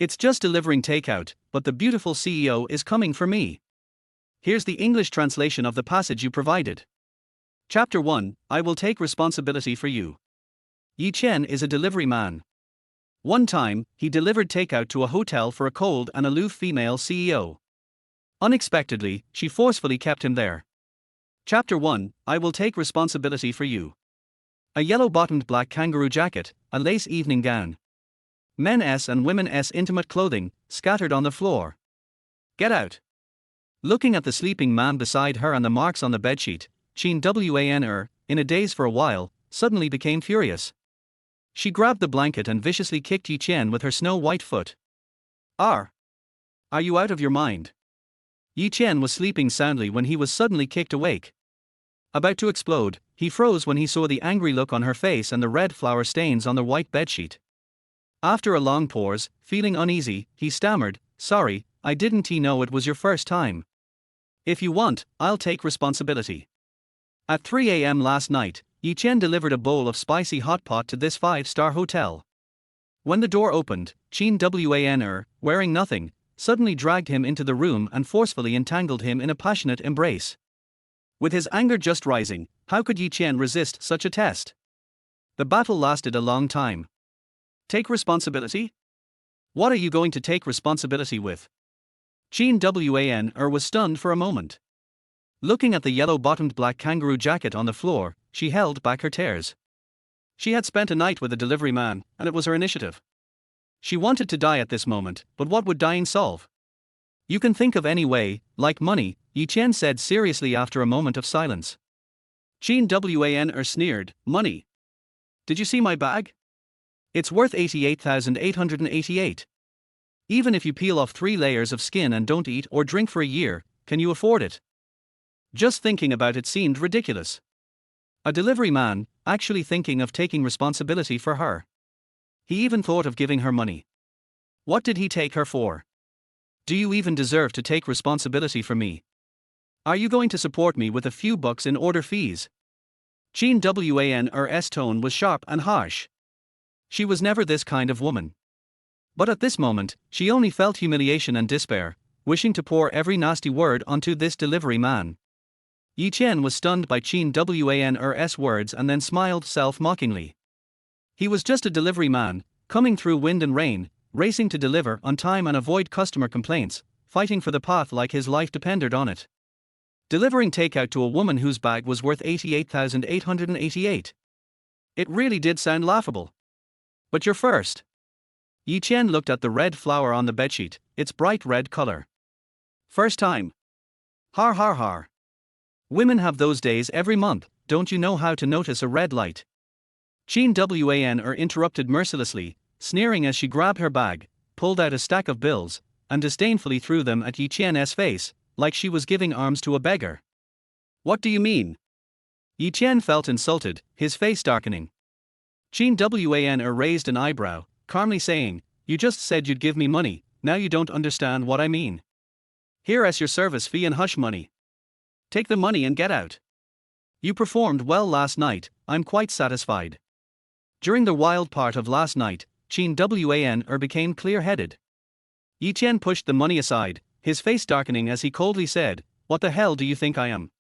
It's just delivering takeout, but the beautiful CEO is coming for me. Here's the English translation of the passage you provided. Chapter 1, I will take responsibility for you. Chen is a delivery man. One time, he delivered takeout to a hotel for a cold and aloof female CEO. Unexpectedly, she forcefully kept him there. Chapter 1, I will take responsibility for you. A yellow-bottomed black kangaroo jacket, a lace evening gown. Men's and women's intimate clothing, scattered on the floor. Get out. Looking at the sleeping man beside her and the marks on the bedsheet, Chen in a daze for a while, suddenly became furious. She grabbed the blanket and viciously kicked Chen with her snow-white foot. Are you out of your mind? Chen was sleeping soundly when he was suddenly kicked awake. About to explode, he froze when he saw the angry look on her face and the red flower stains on the white bedsheet. After a long pause, feeling uneasy, he stammered, Sorry, I didn't know it was your first time. If you want, I'll take responsibility. At 3 a.m. last night, Chen delivered a bowl of spicy hot pot to this 5-star hotel. When the door opened, Chen wearing nothing, suddenly dragged him into the room and forcefully entangled him in a passionate embrace. With his anger just rising, how could Chen resist such a test? The battle lasted a long time. Take responsibility? What are you going to take responsibility with? Chen was stunned for a moment. Looking at the yellow-bottomed black kangaroo jacket on the floor, she held back her tears. She had spent a night with a delivery man, and it was her initiative. She wanted to die at this moment, but what would dying solve? You can think of any way, like money, Chen said seriously after a moment of silence. Chen sneered, Money? Did you see my bag? It's worth 88,888. Even if you peel off 3 layers of skin and don't eat or drink for a year, can you afford it? Just thinking about it seemed ridiculous. A delivery man, actually thinking of taking responsibility for her. He even thought of giving her money. What did he take her for? Do you even deserve to take responsibility for me? Are you going to support me with a few bucks in order fees? Chen tone was sharp and harsh. She was never this kind of woman. But at this moment, she only felt humiliation and despair, wishing to pour every nasty word onto this delivery man. Chen was stunned by Chen words and then smiled self-mockingly. He was just a delivery man, coming through wind and rain, racing to deliver on time and avoid customer complaints, fighting for the path like his life depended on it. Delivering takeout to a woman whose bag was worth 88,888. It really did sound laughable. But you're first. Chen looked at the red flower on the bedsheet, its bright red color. First time. Har har har. Women have those days every month, don't you know how to notice a red light? Chen interrupted mercilessly, sneering as she grabbed her bag, pulled out a stack of bills, and disdainfully threw them at Chen's face, like she was giving alms to a beggar. What do you mean? Chen felt insulted, his face darkening. Chen raised an eyebrow, calmly saying, You just said you'd give me money, now you don't understand what I mean. Here's your service fee and hush money. Take the money and get out. You performed well last night, I'm quite satisfied. During the wild part of last night, Chen became clear-headed. Chen pushed the money aside, his face darkening as he coldly said, What the hell do you think I am?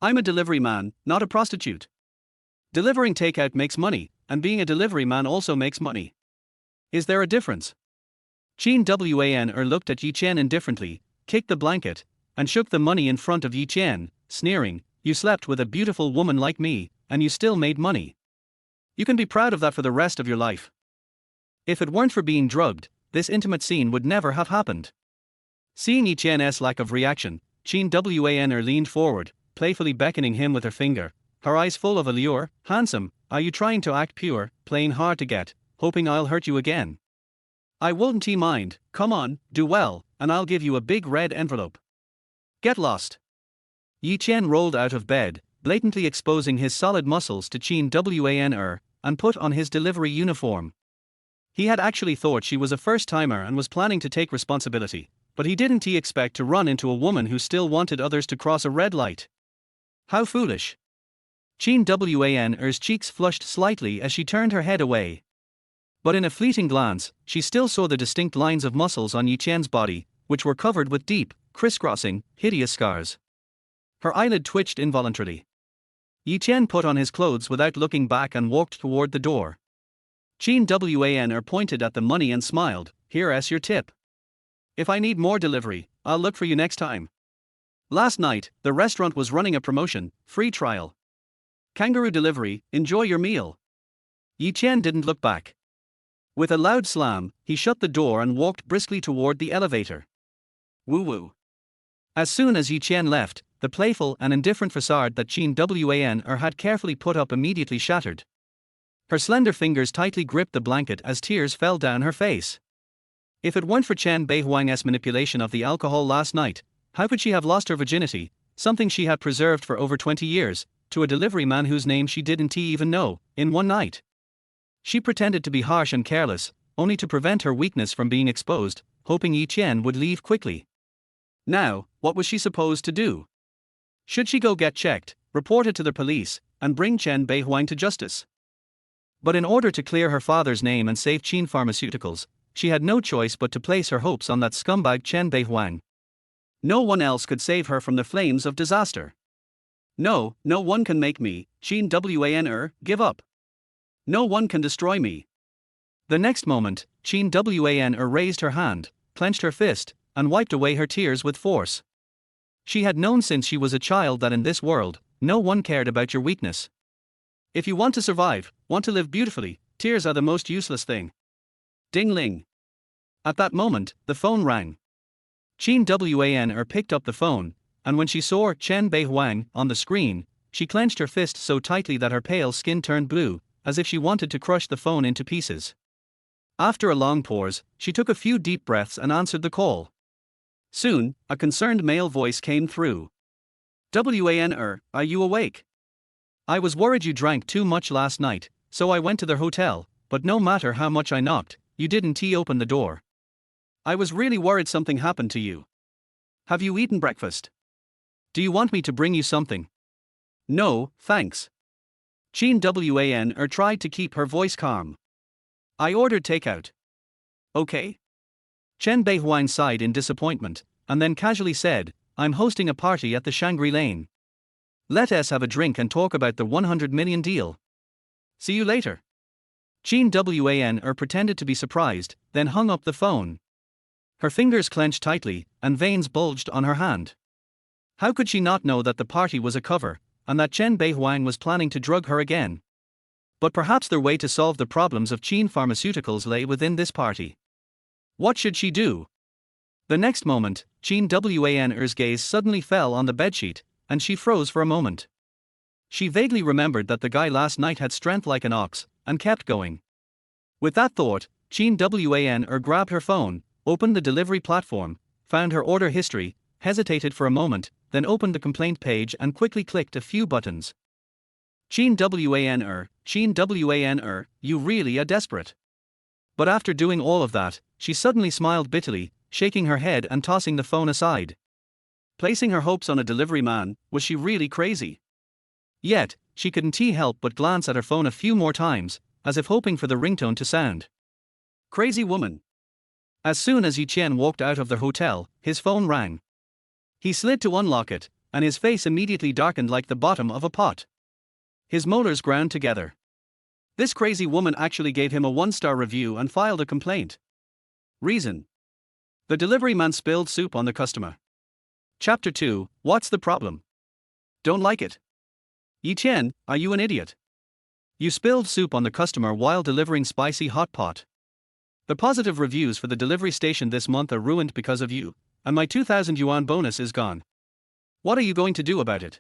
I'm a delivery man, not a prostitute. Delivering takeout makes money, and being a delivery man also makes money. Is there a difference? Chen looked at Chen indifferently, kicked the blanket, and shook the money in front of Chen, sneering, You slept with a beautiful woman like me, and you still made money. You can be proud of that for the rest of your life. If it weren't for being drugged, this intimate scene would never have happened. Seeing Chen's lack of reaction, Chen leaned forward, playfully beckoning him with her finger, her eyes full of allure. Handsome, are you trying to act pure, playing hard to get, hoping I'll hurt you again? I won't mind, come on, do well, and I'll give you a big red envelope. Get lost. Chen rolled out of bed, blatantly exposing his solid muscles to Chen and put on his delivery uniform. He had actually thought she was a first-timer and was planning to take responsibility, but he didn't expect to run into a woman who still wanted others to cross a red light. How foolish. Chen cheeks flushed slightly as she turned her head away. But in a fleeting glance, she still saw the distinct lines of muscles on Yi Chen's body, which were covered with deep, crisscrossing, hideous scars. Her eyelid twitched involuntarily. Yi Chen put on his clothes without looking back and walked toward the door. Chen Wan pointed at the money and smiled, "Here's your tip. If I need more delivery, I'll look for you next time." Last night, the restaurant was running a promotion, free trial. Kangaroo delivery, enjoy your meal. Yi Chen didn't look back. With a loud slam, he shut the door and walked briskly toward the elevator. Woo-woo. As soon as Yi Chen left, the playful and indifferent facade that Chen Wan had carefully put up immediately shattered. Her slender fingers tightly gripped the blanket as tears fell down her face. If it weren't for Chen Beihuang's manipulation of the alcohol last night, how could she have lost her virginity, something she had preserved for over 20 years, to a delivery man whose name she didn't even know, in one night? She pretended to be harsh and careless, only to prevent her weakness from being exposed, hoping Yi Chen would leave quickly. Now, what was she supposed to do? Should she go get checked, report it to the police, and bring Chen Beihuang to justice? But in order to clear her father's name and save Chen Pharmaceuticals, she had no choice but to place her hopes on that scumbag Chen Beihuang. No one else could save her from the flames of disaster. No one can make me, Chen Wan, give up. No one can destroy me. The next moment, Chen Wan raised her hand, clenched her fist, and wiped away her tears with force. She had known since she was a child that in this world, no one cared about your weakness. If you want to survive, want to live beautifully, tears are the most useless thing. Ding-ling. At that moment, the phone rang. Chen Wan picked up the phone, and when she saw Chen Beihuang on the screen, she clenched her fist so tightly that her pale skin turned blue, as if she wanted to crush the phone into pieces. After a long pause, she took a few deep breaths and answered the call. Soon, a concerned male voice came through. "Wan, are you awake? I was worried you drank too much last night, so I went to the hotel, but no matter how much I knocked, you didn't open the door. I was really worried something happened to you. Have you eaten breakfast? Do you want me to bring you something?" "No, thanks." Chen Wan tried to keep her voice calm. "I ordered takeout." "Okay." Chen Beihuang sighed in disappointment, and then casually said, "I'm hosting a party at the Shangri-Lane. Let us have a drink and talk about the 100 million deal. See you later." Chen Wan pretended to be surprised, then hung up the phone. Her fingers clenched tightly, and veins bulged on her hand. How could she not know that the party was a cover, and that Chen Beihuang was planning to drug her again? But perhaps their way to solve the problems of Chen Pharmaceuticals lay within this party. What should she do? The next moment, Chen Wan's gaze suddenly fell on the bedsheet, and she froze for a moment. She vaguely remembered that the guy last night had strength like an ox, and kept going. With that thought, Chen Wan grabbed her phone, opened the delivery platform, found her order history, hesitated for a moment, then opened the complaint page and quickly clicked a few buttons. Chen Wan, you really are desperate." But after doing all of that, she suddenly smiled bitterly, shaking her head and tossing the phone aside. Placing her hopes on a delivery man, was she really crazy? Yet, she couldn't help but glance at her phone a few more times, as if hoping for the ringtone to sound. Crazy woman. As soon as Yi Chen walked out of the hotel, his phone rang. He slid to unlock it, and his face immediately darkened like the bottom of a pot. His molars ground together. This crazy woman actually gave him a 1-star review and filed a complaint. Reason: the delivery man spilled soup on the customer. Chapter 2, What's the problem? Don't like it. Yi Chen, are you an idiot? You spilled soup on the customer while delivering spicy hot pot. The positive reviews for the delivery station this month are ruined because of you, and my 2,000 yuan bonus is gone. What are you going to do about it?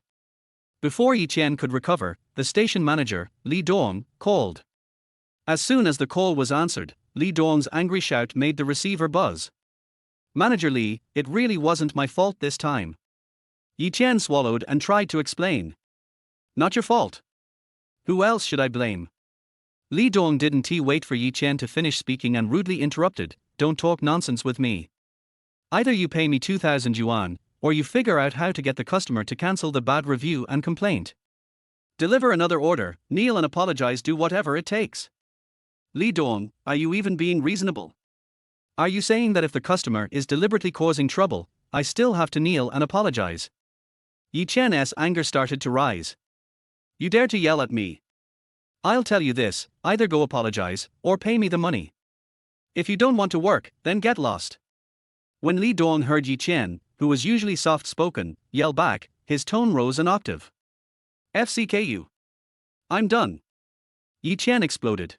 Before Yi Chen could recover, the station manager, Li Dong, called. As soon as the call was answered, Li Dong's angry shout made the receiver buzz. "Manager Li, it really wasn't my fault this time." Yi Chen swallowed and tried to explain. "Not your fault. Who else should I blame?" Li Dong didn't wait for Yi Chen to finish speaking and rudely interrupted, "Don't talk nonsense with me. Either you pay me 2,000 yuan, or you figure out how to get the customer to cancel the bad review and complaint. Deliver another order, kneel and apologize, do whatever it takes." Li Dong, are you even being reasonable? Are you saying that if the customer is deliberately causing trouble, I still have to kneel and apologize? Yi Chen's anger started to rise. You dare to yell at me? I'll tell you this, either go apologize, or pay me the money. If you don't want to work, then get lost. When Li Dong heard Yi Chen, who was usually soft-spoken, yell back, his tone rose an octave. FCKU. I'm done. Yi Chen exploded.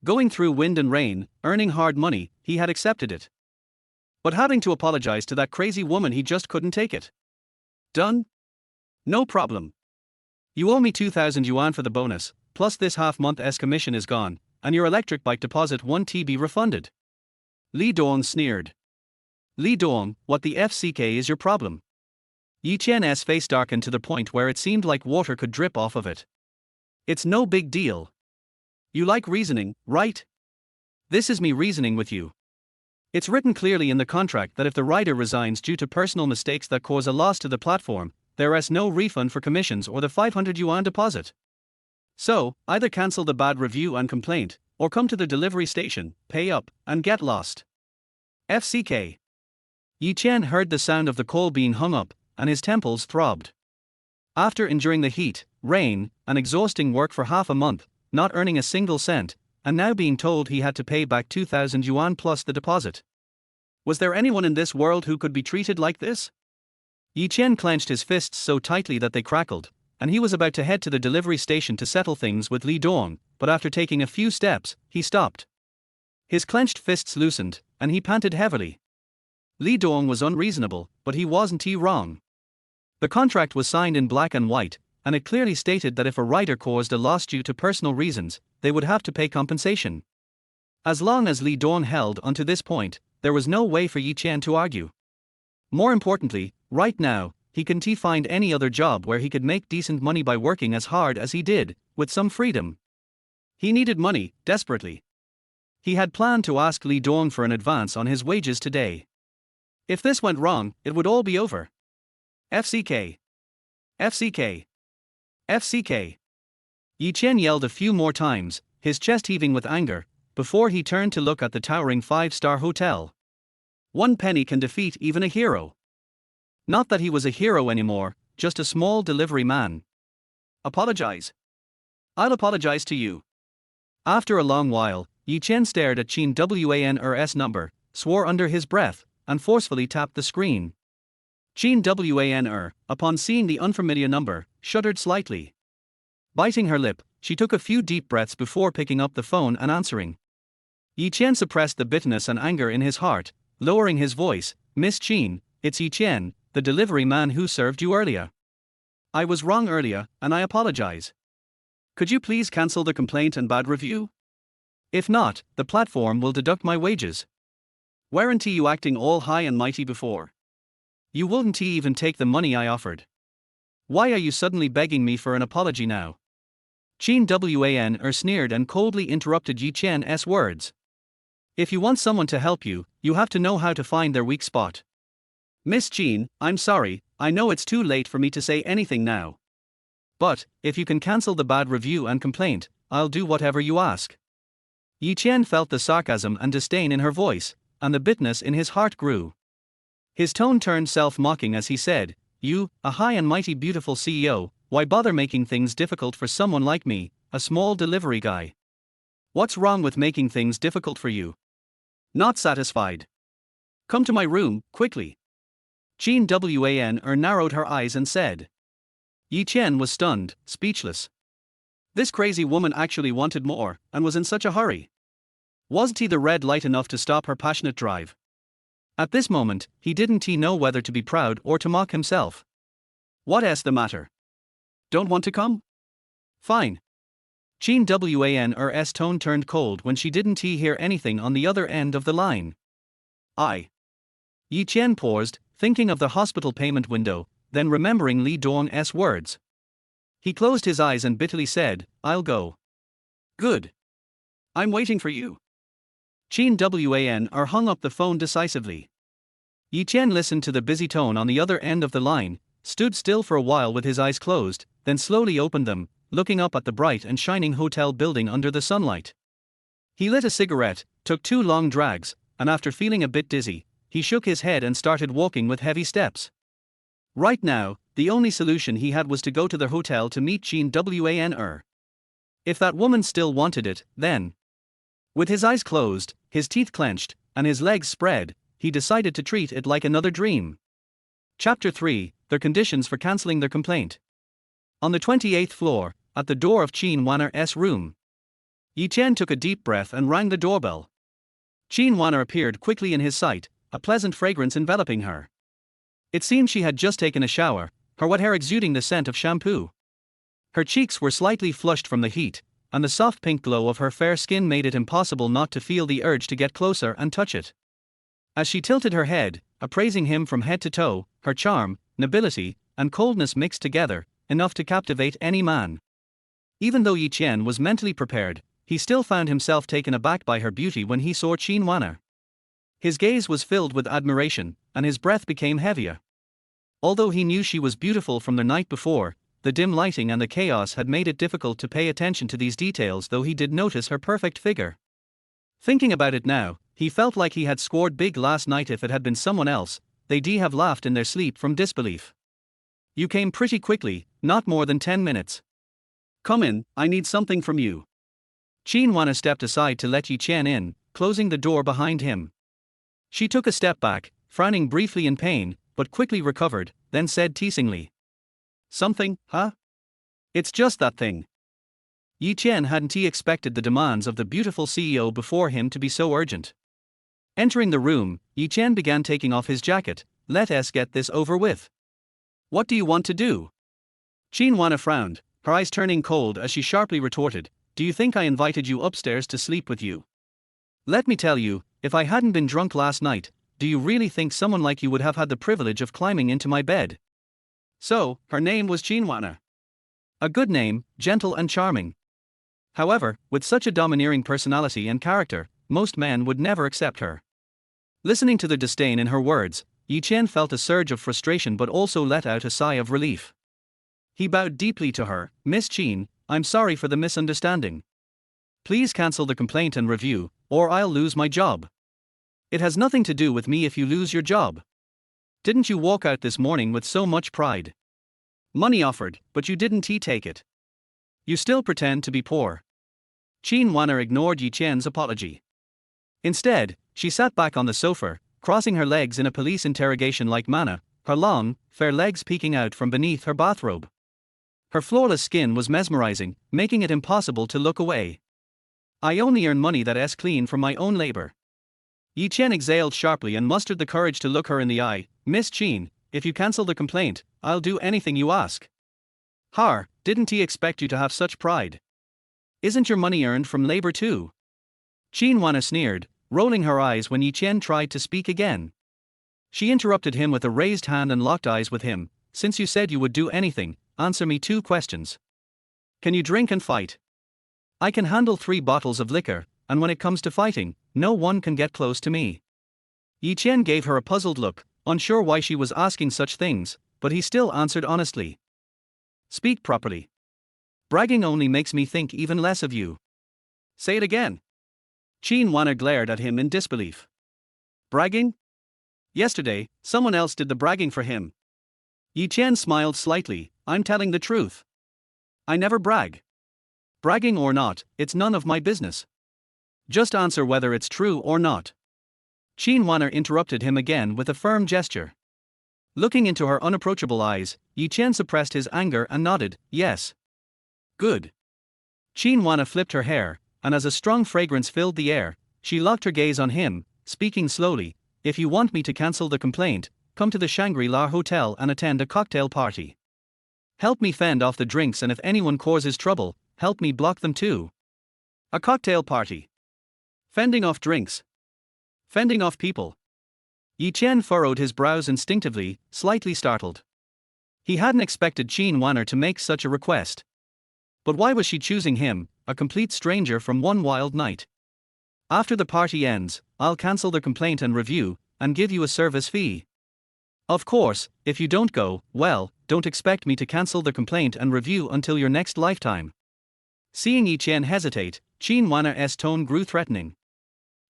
Going through wind and rain, earning hard money, he had accepted it. But having to apologize to that crazy woman, he just couldn't take it. Done? No problem. You owe me 2,000 yuan for the bonus, plus this half-month commission is gone, and your electric bike deposit 1 TB refunded. Li Dong sneered. Li Dong, what the FCK is your problem? Yi Chen's face darkened to the point where it seemed like water could drip off of it. It's no big deal. You like reasoning, right? This is me reasoning with you. It's written clearly in the contract that if the rider resigns due to personal mistakes that cause a loss to the platform, there is no refund for commissions or the 500 yuan deposit. So, either cancel the bad review and complaint, or come to the delivery station, pay up, and get lost. FCK. Yi Chen heard the sound of the call being hung up, and his temples throbbed. After enduring the heat, rain, and exhausting work for half a month, not earning a single cent, and now being told he had to pay back 2,000 yuan plus the deposit. Was there anyone in this world who could be treated like this? Yi Chen clenched his fists so tightly that they crackled, and he was about to head to the delivery station to settle things with Li Dong, but after taking a few steps, he stopped. His clenched fists loosened, and he panted heavily. Li Dong was unreasonable, but he wasn't wrong. The contract was signed in black and white, and it clearly stated that if a rider caused a loss due to personal reasons, they would have to pay compensation. As long as Li Dong held onto this point, there was no way for Yi Chen to argue. More importantly, right now, he couldn't find any other job where he could make decent money by working as hard as he did, with some freedom. He needed money, desperately. He had planned to ask Li Dong for an advance on his wages today. If this went wrong, it would all be over. FCK. FCK. FCK. Yi Chen yelled a few more times, his chest heaving with anger, before he turned to look at the towering 5-star hotel. 1 penny can defeat even a hero. Not that he was a hero anymore, just a small delivery man. Apologize. I'll apologize to you. After a long while, Yi Chen stared at Chen Wan's number, swore under his breath, and forcefully tapped the screen. Chen Wan, upon seeing the unfamiliar number, shuddered slightly. Biting her lip, she took a few deep breaths before picking up the phone and answering. Yi Chen suppressed the bitterness and anger in his heart, lowering his voice. Miss Chen, it's Yi Chen, the delivery man who served you earlier. I was wrong earlier, and I apologize. Could you please cancel the complaint and bad review? If not, the platform will deduct my wages. Weren't you acting all high and mighty before? You wouldn't even take the money I offered. Why are you suddenly begging me for an apology now? Chen Wan sneered and coldly interrupted Yi Chen's words. If you want someone to help you, you have to know how to find their weak spot. Miss Chen, I'm sorry, I know it's too late for me to say anything now. But, if you can cancel the bad review and complaint, I'll do whatever you ask. Yi Chen felt the sarcasm and disdain in her voice, and the bitterness in his heart grew. His tone turned self-mocking as he said, You, a high and mighty beautiful CEO, why bother making things difficult for someone like me, a small delivery guy? What's wrong with making things difficult for you? Not satisfied? Come to my room, quickly. Chen Wan narrowed her eyes and said. Yi Chen was stunned, speechless. This crazy woman actually wanted more, and was in such a hurry. Wasn't he the red light enough to stop her passionate drive? At this moment, he didn't know whether to be proud or to mock himself. What's the matter? Don't want to come? Fine. Chen Wan's tone turned cold when she didn't hear anything on the other end of the line. Yi Chen paused, thinking of the hospital payment window, then remembering Li Dong's words. He closed his eyes and bitterly said, I'll go. Good. I'm waiting for you. Chen Wan hung up the phone decisively. Yi Chen listened to the busy tone on the other end of the line, stood still for a while with his eyes closed, then slowly opened them, looking up at the bright and shining hotel building under the sunlight. He lit a cigarette, took 2 long drags, and after feeling a bit dizzy, he shook his head and started walking with heavy steps. Right now, the only solution he had was to go to the hotel to meet Jean Wan. If that woman still wanted it, then. With his eyes closed, his teeth clenched, and his legs spread, he decided to treat it like another dream. Chapter 3: Their Conditions for Cancelling Their Complaint. On the 28th floor, at the door of Chen Wanner's room, Chen took a deep breath and rang the doorbell. Chen Wanner appeared quickly in his sight, a pleasant fragrance enveloping her. It seemed she had just taken a shower, her wet hair exuding the scent of shampoo. Her cheeks were slightly flushed from the heat, and the soft pink glow of her fair skin made it impossible not to feel the urge to get closer and touch it. As she tilted her head, appraising him from head to toe, her charm, nobility, and coldness mixed together, enough to captivate any man. Even though Chen was mentally prepared, he still found himself taken aback by her beauty when he saw Chen Wanner. His gaze was filled with admiration, and his breath became heavier. Although he knew she was beautiful from the night before, the dim lighting and the chaos had made it difficult to pay attention to these details, though he did notice her perfect figure. Thinking about it now, he felt like he had scored big last night. If it had been someone else, they'd have laughed in their sleep from disbelief. You came pretty quickly, not more than 10 minutes. Come in, I need something from you. Chen Wanner stepped aside to let Chen in, closing the door behind him. She took a step back, frowning briefly in pain, but quickly recovered, then said teasingly, "Something, huh? It's just that thing." Chen hadn't expected the demands of the beautiful CEO before him to be so urgent. Entering the room, Chen began taking off his jacket. "Let's get this over with. What do you want to do?" Chen Wanner frowned, her eyes turning cold as she sharply retorted, "Do you think I invited you upstairs to sleep with you? Let me tell you, if I hadn't been drunk last night, do you really think someone like you would have had the privilege of climbing into my bed?" So, her name was Chen Wanner. A good name, gentle and charming. However, with such a domineering personality and character, most men would never accept her. Listening to the disdain in her words, Chen felt a surge of frustration but also let out a sigh of relief. He bowed deeply to her. "Miss Chen, I'm sorry for the misunderstanding. Please cancel the complaint and review, or I'll lose my job." "It has nothing to do with me if you lose your job. Didn't you walk out this morning with so much pride? Money offered, but you didn't take it. You still pretend to be poor." Chen Wanner ignored Chen's apology. Instead, she sat back on the sofa, crossing her legs in a police interrogation-like manner, her long, fair legs peeking out from beneath her bathrobe. Her flawless skin was mesmerizing, making it impossible to look away. "I only earn money that's clean from my own labor." Chen exhaled sharply and mustered the courage to look her in the eye. "Miss Chen, if you cancel the complaint, I'll do anything you ask." "Har, didn't he expect you to have such pride? Isn't your money earned from labor too?" Chen Wanner sneered, rolling her eyes when Chen tried to speak again. She interrupted him with a raised hand and locked eyes with him. "Since you said you would do anything, answer me 2 questions. Can you drink and fight?" "I can handle 3 bottles of liquor, and when it comes to fighting, no one can get close to me." Chen gave her a puzzled look, unsure why she was asking such things, but he still answered honestly. "Speak properly. Bragging only makes me think even less of you." "Say it again." Chen Wanner glared at him in disbelief. "Bragging? Yesterday, someone else did the bragging for him." Chen smiled slightly. "I'm telling the truth. I never brag. Bragging or not, it's none of my business. Just answer whether it's true or not." Chen Wanner interrupted him again with a firm gesture. Looking into her unapproachable eyes, Chen suppressed his anger and nodded, "Yes." "Good." Chen Wanner flipped her hair, and as a strong fragrance filled the air, she locked her gaze on him, speaking slowly. "If you want me to cancel the complaint, come to the Shangri-La Hotel and attend a cocktail party. Help me fend off the drinks, and if anyone causes trouble, help me block them too." A cocktail party. Fending off drinks. Fending off people. Chen furrowed his brows instinctively, slightly startled. He hadn't expected Chen Wanner to make such a request. But why was she choosing him, a complete stranger from one wild night? "After the party ends, I'll cancel the complaint and review, and give you a service fee. Of course, if you don't go, well, don't expect me to cancel the complaint and review until your next lifetime." Seeing Yi Chen hesitate, Qin Wanna's tone grew threatening.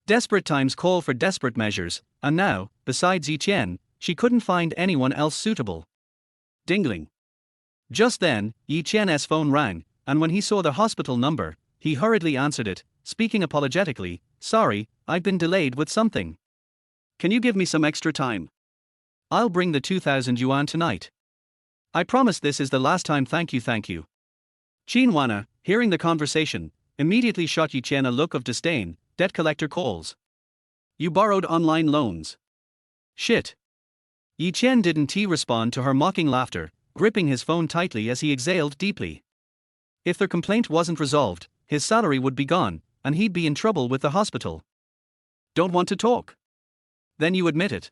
Desperate times call for desperate measures, and now, besides Yi Chen, she couldn't find anyone else suitable. Dingling. Just then, Yi Chen's phone rang, and when he saw the hospital number, he hurriedly answered it, speaking apologetically, "Sorry, I've been delayed with something. Can you give me some extra time? I'll bring the 2,000 yuan tonight. I promise this is the last time. Thank you, thank you." Qin Wanna, hearing the conversation, immediately shot Yi Chen a look of disdain. "Debt collector calls. You borrowed online loans. Shit." Yi Chen didn't respond to her mocking laughter, gripping his phone tightly as he exhaled deeply. If their complaint wasn't resolved, his salary would be gone, and he'd be in trouble with the hospital. Don't want to talk? Then you admit it.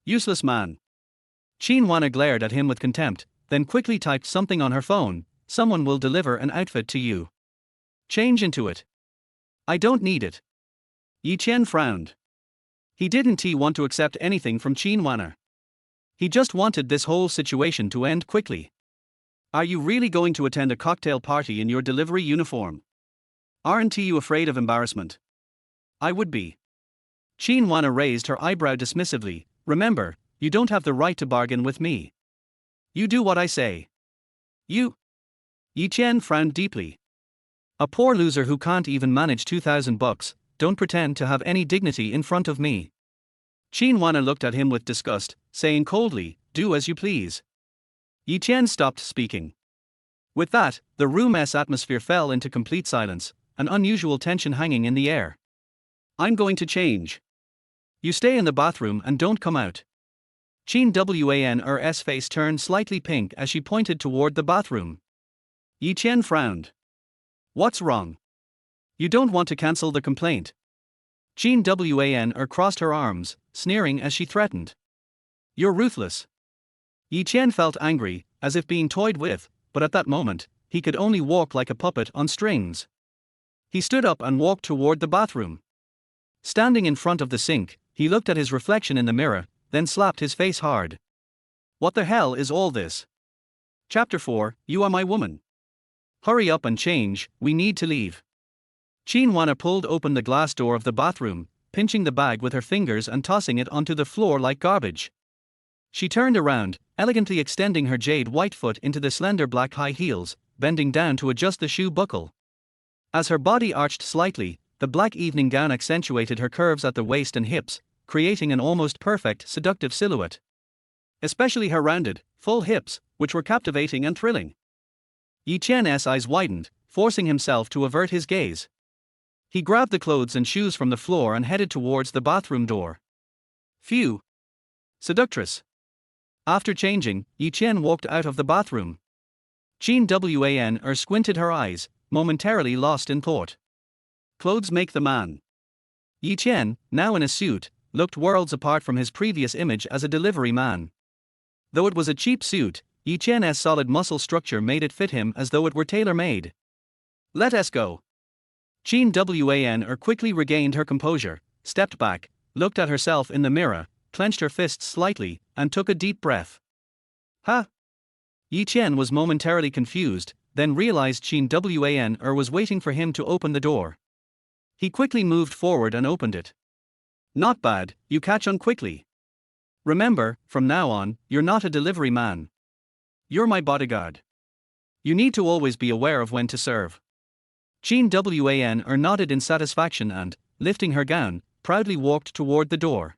Useless man. Qin Wanna glared at him with contempt, then quickly typed something on her phone. "Someone will deliver an outfit to you. Change into it." "I don't need it." Yi Chen frowned. He didn't want to accept anything from Qin Wanna. He just wanted this whole situation to end quickly. "Are you really going to attend a cocktail party in your delivery uniform? Aren't you afraid of embarrassment?" "I would be." Qin Wanna raised her eyebrow dismissively. "Remember, you don't have the right to bargain with me. You do what I say." "You?" Yi Chen frowned deeply. "A poor loser who can't even manage 2,000 bucks, don't pretend to have any dignity in front of me." Qin Wanna looked at him with disgust, saying coldly, "Do as you please." Yi Chen stopped speaking. With that, the room's atmosphere fell into complete silence, an unusual tension hanging in the air. "I'm going to change. You stay in the bathroom and don't come out." Qin Wan's face turned slightly pink as she pointed toward the bathroom. Yi Chen frowned. "What's wrong? You don't want to cancel the complaint?" Qin Wan crossed her arms, sneering as she threatened. "You're ruthless." Yi Chen felt angry, as if being toyed with, but at that moment, he could only walk like a puppet on strings. He stood up and walked toward the bathroom. Standing in front of the sink, he looked at his reflection in the mirror, then slapped his face hard. "What the hell is all this?" Chapter 4, You Are My Woman. "Hurry up and change, we need to leave." Qin Wanna pulled open the glass door of the bathroom, pinching the bag with her fingers and tossing it onto the floor like garbage. She turned around, elegantly extending her jade white foot into the slender black high heels, bending down to adjust the shoe buckle. As her body arched slightly, the black evening gown accentuated her curves at the waist and hips, creating an almost perfect, seductive silhouette. Especially her rounded, full hips, which were captivating and thrilling. Yi Chen's eyes widened, forcing himself to avert his gaze. He grabbed the clothes and shoes from the floor and headed towards the bathroom door. Phew. Seductress. After changing, Yi Chen walked out of the bathroom. Qin Wan squinted her eyes, momentarily lost in thought. Clothes make the man. Yi Chen, now in a suit, looked worlds apart from his previous image as a delivery man. Though it was a cheap suit, Yi Chen's solid muscle structure made it fit him as though it were tailor-made. "Let us go." Qin Wan quickly regained her composure, stepped back, looked at herself in the mirror, clenched her fists slightly, and took a deep breath. "Huh?" Yi Chen was momentarily confused, then realized Qin Wan was waiting for him to open the door. He quickly moved forward and opened it. "Not bad, you catch on quickly. Remember, from now on, you're not a delivery man. You're my bodyguard. You need to always be aware of when to serve." Qin Wan nodded in satisfaction and, lifting her gown, proudly walked toward the door.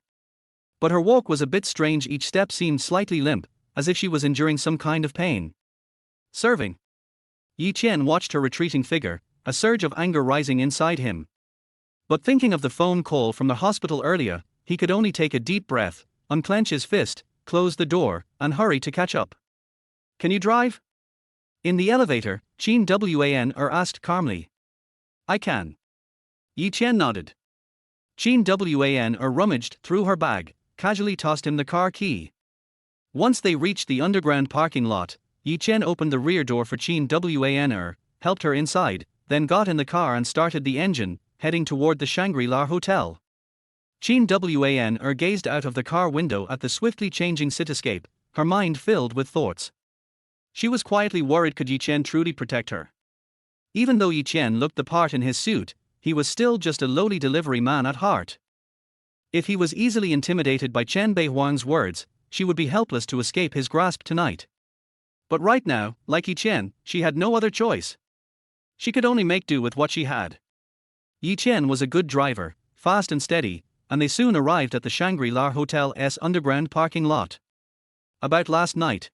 But her walk was a bit strange. Each step seemed slightly limp, as if she was enduring some kind of pain. "Serving." Yi Chen watched her retreating figure, a surge of anger rising inside him. But thinking of the phone call from the hospital earlier, he could only take a deep breath, unclench his fist, close the door, and hurry to catch up. "Can you drive?" In the elevator, Qin Wan asked calmly. "I can." Yi Chen nodded. Qin Wan rummaged through her bag, casually tossed him the car key. Once they reached the underground parking lot, Yi Chen opened the rear door for Qin Wan, helped her inside, then got in the car and started the engine, heading toward the Shangri-La Hotel. Qin Wan gazed out of the car window at the swiftly changing cityscape, her mind filled with thoughts. She was quietly worried, could Yi Chen truly protect her? Even though Yi Chen looked the part in his suit, he was still just a lowly delivery man at heart. If he was easily intimidated by Chen Beihuang's words, she would be helpless to escape his grasp tonight. But right now, like Yi Chen, she had no other choice. She could only make do with what she had. Yi Chen was a good driver, fast and steady, and they soon arrived at the Shangri-La Hotel's underground parking lot. About last night.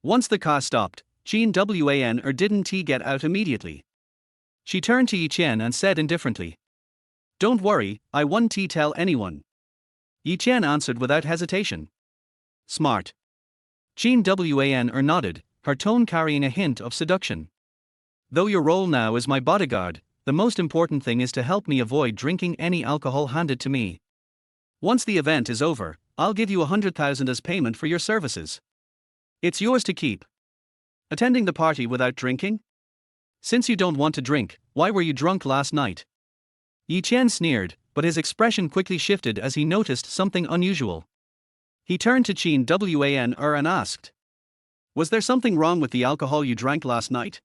Once the car stopped, Chen Wan didn't he get out immediately. She turned to Yi Chen and said indifferently, "Don't worry, I won't tell anyone." Yi Chen answered without hesitation. "Smart." Chen Wan nodded, her tone carrying a hint of seduction. "Though your role now is my bodyguard, the most important thing is to help me avoid drinking any alcohol handed to me. Once the event is over, I'll give you 100,000 as payment for your services. It's yours to keep." Attending the party without drinking? Since you don't want to drink, why were you drunk last night? Yi Chen sneered, but his expression quickly shifted as he noticed something unusual. He turned to Chen Wan and asked, "Was there something wrong with the alcohol you drank last night?"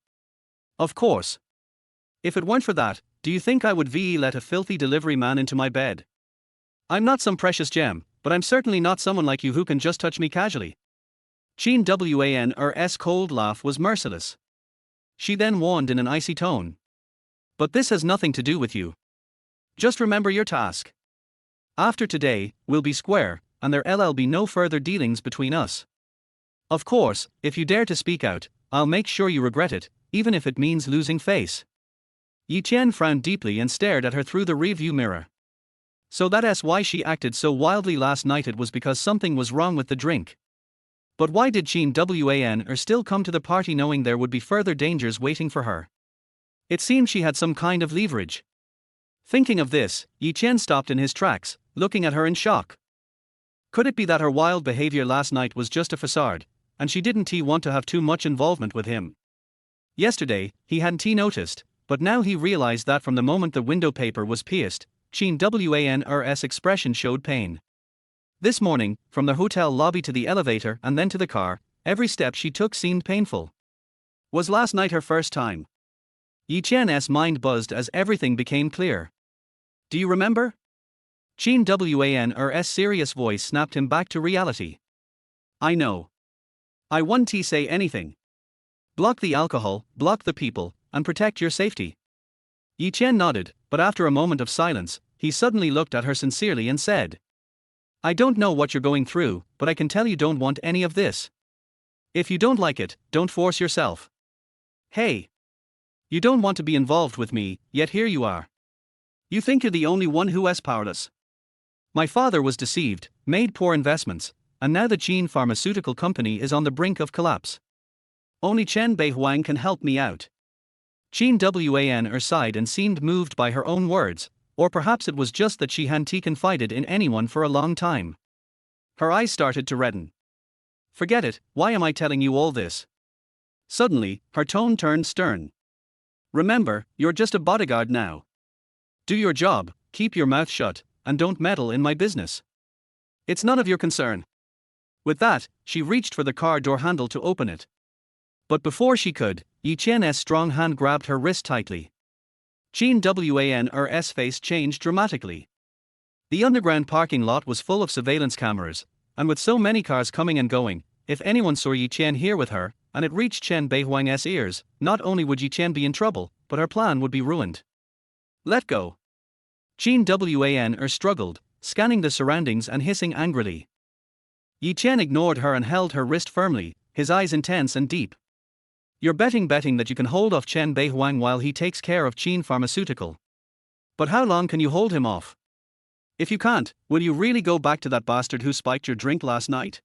"Of course. If it weren't for that, do you think I would let a filthy delivery man into my bed? I'm not some precious gem, but I'm certainly not someone like you who can just touch me casually." Chen Wan's cold laugh was merciless. She then warned in an icy tone, "But this has nothing to do with you. Just remember your task. After today, we'll be square, and there'll be no further dealings between us. Of course, if you dare to speak out, I'll make sure you regret it, even if it means losing face." Yi Chen frowned deeply and stared at her through the rearview mirror. So that's why she acted so wildly last night. It was because something was wrong with the drink. But why did Chen Wan still come to the party knowing there would be further dangers waiting for her? It seemed she had some kind of leverage. Thinking of this, Yi Chen stopped in his tracks, looking at her in shock. Could it be that her wild behavior last night was just a facade, and she didn't want to have too much involvement with him? Yesterday, he hadn't noticed, but now he realized that from the moment the window paper was pierced, Chen Wan's expression showed pain. This morning, from the hotel lobby to the elevator and then to the car, every step she took seemed painful. Was last night her first time? Yi Chen's mind buzzed as everything became clear. "Do you remember?" Chen Wan's serious voice snapped him back to reality. "I know. I won't say anything. Block the alcohol, block the people, and protect your safety." Yi Chen nodded, but after a moment of silence, he suddenly looked at her sincerely and said, "I don't know what you're going through, but I can tell you don't want any of this. If you don't like it, don't force yourself. Hey! You don't want to be involved with me, yet here you are. You think you're the only one who is powerless. My father was deceived, made poor investments, and now the Chen pharmaceutical company is on the brink of collapse. Only Chen Beihuang can help me out." Chen Wan sighed and seemed moved by her own words, or perhaps it was just that she hadn't confided in anyone for a long time. Her eyes started to redden. "Forget it, why am I telling you all this?" Suddenly, her tone turned stern. "Remember, you're just a bodyguard now. Do your job, keep your mouth shut, and don't meddle in my business. It's none of your concern." With that, she reached for the car door handle to open it. But before she could, Yi Chen's strong hand grabbed her wrist tightly. Chen Wan's face changed dramatically. The underground parking lot was full of surveillance cameras, and with so many cars coming and going, if anyone saw Yi Chen here with her, and it reached Chen Beihuang's ears, not only would Yi Chen be in trouble, but her plan would be ruined. "Let go." Chen Wan struggled, scanning the surroundings and hissing angrily. Yi Chen ignored her and held her wrist firmly, his eyes intense and deep. "You're betting that you can hold off Chen Beihuang while he takes care of Chen Pharmaceutical. But how long can you hold him off? If you can't, will you really go back to that bastard who spiked your drink last night?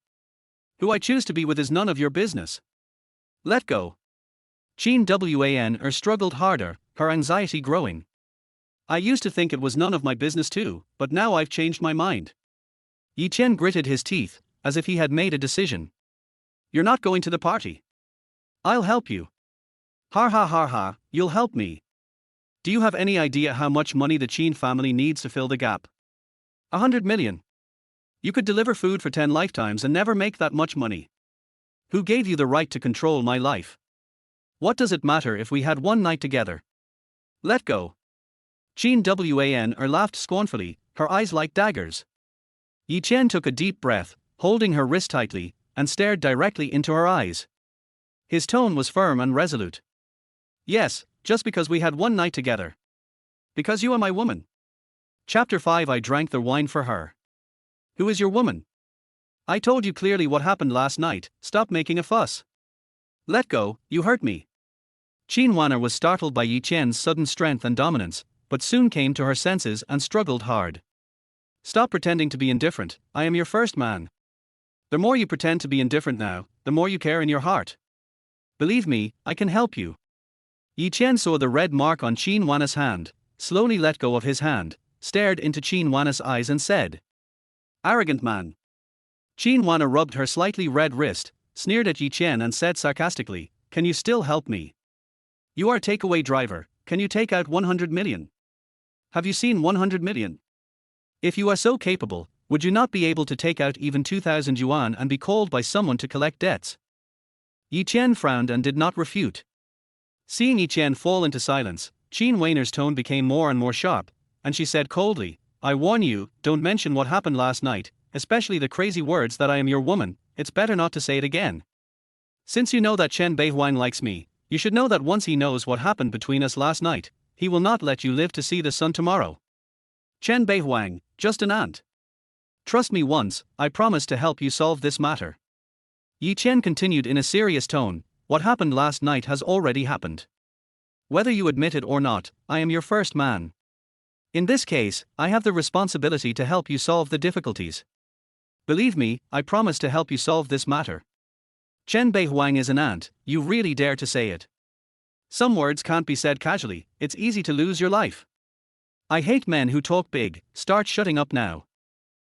Who I choose to be with is none of your business. Let go." Chen Wan struggled harder, her anxiety growing. "I used to think it was none of my business too, but now I've changed my mind." Yi Chen gritted his teeth, as if he had made a decision. "You're not going to the party. I'll help you." "Ha ha ha ha, you'll help me. Do you have any idea how much money the Chen family needs to fill the gap? 100 million. You could deliver food for 10 lifetimes and never make that much money. Who gave you the right to control my life? What does it matter if we had one night together? Let go. Chen Wan laughed scornfully, her eyes like daggers. Yi Chen took a deep breath, holding her wrist tightly, and stared directly into her eyes. His tone was firm and resolute. Yes, just because we had one night together. Because you are my woman. Chapter 5. I drank the wine for her. Who is your woman? I told you clearly what happened last night, stop making a fuss. Let go, you hurt me. Chen Wan was startled by Yi Chen's sudden strength and dominance, but soon came to her senses and struggled hard. Stop pretending to be indifferent, I am your first man. The more you pretend to be indifferent now, the more you care in your heart. Believe me, I can help you. Yi Chen saw the red mark on Chen Wan's hand, slowly let go of his hand, stared into Chen Wan's eyes and said, Arrogant man. Chen Wan rubbed her slightly red wrist, sneered at Yi Chen and said sarcastically, Can you still help me? You are takeaway driver, can you take out 100 million? Have you seen 100 million? If you are so capable, would you not be able to take out even 2,000 yuan and be called by someone to collect debts? Yi Chen frowned and did not refute. Seeing Yi Chen fall into silence, Chen Wan's tone became more and more sharp, and she said coldly, I warn you, don't mention what happened last night, especially the crazy words that I am your woman, it's better not to say it again. Since you know that Chen Beihuang likes me, you should know that once he knows what happened between us last night, he will not let you live to see the sun tomorrow. Chen Beihuang, just an ant. Trust me once, I promise to help you solve this matter. Yi Chen continued in a serious tone, what happened last night has already happened. Whether you admit it or not, I am your first man. In this case, I have the responsibility to help you solve the difficulties. Believe me, I promise to help you solve this matter. Chen Beihuang is an ant, you really dare to say it. Some words can't be said casually, it's easy to lose your life. I hate men who talk big, start shutting up now.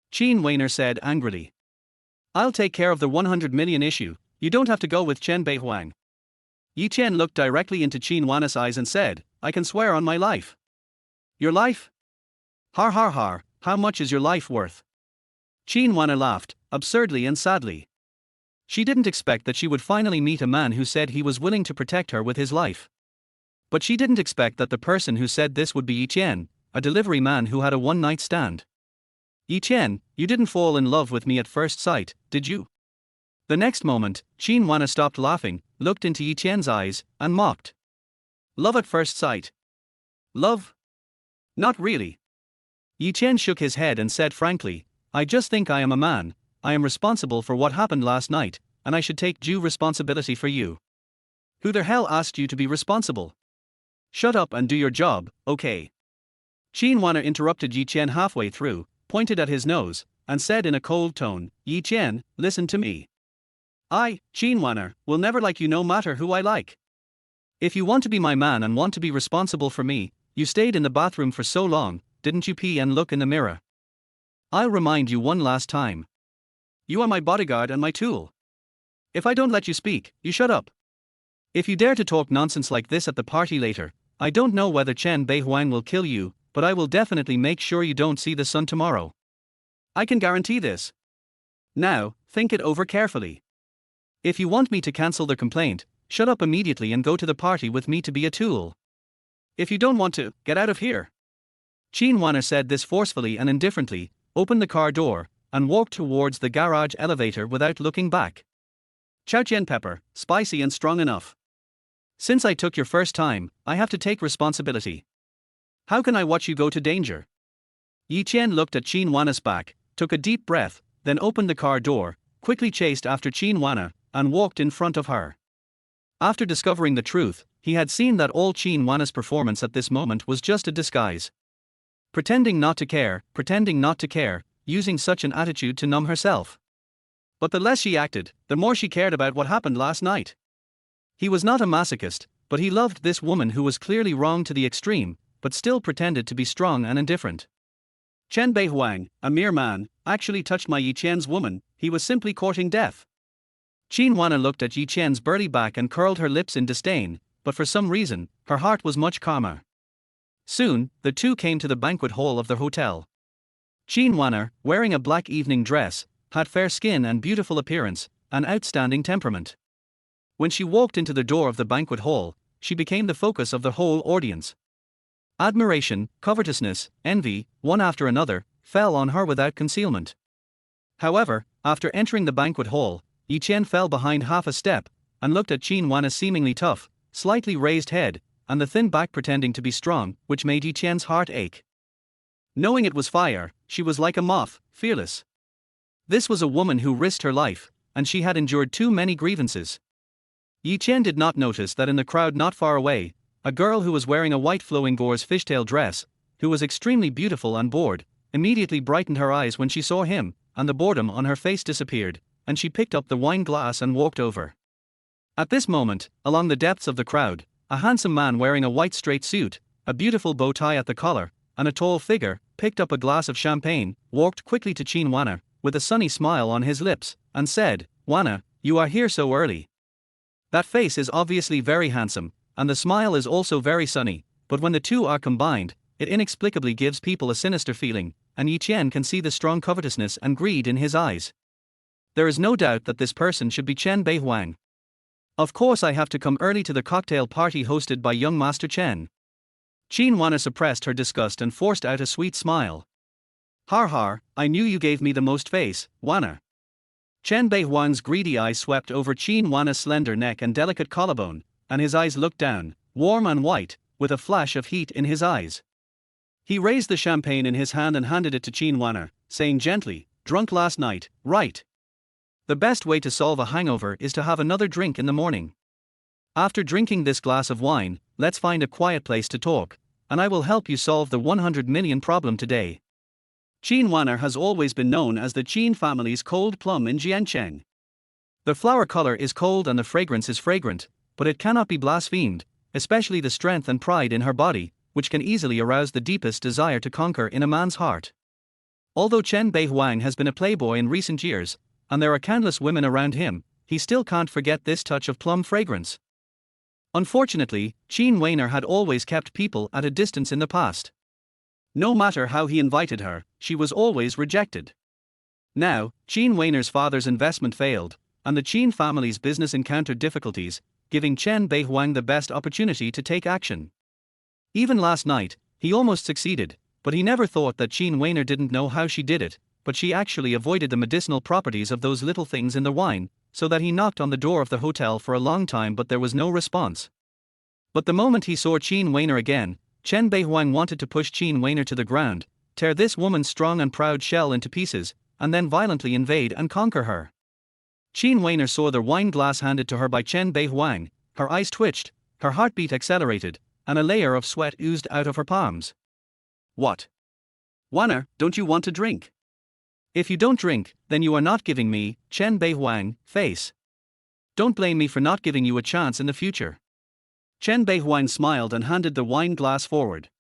Chen Wan said angrily. I'll take care of the 100 million issue, you don't have to go with Chen Beihuang. Yi Chen looked directly into Chen Wan's eyes and said, I can swear on my life. Your life? Har har har, how much is your life worth? Chen Wan laughed, absurdly and sadly. She didn't expect that she would finally meet a man who said he was willing to protect her with his life. But she didn't expect that the person who said this would be Yi Chen, a delivery man who had a one-night stand. Yi Chen, you didn't fall in love with me at first sight, did you? The next moment, Chen Wan stopped laughing, looked into Yi Chen's eyes, and mocked. Love at first sight? Love? Not really. Yi Chen shook his head and said frankly, I just think I am a man, I am responsible for what happened last night, and I should take due responsibility for you. Who the hell asked you to be responsible? Shut up and do your job, okay? Chen Wan interrupted Yi Chen halfway through, pointed at his nose, and said in a cold tone, Yi Chen, listen to me. I, Chen Wan, will never like you no matter who I like. If you want to be my man and want to be responsible for me, you stayed in the bathroom for so long, didn't you pee and look in the mirror? I'll remind you one last time. You are my bodyguard and my tool. If I don't let you speak, you shut up. If you dare to talk nonsense like this at the party later, I don't know whether Chen Beihuang will kill you, but I will definitely make sure you don't see the sun tomorrow. I can guarantee this. Now, think it over carefully. If you want me to cancel the complaint, shut up immediately and go to the party with me to be a tool. If you don't want to, get out of here. Chen Wan said this forcefully and indifferently, opened the car door, and walked towards the garage elevator without looking back. Chow Chen pepper, spicy and strong enough. Since I took your first time, I have to take responsibility. How can I watch you go to danger? Yi Chen looked at Chen Wan's back, took a deep breath, then opened the car door, quickly chased after Chen Wan, and walked in front of her. After discovering the truth, he had seen that all Chen Wan's performance at this moment was just a disguise. Pretending not to care, using such an attitude to numb herself. But the less she acted, the more she cared about what happened last night. He was not a masochist, but he loved this woman who was clearly wrong to the extreme, but still pretended to be strong and indifferent. Chen Beihuang, a mere man, actually touched my Yi Chen's woman, he was simply courting death. Chen Wan looked at Yi Chen's burly back and curled her lips in disdain, but for some reason, her heart was much calmer. Soon, the two came to the banquet hall of the hotel. Chen Wan, wearing a black evening dress, had fair skin and beautiful appearance, an outstanding temperament. When she walked into the door of the banquet hall, she became the focus of the whole audience. Admiration, covetousness, envy, one after another, fell on her without concealment. However, after entering the banquet hall, Chen fell behind half a step, and looked at Qin Wan's seemingly tough, slightly raised head, and the thin back pretending to be strong, which made Chen's heart ache. Knowing it was fire, she was like a moth, fearless. This was a woman who risked her life, and she had endured too many grievances. Chen did not notice that in the crowd not far away, a girl who was wearing a white flowing gauze fishtail dress, who was extremely beautiful and bored, immediately brightened her eyes when she saw him, and the boredom on her face disappeared, and she picked up the wine glass and walked over. At this moment, along the depths of the crowd, a handsome man wearing a white straight suit, a beautiful bow tie at the collar, and a tall figure, picked up a glass of champagne, walked quickly to Qin Wan, with a sunny smile on his lips, and said, "Wan, you are here so early. That face is obviously very handsome, and the smile is also very sunny, but when the two are combined, it inexplicably gives people a sinister feeling, and Chen can see the strong covetousness and greed in his eyes. There is no doubt that this person should be Chen Beihuang. Of course I have to come early to the cocktail party hosted by young Master Chen." Qin Wan suppressed her disgust and forced out a sweet smile. "Har har, I knew you gave me the most face, Wan." Chen Beihuang's greedy eyes swept over Qin Wan's slender neck and delicate collarbone, and his eyes looked down, warm and white, with a flash of heat in his eyes. He raised the champagne in his hand and handed it to Qin Wan, saying gently, "Drunk last night, right? The best way to solve a hangover is to have another drink in the morning. After drinking this glass of wine, let's find a quiet place to talk, and I will help you solve the 100 million problem today." Qin Wan has always been known as the Qin family's cold plum in Jiancheng. The flower color is cold and the fragrance is fragrant, but it cannot be blasphemed, especially the strength and pride in her body, which can easily arouse the deepest desire to conquer in a man's heart. Although Chen Beihuang has been a playboy in recent years, and there are countless women around him, he still can't forget this touch of plum fragrance. Unfortunately, Qin Wan had always kept people at a distance in the past. No matter how he invited her, she was always rejected. Now, Qin Wan's father's investment failed, and the Qin family's business encountered difficulties, giving Chen Beihuang the best opportunity to take action. Even last night, he almost succeeded, but he never thought that Qin Wan didn't know how she did it, but she actually avoided the medicinal properties of those little things in the wine, so that he knocked on the door of the hotel for a long time but there was no response. But the moment he saw Qin Wan again, Chen Beihuang wanted to push Qin Wan to the ground, tear this woman's strong and proud shell into pieces, and then violently invade and conquer her. Qin Wan saw the wine glass handed to her by Chen Beihuang, her eyes twitched, her heartbeat accelerated, and a layer of sweat oozed out of her palms. "What? Wan, don't you want to drink? If you don't drink, then you are not giving me, Chen Beihuang, face. Don't blame me for not giving you a chance in the future." Chen Beihuang smiled and handed the wine glass forward.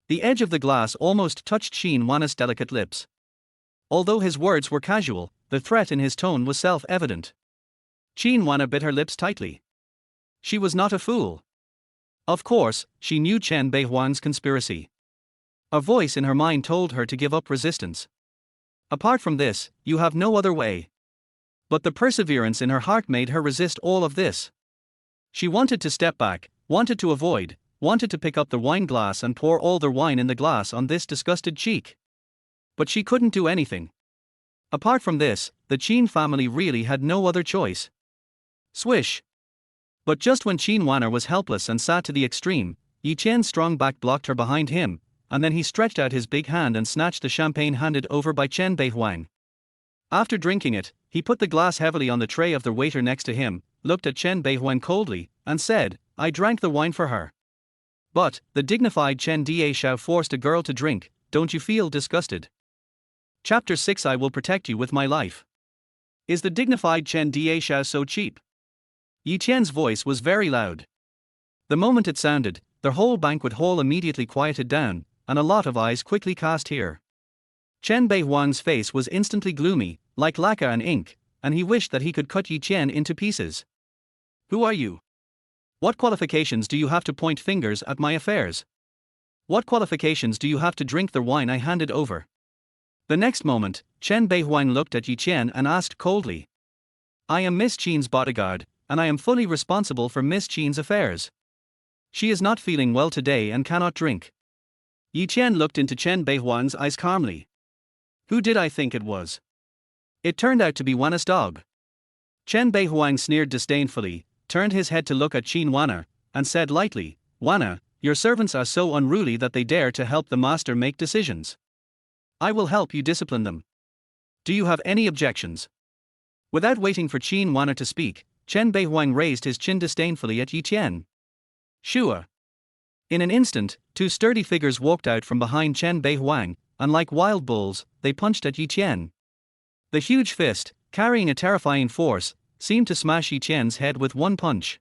The edge of the glass almost touched Qin Wan's delicate lips. Although his words were casual, the threat in his tone was self-evident. Qin Wan bit her lips tightly. She was not a fool. Of course, she knew Chen Beihuang's conspiracy. A voice in her mind told her to give up resistance. Apart from this, you have no other way. But the perseverance in her heart made her resist all of this. She wanted to step back, wanted to avoid, wanted to pick up the wine glass and pour all the wine in the glass on this disgusted cheek. But she couldn't do anything. Apart from this, the Qin family really had no other choice. Swish. But just when Qin Wan was helpless and sat to the extreme, Chen's strong back blocked her behind him, and then he stretched out his big hand and snatched the champagne handed over by Chen Beihuang. After drinking it, he put the glass heavily on the tray of the waiter next to him, looked at Chen Beihuang coldly, and said, "I drank the wine for her." "But," the dignified Chen Daishao forced a girl to drink, "don't you feel disgusted?" Chapter 6 I will protect you with my life. Is the dignified Chen Daishao so cheap? Yi Chen's voice was very loud. The moment it sounded, the whole banquet hall immediately quieted down, and a lot of eyes quickly cast here. Chen Beihuang's face was instantly gloomy, like lacquer and ink, and he wished that he could cut Yi Chen into pieces. "Who are you? What qualifications do you have to point fingers at my affairs? What qualifications do you have to drink the wine I handed over?" The next moment, Chen Beihuang looked at Yi Chen and asked coldly, "I am Miss Qin's bodyguard, and I am fully responsible for Miss Chen's affairs. She is not feeling well today and cannot drink. Yi Chen looked into Chen Beihuang's eyes calmly. Who did I think it was? It turned out to be Wanna's dog. Chen Beihuang sneered disdainfully, turned his head to look at Qin Wanna, and said lightly, Wanna, your servants are so unruly that they dare to help the master make decisions. I will help you discipline them. Do you have any objections? Without waiting for Qin Wanna to speak, Chen Beihuang raised his chin disdainfully at Yi Chen. Sure. In an instant, two sturdy figures walked out from behind Chen Beihuang, and like wild bulls, they punched at Yi Chen. The huge fist, carrying a terrifying force, seemed to smash Yi Chen's head with one punch.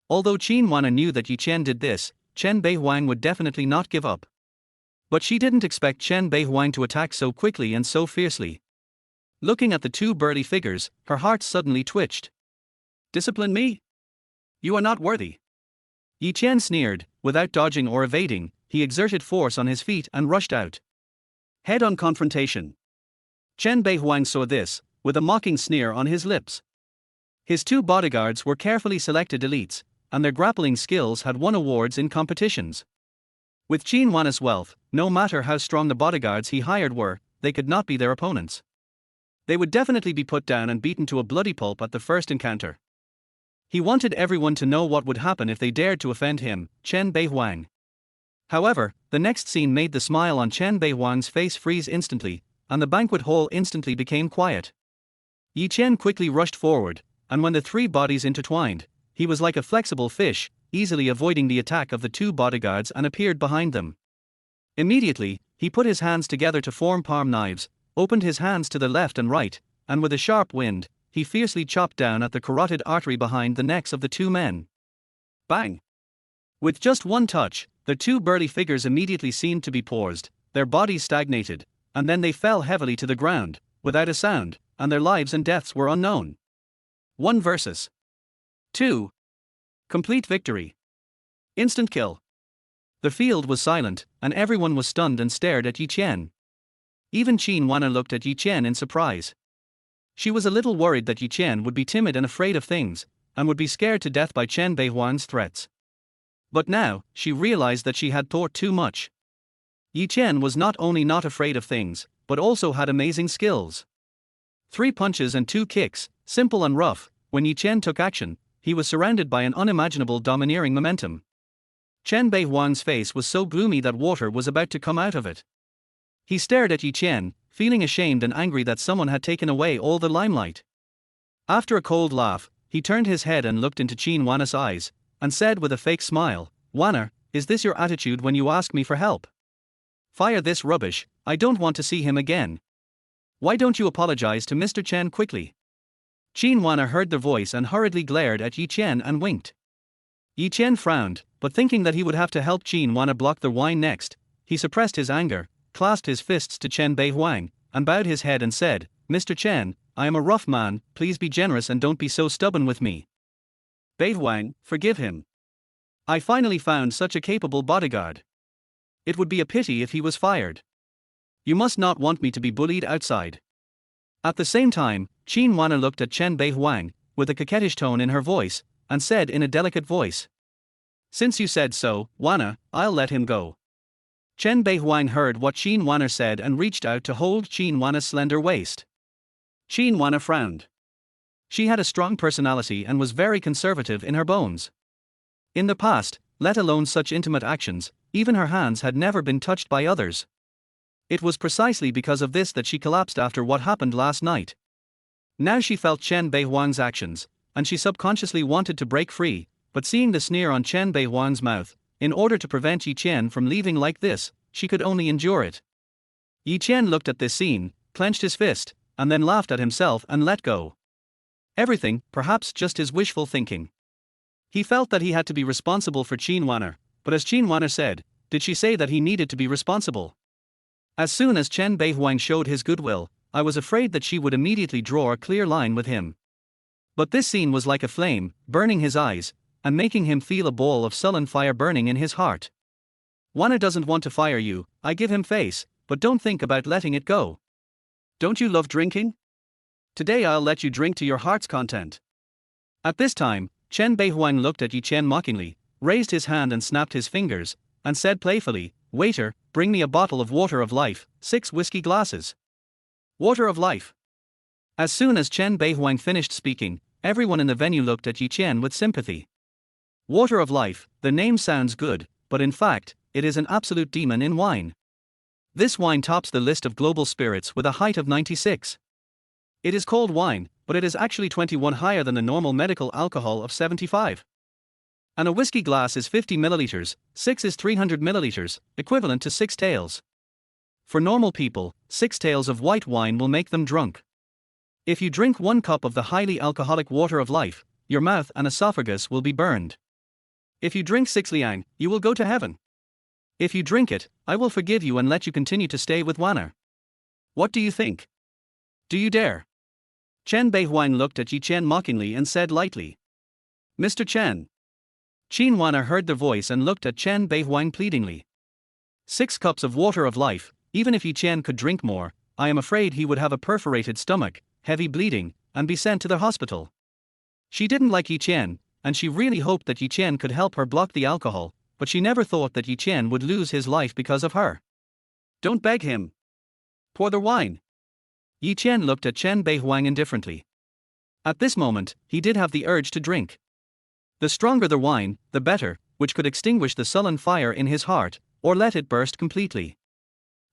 Although Qin Wanna knew that Yi Chen did this, Chen Beihuang would definitely not give up. But she didn't expect Chen Beihuang to attack so quickly and so fiercely. Looking at the two burly figures, her heart suddenly twitched. Discipline me? You are not worthy. Yi Chen sneered, without dodging or evading, he exerted force on his feet and rushed out. Head-on confrontation. Chen Beihuang saw this, with a mocking sneer on his lips. His two bodyguards were carefully selected elites, and their grappling skills had won awards in competitions. With Qin Wanna's wealth, no matter how strong the bodyguards he hired were, they could not be their opponents. They would definitely be put down and beaten to a bloody pulp at the first encounter. He wanted everyone to know what would happen if they dared to offend him, Chen Beihuang. However, the next scene made the smile on Chen Beihuang's face freeze instantly, and the banquet hall instantly became quiet. Yi Chen quickly rushed forward, and when the three bodies intertwined, he was like a flexible fish, easily avoiding the attack of the two bodyguards and appeared behind them. Immediately, he put his hands together to form palm knives, opened his hands to the left and right, and with a sharp wind, he fiercely chopped down at the carotid artery behind the necks of the two men. Bang! With just one touch, the two burly figures immediately seemed to be paused, their bodies stagnated, and then they fell heavily to the ground, without a sound, and their lives and deaths were unknown. 1 versus 2. Complete victory. Instant kill. The field was silent, and everyone was stunned and stared at Yi Chen. Even Qin Wanna looked at Yi Chen in surprise. She was a little worried that Yi Chen would be timid and afraid of things, and would be scared to death by Chen Beihuang's threats. But now, she realized that she had thought too much. Yi Chen was not only not afraid of things, but also had amazing skills. 3 punches and 2 kicks, simple and rough. When Yi Chen took action, he was surrounded by an unimaginable domineering momentum. Chen Beihuang's face was so gloomy that water was about to come out of it. He stared at Yi Chen, feeling ashamed and angry that someone had taken away all the limelight. After a cold laugh, he turned his head and looked into Qin Wanna's eyes, and said with a fake smile, Wanna, is this your attitude when you ask me for help? Fire this rubbish, I don't want to see him again. Why don't you apologize to Mr. Chen quickly? Qin Wanna heard the voice and hurriedly glared at Yi Chen and winked. Yi Chen frowned, but thinking that he would have to help Qin Wanna block the wine next, he suppressed his anger, clasped his fists to Chen Beihuang, and bowed his head and said, Mr. Chen, I am a rough man, please be generous and don't be so stubborn with me. Beihuang, forgive him. I finally found such a capable bodyguard. It would be a pity if he was fired. You must not want me to be bullied outside. At the same time, Qin Wanna looked at Chen Beihuang, with a coquettish tone in her voice, and said in a delicate voice, Since you said so, Wanna, I'll let him go. Chen Beihuang heard what Qin Wanna said and reached out to hold Qin Wanna's slender waist. Qin Wanna frowned. She had a strong personality and was very conservative in her bones. In the past, let alone such intimate actions, even her hands had never been touched by others. It was precisely because of this that she collapsed after what happened last night. Now she felt Chen Beihuang's actions, and she subconsciously wanted to break free, but seeing the sneer on Chen Beihuang's mouth, in order to prevent Yi Chen from leaving like this, she could only endure it. Yi Chen looked at this scene, clenched his fist, and then laughed at himself and let go. Everything, perhaps just his wishful thinking. He felt that he had to be responsible for Qin Wanna, but as Qin Wanna said, did she say that he needed to be responsible? As soon as Chen Beihuang showed his goodwill, I was afraid that she would immediately draw a clear line with him. But this scene was like a flame, burning his eyes, and making him feel a ball of sullen fire burning in his heart. Wanna doesn't want to fire you, I give him face, but don't think about letting it go. Don't you love drinking? Today I'll let you drink to your heart's content. At this time, Chen Beihuang looked at Yi Chen mockingly, raised his hand and snapped his fingers, and said playfully, "Waiter, bring me a bottle of water of life, 6 whiskey glasses." Water of life. As soon as Chen Beihuang finished speaking, everyone in the venue looked at Yi Chen with sympathy. Water of life, the name sounds good, but in fact, it is an absolute demon in wine. This wine tops the list of global spirits with a height of 96. It is called wine, but it is actually 21 higher than the normal medical alcohol of 75. And a whiskey glass is 50 milliliters, 6 is 300 milliliters, equivalent to 6 taels. For normal people, 6 taels of white wine will make them drunk. If you drink 1 cup of the highly alcoholic water of life, your mouth and esophagus will be burned. If you drink 6 liang, you will go to heaven. If you drink it, I will forgive you and let you continue to stay with Wanner. What do you think? Do you dare? Chen Beihuang looked at Yi Chen mockingly and said lightly, "Mr. Chen." Qin Wanner heard the voice and looked at Chen Beihuang pleadingly. 6 cups of water of life, even if Yi Chen could drink more, I am afraid he would have a perforated stomach, heavy bleeding, and be sent to the hospital. She didn't like Yi Chen, and she really hoped that Yi Chen could help her block the alcohol, but she never thought that Yi Chen would lose his life because of her. Don't beg him. Pour the wine. Yi Chen looked at Chen Beihuang indifferently. At this moment, he did have the urge to drink. The stronger the wine, the better, which could extinguish the sullen fire in his heart, or let it burst completely.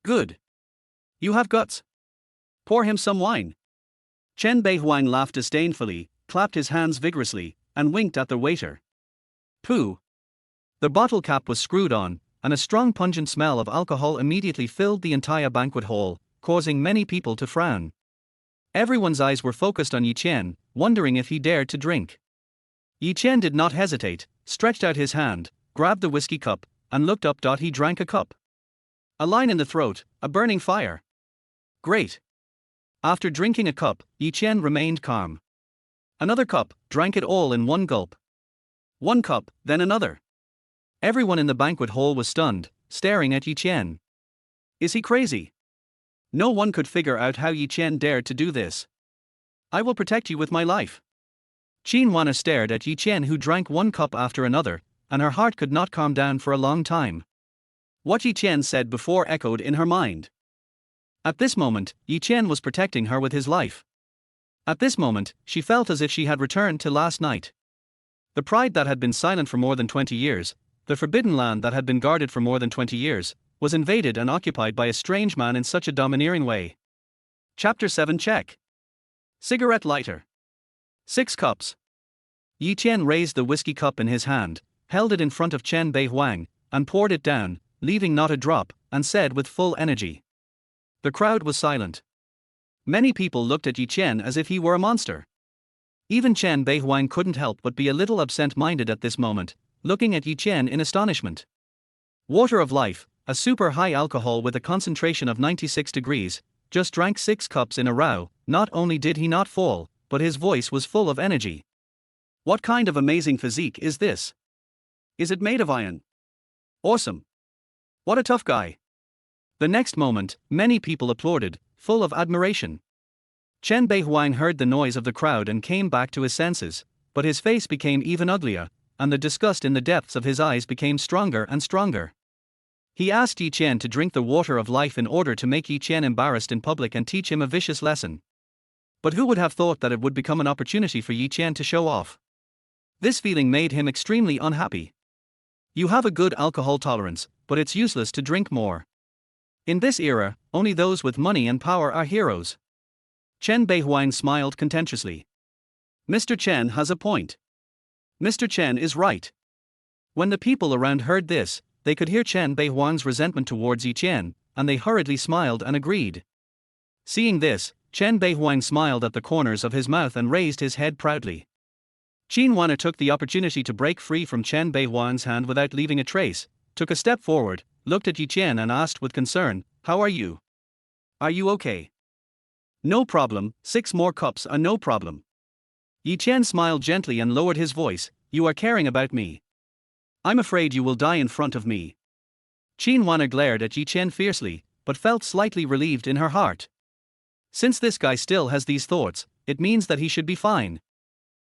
Good. You have guts. Pour him some wine. Chen Beihuang laughed disdainfully, clapped his hands vigorously, and winked at the waiter. Pooh. The bottle cap was screwed on, and a strong pungent smell of alcohol immediately filled the entire banquet hall, causing many people to frown. Everyone's eyes were focused on Yi Chen, wondering if he dared to drink. Yi Chen did not hesitate, stretched out his hand, grabbed the whiskey cup, and looked up. He drank a cup. A line in the throat, a burning fire. Great. After drinking a cup, Yi Chen remained calm. Another cup, drank it all in 1 gulp. 1 cup, then another. Everyone in the banquet hall was stunned, staring at Yi Chen. Is he crazy? No one could figure out how Yi Chen dared to do this. I will protect you with my life. Qin Wanner stared at Yi Chen, who drank 1 cup after another, and her heart could not calm down for a long time. What Yi Chen said before echoed in her mind. At this moment, Yi Chen was protecting her with his life. At this moment, she felt as if she had returned to last night. The pride that had been silent for more than 20 years, the forbidden land that had been guarded for more than 20 years, was invaded and occupied by a strange man in such a domineering way. Chapter 7. Check. Cigarette lighter. 6 cups. Yi Chen raised the whiskey cup in his hand, held it in front of Chen Beihuang, and poured it down, leaving not a drop, and said with full energy. The crowd was silent. Many people looked at Yi Chen as if he were a monster. Even Chen Beihuang couldn't help but be a little absent-minded at this moment, looking at Yi Chen in astonishment. Water of life, a super high alcohol with a concentration of 96 degrees, just drank 6 cups in a row. Not only did he not fall, but his voice was full of energy. What kind of amazing physique is this? Is it made of iron? Awesome. What a tough guy. The next moment, many people applauded, full of admiration. Chen Beihuang heard the noise of the crowd and came back to his senses, but his face became even uglier, and the disgust in the depths of his eyes became stronger and stronger. He asked Yi Chen to drink the water of life in order to make Yi Chen embarrassed in public and teach him a vicious lesson. But who would have thought that it would become an opportunity for Yi Chen to show off? This feeling made him extremely unhappy. You have a good alcohol tolerance, but it's useless to drink more. In this era, only those with money and power are heroes. Chen Beihuang smiled contemptuously. Mr. Chen has a point. Mr. Chen is right. When the people around heard this, they could hear Chen Beihuang's resentment towards Yi Chen, and they hurriedly smiled and agreed. Seeing this, Chen Beihuang smiled at the corners of his mouth and raised his head proudly. Qin Wanner took the opportunity to break free from Chen Beihuang's hand without leaving a trace, took a step forward, looked at Yi Chen and asked with concern, "How are you? Are you okay?" "No problem, 6 more cups are no problem." Yi Chen smiled gently and lowered his voice, "You are caring about me. I'm afraid you will die in front of me." Qin Wanner glared at Yi Chen fiercely, but felt slightly relieved in her heart. Since this guy still has these thoughts, it means that he should be fine.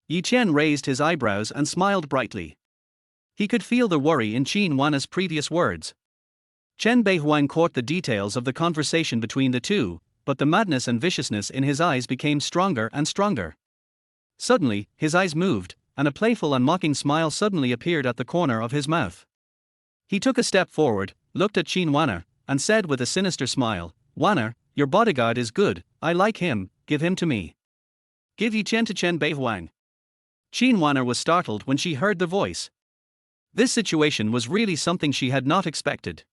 Yi Chen raised his eyebrows and smiled brightly. He could feel the worry in Qin Wanna's previous words. Chen Beihuang caught the details of the conversation between the two, but the madness and viciousness in his eyes became stronger and stronger. Suddenly, his eyes moved, and a playful and mocking smile suddenly appeared at the corner of his mouth. He took a step forward, looked at Qin Wanna, and said with a sinister smile, "Wanna, your bodyguard is good, I like him, give him to me." "Give Yi Chen to Chen Beihuang." Qin Wanna was startled when she heard the voice. This situation was really something she had not expected.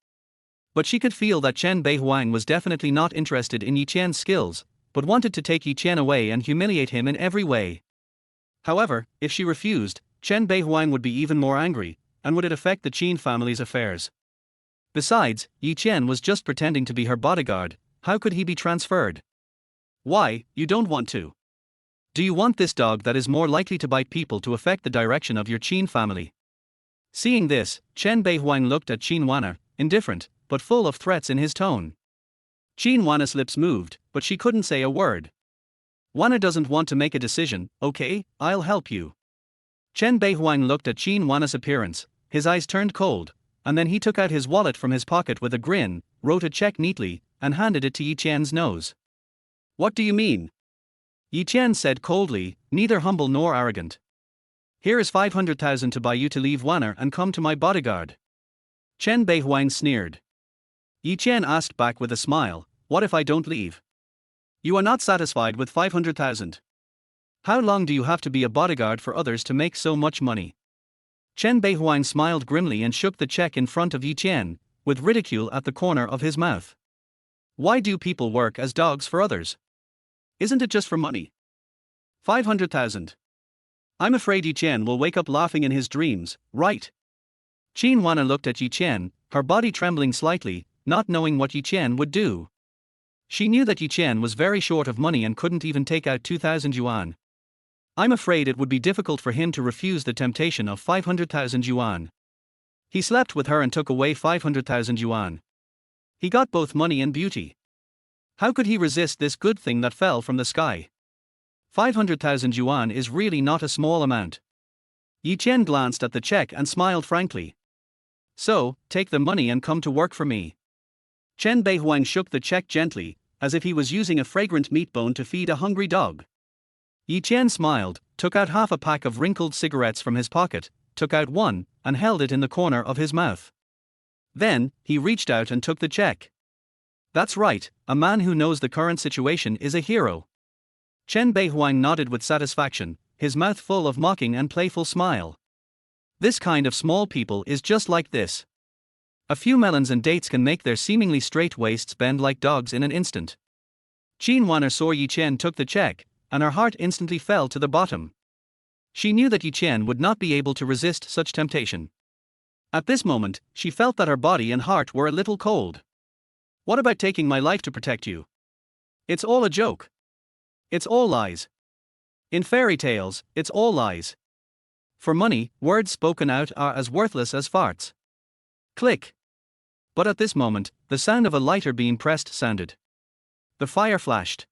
But she could feel that Chen Beihuang was definitely not interested in Yi Chen's skills, but wanted to take Yi Chen away and humiliate him in every way. However, if she refused, Chen Beihuang would be even more angry, and would it affect the Qin family's affairs? Besides, Yi Chen was just pretending to be her bodyguard, how could he be transferred? "Why, you don't want to? Do you want this dog that is more likely to bite people to affect the direction of your Qin family?" Seeing this, Chen Beihuang looked at Qin Wanna, indifferent, but full of threats in his tone. Qin Wanna's lips moved, but she couldn't say a word. "Wanna doesn't want to make a decision, okay, I'll help you." Chen Beihuang looked at Qin Wanna's appearance, his eyes turned cold, and then he took out his wallet from his pocket with a grin, wrote a check neatly, and handed it to Yi Chen's nose. "What do you mean?" Yi Chen said coldly, neither humble nor arrogant. "Here is 500,000 to buy you to leave Wanna and come to my bodyguard." Chen Beihuang sneered. Yi Chen asked back with a smile, "What if I don't leave? You are not satisfied with 500,000? How long do you have to be a bodyguard for others to make so much money?" Chen Beihuang smiled grimly and shook the check in front of Yi Chen, with ridicule at the corner of his mouth. "Why do people work as dogs for others? Isn't it just for money? 500,000. I'm afraid Yi Chen will wake up laughing in his dreams, right?" Qin Wanna looked at Yi Chen, her body trembling slightly, not knowing what Yi Chen would do. She knew that Yi Chen was very short of money and couldn't even take out 2,000 yuan. I'm afraid it would be difficult for him to refuse the temptation of 500,000 yuan. He slept with her and took away 500,000 yuan. He got both money and beauty. How could he resist this good thing that fell from the sky? 500,000 yuan is really not a small amount. Yi Chen glanced at the check and smiled frankly. "So, take the money and come to work for me." Chen Beihuang shook the check gently, as if he was using a fragrant meat bone to feed a hungry dog. Yi Chen smiled, took out half a pack of wrinkled cigarettes from his pocket, took out one, and held it in the corner of his mouth. Then, he reached out and took the check. "That's right, a man who knows the current situation is a hero." Chen Beihuang nodded with satisfaction, his mouth full of mocking and playful smile. This kind of small people is just like this. A few melons and dates can make their seemingly straight waists bend like dogs in an instant. Qin Wanna saw Yi Chen took the check, and her heart instantly fell to the bottom. She knew that Yi Chen would not be able to resist such temptation. At this moment, she felt that her body and heart were a little cold. "What about taking my life to protect you? It's all a joke. It's all lies. In fairy tales, it's all lies. For money, words spoken out are as worthless as farts." Click. But at this moment, the sound of a lighter being pressed sounded. The fire flashed.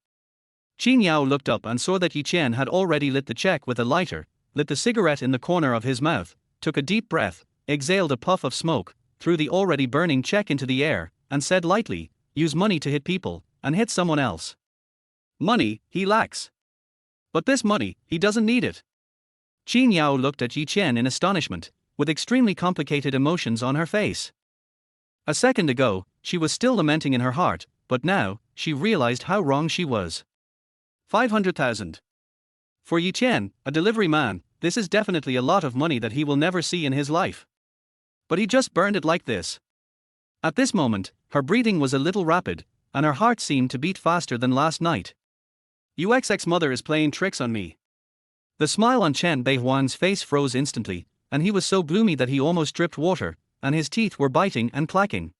Qin Yao looked up and saw that Yi Chen had already lit the check with a lighter, lit the cigarette in the corner of his mouth, took a deep breath, exhaled a puff of smoke, threw the already burning check into the air, and said lightly, "Use money to hit people, and hit someone else. Money, he lacks. But this money, he doesn't need it." Qin Yao looked at Yi Chen in astonishment, with extremely complicated emotions on her face. A second ago, she was still lamenting in her heart, but now, she realized how wrong she was. 500,000. For Yi Chen, a delivery man, this is definitely a lot of money that he will never see in his life. But he just burned it like this. At this moment, her breathing was a little rapid, and her heart seemed to beat faster than last night. "UXX mother is playing tricks on me." The smile on Chen Beihuang's face froze instantly, and he was so gloomy that he almost dripped water, and his teeth were biting and clacking.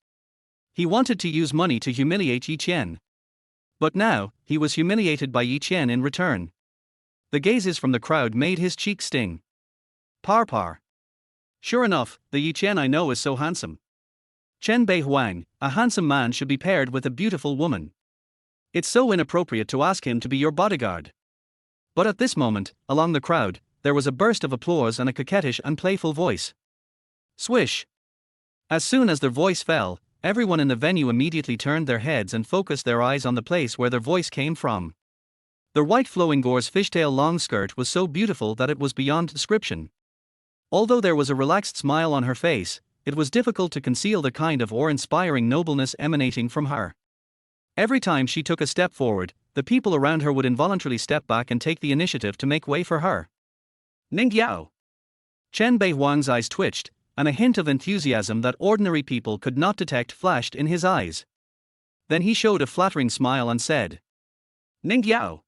He wanted to use money to humiliate Yi Chen. But now, he was humiliated by Yi Chen in return. The gazes from the crowd made his cheeks sting. Par. Sure enough, the Yi Chen I know is so handsome. Chen Beihuang, a handsome man should be paired with a beautiful woman. It's so inappropriate to ask him to be your bodyguard. But at this moment, along the crowd, there was a burst of applause and a coquettish and playful voice. Swish! As soon as their voice fell, everyone in the venue immediately turned their heads and focused their eyes on the place where their voice came from. The white flowing gauze fishtail long skirt was so beautiful that it was beyond description. Although there was a relaxed smile on her face, it was difficult to conceal the kind of awe-inspiring nobleness emanating from her. Every time she took a step forward, the people around her would involuntarily step back and take the initiative to make way for her. Ning Yao. Chen Beihuang's eyes twitched, and a hint of enthusiasm that ordinary people could not detect flashed in his eyes. Then he showed a flattering smile and said, Ning Yao.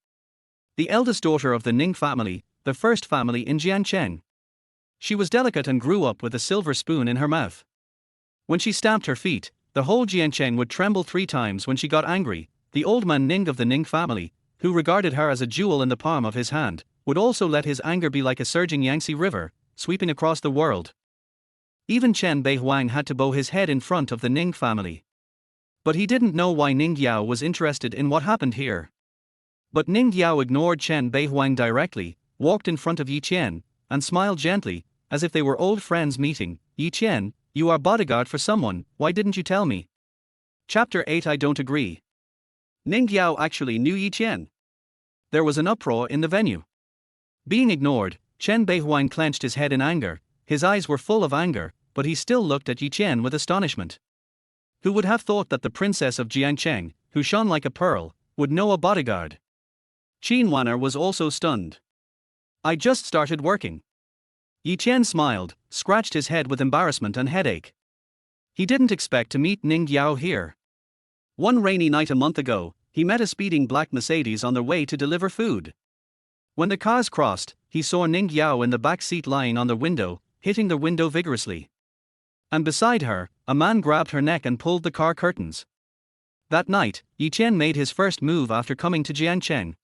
The eldest daughter of the Ning family, the first family in Jiancheng. She was delicate and grew up with a silver spoon in her mouth. When she stamped her feet, the whole Jiancheng would tremble 3 times when she got angry. The old man Ning of the Ning family, who regarded her as a jewel in the palm of his hand, would also let his anger be like a surging Yangtze River, sweeping across the world. Even Chen Beihuang had to bow his head in front of the Ning family. But he didn't know why Ning Yao was interested in what happened here. But Ning Yao ignored Chen Beihuang directly, walked in front of Yi Qian, and smiled gently, as if they were old friends meeting. Yi Qian, you are bodyguard for someone, why didn't you tell me? Chapter 8 I don't agree. Ning Yao actually knew Yi Qian. There was an uproar in the venue. Being ignored, Chen Beihuang clenched his head in anger. His eyes were full of anger, but he still looked at Yi Qian with astonishment. Who would have thought that the princess of Jiangcheng, who shone like a pearl, would know a bodyguard? Qin Wanner was also stunned. I just started working. Yi Qian smiled, scratched his head with embarrassment and headache. He didn't expect to meet Ning Yao here. One rainy night a month ago, he met a speeding black Mercedes on their way to deliver food. When the cars crossed, he saw Ning Yao in the back seat lying on the window, hitting the window vigorously. And beside her, a man grabbed her neck and pulled the car curtains. That night, Yi Qian made his first move after coming to Jiancheng.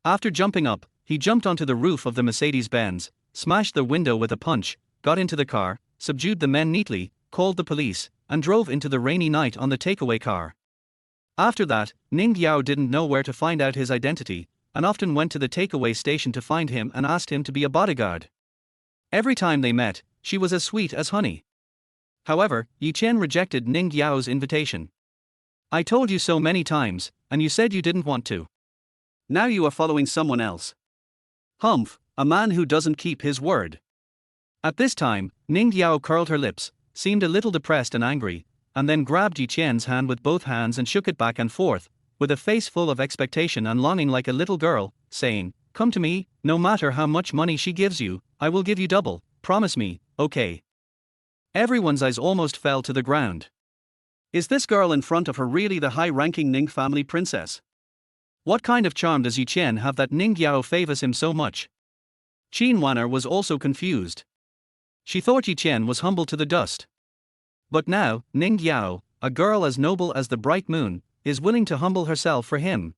After jumping up, he jumped onto the roof of the Mercedes-Benz, smashed the window with a punch, got into the car, subdued the men neatly, called the police, and drove into the rainy night on the takeaway car. After that, Ning Yao didn't know where to find out his identity, and often went to the takeaway station to find him and asked him to be a bodyguard. Every time they met, she was as sweet as honey. However, Yi Qian rejected Ning Yao's invitation. I told you so many times, and you said you didn't want to. Now you are following someone else. Humph, a man who doesn't keep his word. At this time, Ning Yao curled her lips, seemed a little depressed and angry, and then grabbed Yi Qian's hand with both hands and shook it back and forth, with a face full of expectation and longing like a little girl, saying, Come to me, no matter how much money she gives you, I will give you double, promise me, okay? Everyone's eyes almost fell to the ground. Is this girl in front of her really the high-ranking Ning family princess? What kind of charm does Yi Qian have that Ning Yao favors him so much? Qin Wanner was also confused. She thought Yi Qian was humble to the dust. But now, Ning Yao, a girl as noble as the bright moon, is willing to humble herself for him.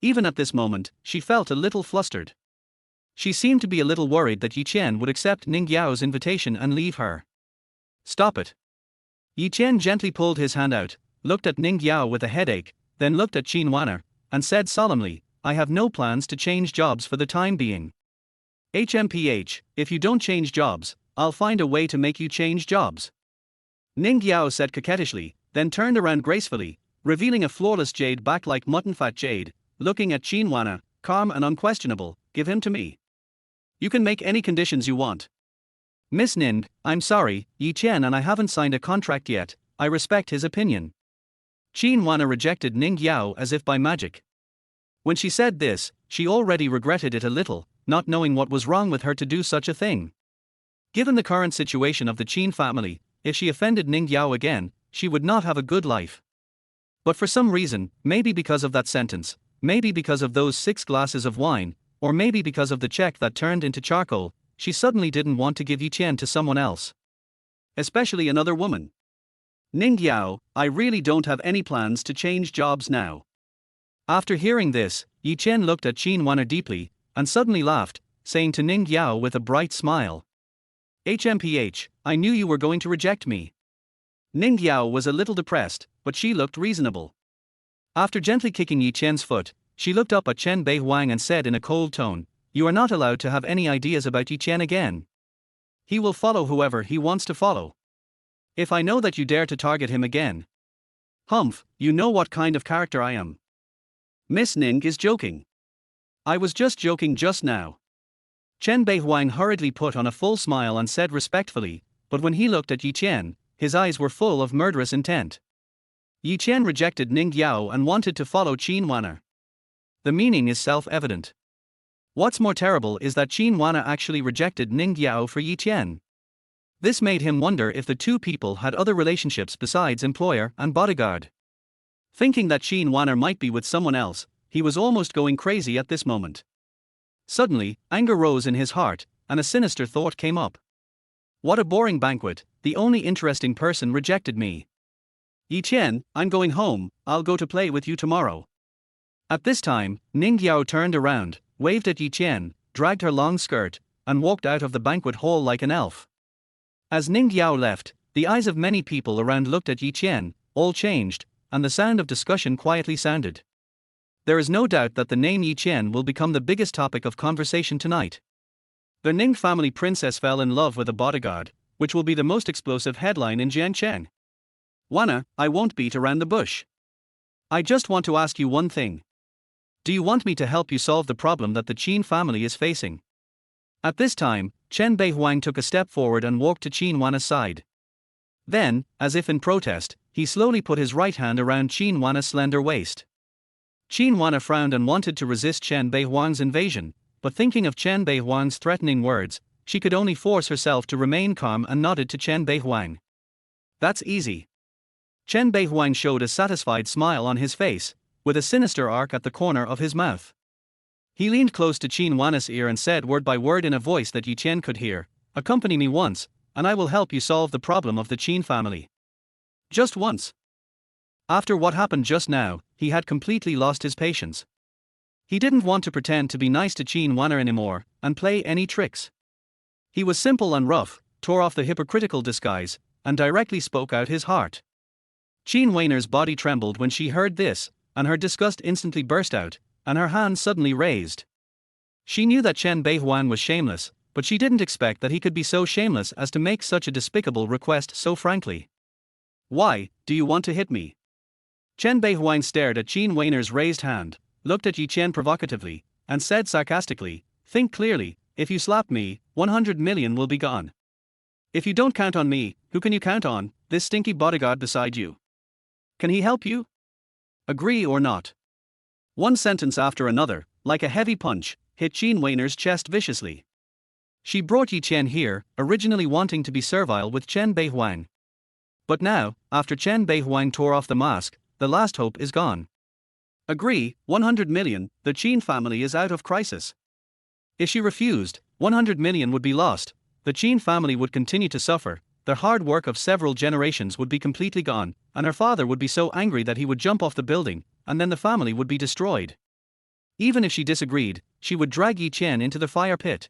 Even at this moment, she felt a little flustered. She seemed to be a little worried that Yi Qian would accept Ning Yao's invitation and leave her. Stop it. Yi Qian gently pulled his hand out, looked at Ning Yao with a headache, then looked at Qin Wanner, and said solemnly, I have no plans to change jobs for the time being. HMPH, if you don't change jobs, I'll find a way to make you change jobs. Ning Yao said coquettishly, then turned around gracefully, revealing a flawless jade back like mutton fat jade, looking at Qin Wanner, calm and unquestionable, give him to me. You can make any conditions you want. Miss Ning, I'm sorry, Yi Qian and I haven't signed a contract yet, I respect his opinion. Qin Wanner rejected Ning Yao as if by magic. When she said this, she already regretted it a little, not knowing what was wrong with her to do such a thing. Given the current situation of the Qin family, if she offended Ning Yao again, she would not have a good life. But for some reason, maybe because of that sentence, maybe because of those 6 glasses of wine, or maybe because of the check that turned into charcoal, she suddenly didn't want to give Yi Qian to someone else. Especially another woman. Ning Yao, I really don't have any plans to change jobs now. After hearing this, Yi Qian looked at Qin Wanner deeply, and suddenly laughed, saying to Ning Yao with a bright smile, HMPH, I knew you were going to reject me. Ning Yao was a little depressed, but she looked reasonable. After gently kicking Yi Qian's foot, she looked up at Chen Beihuang and said in a cold tone, you are not allowed to have any ideas about Yi Chen again. He will follow whoever he wants to follow. If I know that you dare to target him again. Humph, you know what kind of character I am. Miss Ning is joking. I was just joking just now. Chen Beihuang hurriedly put on a full smile and said respectfully, but when he looked at Yi Chen, his eyes were full of murderous intent. Yi Chen rejected Ning Yao and wanted to follow Qin Wana. The meaning is self-evident. What's more terrible is that Qin Wana actually rejected Ning Yao for Yi Chen. This made him wonder if the two people had other relationships besides employer and bodyguard. Thinking that Qin Wana might be with someone else, he was almost going crazy at this moment. Suddenly, anger rose in his heart, and a sinister thought came up. What a boring banquet, the only interesting person rejected me. Yi Chen, I'm going home, I'll go to play with you tomorrow. At this time, Ning Yao turned around, waved at Yi Chen, dragged her long skirt, and walked out of the banquet hall like an elf. As Ning Yao left, the eyes of many people around looked at Yi Chen, all changed, and the sound of discussion quietly sounded. There is no doubt that the name Yi Chen will become the biggest topic of conversation tonight. The Ning family princess fell in love with a bodyguard, which will be the most explosive headline in Jiangcheng. Wana, I won't beat around the bush. I just want to ask you one thing. Do you want me to help you solve the problem that the Qin family is facing? At this time, Chen Beihuang took a step forward and walked to Qin Wana's side. Then, as if in protest, he slowly put his right hand around Qin Wana's slender waist. Qin Wana frowned and wanted to resist Chen Beihuang's invasion, but thinking of Chen Beihuang's threatening words, she could only force herself to remain calm and nodded to Chen Beihuang. That's easy. Chen Beihuang showed a satisfied smile on his face, with a sinister arc at the corner of his mouth. He leaned close to Qin Wana's ear and said word by word in a voice that Yi Chen could hear, "Accompany me once, and I will help you solve the problem of the Qin family." Just once. After what happened just now, he had completely lost his patience. He didn't want to pretend to be nice to Qin Wana anymore, and play any tricks. He was simple and rough, tore off the hypocritical disguise, and directly spoke out his heart. Qin Waner's body trembled when she heard this, and her disgust instantly burst out, and her hands suddenly raised. She knew that Chen Beihuan was shameless, but she didn't expect that he could be so shameless as to make such a despicable request so frankly. Why, do you want to hit me? Chen Beihuan stared at Qin Waner's raised hand, looked at Yi Chen provocatively, and said sarcastically, "Think clearly, if you slap me, 100 million will be gone. If you don't count on me, who can you count on, this stinky bodyguard beside you? Can he help you? Agree or not?" One sentence after another, like a heavy punch, hit Qin Waner's chest viciously. She brought Yi Chen here, originally wanting to be servile with Chen Beihuang. But now, after Chen Beihuang tore off the mask, the last hope is gone. Agree, 100 million, the Qin family is out of crisis. If she refused, 100 million would be lost, the Qin family would continue to suffer, the hard work of several generations would be completely gone, and her father would be so angry that he would jump off the building, and then the family would be destroyed. Even if she disagreed, she would drag Yi Chen into the fire pit.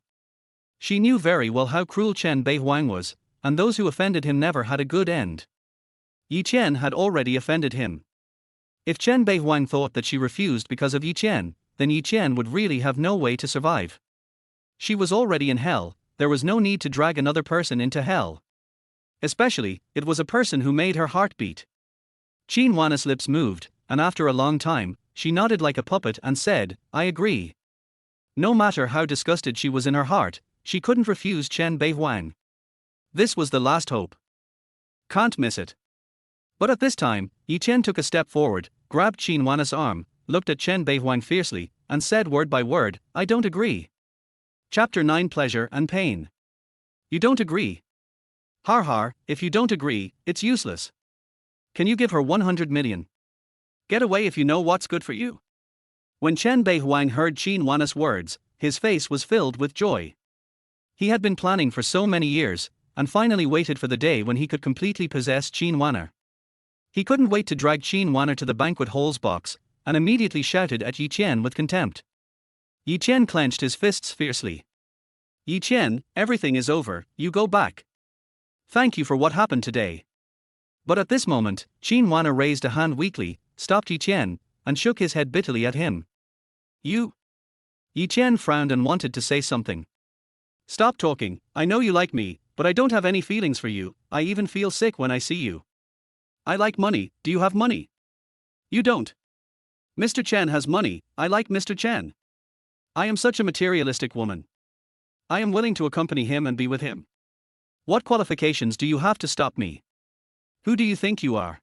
She knew very well how cruel Chen Beihuang was, and those who offended him never had a good end. Yi Chen had already offended him. If Chen Beihuang thought that she refused because of Yi Chen, then Yi Chen would really have no way to survive. She was already in hell, there was no need to drag another person into hell. Especially, it was a person who made her heart beat. Qin Wana's lips moved, and after a long time, she nodded like a puppet and said, "I agree." No matter how disgusted she was in her heart, she couldn't refuse Chen Beihuang. This was the last hope. Can't miss it. But at this time, Yi Chen took a step forward, grabbed Qin Wana's arm, looked at Chen Beihuang fiercely, and said word by word, "I don't agree." Chapter 9 Pleasure and Pain. You don't agree? Har har, if you don't agree, it's useless. Can you give her 100 million? Get away if you know what's good for you. When Chen Beihuang heard Qin Wana's words, his face was filled with joy. He had been planning for so many years, and finally waited for the day when he could completely possess Qin Wana. He couldn't wait to drag Qin Wana to the banquet hall's box, and immediately shouted at Yi Chen with contempt. Yi Chen clenched his fists fiercely. "Yi Chen, everything is over, you go back. Thank you for what happened today." But at this moment, Qin Wana raised a hand weakly, stopped Yi Chen, and shook his head bitterly at him. You Yi Chen frowned and wanted to say something. Stop talking, I know you like me, but I don't have any feelings for you, I even feel sick when I see you. I like money, do you have money? You don't. Mr. Chen has money, I like Mr. Chen. I am such a materialistic woman. I am willing to accompany him and be with him. What qualifications do you have to stop me? Who do you think you are?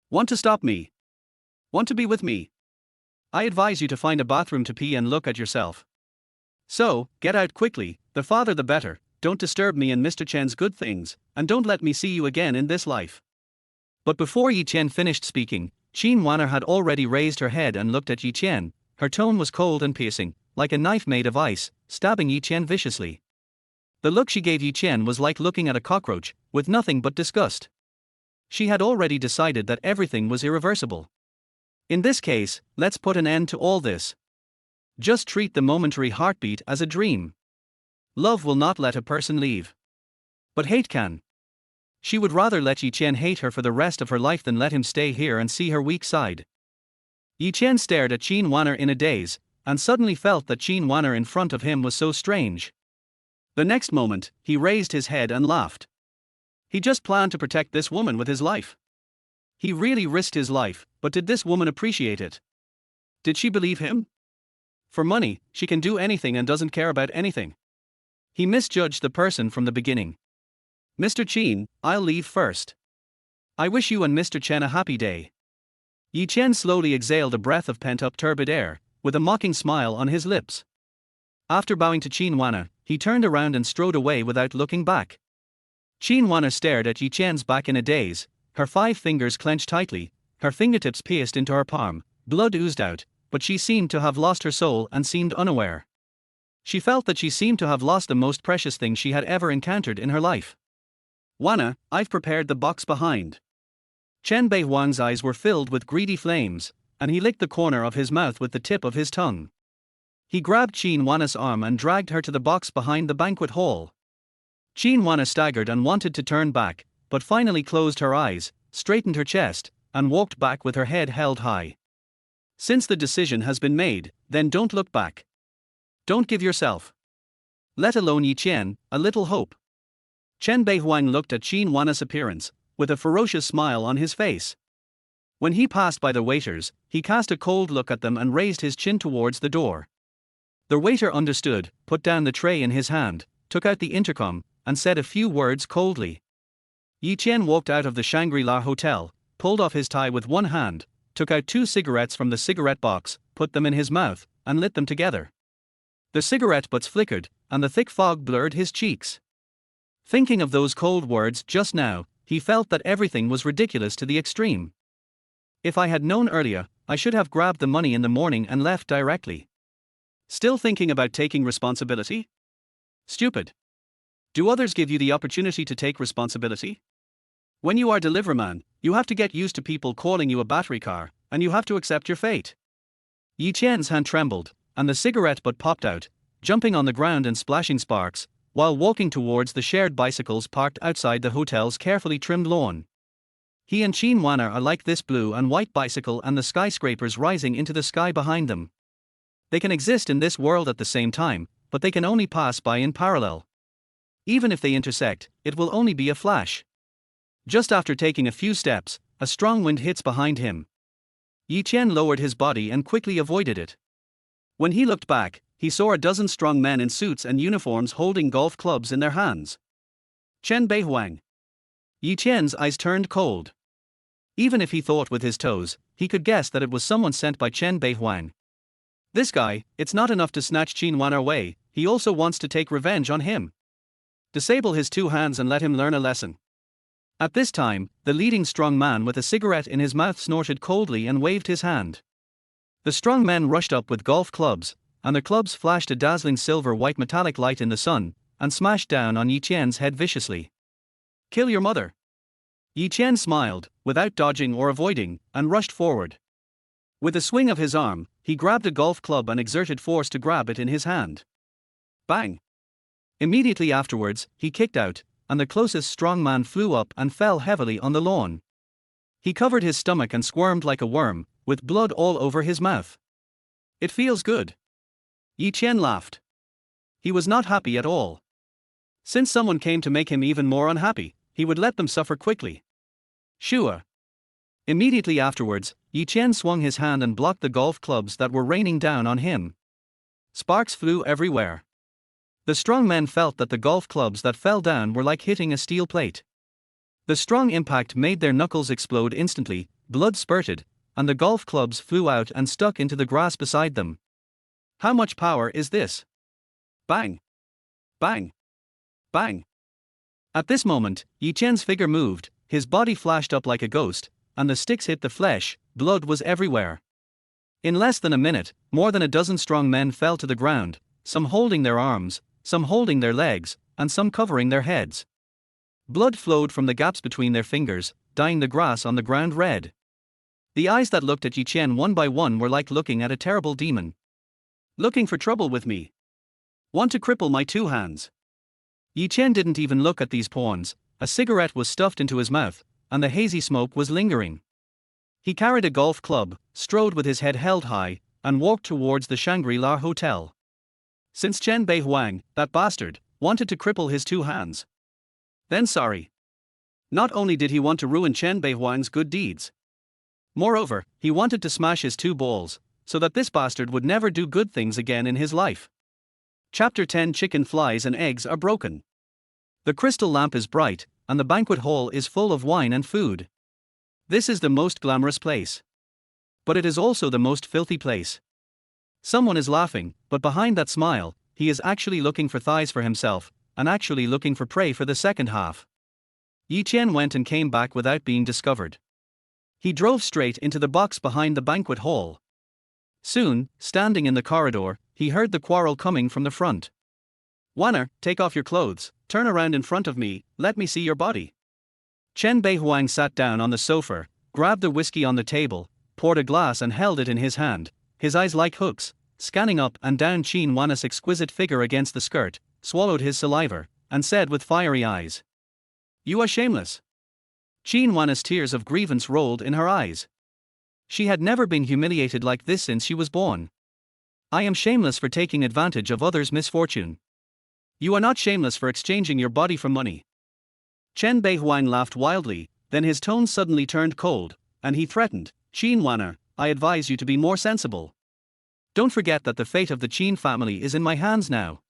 Want to stop me? Want to be with me? I advise you to find a bathroom to pee and look at yourself. So, get out quickly, the farther the better, don't disturb me and Mr. Chen's good things, and don't let me see you again in this life. But before Yi Chen finished speaking, Qin Wanner had already raised her head and looked at Yi Chen. Her tone was cold and piercing, like a knife made of ice, stabbing Yi Chen viciously. The look she gave Yi Chen was like looking at a cockroach, with nothing but disgust. She had already decided that everything was irreversible. In this case, let's put an end to all this. Just treat the momentary heartbeat as a dream. Love will not let a person leave. But hate can. She would rather let Yi Chen hate her for the rest of her life than let him stay here and see her weak side. Yi Chen stared at Qin Wanner in a daze, and suddenly felt that Qin Wanner in front of him was so strange. The next moment, he raised his head and laughed. He just planned to protect this woman with his life. He really risked his life, but did this woman appreciate it? Did she believe him? For money, she can do anything and doesn't care about anything. He misjudged the person from the beginning. Mr. Qin, I'll leave first. I wish you and Mr. Chen a happy day. Yi Chen slowly exhaled a breath of pent-up turbid air, with a mocking smile on his lips. After bowing to Qin Wanner, he turned around and strode away without looking back. Qin Wanner stared at Yi Chen's back in a daze, her 5 fingers clenched tightly, her fingertips pierced into her palm, blood oozed out, but she seemed to have lost her soul and seemed unaware. She felt that she seemed to have lost the most precious thing she had ever encountered in her life. Wanna, I've prepared the box behind. Chen Beihuang's eyes were filled with greedy flames, and he licked the corner of his mouth with the tip of his tongue. He grabbed Qin Wanner's arm and dragged her to the box behind the banquet hall. Qin Wanner staggered and wanted to turn back, but finally closed her eyes, straightened her chest, and walked back with her head held high. Since the decision has been made, then don't look back. Don't give yourself, let alone Yi Chen, a little hope. Chen Beihuang looked at Qin Wanner's appearance, with a ferocious smile on his face. When he passed by the waiters, he cast a cold look at them and raised his chin towards the door. The waiter understood, put down the tray in his hand, took out the intercom, and said a few words coldly. Yi Chen walked out of the Shangri-La Hotel, pulled off his tie with one hand, took out 2 cigarettes from the cigarette box, put them in his mouth, and lit them together. The cigarette butts flickered, and the thick fog blurred his cheeks. Thinking of those cold words just now, he felt that everything was ridiculous to the extreme. If I had known earlier, I should have grabbed the money in the morning and left directly. Still thinking about taking responsibility? Stupid. Do others give you the opportunity to take responsibility? When you are deliveryman, you have to get used to people calling you a battery car, and you have to accept your fate. Yi Chen's hand trembled, and the cigarette butt popped out, jumping on the ground and splashing sparks, while walking towards the shared bicycles parked outside the hotel's carefully trimmed lawn. He and Qin Wanner are like this blue and white bicycle and the skyscrapers rising into the sky behind them. They can exist in this world at the same time, but they can only pass by in parallel. Even if they intersect, it will only be a flash. Just after taking a few steps, a strong wind hits behind him. Yi Chen lowered his body and quickly avoided it. When he looked back, he saw a dozen strong men in suits and uniforms holding golf clubs in their hands. Chen Beihuang. Yi Chen's eyes turned cold. Even if he thought with his toes, he could guess that it was someone sent by Chen Beihuang. This guy, it's not enough to snatch Qin Wanner away, he also wants to take revenge on him. Disable his 2 hands and let him learn a lesson. At this time, the leading strong man with a cigarette in his mouth snorted coldly and waved his hand. The strong men rushed up with golf clubs, and the clubs flashed a dazzling silver-white metallic light in the sun, and smashed down on Yi Chen's head viciously. Kill your mother. Yi Chen smiled, without dodging or avoiding, and rushed forward. With a swing of his arm, he grabbed a golf club and exerted force to grab it in his hand. Bang! Immediately afterwards, he kicked out, and the closest strong man flew up and fell heavily on the lawn. He covered his stomach and squirmed like a worm, with blood all over his mouth. It feels good. Yi Chen laughed. He was not happy at all. Since someone came to make him even more unhappy, he would let them suffer quickly. Sure. Immediately afterwards, Yi Chen swung his hand and blocked the golf clubs that were raining down on him. Sparks flew everywhere. The strong men felt that the golf clubs that fell down were like hitting a steel plate. The strong impact made their knuckles explode instantly, blood spurted, and the golf clubs flew out and stuck into the grass beside them. How much power is this? Bang! Bang! Bang! At this moment, Yi Chen's figure moved, his body flashed up like a ghost, and the sticks hit the flesh, blood was everywhere. In less than a minute, more than a dozen strong men fell to the ground, some holding their arms, some holding their legs, and some covering their heads. Blood flowed from the gaps between their fingers, dyeing the grass on the ground red. The eyes that looked at Yi Chen one by one were like looking at a terrible demon. Looking for trouble with me? Want to cripple my two hands? Yi Chen didn't even look at these pawns. A cigarette was stuffed into his mouth, and the hazy smoke was lingering. He carried a golf club, strode with his head held high, and walked towards the Shangri-La Hotel. Since Chen Beihuang, that bastard, wanted to cripple his two hands. Then sorry. Not only did he want to ruin Chen Beihuang's good deeds. Moreover, he wanted to smash his two balls, so that this bastard would never do good things again in his life. Chapter 10 Chicken flies and eggs are broken. The crystal lamp is bright, and the banquet hall is full of wine and food. This is the most glamorous place. But it is also the most filthy place. Someone is laughing, but behind that smile, he is actually looking for thighs for himself, and actually looking for prey for the second half. Yi Chen went and came back without being discovered. He drove straight into the box behind the banquet hall. Soon, standing in the corridor, he heard the quarrel coming from the front. Wanner, take off your clothes, turn around in front of me, let me see your body. Chen Beihuang sat down on the sofa, grabbed the whiskey on the table, poured a glass and held it in his hand, his eyes like hooks, scanning up and down Qin Wanna's exquisite figure against the skirt, swallowed his saliva, and said with fiery eyes. You are shameless. Qin Wanna's tears of grievance rolled in her eyes. She had never been humiliated like this since she was born. I am shameless for taking advantage of others' misfortune. You are not shameless for exchanging your body for money. Chen Beihuang laughed wildly, then his tone suddenly turned cold, and he threatened, Qin Wanna, I advise you to be more sensible. Don't forget that the fate of the Qin family is in my hands now.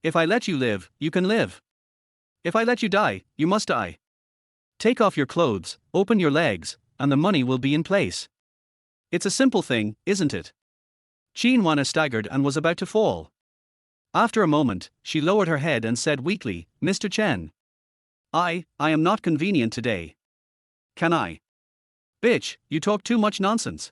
If I let you live, you can live. If I let you die, you must die. Take off your clothes, open your legs, and the money will be in place. It's a simple thing, isn't it? Qin Wanna staggered and was about to fall. After a moment, she lowered her head and said weakly, Mr. Chen. I am not convenient today. Can I? Bitch, you talk too much nonsense.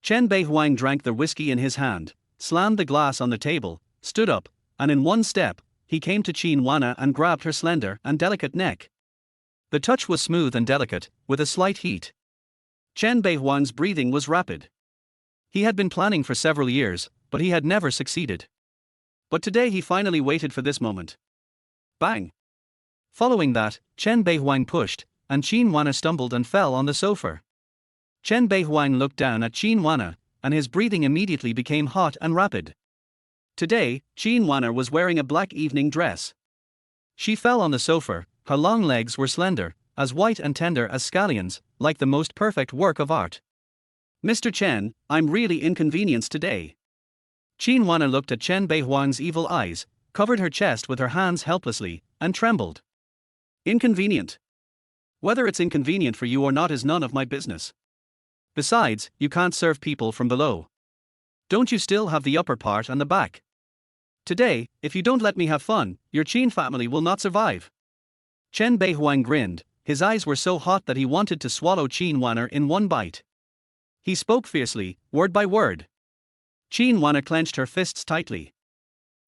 Chen Beihuang drank the whiskey in his hand, slammed the glass on the table, stood up, and in one step, he came to Qin Wanna and grabbed her slender and delicate neck. The touch was smooth and delicate, with a slight heat. Chen Beihuang's breathing was rapid. He had been planning for several years, but he had never succeeded. But today he finally waited for this moment. Bang! Following that, Chen Beihuang pushed, and Qin Wanna stumbled and fell on the sofa. Chen Beihuang looked down at Qin Wanna, and his breathing immediately became hot and rapid. Today, Qin Wanna was wearing a black evening dress. She fell on the sofa, her long legs were slender, as white and tender as scallions, like the most perfect work of art. Mr. Chen, I'm really inconvenienced today. Qin Wanna looked at Chen Beihuang's evil eyes, covered her chest with her hands helplessly, and trembled. Inconvenient? Whether it's inconvenient for you or not is none of my business. Besides, you can't serve people from below. Don't you still have the upper part and the back? Today, if you don't let me have fun, your Qin family will not survive. Chen Beihuang grinned, his eyes were so hot that he wanted to swallow Qin Wanna in one bite. He spoke fiercely, word by word. Qin Wanna clenched her fists tightly.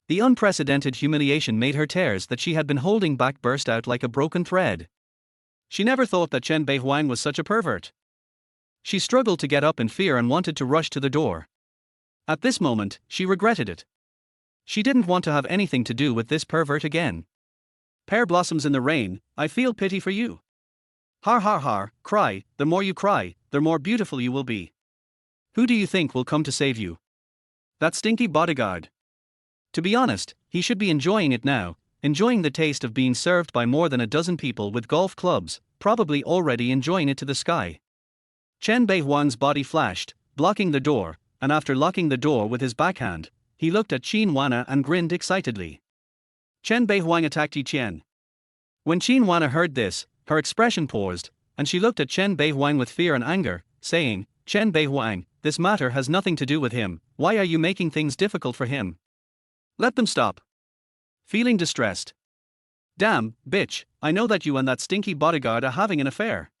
The unprecedented humiliation made her tears that she had been holding back burst out like a broken thread. She never thought that Chen Beihuang was such a pervert. She struggled to get up in fear and wanted to rush to the door. At this moment, she regretted it. She didn't want to have anything to do with this pervert again. Pear blossoms in the rain, I feel pity for you. Har har har, cry, the more you cry, the more beautiful you will be. Who do you think will come to save you? That stinky bodyguard. To be honest, he should be enjoying it now, enjoying the taste of being served by more than a dozen people with golf clubs, probably already enjoying it to the sky. Chen Beihuang's body flashed, blocking the door, and after locking the door with his backhand, he looked at Qin Wana and grinned excitedly. Chen Beihuang attacked Yi Qian. When Qin Wana heard this, her expression paused, and she looked at Chen Beihuang with fear and anger, saying, Chen Beihuang, this matter has nothing to do with him, why are you making things difficult for him? Let them stop. Feeling distressed. Damn, bitch, I know that you and that stinky bodyguard are having an affair.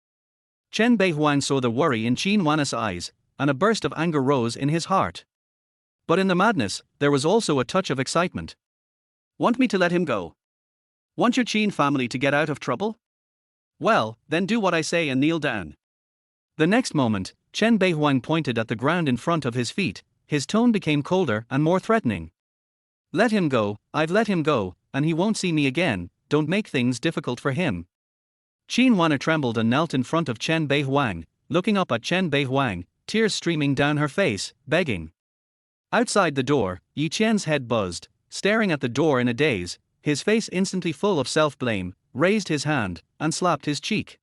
Chen Beihuang saw the worry in Qin Wana's eyes, and a burst of anger rose in his heart. But in the madness, there was also a touch of excitement. Want me to let him go? Want your Qin family to get out of trouble? Well, then do what I say and kneel down. The next moment, Chen Beihuang pointed at the ground in front of his feet, his tone became colder and more threatening. Let him go, I've let him go, and he won't see me again, don't make things difficult for him. Qin Wana trembled and knelt in front of Chen Beihuang, looking up at Chen Beihuang, tears streaming down her face, begging. Outside the door, Yi Qian's head buzzed, staring at the door in a daze, his face instantly full of self-blame, raised his hand, and slapped his cheek.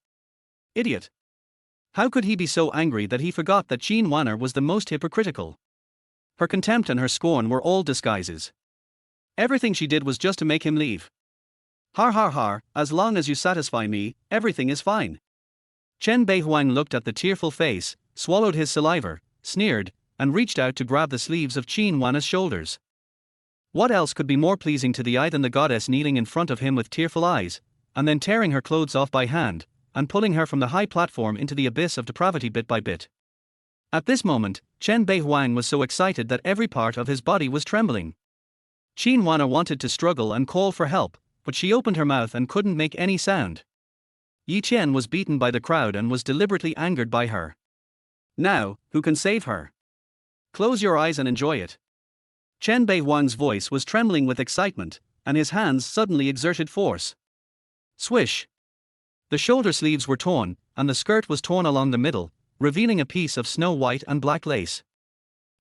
Idiot! How could he be so angry that he forgot that Qin Wana was the most hypocritical? Her contempt and her scorn were all disguises. Everything she did was just to make him leave. Har har har, as long as you satisfy me, everything is fine. Chen Beihuang looked at the tearful face, swallowed his saliva, sneered, and reached out to grab the sleeves of Qin Wana's shoulders. What else could be more pleasing to the eye than the goddess kneeling in front of him with tearful eyes, and then tearing her clothes off by hand, and pulling her from the high platform into the abyss of depravity bit by bit? At this moment, Chen Beihuang was so excited that every part of his body was trembling. Qin Wana wanted to struggle and call for help, but she opened her mouth and couldn't make any sound. Yi Qian was beaten by the crowd and was deliberately angered by her. Now, who can save her? Close your eyes and enjoy it. Chen Beihuang's voice was trembling with excitement, and his hands suddenly exerted force. Swish! The shoulder sleeves were torn, and the skirt was torn along the middle, revealing a piece of snow white and black lace.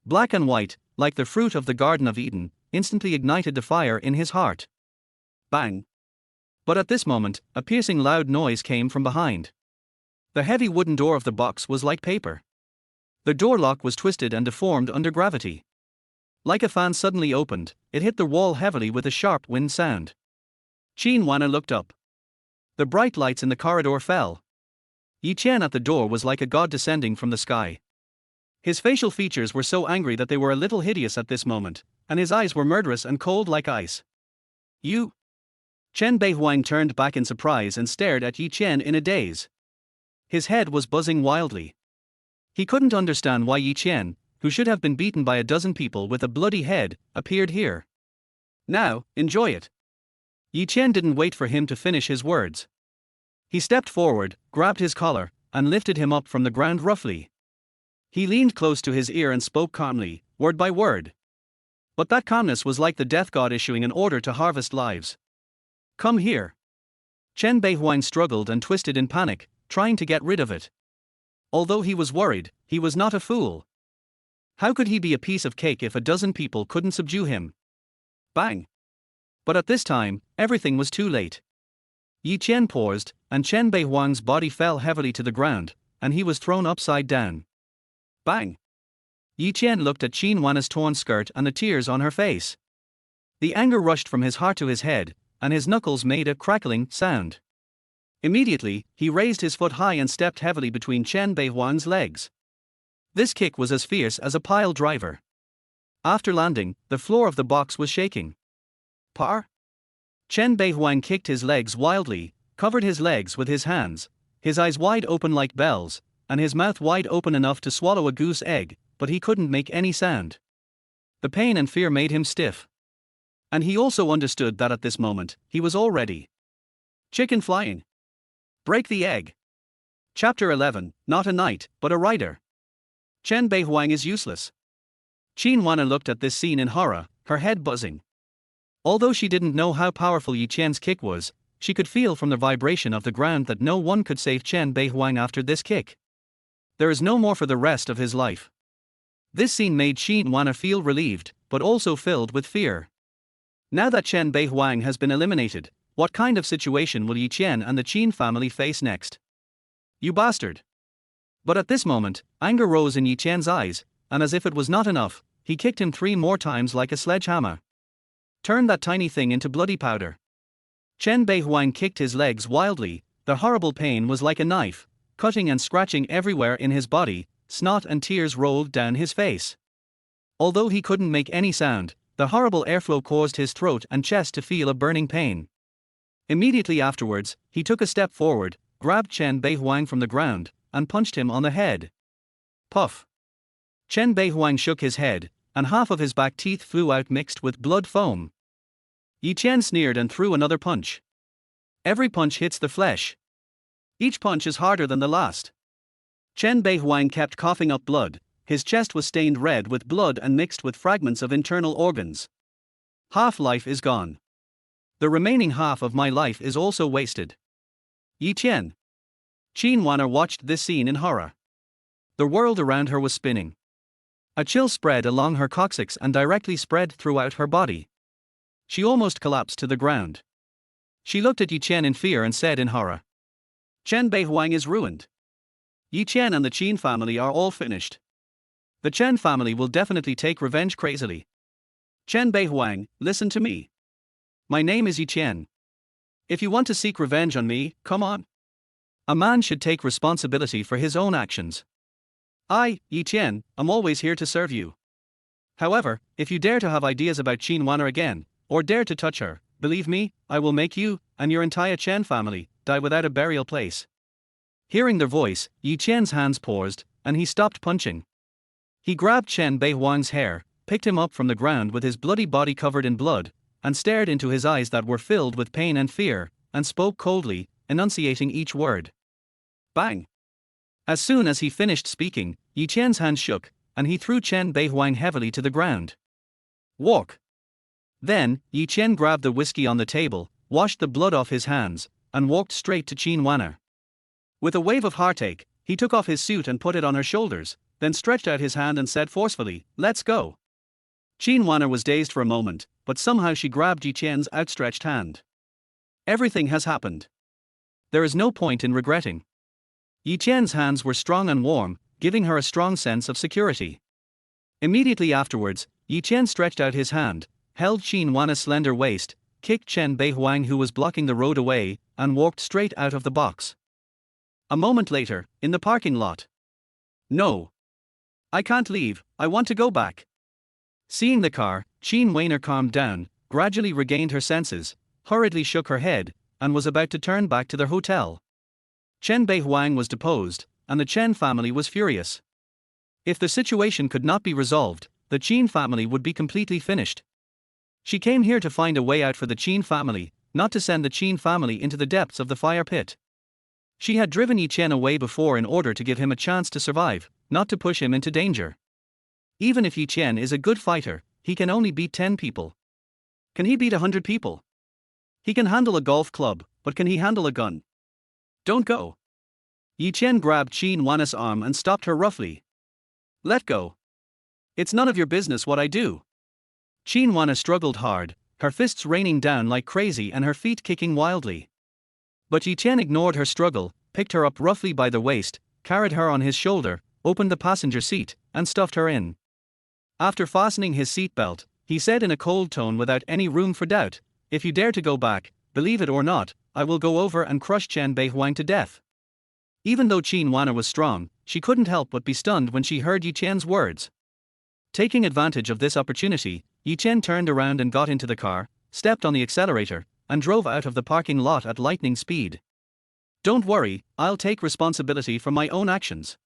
Black and white, like the fruit of the Garden of Eden, instantly ignited the fire in his heart. Bang! But at this moment, a piercing loud noise came from behind. The heavy wooden door of the box was like paper. The door lock was twisted and deformed under gravity. Like a fan suddenly opened, it hit the wall heavily with a sharp wind sound. Qin Wana looked up. The bright lights in the corridor fell. Yi Qian at the door was like a god descending from the sky. His facial features were so angry that they were a little hideous at this moment, and his eyes were murderous and cold like ice. You? Chen Beihuang turned back in surprise and stared at Yi Qian in a daze. His head was buzzing wildly. He couldn't understand why Yi Qian, who should have been beaten by a dozen people with a bloody head, appeared here. Now, enjoy it. Yi Qian didn't wait for him to finish his words. He stepped forward, grabbed his collar, and lifted him up from the ground roughly. He leaned close to his ear and spoke calmly, word by word. But that calmness was like the death god issuing an order to harvest lives. Come here. Chen Beihuang struggled and twisted in panic, trying to get rid of it. Although he was worried, he was not a fool. How could he be a piece of cake if a dozen people couldn't subdue him? Bang! But at this time, everything was too late. Yi Qian paused, and Chen Beihuang's body fell heavily to the ground, and he was thrown upside down. Bang! Yi Qian looked at Qin Wana's torn skirt and the tears on her face. The anger rushed from his heart to his head, and his knuckles made a crackling sound. Immediately, he raised his foot high and stepped heavily between Chen Beihuang's legs. This kick was as fierce as a pile driver. After landing, the floor of the box was shaking. Par? Chen Beihuang kicked his legs wildly, covered his legs with his hands, his eyes wide open like bells, and his mouth wide open enough to swallow a goose egg, but he couldn't make any sound. The pain and fear made him stiff. And he also understood that at this moment, he was already chicken flying. Break the egg. Chapter 11, Not a knight, but a rider. Chen Beihuang is useless. Qin Wana looked at this scene in horror, her head buzzing. Although she didn't know how powerful Yi Qian's kick was, she could feel from the vibration of the ground that no one could save Chen Beihuang after this kick. There is no more for the rest of his life. This scene made Chen Wana feel relieved, but also filled with fear. Now that Chen Bei Huang has been eliminated, what kind of situation will Yi Qian and the Qin family face next? You bastard! But at this moment, anger rose in Yi Qian's eyes, and as if it was not enough, he kicked him 3 more times like a sledgehammer. Turn that tiny thing into bloody powder. Chen Bei Huang kicked his legs wildly. The horrible pain was like a knife, cutting and scratching everywhere in his body. Snot and tears rolled down his face. Although he couldn't make any sound, the horrible airflow caused his throat and chest to feel a burning pain. Immediately afterwards, he took a step forward, grabbed Chen Bei Huang from the ground, and punched him on the head. Puff! Chen Bei Huang shook his head, and half of his back teeth flew out mixed with blood foam. Yi Qian sneered and threw another punch. Every punch hits the flesh. Each punch is harder than the last. Chen Bei Huang kept coughing up blood. His chest was stained red with blood and mixed with fragments of internal organs. Half life is gone. The remaining half of my life is also wasted. Yi Qian. Chen Wana watched this scene in horror. The world around her was spinning. A chill spread along her coccyx and directly spread throughout her body. She almost collapsed to the ground. She looked at Yi Qian in fear and said in horror, Chen Bei Huang is ruined. Yi Qian and the Qin family are all finished. The Chen family will definitely take revenge crazily. Chen Bei Huang, listen to me. My name is Yi Qian. If you want to seek revenge on me, come on. A man should take responsibility for his own actions. I, Yi Qian, am always here to serve you. However, if you dare to have ideas about Chen Wana again, or dare to touch her, believe me, I will make you, and your entire Chen family, die without a burial place. Hearing their voice, Yi Qian's hands paused, and he stopped punching. He grabbed Chen Bei Huang's hair, picked him up from the ground with his bloody body covered in blood, and stared into his eyes that were filled with pain and fear, and spoke coldly, enunciating each word. Bang! As soon as he finished speaking, Yi Qian's hand shook, and he threw Chen Bei Huang heavily to the ground. Walk! Then, Yi Qian grabbed the whiskey on the table, washed the blood off his hands, and walked straight to Chen Wana. With a wave of heartache, he took off his suit and put it on her shoulders, then stretched out his hand and said forcefully, Let's go. Chen Wana was dazed for a moment, but somehow she grabbed Yi Qian's outstretched hand. Everything has happened. There is no point in regretting. Yi Qian's hands were strong and warm, giving her a strong sense of security. Immediately afterwards, Yi Qian stretched out his hand, held Chen Wana's slender waist, kicked Chen Bei Huang who was blocking the road away, and walked straight out of the box. A moment later, in the parking lot. No. I can't leave, I want to go back. Seeing the car, Chen Weiner calmed down, gradually regained her senses, hurriedly shook her head, and was about to turn back to their hotel. Chen Bei Huang was deposed, and the Chen family was furious. If the situation could not be resolved, the Qin family would be completely finished. She came here to find a way out for the Qin family, not to send the Qin family into the depths of the fire pit. She had driven Yi Qian away before in order to give him a chance to survive, not to push him into danger. Even if Yi Qian is a good fighter, he can only beat 10 people. Can he beat 100 people? He can handle a golf club, but can he handle a gun? Don't go. Yi Qian grabbed Chen Wana's arm and stopped her roughly. Let go. It's none of your business what I do. Chen Wana struggled hard, her fists raining down like crazy and her feet kicking wildly. But Yi Qian ignored her struggle, picked her up roughly by the waist, carried her on his shoulder, opened the passenger seat, and stuffed her in. After fastening his seatbelt, he said in a cold tone without any room for doubt, If you dare to go back, believe it or not, I will go over and crush Chen Bei Huang to death. Even though Chen Wana was strong, she couldn't help but be stunned when she heard Yi Qian's words. Taking advantage of this opportunity, Yi Qian turned around and got into the car, stepped on the accelerator, and drove out of the parking lot at lightning speed. Don't worry, I'll take responsibility for my own actions.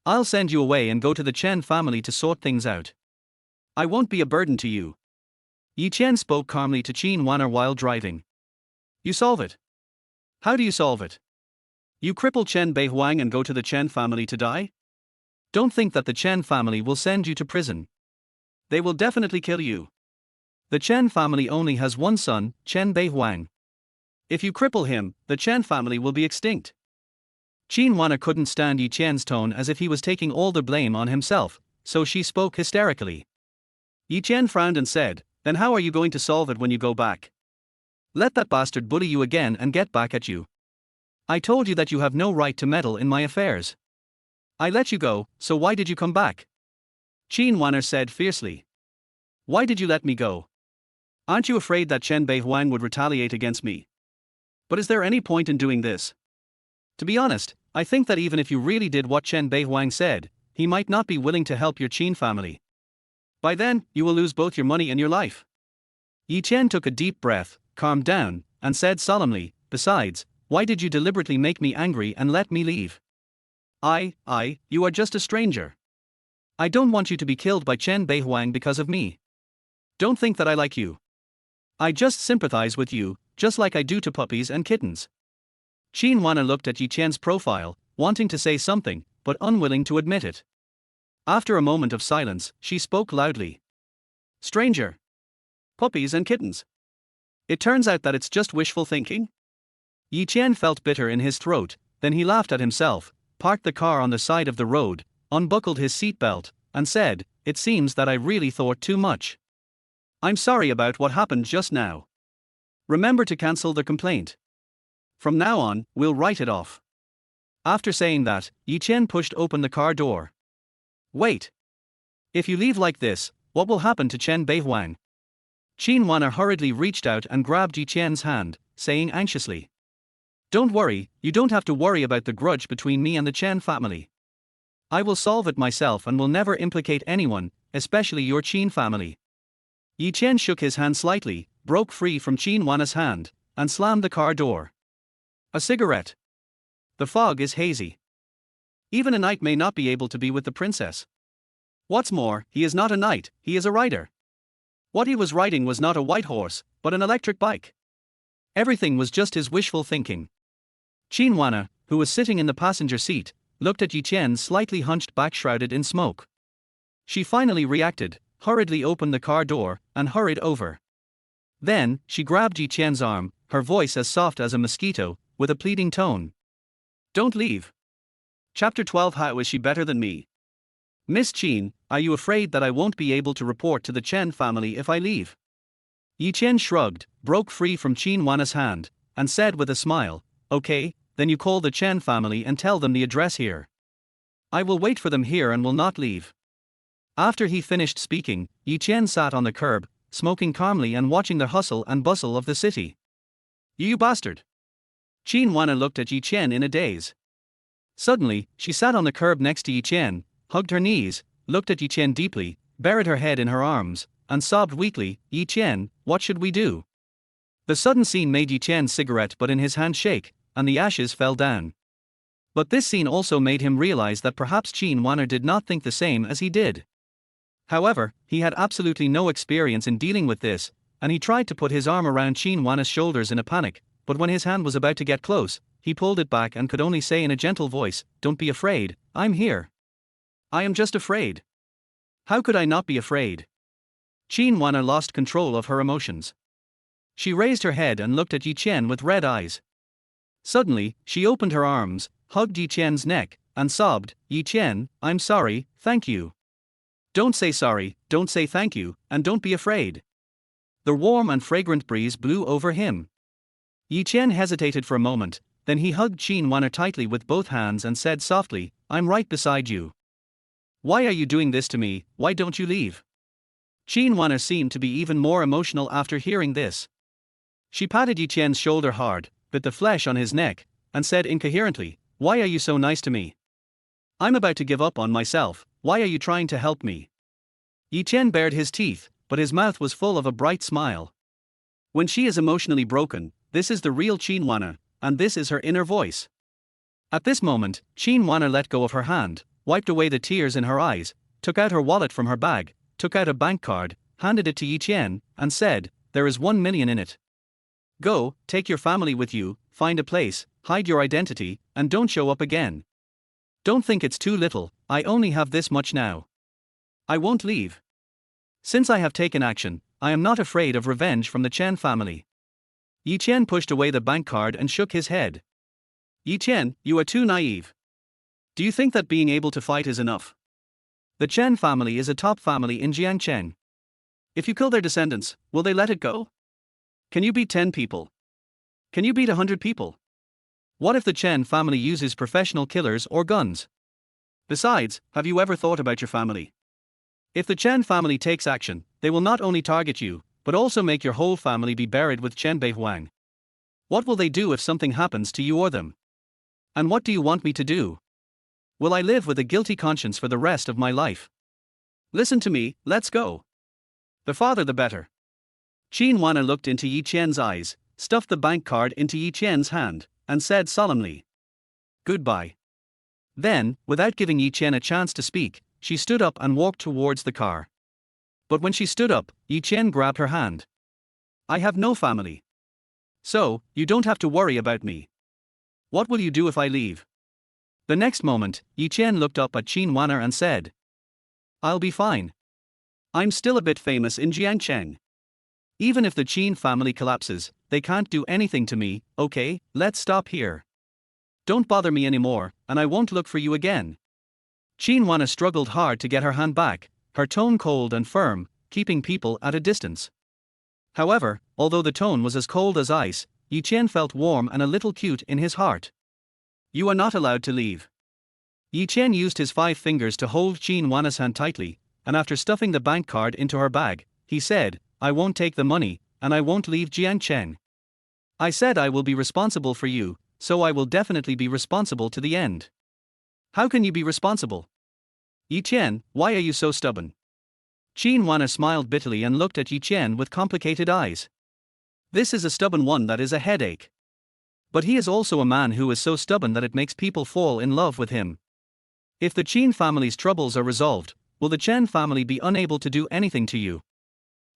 I'll send you away and go to the Chen family to sort things out. I won't be a burden to you. Yi Qian spoke calmly to Chen Wana while driving. You solve it. How do you solve it? You cripple Chen Bei Huang and go to the Chen family to die? Don't think that the Chen family will send you to prison. They will definitely kill you. The Chen family only has one son, Chen Bei Huang. If you cripple him, the Chen family will be extinct. Chen Wana couldn't stand Yi Qian's tone as if he was taking all the blame on himself, so she spoke hysterically. Yi Chen frowned and said, "Then how are you going to solve it when you go back? Let that bastard bully you again and get back at you. I told you that you have no right to meddle in my affairs. I let you go, so why did you come back?" Qin Wanner said fiercely. "Why did you let me go? Aren't you afraid that Chen Beihuang would retaliate against me? But is there any point in doing this? To be honest, I think that even if you really did what Chen Beihuang said, he might not be willing to help your Qin family. By then, you will lose both your money and your life." Yi Chen took a deep breath, calmed down, and said solemnly, "Besides, why did you deliberately make me angry and let me leave? You are just a stranger. I don't want you to be killed by Chen Beihuang because of me. Don't think that I like you. I just sympathize with you, just like I do to puppies and kittens." Qin Wanner looked at Yi Chen's profile, wanting to say something, but unwilling to admit it. After a moment of silence, she spoke loudly. "Stranger. Puppies and kittens. It turns out that it's just wishful thinking?" Yi Chen felt bitter in his throat, then he laughed at himself, parked the car on the side of the road, unbuckled his seatbelt, and said, "It seems that I really thought too much. I'm sorry about what happened just now. Remember to cancel the complaint. From now on, we'll write it off." After saying that, Yi Chen pushed open the car door. "Wait. If you leave like this, what will happen to Chen Beihuang?" Qin Wanner hurriedly reached out and grabbed Yi Chen's hand, saying anxiously, "Don't worry, you don't have to worry about the grudge between me and the Chen family. I will solve it myself and will never implicate anyone, especially your Qin family." Yi Chen shook his hand slightly, broke free from Qin Wanner's hand, and slammed the car door. A cigarette. The fog is hazy. Even a knight may not be able to be with the princess. What's more, he is not a knight, he is a rider. What he was riding was not a white horse, but an electric bike. Everything was just his wishful thinking. Qin Wanner, who was sitting in the passenger seat, looked at Yi Chen slightly hunched back shrouded in smoke. She finally reacted, hurriedly opened the car door, and hurried over. Then, she grabbed Yi Chen's arm, her voice as soft as a mosquito, with a pleading tone. "Don't leave." Chapter 12. How is she better than me? "Miss Qin, are you afraid that I won't be able to report to the Chen family if I leave?" Yi Chen shrugged, broke free from Qin Wanner's hand, and said with a smile, "Okay, then you call the Chen family and tell them the address here. I will wait for them here and will not leave." After he finished speaking, Yi Chen sat on the curb, smoking calmly and watching the hustle and bustle of the city. "You bastard!" Qin Wanner looked at Yi Chen in a daze. Suddenly, she sat on the curb next to Yi Chen, hugged her knees, looked at Yi Chen deeply, buried her head in her arms, and sobbed weakly, "Yi Chen, what should we do?" The sudden scene made Yi Chen's cigarette butt in his hand shake, and the ashes fell down. But this scene also made him realize that perhaps Qin Wanner did not think the same as he did. However, he had absolutely no experience in dealing with this, and he tried to put his arm around Qin Wanner's shoulders in a panic, but when his hand was about to get close, he pulled it back and could only say in a gentle voice, "Don't be afraid, I'm here. I am just afraid. How could I not be afraid?" Qin Wanner lost control of her emotions. She raised her head and looked at Yi Chen with red eyes. Suddenly, she opened her arms, hugged Yi Chen's neck, and sobbed, "Yi Chen, I'm sorry, thank you. Don't say sorry, don't say thank you, and don't be afraid." The warm and fragrant breeze blew over him. Yi Chen hesitated for a moment, then he hugged Qin Wanner tightly with both hands and said softly, "I'm right beside you. Why are you doing this to me, why don't you leave?" Qin Wanner seemed to be even more emotional after hearing this. She patted Yi Chen's shoulder hard, bit the flesh on his neck, and said incoherently, "Why are you so nice to me? I'm about to give up on myself, why are you trying to help me?" Yi Chen bared his teeth, but his mouth was full of a bright smile. When she is emotionally broken, this is the real Qin Wanner, and this is her inner voice. At this moment, Qin Wanner let go of her hand, wiped away the tears in her eyes, took out her wallet from her bag, took out a bank card, handed it to Yi Chen, and said, "There is 1 million in it. Go, take your family with you, find a place, hide your identity, and don't show up again. Don't think it's too little, I only have this much now. I won't leave. Since I have taken action, I am not afraid of revenge from the Chen family." Yi Chen pushed away the bank card and shook his head. "Yi Chen, you are too naive. Do you think that being able to fight is enough? The Chen family is a top family in Jiangcheng. If you kill their descendants, will they let it go? Can you beat 10 people? Can you beat 100 people? What if the Chen family uses professional killers or guns? Besides, have you ever thought about your family? If the Chen family takes action, they will not only target you, but also make your whole family be buried with Chen Bei Huang. What will they do if something happens to you or them? And what do you want me to do? Will I live with a guilty conscience for the rest of my life? Listen to me, let's go. The farther the better. Qin Wana looked into Yi Qian's eyes, stuffed the bank card into Yi Qian's hand, and said solemnly, "Goodbye." Then, without giving Yi Qian a chance to speak, she stood up and walked towards the car. But when she stood up, Yi Qian grabbed her hand. "I have no family. So, you don't have to worry about me. What will you do if I leave?" The next moment, Yi Qian looked up at Qin Wana and said, "I'll be fine. I'm still a bit famous in Jiangcheng. Even if the Qin family collapses, they can't do anything to me, okay? Let's stop here. Don't bother me anymore, and I won't look for you again." Qin Wana struggled hard to get her hand back, her tone cold and firm, keeping people at a distance. However, although the tone was as cold as ice, Yi Qian felt warm and a little cute in his heart. "You are not allowed to leave." Yi Qian used his 5 fingers to hold Qin Wana's hand tightly, and after stuffing the bank card into her bag, he said, "I won't take the money, and I won't leave Jiangcheng. I said I will be responsible for you, so I will definitely be responsible to the end." "How can you be responsible? Yi Qian, why are you so stubborn?" Qin Wana smiled bitterly and looked at Yi Qian with complicated eyes. "This is a stubborn one that is a headache. But he is also a man who is so stubborn that it makes people fall in love with him. If the Qin family's troubles are resolved, will the Chen family be unable to do anything to you?"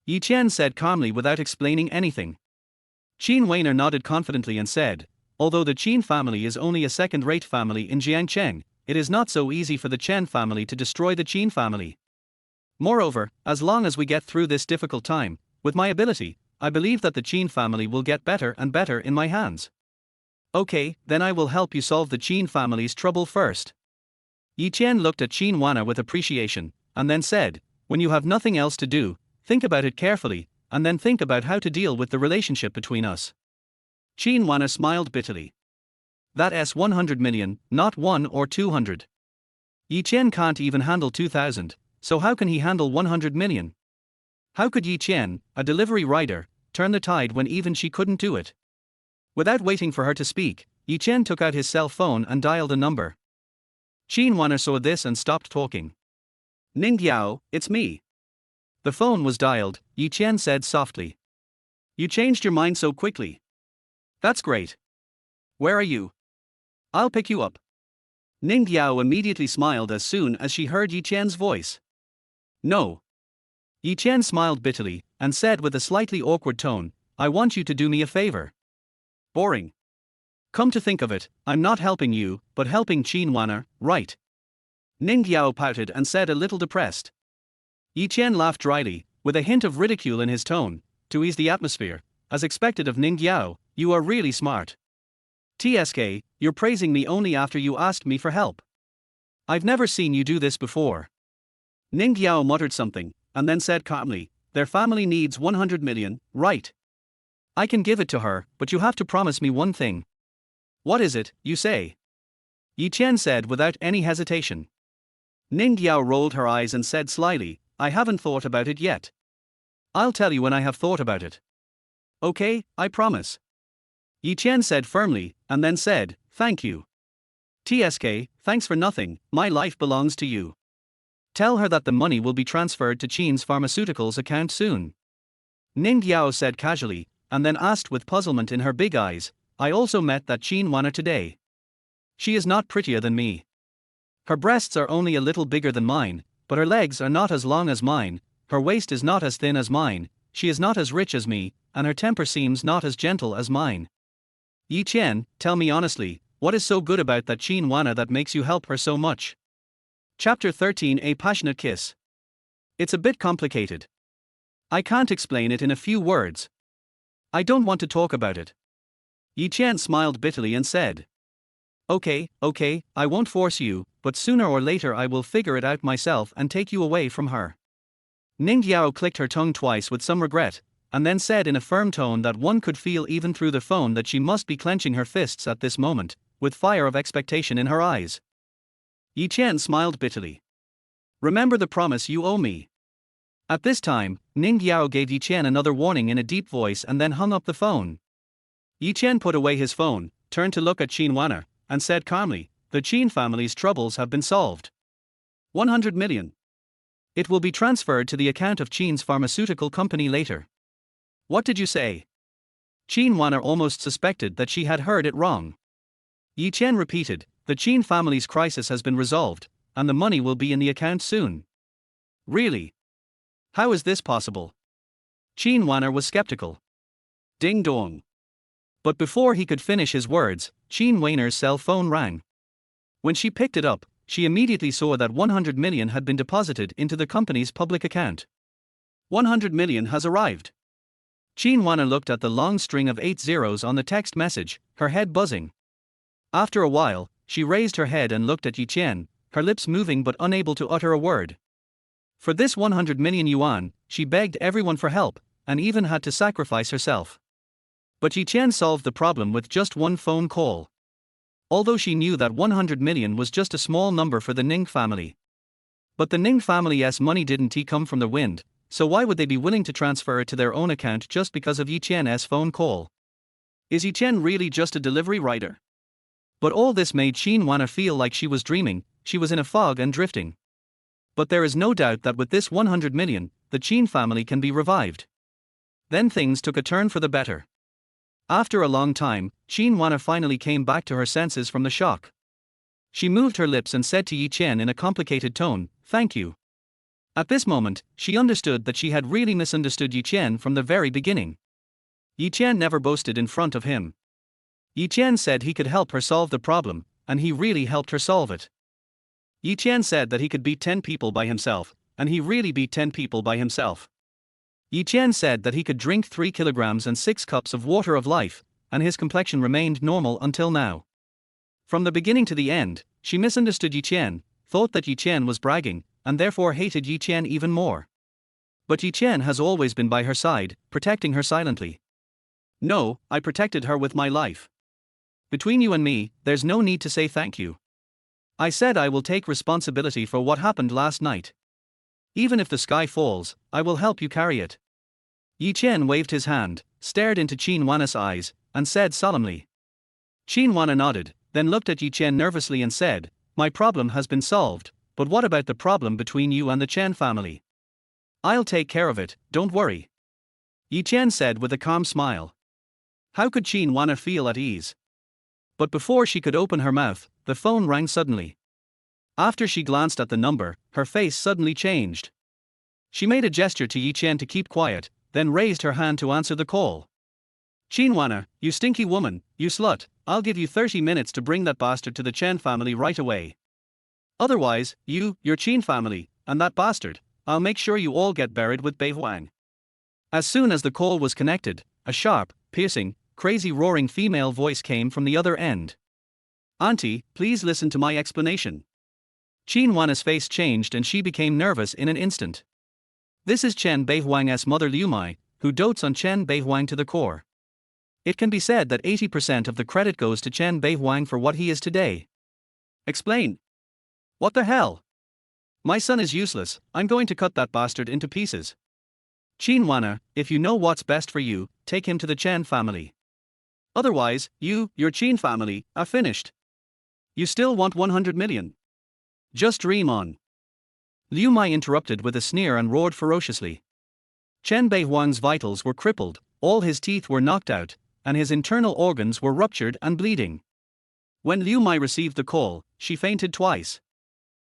Yi Qian said calmly without explaining anything. Qin Weiner nodded confidently and said, "Although the Qin family is only a second-rate family in Jiangcheng, it is not so easy for the Chen family to destroy the Qin family. Moreover, as long as we get through this difficult time, with my ability, I believe that the Qin family will get better and better in my hands." "Okay, then I will help you solve the Qin family's trouble first." Yi Qian looked at Qin Wana with appreciation, and then said, "When you have nothing else to do, think about it carefully, and then think about how to deal with the relationship between us." Qin Wana smiled bitterly. "That's 100 million, not 1 or 200. Yi Qian can't even handle 2,000, so how can he handle 100 million? How could Yi Qian, a delivery rider, turn the tide when even she couldn't do it?" Without waiting for her to speak, Yi Qian took out his cell phone and dialed a number. Qin Wana saw this and stopped talking. "Ning Yao, it's me." The phone was dialed, Yi Qian said softly. "You changed your mind so quickly. That's great. Where are you? I'll pick you up." Ning Yao immediately smiled as soon as she heard Yi Qian's voice. "No." Yi Qian smiled bitterly, and said with a slightly awkward tone, "I want you to do me a favor." "Boring. Come to think of it, I'm not helping you, but helping Qin Wana, right?" Ning Yao pouted and said a little depressed. Yi Qian laughed dryly, with a hint of ridicule in his tone, to ease the atmosphere. "As expected of Ning Yao, you are really smart. TSK, you're praising me only after you asked me for help. I've never seen you do this before." Ning Yao muttered something, and then said calmly, "Their family needs 100 million, right? I can give it to her, but you have to promise me one thing." "What is it, you say?" Yi Qian said without any hesitation. Ning Yao rolled her eyes and said slyly, "I haven't thought about it yet. I'll tell you when I have thought about it." "Okay, I promise." Yi Qian said firmly, and then said, "Thank you. TSK, thanks for nothing, my life belongs to you. Tell her that the money will be transferred to Qin's pharmaceuticals account soon." Ning Yao said casually, and then asked with puzzlement in her big eyes, "I also met that Qin Wana today. She is not prettier than me. Her breasts are only a little bigger than mine, but her legs are not as long as mine, her waist is not as thin as mine, she is not as rich as me, and her temper seems not as gentle as mine. Yi Qian, tell me honestly, what is so good about that Qin Wana that makes you help her so much?" Chapter 13, A Passionate Kiss. It's a bit complicated. I can't explain it in a few words. I don't want to talk about it. Yi Qian smiled bitterly and said, Okay, I won't force you, but sooner or later I will figure it out myself and take you away from her. Ning Yao clicked her tongue twice with some regret, and then said in a firm tone that one could feel even through the phone that she must be clenching her fists at this moment, with fire of expectation in her eyes. Yi Chen smiled bitterly. Remember the promise you owe me. At this time, Ning Yao gave Yi Chen another warning in a deep voice and then hung up the phone. Yi Chen put away his phone, turned to look at Qin Wanner, and said calmly, the Qin family's troubles have been solved. 100 million. It will be transferred to the account of Qin's pharmaceutical company later. What did you say? Qin Wanner almost suspected that she had heard it wrong. Yi Chen repeated, the Qin family's crisis has been resolved, and the money will be in the account soon. Really? How is this possible? Qin Wanner was skeptical. Ding dong. But before he could finish his words, Qin Wanner's cell phone rang. When she picked it up, she immediately saw that 100 million had been deposited into the company's public account. 100 million has arrived. Qin Wanner looked at the long string of 8 zeros on the text message, her head buzzing. After a while, she raised her head and looked at Yi Chen, her lips moving but unable to utter a word. For this 100 million yuan, she begged everyone for help, and even had to sacrifice herself. But Yi Chen solved the problem with just one phone call. Although she knew that 100 million was just a small number for the Ning family. But the Ning family's money didn't come from the wind, so why would they be willing to transfer it to their own account just because of Yi Chen's phone call? Is Yi Chen really just a delivery rider? But all this made Qin Wanner feel like she was dreaming, she was in a fog and drifting. But there is no doubt that with this 100 million, the Qin family can be revived. Then things took a turn for the better. After a long time, Qin Wanner finally came back to her senses from the shock. She moved her lips and said to Yi Chen in a complicated tone, thank you. At this moment, she understood that she had really misunderstood Yi Chen from the very beginning. Yi Chen never boasted in front of him. Yi Chen said he could help her solve the problem, and he really helped her solve it. Yi Chen said that he could beat 10 people by himself, and he really beat 10 people by himself. Yi Chen said that he could drink 3 kilograms and 6 cups of water of life, and his complexion remained normal until now. From the beginning to the end, she misunderstood Yi Chen, thought that Yi Chen was bragging, and therefore hated Yi Chen even more. But Yi Chen has always been by her side, protecting her silently. No, I protected her with my life. Between you and me, there's no need to say thank you. I said I will take responsibility for what happened last night. Even if the sky falls, I will help you carry it. Yi Chen waved his hand, stared into Qin Wanner's eyes, and said solemnly. Qin Wanner nodded, then looked at Yi Chen nervously and said, my problem has been solved, but what about the problem between you and the Chen family? I'll take care of it, don't worry. Yi Chen said with a calm smile. How could Qin Wanner feel at ease? But before she could open her mouth, the phone rang suddenly. After she glanced at the number, her face suddenly changed. She made a gesture to Yi Chen to keep quiet, then raised her hand to answer the call. Qin Wanner, you stinky woman, you slut, I'll give you 30 minutes to bring that bastard to the Chen family right away. Otherwise, your Qin family, and that bastard, I'll make sure you all get buried with Bei Huang. As soon as the call was connected, a sharp, piercing, crazy roaring female voice came from the other end. Auntie, please listen to my explanation. Qin Wanner's face changed and she became nervous in an instant. This is Chen Bei Huang's mother Liu Mai, who dotes on Chen Bei Huang to the core. It can be said that 80% of the credit goes to Chen Bei Huang for what he is today. Explain. What the hell? My son is useless, I'm going to cut that bastard into pieces. Qin Wanner, if you know what's best for you, take him to the Chen family. Otherwise, your Qin family, are finished. You still want 100 million? Just dream on. Liu Mai interrupted with a sneer and roared ferociously. Chen Bei Huang's vitals were crippled, all his teeth were knocked out, and his internal organs were ruptured and bleeding. When Liu Mai received the call, she fainted twice.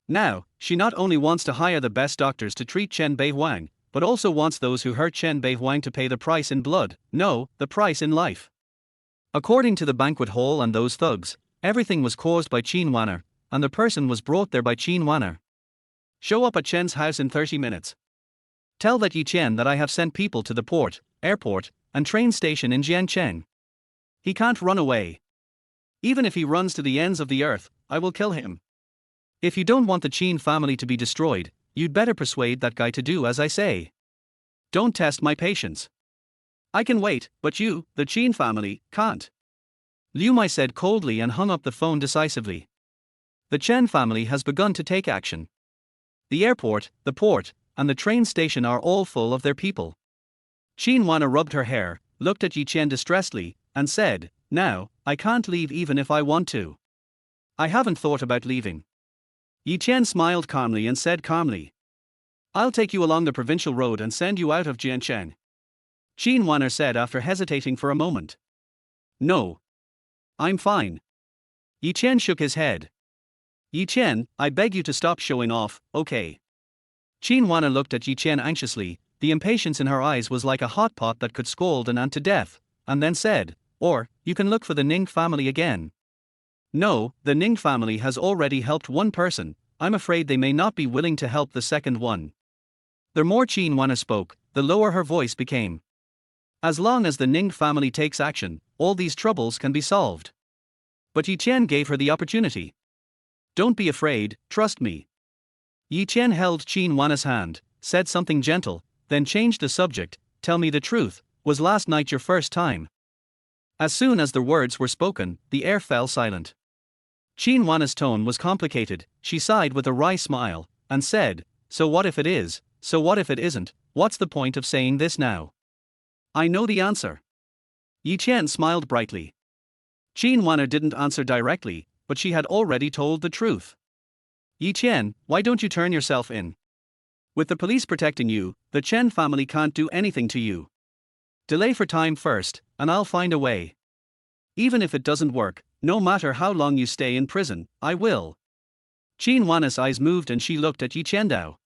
Now, she not only wants to hire the best doctors to treat Chen Bei Huang, but also wants those who hurt Chen Bei Huang to pay the price in blood, no, the price in life. According to the banquet hall and those thugs, everything was caused by Qin Wanner, and the person was brought there by Qin Wanner. Show up at Chen's house in 30 minutes. Tell that Yi Chen that I have sent people to the port, airport, and train station in Jiancheng. He can't run away. Even if he runs to the ends of the earth, I will kill him. If you don't want the Chen family to be destroyed, you'd better persuade that guy to do as I say. Don't test my patience. I can wait, but you, the Chen family, can't. Liu Mai said coldly and hung up the phone decisively. The Chen family has begun to take action. The airport, the port, and the train station are all full of their people. Qin Wana rubbed her hair, looked at Yi Chen distressedly, and said, "Now, I can't leave even if I want to. I haven't thought about leaving." Yi Chen smiled calmly and said calmly, "I'll take you along the provincial road and send you out of Jiancheng." Qin Wana said after hesitating for a moment. "No. I'm fine." Yi Chen shook his head. "Yi Chen, I beg you to stop showing off, okay?" Qin Wana looked at Yi Chen anxiously, the impatience in her eyes was like a hot pot that could scald an ant to death, and then said, "Or, you can look for the Ning family again." "No, the Ning family has already helped one person, I'm afraid they may not be willing to help the second one." The more Qin Wana spoke, the lower her voice became. "As long as the Ning family takes action, all these troubles can be solved." But Yi Chen gave her the opportunity. "Don't be afraid, trust me." Yi Chen held Qin Wana's hand, said something gentle, then changed the subject. "Tell me the truth, was last night your first time?" As soon as the words were spoken, the air fell silent. Qin Wana's tone was complicated, she sighed with a wry smile, and said, "So what if it is, so what if it isn't, what's the point of saying this now? I know the answer." Yi Chen smiled brightly. Qin Wana didn't answer directly, but she had already told the truth. "Yi Chen, why don't you turn yourself in? With the police protecting you, the Chen family can't do anything to you. Delay for time first, and I'll find a way. Even if it doesn't work, no matter how long you stay in prison, I will." Qin Wana's eyes moved and she looked at Yi Chendao.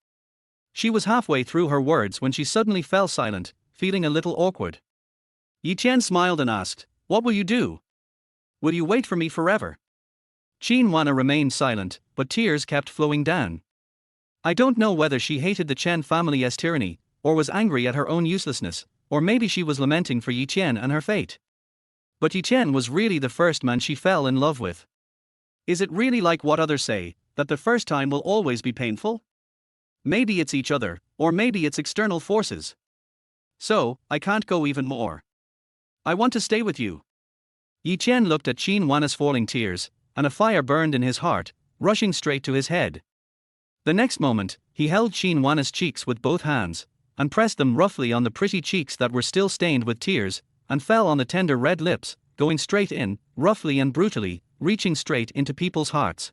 She was halfway through her words when she suddenly fell silent, feeling a little awkward. Yi Chen smiled and asked, "What will you do? Will you wait for me forever?" Qin Wana remained silent, but tears kept flowing down. I don't know whether she hated the Chen family's tyranny, or was angry at her own uselessness, or maybe she was lamenting for Yi Chen and her fate. But Yi Chen was really the first man she fell in love with. Is it really like what others say, that the first time will always be painful? Maybe it's each other, or maybe it's external forces. So, I can't go even more. I want to stay with you. Yi Chen looked at Qin Wana's falling tears, and a fire burned in his heart, rushing straight to his head. The next moment, he held Qin Wana's cheeks with both hands, and pressed them roughly on the pretty cheeks that were still stained with tears, and fell on the tender red lips, going straight in, roughly and brutally, reaching straight into people's hearts.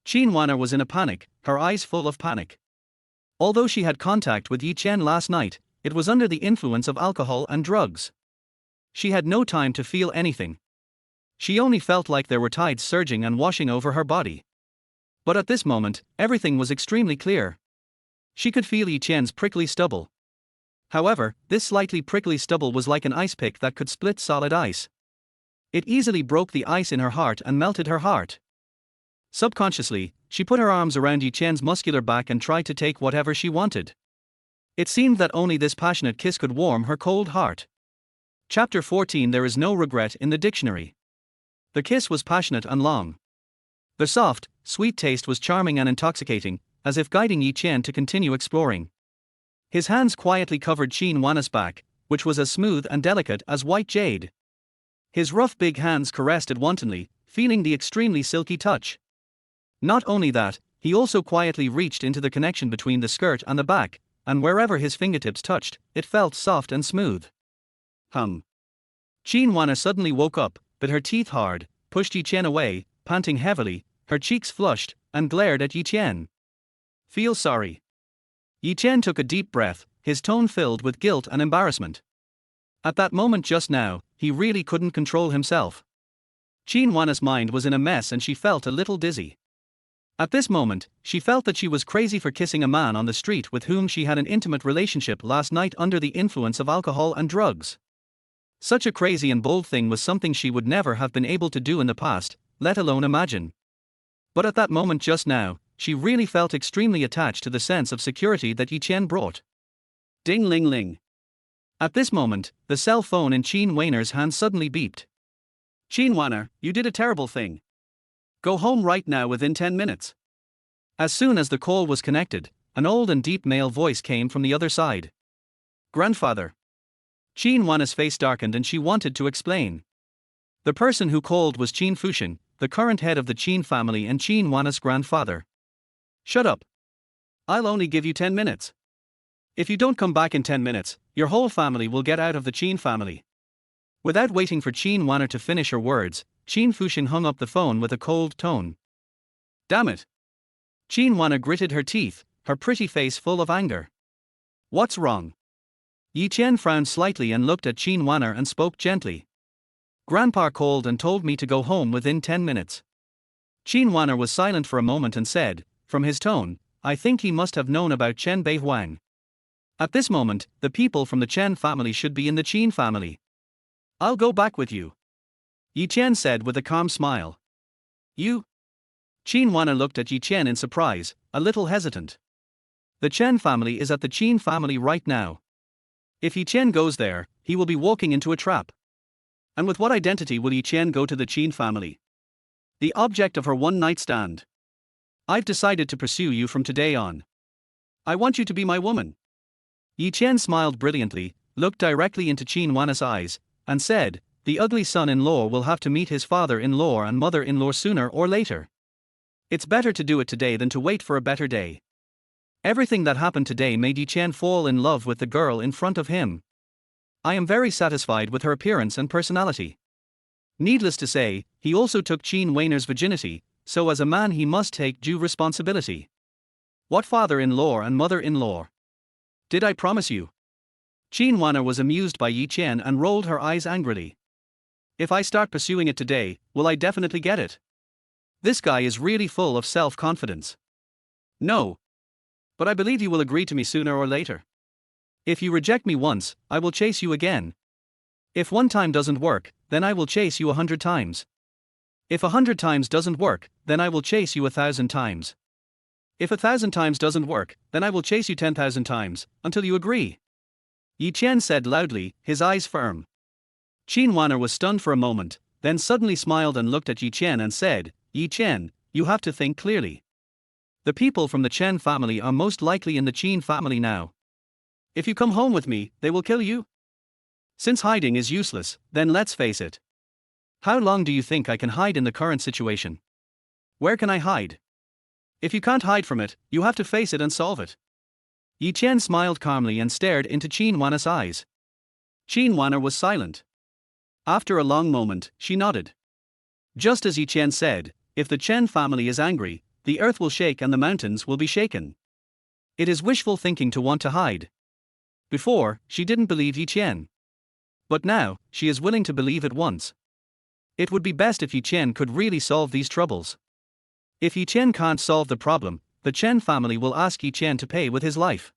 Qin Wana was in a panic, her eyes full of panic. Although she had contact with Yi Chen last night, it was under the influence of alcohol and drugs. She had no time to feel anything. She only felt like there were tides surging and washing over her body. But at this moment, everything was extremely clear. She could feel Yi Chen's prickly stubble. However, this slightly prickly stubble was like an ice pick that could split solid ice. It easily broke the ice in her heart and melted her heart. Subconsciously, she put her arms around Yi Chen's muscular back and tried to take whatever she wanted. It seemed that only this passionate kiss could warm her cold heart. Chapter 14. There is no regret in the dictionary. The kiss was passionate and long. The soft, sweet taste was charming and intoxicating, as if guiding Yi Chen to continue exploring. His hands quietly covered Qin Wana's back, which was as smooth and delicate as white jade. His rough big hands caressed it wantonly, feeling the extremely silky touch. Not only that, he also quietly reached into the connection between the skirt and the back, and wherever his fingertips touched, it felt soft and smooth. Qin Wana suddenly woke up, bit her teeth hard, pushed Yi Chen away, panting heavily, her cheeks flushed, and glared at Yi Chen. "Feel sorry." Yi Chen took a deep breath, his tone filled with guilt and embarrassment. At that moment just now, he really couldn't control himself. Qin Wana's mind was in a mess and she felt a little dizzy. At this moment, she felt that she was crazy for kissing a man on the street with whom she had an intimate relationship last night under the influence of alcohol and drugs. Such a crazy and bold thing was something she would never have been able to do in the past, let alone imagine. But at that moment just now, she really felt extremely attached to the sense of security that Yi Chen brought. Ding ling ling. At this moment, the cell phone in Qin Wana's hand suddenly beeped. "Qin Wana, you did a terrible thing. Go home right now within 10 minutes. As soon as the call was connected, an old and deep male voice came from the other side. Grandfather. Chen Wan's face darkened and she wanted to explain. The person who called was Chen Fuxian, the current head of the Chen family and Chen Wan's grandfather. Shut up. I'll only give you 10 minutes. If you don't come back in 10 minutes, your whole family will get out of the Chen family. Without waiting for Chen Wan to finish her words, Chen Fuxian hung up the phone with a cold tone. Damn it. Chen Wan gritted her teeth, her pretty face full of anger. What's wrong? Yi Chen frowned slightly and looked at Chen Wan and spoke gently. Grandpa called and told me to go home within 10 minutes. Chen Wan was silent for a moment and said, from his tone, I think he must have known about Chen Beihuang. At this moment, the people from the Chen family should be in the Chen family. I'll go back with you. Yi Chen said with a calm smile. You? Chen Wan looked at Yi Chen in surprise, a little hesitant. The Chen family is at the Chen family right now. If Yi Chen goes there, he will be walking into a trap. And with what identity will Yi Chen go to the Chen family? The object of her one-night stand. I've decided to pursue you from today on. I want you to be my woman. Yi Chen smiled brilliantly, looked directly into Chen Wan's eyes, and said, the ugly son-in-law will have to meet his father-in-law and mother-in-law sooner or later. It's better to do it today than to wait for a better day. Everything that happened today made Yi Chen fall in love with the girl in front of him. I am very satisfied with her appearance and personality. Needless to say, he also took Chen Wan's virginity, so as a man he must take due responsibility. What father-in-law and mother-in-law? Did I promise you? Chen Wan was amused by Yi Chen and rolled her eyes angrily. If I start pursuing it today, will I definitely get it? This guy is really full of self-confidence. No. But I believe you will agree to me sooner or later. If you reject me once, I will chase you again. If one time doesn't work, then I will chase you 100 times. If 100 times doesn't work, then I will chase you 1,000 times. If 1,000 times doesn't work, then I will chase you 10,000 times, until you agree. Yi Chen said loudly, his eyes firm. Chen Wan was stunned for a moment, then suddenly smiled and looked at Yi Chen and said, Yi Chen, you have to think clearly. The people from the Chen family are most likely in the Chen family now. If you come home with me, they will kill you? Since hiding is useless, then let's face it. How long do you think I can hide in the current situation? Where can I hide? If you can't hide from it, you have to face it and solve it. Yi Chen smiled calmly and stared into Chen Wan's eyes. Chen Wan was silent. After a long moment, she nodded. Just as Yi Chen said, if the Chen family is angry, the earth will shake and the mountains will be shaken. It is wishful thinking to want to hide. Before, she didn't believe Yi Chen. But now, she is willing to believe it once. It would be best if Yi Chen could really solve these troubles. If Yi Chen can't solve the problem, the Chen family will ask Yi Chen to pay with his life.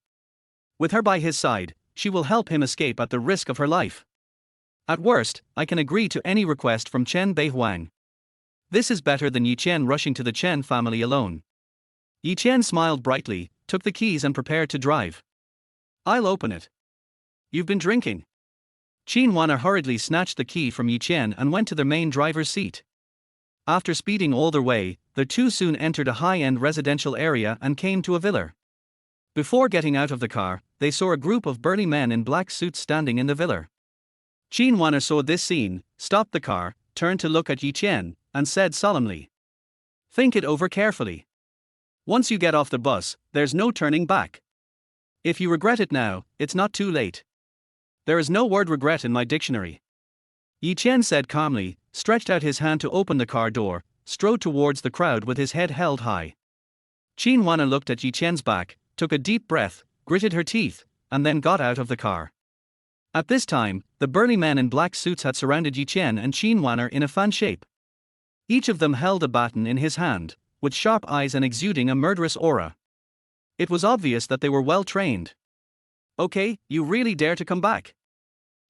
With her by his side, she will help him escape at the risk of her life. At worst, I can agree to any request from Chen Beihuang. This is better than Yi Chen rushing to the Chen family alone. Yi Chen smiled brightly, took the keys and prepared to drive. I'll open it. You've been drinking. Chen Wan hurriedly snatched the key from Yi Chen and went to the main driver's seat. After speeding all their way, the two soon entered a high-end residential area and came to a villa. Before getting out of the car, they saw a group of burly men in black suits standing in the villa. Chen Wan saw this scene, stopped the car, turned to look at Yi Chen, and said solemnly, think it over carefully. Once you get off the bus, there's no turning back. If you regret it now, it's not too late. There is no word regret in my dictionary. Yi Chen said calmly, stretched out his hand to open the car door, strode towards the crowd with his head held high. Chen Wan looked at Yi Chen's back, took a deep breath, gritted her teeth, and then got out of the car. At this time, the burly men in black suits had surrounded Yi Chen and Chen Wan in a fan shape. Each of them held a baton in his hand, with sharp eyes and exuding a murderous aura. It was obvious that they were well trained. Okay, you really dare to come back?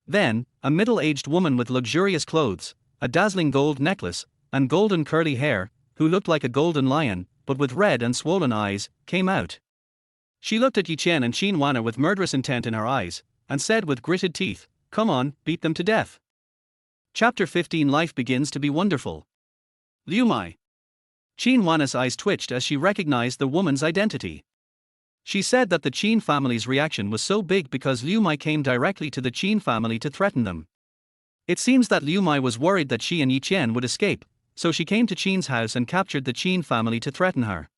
Then, a middle-aged woman with luxurious clothes, a dazzling gold necklace, and golden curly hair, who looked like a golden lion, but with red and swollen eyes, came out. She looked at Yi Chen and Chen Wan with murderous intent in her eyes, and said with gritted teeth, come on, beat them to death. Chapter 15 Life begins to be wonderful. Liu Mai. Chen Wan's eyes twitched as she recognized the woman's identity. She said that the Chen family's reaction was so big because Liu Mai came directly to the Chen family to threaten them. It seems that Liu Mai was worried that she and Yi Chen would escape, so she came to Chen's house and captured the Chen family to threaten her.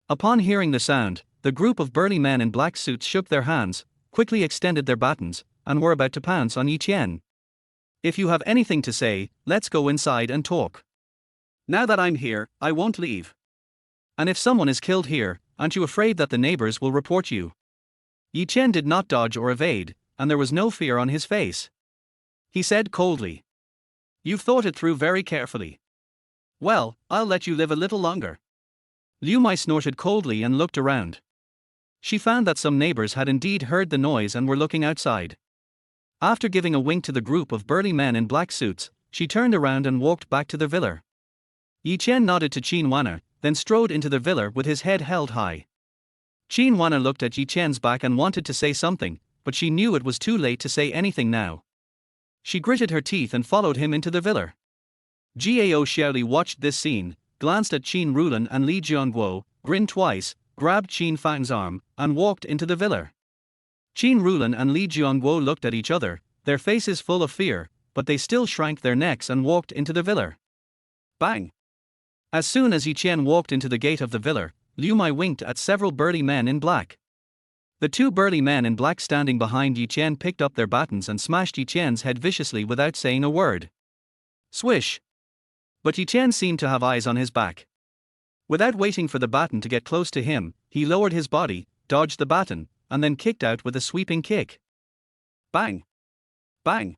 Upon hearing the sound, the group of burly men in black suits shook their hands, quickly extended their batons, and were about to pounce on Yi Chen. If you have anything to say, let's go inside and talk. Now that I'm here, I won't leave. And if someone is killed here, aren't you afraid that the neighbors will report you? Yi Chen did not dodge or evade, and there was no fear on his face. He said coldly. You've thought it through very carefully. Well, I'll let you live a little longer. Liu Mai snorted coldly and looked around. She found that some neighbors had indeed heard the noise and were looking outside. After giving a wink to the group of burly men in black suits, she turned around and walked back to the villa. Yi Chen nodded to Chen Wan, then strode into the villa with his head held high. Chen Wan looked at Yi Chen's back and wanted to say something, but she knew it was too late to say anything now. She gritted her teeth and followed him into the villa. Gao Xiaoli watched this scene, glanced at Qin Rulan and Li Jianguo, grinned twice, grabbed Qin Fang's arm, and walked into the villa. Qin Rulan and Li Jianguo looked at each other, their faces full of fear, but they still shrank their necks and walked into the villa. Bang! As soon as Yi Chen walked into the gate of the villa, Liu Mai winked at several burly men in black. The two burly men in black standing behind Yi Chen picked up their batons and smashed Yi Chen's head viciously without saying a word. Swish! But Yi Chen seemed to have eyes on his back. Without waiting for the baton to get close to him, he lowered his body, dodged the baton, and then kicked out with a sweeping kick. Bang! Bang!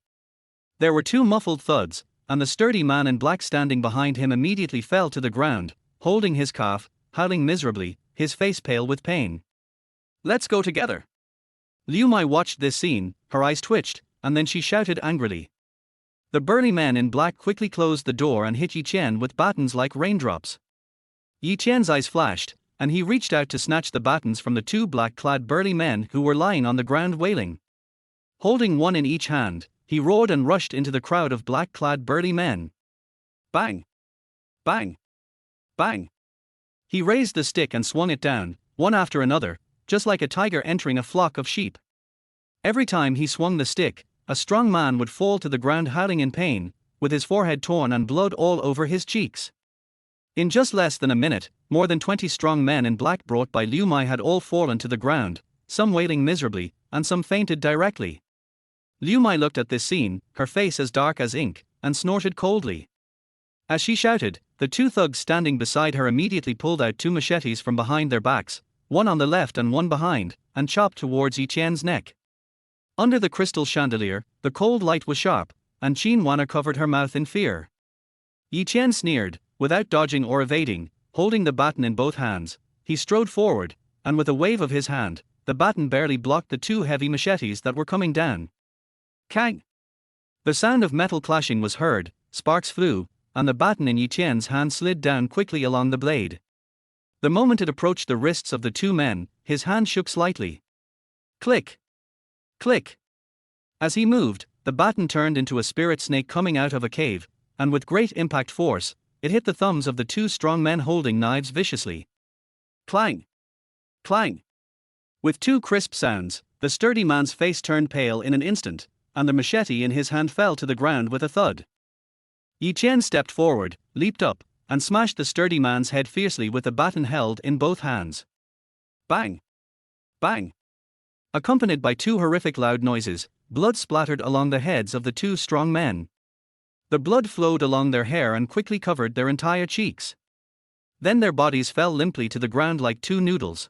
There were two muffled thuds, and the sturdy man in black standing behind him immediately fell to the ground, holding his calf, howling miserably, his face pale with pain. Let's go together. Liu Mai watched this scene, her eyes twitched, and then she shouted angrily. The burly men in black quickly closed the door and hit Yi Chen with batons like raindrops. Yi Chen's eyes flashed, and he reached out to snatch the batons from the two black-clad burly men who were lying on the ground wailing. Holding one in each hand, he roared and rushed into the crowd of black-clad burly men. Bang! Bang! Bang! He raised the stick and swung it down, one after another, just like a tiger entering a flock of sheep. Every time he swung the stick, a strong man would fall to the ground howling in pain, with his forehead torn and blood all over his cheeks. In just less than a minute, more than 20 strong men in black brought by Liu Mai had all fallen to the ground, some wailing miserably, and some fainted directly. Liu Mai looked at this scene, her face as dark as ink, and snorted coldly. As she shouted, the two thugs standing beside her immediately pulled out two machetes from behind their backs, one on the left and one behind, and chopped towards Yi Chen's neck. Under the crystal chandelier, the cold light was sharp, and Qin Wana covered her mouth in fear. Yi Chen sneered, without dodging or evading, holding the baton in both hands. He strode forward, and with a wave of his hand, the baton barely blocked the two heavy machetes that were coming down. Kang! The sound of metal clashing was heard, sparks flew, and the baton in Yi Chen's hand slid down quickly along the blade. The moment it approached the wrists of the two men, his hand shook slightly. Click! Click! As he moved, the baton turned into a spirit snake coming out of a cave, and with great impact force, it hit the thumbs of the two strong men holding knives viciously. Clang! Clang! With two crisp sounds, the sturdy man's face turned pale in an instant, and the machete in his hand fell to the ground with a thud. Yi Chen stepped forward, leaped up, and smashed the sturdy man's head fiercely with the baton held in both hands. Bang! Bang! Accompanied by two horrific loud noises, blood splattered along the heads of the two strong men. The blood flowed along their hair and quickly covered their entire cheeks. Then their bodies fell limply to the ground like two noodles.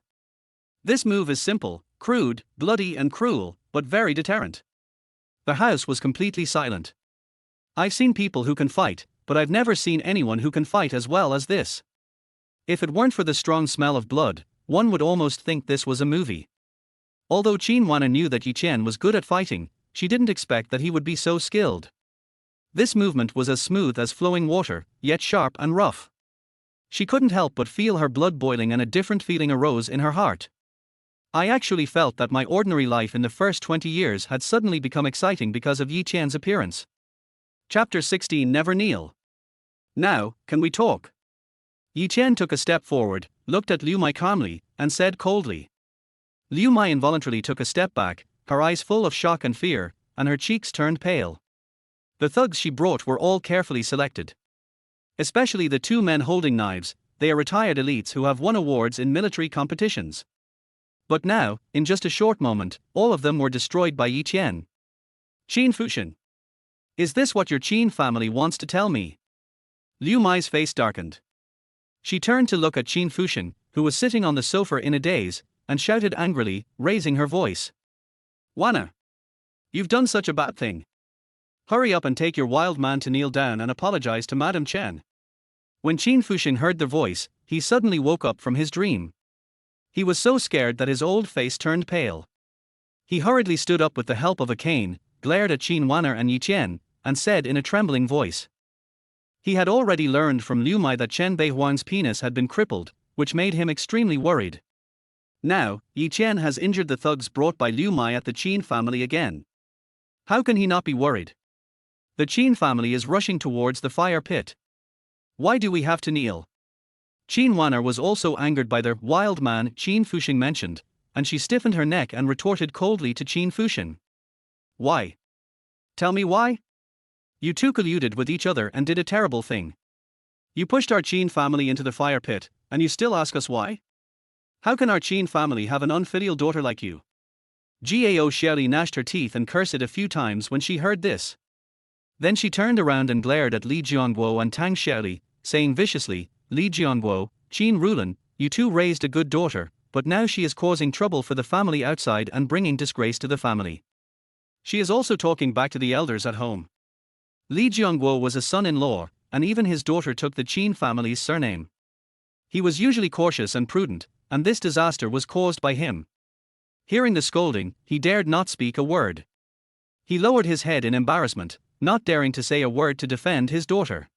This move is simple, crude, bloody and cruel, but very deterrent. The house was completely silent. I've seen people who can fight, but I've never seen anyone who can fight as well as this. If it weren't for the strong smell of blood, one would almost think this was a movie. Although Qin Wana knew that Yi Chen was good at fighting, she didn't expect that he would be so skilled. This movement was as smooth as flowing water, yet sharp and rough. She couldn't help but feel her blood boiling, and a different feeling arose in her heart. I actually felt that my ordinary life in the first 20 years had suddenly become exciting because of Yi Chen's appearance. Chapter 16. Never kneel. Now, can we talk? Yi Chen took a step forward, looked at Liu Mai calmly, and said coldly. Liu Mai involuntarily took a step back, her eyes full of shock and fear, and her cheeks turned pale. The thugs she brought were all carefully selected. Especially the two men holding knives, they are retired elites who have won awards in military competitions. But now, in just a short moment, all of them were destroyed by Yi Chen. Qin Fushan. Is this what your Qin family wants to tell me? Liu Mai's face darkened. She turned to look at Qin Fushan, who was sitting on the sofa in a daze, and shouted angrily, raising her voice. Wana! You've done such a bad thing. Hurry up and take your wild man to kneel down and apologize to Madame Chen. When Qin Fushan heard the voice, he suddenly woke up from his dream. He was so scared that his old face turned pale. He hurriedly stood up with the help of a cane, glared at Qin Wana and Yi Chen, and said in a trembling voice. He had already learned from Liu Mai that Chen Beihuang's penis had been crippled, which made him extremely worried. Now, Yi Chen has injured the thugs brought by Liu Mai at the Qin family again. How can he not be worried? The Qin family is rushing towards the fire pit. Why do we have to kneel? Qin Wana was also angered by the wild man Qin Fushan mentioned, and she stiffened her neck and retorted coldly to Qin Fushan. Why? Tell me why? You two colluded with each other and did a terrible thing. You pushed our Qin family into the fire pit, and you still ask us why? How can our Qin family have an unfilial daughter like you? Gao Xiaoli gnashed her teeth and cursed a few times when she heard this. Then she turned around and glared at Li Jiangguo and Tang Xiaoli, saying viciously, Li Jiangguo, Qin Rulan, you two raised a good daughter, but now she is causing trouble for the family outside and bringing disgrace to the family. She is also talking back to the elders at home. Li Jiangguo was a son-in-law, and even his daughter took the Qin family's surname. He was usually cautious and prudent, and this disaster was caused by him. Hearing the scolding, he dared not speak a word. He lowered his head in embarrassment, not daring to say a word to defend his daughter.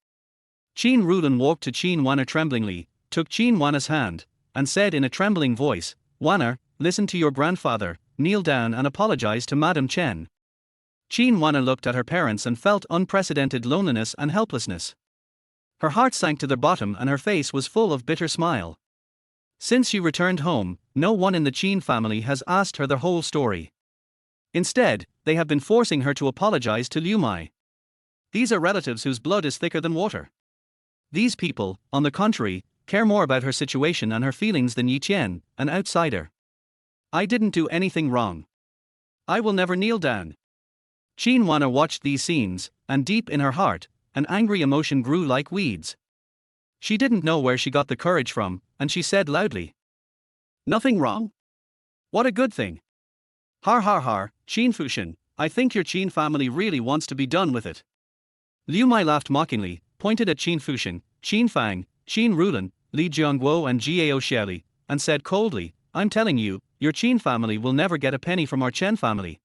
Qin Rulan walked to Qin Wana tremblingly, took Qin Wana's hand, and said in a trembling voice, Wana, listen to your grandfather, kneel down and apologize to Madame Chen. Qin Wana looked at her parents and felt unprecedented loneliness and helplessness. Her heart sank to the bottom and her face was full of bitter smile. Since she returned home, no one in the Qin family has asked her the whole story. Instead, they have been forcing her to apologize to Liu Mai. These are relatives whose blood is thicker than water. These people, on the contrary, care more about her situation and her feelings than Yi Chen, an outsider. I didn't do anything wrong. I will never kneel down. Qin Wana watched these scenes, and deep in her heart, an angry emotion grew like weeds. She didn't know where she got the courage from, and she said loudly. Nothing wrong? What a good thing. Har har har, Qin Fushan, I think your Qin family really wants to be done with it. Liu Mai laughed mockingly, pointed at Qin Fushan, Qin Fang, Qin Rulan, Li Jiangguo and Gao Xiaoli, and said coldly, I'm telling you, your Qin family will never get a penny from our Chen family.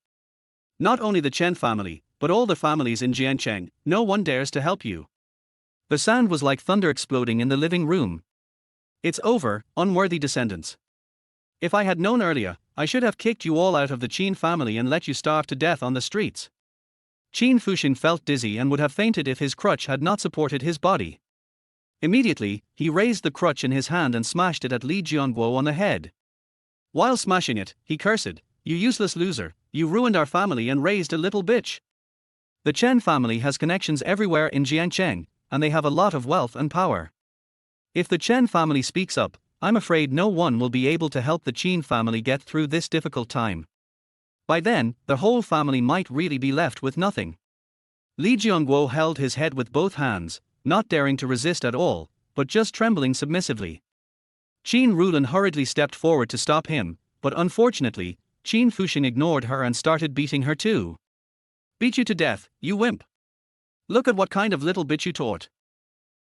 Not only the Chen family, but all the families in Jiancheng, no one dares to help you. The sound was like thunder exploding in the living room. It's over, unworthy descendants. If I had known earlier, I should have kicked you all out of the Qin family and let you starve to death on the streets. Qin Fushan felt dizzy and would have fainted if his crutch had not supported his body. Immediately, he raised the crutch in his hand and smashed it at Li Jiangguo on the head. While smashing it, he cursed, You useless loser, you ruined our family and raised a little bitch. The Chen family has connections everywhere in Jiancheng, and they have a lot of wealth and power. If the Chen family speaks up, I'm afraid no one will be able to help the Qin family get through this difficult time. By then, the whole family might really be left with nothing. Li Jiangguo held his head with both hands, not daring to resist at all, but just trembling submissively. Qin Rulan hurriedly stepped forward to stop him, but unfortunately, Qin Fushan ignored her and started beating her too. Beat you to death, you wimp. Look at what kind of little bitch you taught.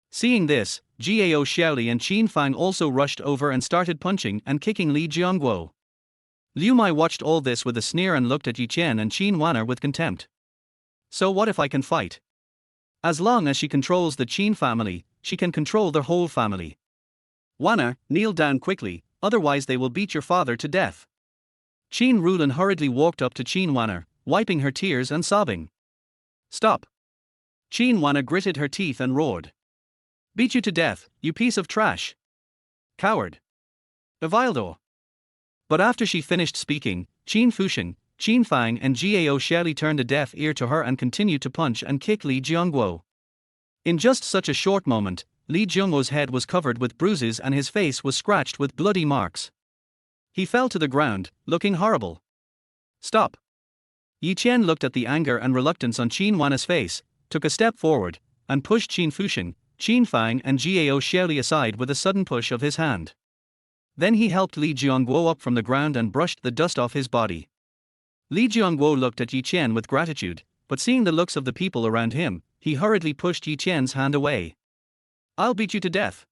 Seeing this, Gao Xiaoli and Qin Fang also rushed over and started punching and kicking Li Jiangguo. Liu Mai watched all this with a sneer and looked at Yi Chen and Qin Wana with contempt. So what if I can fight? As long as she controls the Qin family, she can control the whole family. Wana, kneel down quickly, otherwise they will beat your father to death. Qin Rulan hurriedly walked up to Qin Wana, wiping her tears and sobbing. Stop. Qin Wana gritted her teeth and roared. Beat you to death, you piece of trash. Coward. Evildo. But after she finished speaking, Qin Fusheng, Qin Fang and Gao Shirley turned a deaf ear to her and continued to punch and kick Li Jiangguo. In just such a short moment, Li Jiangguo's head was covered with bruises and his face was scratched with bloody marks. He fell to the ground, looking horrible. Stop. Yi Qian looked at the anger and reluctance on Qin Wanna's face, took a step forward, and pushed Qin Fusheng, Qin Fang and Gao Shirley aside with a sudden push of his hand. Then he helped Li Jiangguo up from the ground and brushed the dust off his body. Li Jiangguo looked at Yi Qian with gratitude, but seeing the looks of the people around him, he hurriedly pushed Yi Qian's hand away. I'll beat you to death.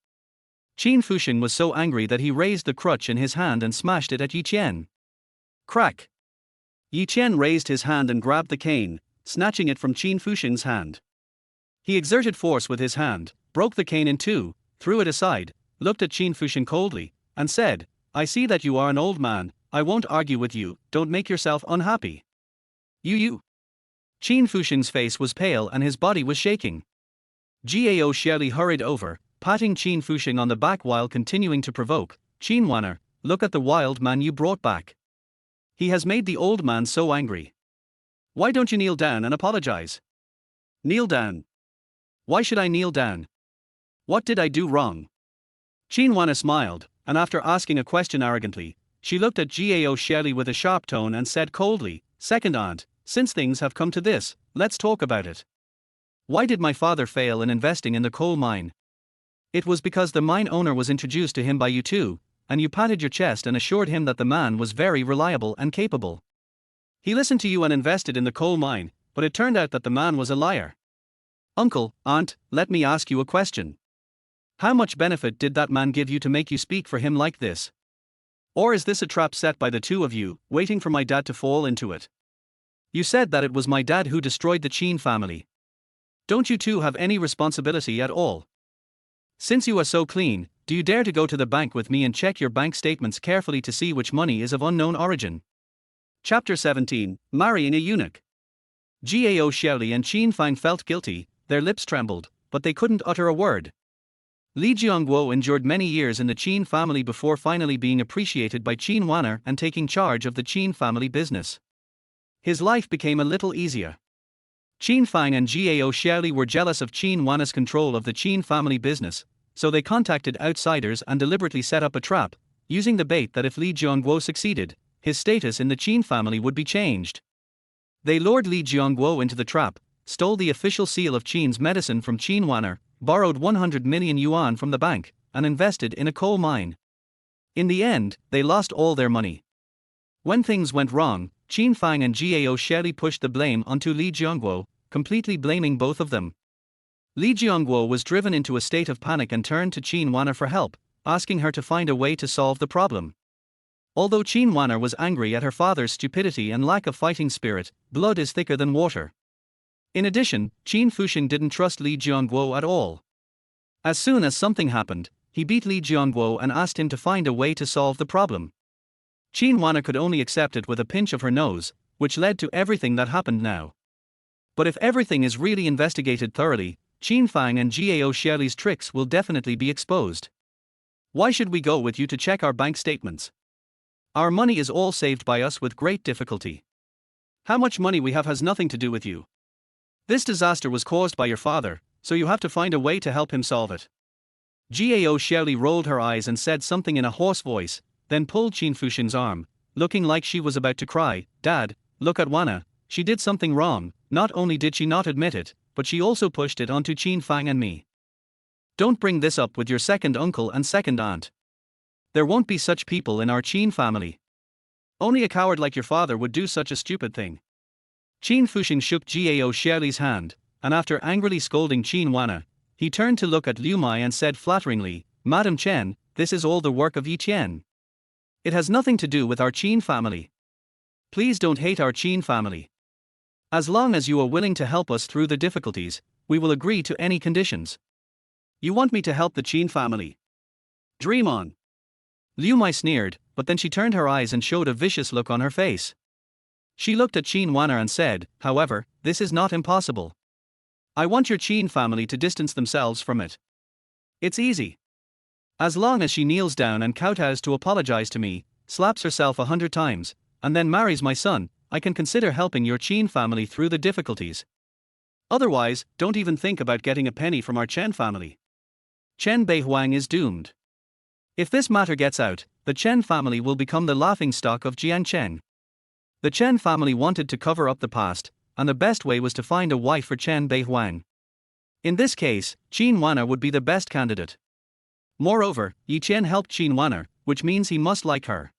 Qin Fusheng was so angry that he raised the crutch in his hand and smashed it at Yi Qian. Crack! Yi Qian raised his hand and grabbed the cane, snatching it from Qin Fusheng's hand. He exerted force with his hand, broke the cane in two, threw it aside, looked at Qin Fusheng coldly, and said, I see that you are an old man, I won't argue with you, don't make yourself unhappy. You. Qin Fusheng's face was pale and his body was shaking. Gao Shirley hurried over, patting Qin Fusheng on the back while continuing to provoke, Qin Wanner, look at the wild man you brought back. He has made the old man so angry. Why don't you kneel down and apologize? Kneel down. Why should I kneel down? What did I do wrong? Qin Wanner smiled, and after asking a question arrogantly, she looked at Gao Shirley with a sharp tone and said coldly, Second aunt, since things have come to this, let's talk about it. Why did my father fail in investing in the coal mine? It was because the mine owner was introduced to him by you two, and you patted your chest and assured him that the man was very reliable and capable. He listened to you and invested in the coal mine, but it turned out that the man was a liar. Uncle, aunt, let me ask you a question. How much benefit did that man give you to make you speak for him like this? Or is this a trap set by the two of you, waiting for my dad to fall into it? You said that it was my dad who destroyed the Qin family. Don't you two have any responsibility at all? Since you are so clean, do you dare to go to the bank with me and check your bank statements carefully to see which money is of unknown origin? Chapter 17, Marrying a Eunuch. Gao Shirley and Qin Fang felt guilty, their lips trembled, but they couldn't utter a word. Li Jiangguo endured many years in the Qin family before finally being appreciated by Qin Wanner and taking charge of the Qin family business. His life became a little easier. Qin Fang and Gao Shirley were jealous of Qin Wanner's control of the Qin family business, so they contacted outsiders and deliberately set up a trap, using the bait that if Li Jiangguo succeeded, his status in the Qin family would be changed. They lured Li Jiangguo into the trap, stole the official seal of Qin's medicine from Qin Wanner, borrowed 100 million yuan from the bank, and invested in a coal mine. In the end, they lost all their money. When things went wrong, Qin Fang and Gao Shirley pushed the blame onto Li Jiangguo, completely blaming both of them. Li Jiangguo was driven into a state of panic and turned to Qin Wanner for help, asking her to find a way to solve the problem. Although Qin Wanner was angry at her father's stupidity and lack of fighting spirit, blood is thicker than water. In addition, Qin Fusheng didn't trust Li Jiangguo at all. As soon as something happened, he beat Li Jiangguo and asked him to find a way to solve the problem. Qin Wanner could only accept it with a pinch of her nose, which led to everything that happened now. But if everything is really investigated thoroughly, Qin Fang and Gao Shirley's tricks will definitely be exposed. Why should we go with you to check our bank statements? Our money is all saved by us with great difficulty. How much money we have has nothing to do with you. This disaster was caused by your father, so you have to find a way to help him solve it. Gao Shirley rolled her eyes and said something in a hoarse voice, then pulled Qin Fusheng's arm, looking like she was about to cry, Dad, look at Wanna, she did something wrong. Not only did she not admit it, but she also pushed it onto Qin Fang and me. Don't bring this up with your second uncle and second aunt. There won't be such people in our Qin family. Only a coward like your father would do such a stupid thing. Qin Fusheng shook Gao Shirley's hand, and after angrily scolding Qin Wanner, he turned to look at Liu Mai and said flatteringly, Madam Chen, this is all the work of Yi Qian. It has nothing to do with our Qin family. Please don't hate our Qin family. As long as you are willing to help us through the difficulties, we will agree to any conditions. You want me to help the Qin family? Dream on. Liu Mai sneered, but then she turned her eyes and showed a vicious look on her face. She looked at Qin Wanner and said, however, this is not impossible. I want your Qin family to distance themselves from it. It's easy. As long as she kneels down and kowtows to apologize to me, slaps herself 100 times, and then marries my son, I can consider helping your Chen family through the difficulties. Otherwise, don't even think about getting a penny from our Chen family. Chen Beihuang is doomed. If this matter gets out, the Chen family will become the laughingstock of Jiangcheng. The Chen family wanted to cover up the past, and the best way was to find a wife for Chen Beihuang. In this case, Qin Wanner would be the best candidate. Moreover, Yi Chen helped Qin Wanner, which means he must like her.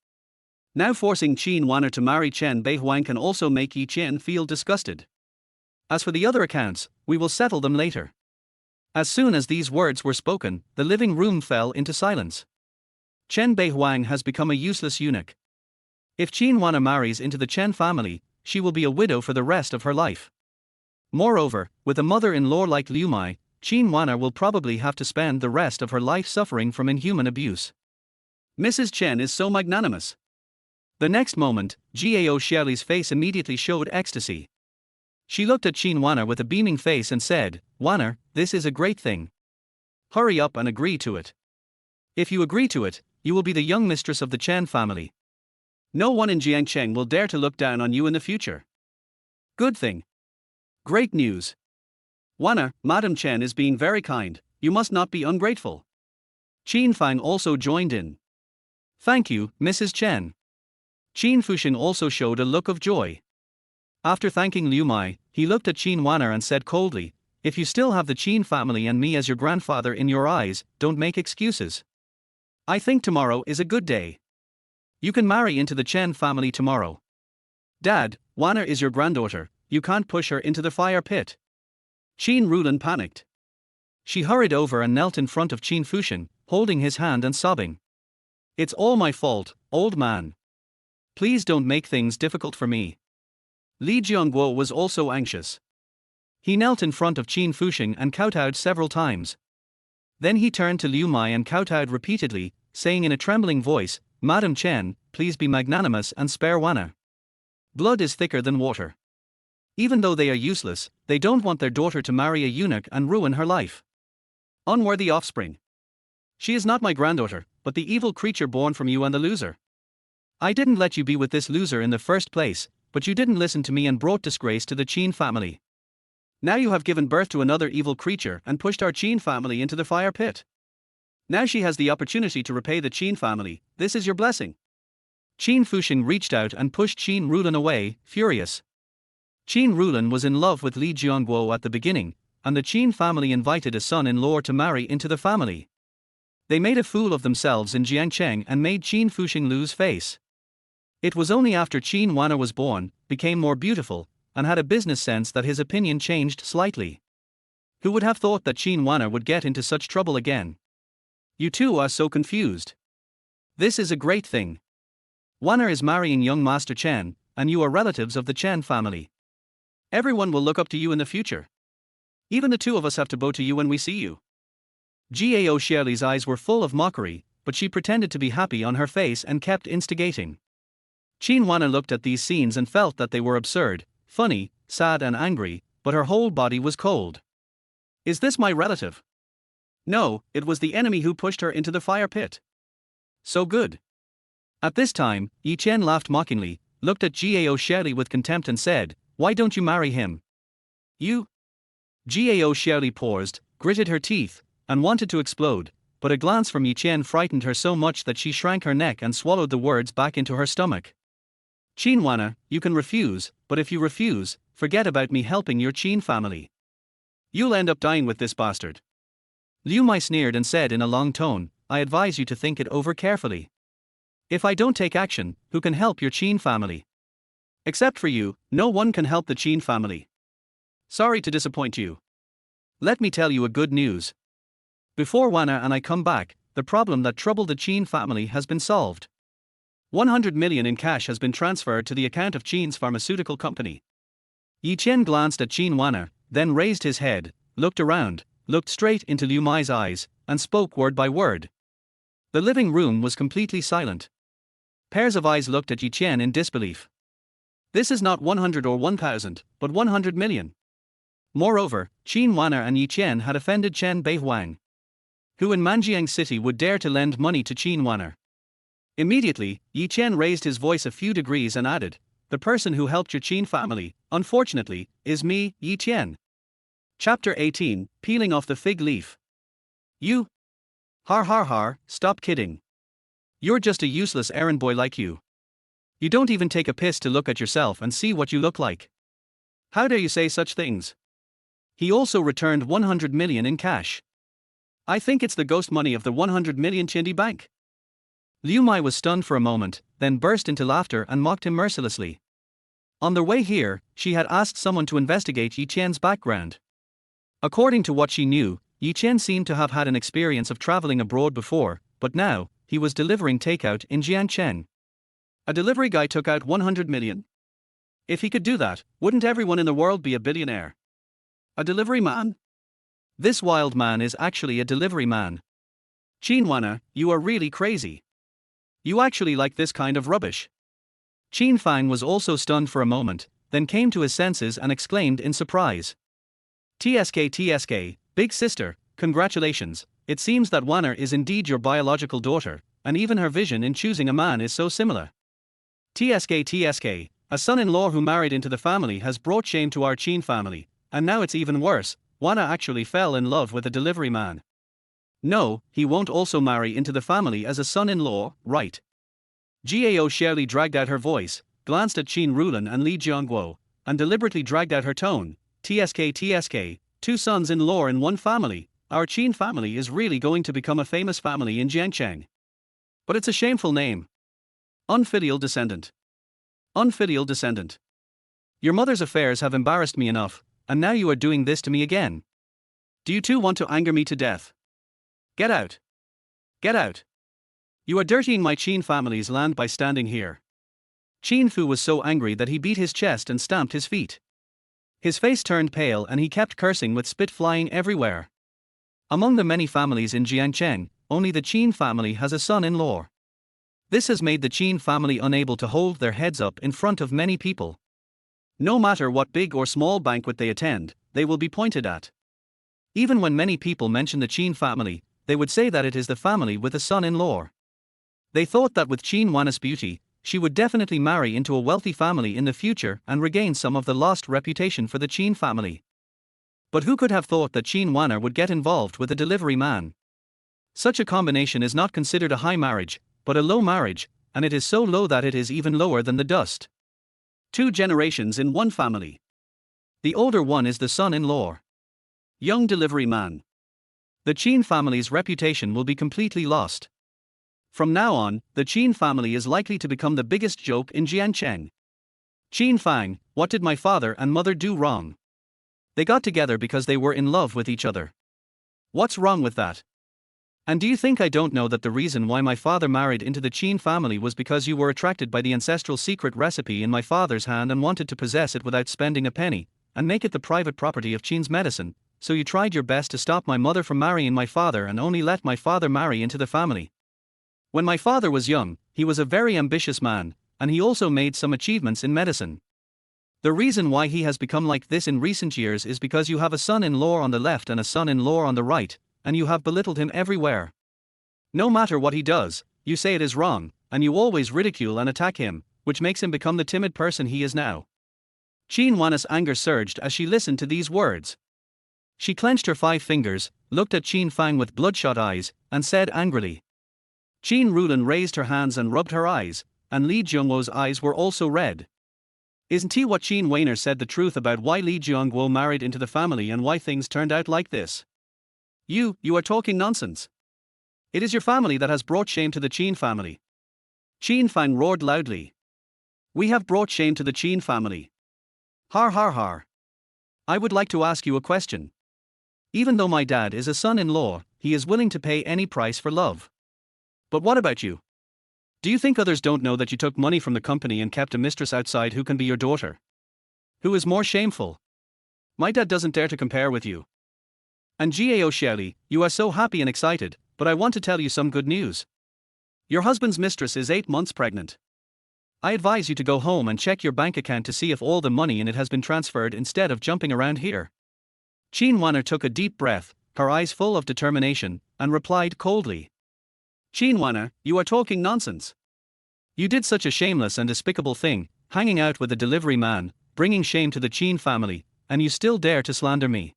Now forcing Qin Wanner to marry Chen Beihuang can also make Yi Chen feel disgusted. As for the other accounts, we will settle them later. As soon as these words were spoken, the living room fell into silence. Chen Beihuang has become a useless eunuch. If Qin Wanner marries into the Chen family, she will be a widow for the rest of her life. Moreover, with a mother-in-law like Liu Mai, Qin Wanner will probably have to spend the rest of her life suffering from inhuman abuse. Mrs. Chen is so magnanimous. The next moment, Gao Shirley's face immediately showed ecstasy. She looked at Qin Wanner with a beaming face and said, "Wanner, this is a great thing. Hurry up and agree to it. If you agree to it, you will be the young mistress of the Chen family. No one in Jiangcheng will dare to look down on you in the future. Good thing. Great news. Wanner, Madam Chen is being very kind, you must not be ungrateful." Qin Fang also joined in. "Thank you, Mrs. Chen." Qin Fusheng also showed a look of joy. After thanking Liu Mai, he looked at Qin Wanner and said coldly, "If you still have the Qin family and me as your grandfather in your eyes, don't make excuses. I think tomorrow is a good day. You can marry into the Chen family tomorrow. Dad, Wanner is your granddaughter, you can't push her into the fire pit." Qin Rulan panicked. She hurried over and knelt in front of Qin Fusheng, holding his hand and sobbing. "It's all my fault, old man. Please don't make things difficult for me." Li Jiangguo was also anxious. He knelt in front of Qin Fusheng and kowtowed several times. Then he turned to Liu Mai and kowtowed repeatedly, saying in a trembling voice, "Madam Chen, please be magnanimous and spare Wanner. Blood is thicker than water. Even though they are useless, they don't want their daughter to marry a eunuch and ruin her life. Unworthy offspring. She is not my granddaughter, but the evil creature born from you and the loser. I didn't let you be with this loser in the first place, but you didn't listen to me and brought disgrace to the Qin family. Now you have given birth to another evil creature and pushed our Qin family into the fire pit. Now she has the opportunity to repay the Qin family, this is your blessing." Qin Fusheng reached out and pushed Qin Rulan away, furious. Qin Rulan was in love with Li Jiangguo at the beginning, and the Qin family invited a son-in-law to marry into the family. They made a fool of themselves in Jiangcheng and made Qin Fusheng lose face. It was only after Qin Wanner was born, became more beautiful, and had a business sense that his opinion changed slightly. Who would have thought that Qin Wanner would get into such trouble again? You two are so confused. This is a great thing. Wanner is marrying young Master Chen, and you are relatives of the Chen family. Everyone will look up to you in the future. Even the two of us have to bow to you when we see you." Gao Shirley's eyes were full of mockery, but she pretended to be happy on her face and kept instigating. Qin Wanner looked at these scenes and felt that they were absurd, funny, sad and angry, but her whole body was cold. "Is this my relative? No, it was the enemy who pushed her into the fire pit. So good." At this time, Yi Chen laughed mockingly, looked at Gao Shirley with contempt and said, "Why don't you marry him? You?" Gao Shirley paused, gritted her teeth, and wanted to explode, but a glance from Yi Chen frightened her so much that she shrank her neck and swallowed the words back into her stomach. "Qin Wanner, you can refuse, but if you refuse, forget about me helping your Qin family. You'll end up dying with this bastard." Liu Mai sneered and said in a long tone, "I advise you to think it over carefully. If I don't take action, who can help your Qin family? Except for you, no one can help the Qin family. Sorry to disappoint you. Let me tell you a good news. Before Wanner and I come back, the problem that troubled the Qin family has been solved. 100 million in cash has been transferred to the account of Qin's pharmaceutical company." Yi Chen glanced at Qin Wanner, then raised his head, looked around, looked straight into Liu Mai's eyes, and spoke word by word. The living room was completely silent. Pairs of eyes looked at Yi Chen in disbelief. This is not 100 or 1,000, but 100 million. Moreover, Qin Wanner and Yi Chen had offended Chen Beihuang. Who in Manjiang City would dare to lend money to Chen Wanner? Immediately, Yi Chen raised his voice a few degrees and added, "The person who helped your Chen family, unfortunately, is me, Yi Chen." Chapter 18, Peeling Off the Fig Leaf. You? Har har har, stop kidding. You're just a useless errand boy like you. You don't even take a piss to look at yourself and see what you look like. How dare you say such things? He also returned 100 million in cash. I think it's the ghost money of the 100 million Chindi bank. Liu Mai was stunned for a moment, then burst into laughter and mocked him mercilessly. On their way here, she had asked someone to investigate Yi Chen's background. According to what she knew, Yi Chen seemed to have had an experience of traveling abroad before, but now, he was delivering takeout in Jiangchen. A delivery guy took out 100 million. If he could do that, wouldn't everyone in the world be a billionaire? A delivery man? This wild man is actually a delivery man. Chen Wanner, you are really crazy. You actually like this kind of rubbish. Chen Fang was also stunned for a moment, then came to his senses and exclaimed in surprise. TSK, big sister, congratulations, it seems that Wanner is indeed your biological daughter, and even her vision in choosing a man is so similar. TSK, a son-in-law who married into the family has brought shame to our Chen family, and now it's even worse, Wanner actually fell in love with a delivery man. No, he won't also marry into the family as a son-in-law, right? Gao Shirley dragged out her voice, glanced at Qin Rulan and Li Jiangguo, and deliberately dragged out her tone. TSK, two sons-in-law in one family, our Qin family is really going to become a famous family in Jiangcheng. But it's a shameful name. Unfilial descendant. Unfilial descendant. Your mother's affairs have embarrassed me enough, and now you are doing this to me again. Do you too want to anger me to death? Get out. Get out. You are dirtying my Qin family's land by standing here. Qin Fu was so angry that he beat his chest and stamped his feet. His face turned pale and he kept cursing with spit flying everywhere. Among the many families in Jiangcheng, only the Qin family has a son-in-law. This has made the Qin family unable to hold their heads up in front of many people. No matter what big or small banquet they attend, they will be pointed at. Even when many people mention the Qin family, they would say that it is the family with a son-in-law. They thought that with Chen Wanner's beauty, she would definitely marry into a wealthy family in the future and regain some of the lost reputation for the Qin family. But who could have thought that Chen Wanner would get involved with a delivery man? Such a combination is not considered a high marriage, but a low marriage, and it is so low that it is even lower than the dust. 2 generations in one family. The older one is the son-in-law. Young delivery man. The Qin family's reputation will be completely lost. From now on, the Qin family is likely to become the biggest joke in Jiangcheng. Qin Fang, what did my father and mother do wrong? They got together because they were in love with each other. What's wrong with that? And do you think I don't know that the reason why my father married into the Qin family was because you were attracted by the ancestral secret recipe in my father's hand and wanted to possess it without spending a penny, and make it the private property of Qin's medicine, so you tried your best to stop my mother from marrying my father and only let my father marry into the family. When my father was young, he was a very ambitious man, and he also made some achievements in medicine. The reason why he has become like this in recent years is because you have a son-in-law on the left and a son-in-law on the right, and you have belittled him everywhere. No matter what he does, you say it is wrong, and you always ridicule and attack him, which makes him become the timid person he is now. Chen Wanner's anger surged as she listened to these words. She clenched her 5 fingers, looked at Qin Fang with bloodshot eyes, and said angrily. Qin Rulan raised her hands and rubbed her eyes, and Li Jiangguo's eyes were also red. Isn't he what Qin Wanner said the truth about why Li Jiangguo married into the family and why things turned out like this? You are talking nonsense. It is your family that has brought shame to the Qin family. Qin Fang roared loudly. We have brought shame to the Qin family. Har har har. I would like to ask you a question. Even though my dad is a son-in-law, he is willing to pay any price for love. But what about you? Do you think others don't know that you took money from the company and kept a mistress outside who can be your daughter? Who is more shameful? My dad doesn't dare to compare with you. And Gao Shirley, you are so happy and excited, but I want to tell you some good news. Your husband's mistress is 8 months pregnant. I advise you to go home and check your bank account to see if all the money in it has been transferred instead of jumping around here. Chen Wanner took a deep breath, her eyes full of determination, and replied coldly. Chen Wana, you are talking nonsense. You did such a shameless and despicable thing, hanging out with a delivery man, bringing shame to the Chen family, and you still dare to slander me.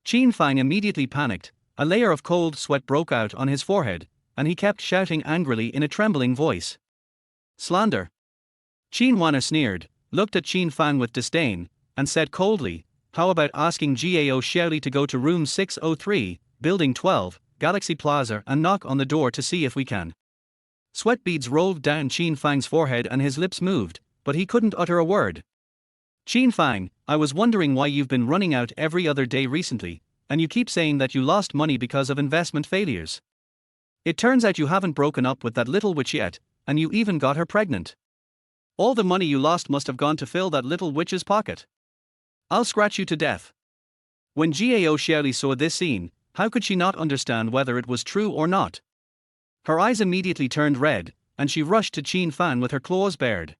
Chen Fang immediately panicked, a layer of cold sweat broke out on his forehead, and he kept shouting angrily in a trembling voice. Slander. Chen Wana sneered, looked at Chen Fang with disdain, and said coldly, how about asking Gao Xiaoli to go to room 603, building 12, Galaxy Plaza and knock on the door to see if we can. Sweat beads rolled down Chen Fang's forehead and his lips moved, but he couldn't utter a word. Chen Fang, I was wondering why you've been running out every other day recently, and you keep saying that you lost money because of investment failures. It turns out you haven't broken up with that little witch yet, and you even got her pregnant. All the money you lost must have gone to fill that little witch's pocket. I'll scratch you to death. When Gao Xiaoli saw this scene, how could she not understand whether it was true or not? Her eyes immediately turned red, and she rushed to Chen Fan with her claws bared.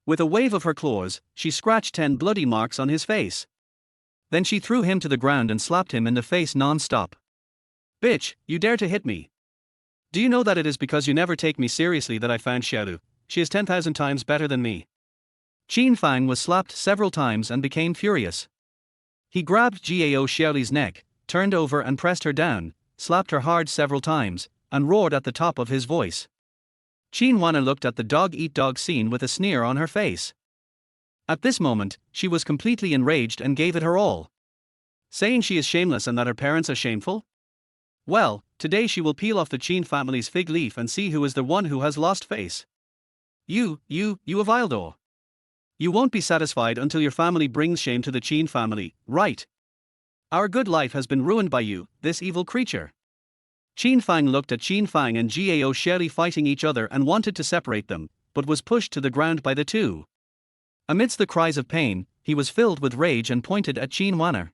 With a wave of her claws, she scratched 10 bloody marks on his face. Then she threw him to the ground and slapped him in the face non-stop. Bitch, you dare to hit me? Do you know that it is because you never take me seriously that I found Xiaolu? She is 10,000 times better than me. Chen Fang was slapped several times and became furious. He grabbed Gao Xiaoli's neck, turned over and pressed her down, slapped her hard several times, and roared at the top of his voice. Chen Wana looked at the dog-eat-dog scene with a sneer on her face. At this moment, she was completely enraged and gave it her all. Saying she is shameless and that her parents are shameful? Well, today she will peel off the Chen family's fig leaf and see who is the one who has lost face. You a vile dog. You won't be satisfied until your family brings shame to the Chen family, right? Our good life has been ruined by you, this evil creature. Chen Fang looked at Chen Fang and Gao Xiaoli fighting each other and wanted to separate them, but was pushed to the ground by the two. Amidst the cries of pain, he was filled with rage and pointed at Chen Wana.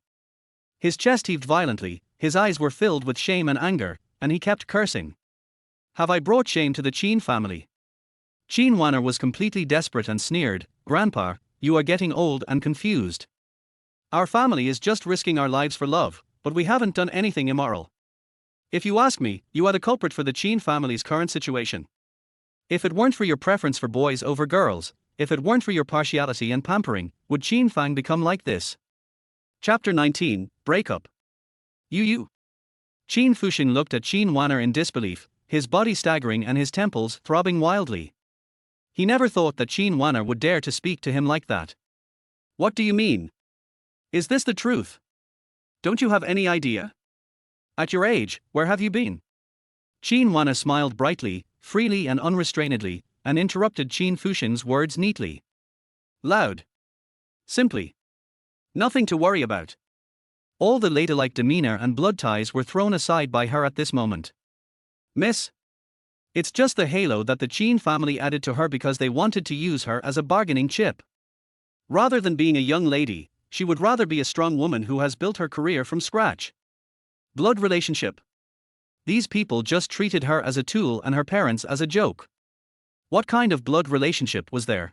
His chest heaved violently, his eyes were filled with shame and anger, and he kept cursing. Have I brought shame to the Chen family? Chen Wana was completely desperate and sneered, Grandpa, you are getting old and confused. Our family is just risking our lives for love, but we haven't done anything immoral. If you ask me, you are the culprit for the Chen family's current situation. If it weren't for your preference for boys over girls, if it weren't for your partiality and pampering, would Chen Fang become like this? Chapter 19, Breakup. You. Chen Fuxing looked at Chen Wana in disbelief, his body staggering and his temples throbbing wildly. He never thought that Chen Wana would dare to speak to him like that. What do you mean? Is this the truth? Don't you have any idea? At your age, where have you been? Chen Wana smiled brightly, freely and unrestrainedly, and interrupted Chen Fuxing's words neatly. Loud. Simply. Nothing to worry about. All the ladylike demeanor and blood ties were thrown aside by her at this moment. Miss? It's just the halo that the Chen family added to her because they wanted to use her as a bargaining chip. Rather than being a young lady, she would rather be a strong woman who has built her career from scratch. Blood relationship. These people just treated her as a tool and her parents as a joke. What kind of blood relationship was there?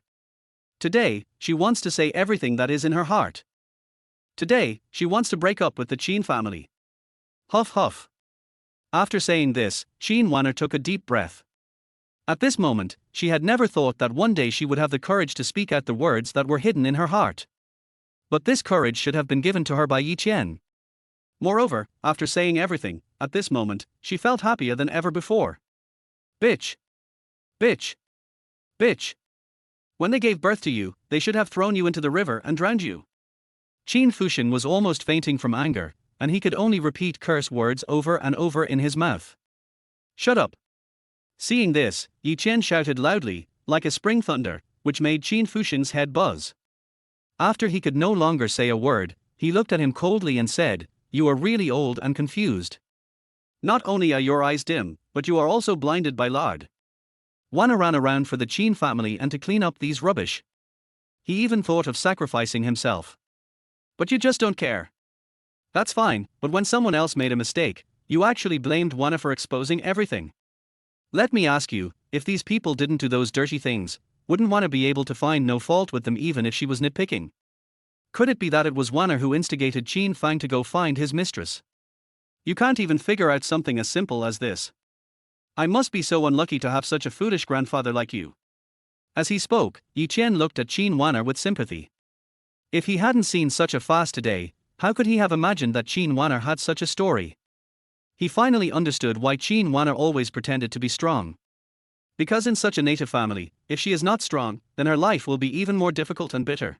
Today, she wants to say everything that is in her heart. Today, she wants to break up with the Chen family. Huff huff. After saying this, Chen Wana took a deep breath. At this moment, she had never thought that one day she would have the courage to speak out the words that were hidden in her heart. But this courage should have been given to her by Yi Qian. Moreover, after saying everything, at this moment, she felt happier than ever before. Bitch. Bitch. Bitch. When they gave birth to you, they should have thrown you into the river and drowned you. Chen Fuxing was almost fainting from anger, and he could only repeat curse words over and over in his mouth. Shut up. Seeing this, Yi Qian shouted loudly, like a spring thunder, which made Chen Fuxing's head buzz. After he could no longer say a word, he looked at him coldly and said, You are really old and confused. Not only are your eyes dim, but you are also blinded by lard. Wana ran around for the Chen family and to clean up these rubbish. He even thought of sacrificing himself. But you just don't care. That's fine, but when someone else made a mistake, you actually blamed Wana for exposing everything. Let me ask you, if these people didn't do those dirty things, wouldn't Wana be able to find no fault with them even if she was nitpicking? Could it be that it was Wana who instigated Chen Fang to go find his mistress? You can't even figure out something as simple as this. I must be so unlucky to have such a foolish grandfather like you. As he spoke, Chen looked at Qin Wanner with sympathy. If he hadn't seen such a fast today, how could he have imagined that Qin Wanner had such a story? He finally understood why Qin Wanner always pretended to be strong. Because in such a native family, if she is not strong, then her life will be even more difficult and bitter.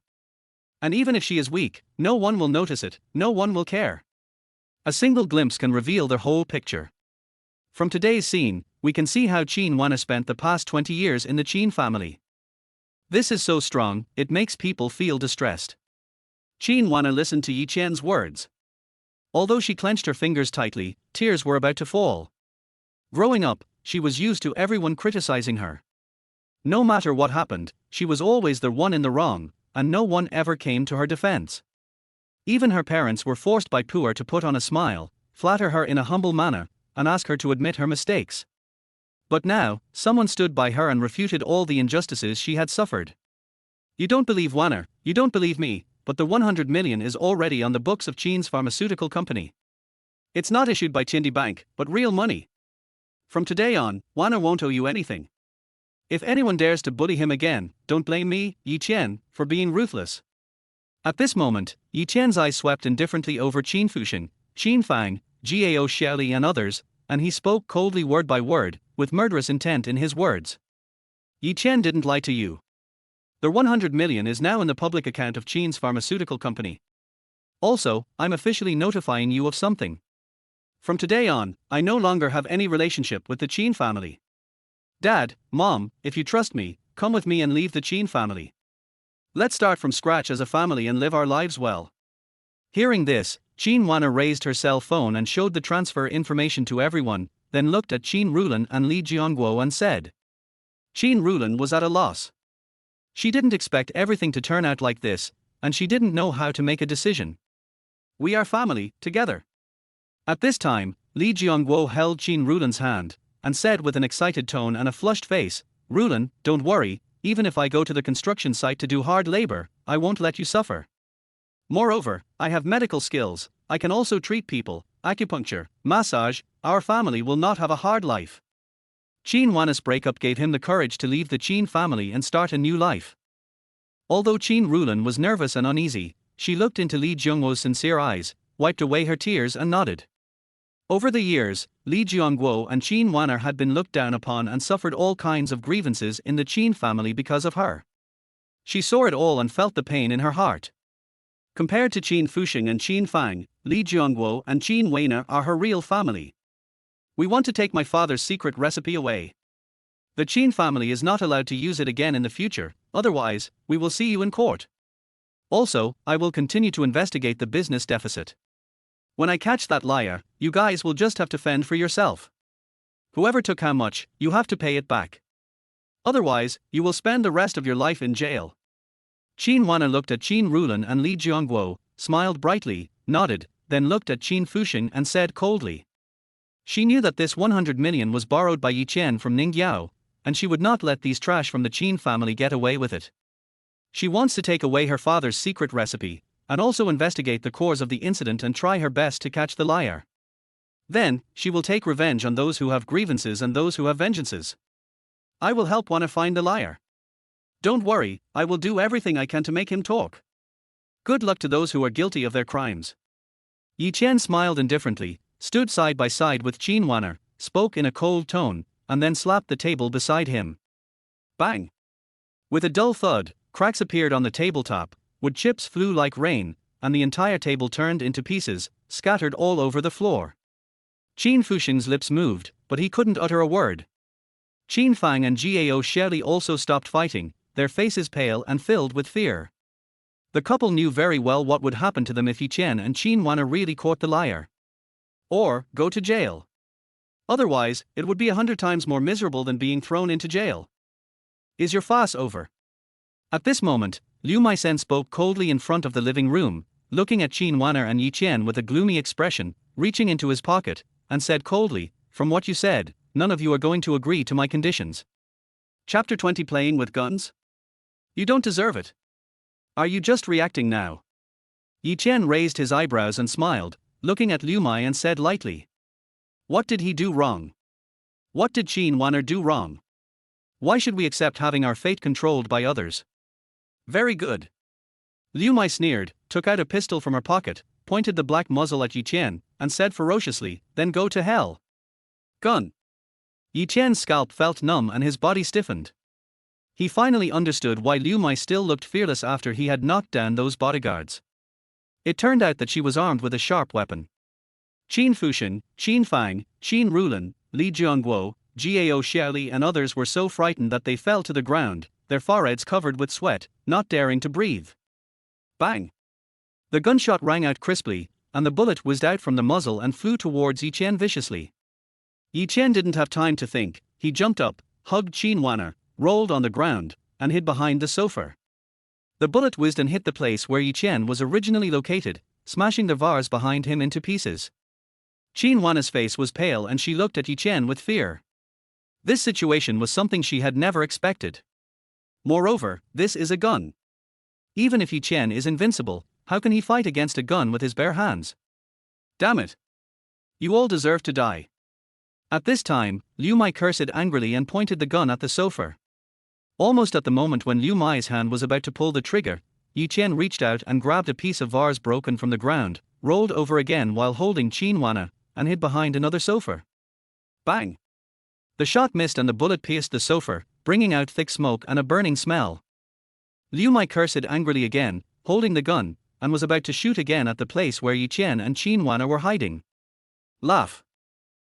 And even if she is weak, no one will notice it, no one will care. A single glimpse can reveal their whole picture. From today's scene, we can see how Qin Wanner spent the past 20 years in the Qin family. This is so strong, it makes people feel distressed. Qin Wanner listened to Yi Chen's words. Although she clenched her fingers tightly, tears were about to fall. Growing up, she was used to everyone criticizing her. No matter what happened, she was always the one in the wrong, and no one ever came to her defense. Even her parents were forced by poor to put on a smile, flatter her in a humble manner, and ask her to admit her mistakes. But now, someone stood by her and refuted all the injustices she had suffered. You don't believe Wanner, you don't believe me, but the 100 million is already on the books of Qin's pharmaceutical company. It's not issued by Qindi Bank, but real money. From today on, Wanner won't owe you anything. If anyone dares to bully him again, don't blame me, Yi Chen, for being ruthless. At this moment, Yi Chen's eyes swept indifferently over Qin Fusheng, Qin Fang, Gao Xiaoli and others, and he spoke coldly word by word, with murderous intent in his words. Yi Chen didn't lie to you. The 100 million is now in the public account of Qin's pharmaceutical company. Also, I'm officially notifying you of something. From today on, I no longer have any relationship with the Qin family. Dad, Mom, if you trust me, come with me and leave the Qin family. Let's start from scratch as a family and live our lives well. Hearing this, Qin Wanner raised her cell phone and showed the transfer information to everyone, then looked at Qin Rulan and Li Jiangguo and said. Qin Rulan was at a loss. She didn't expect everything to turn out like this, and she didn't know how to make a decision. We are family, together. At this time, Li Jiangguo held Qin Rulan's hand, and said with an excited tone and a flushed face, Rulan, don't worry, even if I go to the construction site to do hard labor, I won't let you suffer. Moreover, I have medical skills, I can also treat people, acupuncture, massage, our family will not have a hard life. Qin Wanner's breakup gave him the courage to leave the Qin family and start a new life. Although Qin Rulan was nervous and uneasy, she looked into Li Jiangguo's sincere eyes, wiped away her tears and nodded. Over the years, Li Jiangguo and Qin Wanner had been looked down upon and suffered all kinds of grievances in the Qin family because of her. She saw it all and felt the pain in her heart. Compared to Qin Fusheng and Qin Fang, Li Jiangguo and Qin Wanner are her real family. We want to take my father's secret recipe away. The Qin family is not allowed to use it again in the future, otherwise, we will see you in court. Also, I will continue to investigate the business deficit. When I catch that liar, you guys will just have to fend for yourself. Whoever took how much, you have to pay it back. Otherwise, you will spend the rest of your life in jail. Qin Wanner looked at Qin Rulan and Li Jiangguo, smiled brightly, nodded, then looked at Qin Fusheng and said coldly. She knew that this 100 million was borrowed by Yi Chen from Ningyao, and she would not let these trash from the Qin family get away with it. She wants to take away her father's secret recipe, and also investigate the cause of the incident and try her best to catch the liar. Then, she will take revenge on those who have grievances and those who have vengeances. I will help Wanner find the liar. Don't worry, I will do everything I can to make him talk. Good luck to those who are guilty of their crimes. Yi Chen smiled indifferently, stood side by side with Qin Wanner, spoke in a cold tone, and then slapped the table beside him. Bang! With a dull thud, cracks appeared on the tabletop, wood chips flew like rain, and the entire table turned into pieces, scattered all over the floor. Qin Fusheng's lips moved, but he couldn't utter a word. Qin Fang and Gao Xiaoli also stopped fighting, their faces pale and filled with fear. The couple knew very well what would happen to them if Yi Chen and Qin Wanner really caught the liar. Or, go to jail. Otherwise, it would be 100 times more miserable than being thrown into jail. Is your fast over? At this moment, Liu Maisen spoke coldly in front of the living room, looking at Qin Wanner and Yi Chen with a gloomy expression, reaching into his pocket, and said coldly, from what you said, none of you are going to agree to my conditions. Chapter 20 Playing with Guns? You don't deserve it. Are you just reacting now? Yi Chen raised his eyebrows and smiled, looking at Liu Mai and said lightly. What did he do wrong? What did Chen Wanner do wrong? Why should we accept having our fate controlled by others? Very good. Liu Mai sneered, took out a pistol from her pocket, pointed the black muzzle at Yi Chen, and said ferociously, then go to hell. Gun. Yi Chen's scalp felt numb and his body stiffened. He finally understood why Liu Mai still looked fearless after he had knocked down those bodyguards. It turned out that she was armed with a sharp weapon. Qin Fushan, Qin Fang, Qin Rulan, Li Jiangguo, Gao Xiaoli and others were so frightened that they fell to the ground, their foreheads covered with sweat, not daring to breathe. Bang! The gunshot rang out crisply, and the bullet whizzed out from the muzzle and flew towards Yi Chen viciously. Yi Chen didn't have time to think, he jumped up, hugged Chen Wanner, rolled on the ground, and hid behind the sofa. The bullet whizzed and hit the place where Yi Chen was originally located, smashing the vase behind him into pieces. Chen Wanner's face was pale and she looked at Yi Chen with fear. This situation was something she had never expected. Moreover, this is a gun. Even if Yi Chen is invincible, how can he fight against a gun with his bare hands? Damn it! You all deserve to die. At this time, Liu Mai cursed angrily and pointed the gun at the sofa. Almost at the moment when Liu Mai's hand was about to pull the trigger, Yi Chen reached out and grabbed a piece of vase broken from the ground, rolled over again while holding Chen Wanner, and hid behind another sofa. Bang! The shot missed and the bullet pierced the sofa, bringing out thick smoke and a burning smell. Liu Mai cursed angrily again, holding the gun, and was about to shoot again at the place where Yi Chen and Chen Wanner were hiding. Laugh.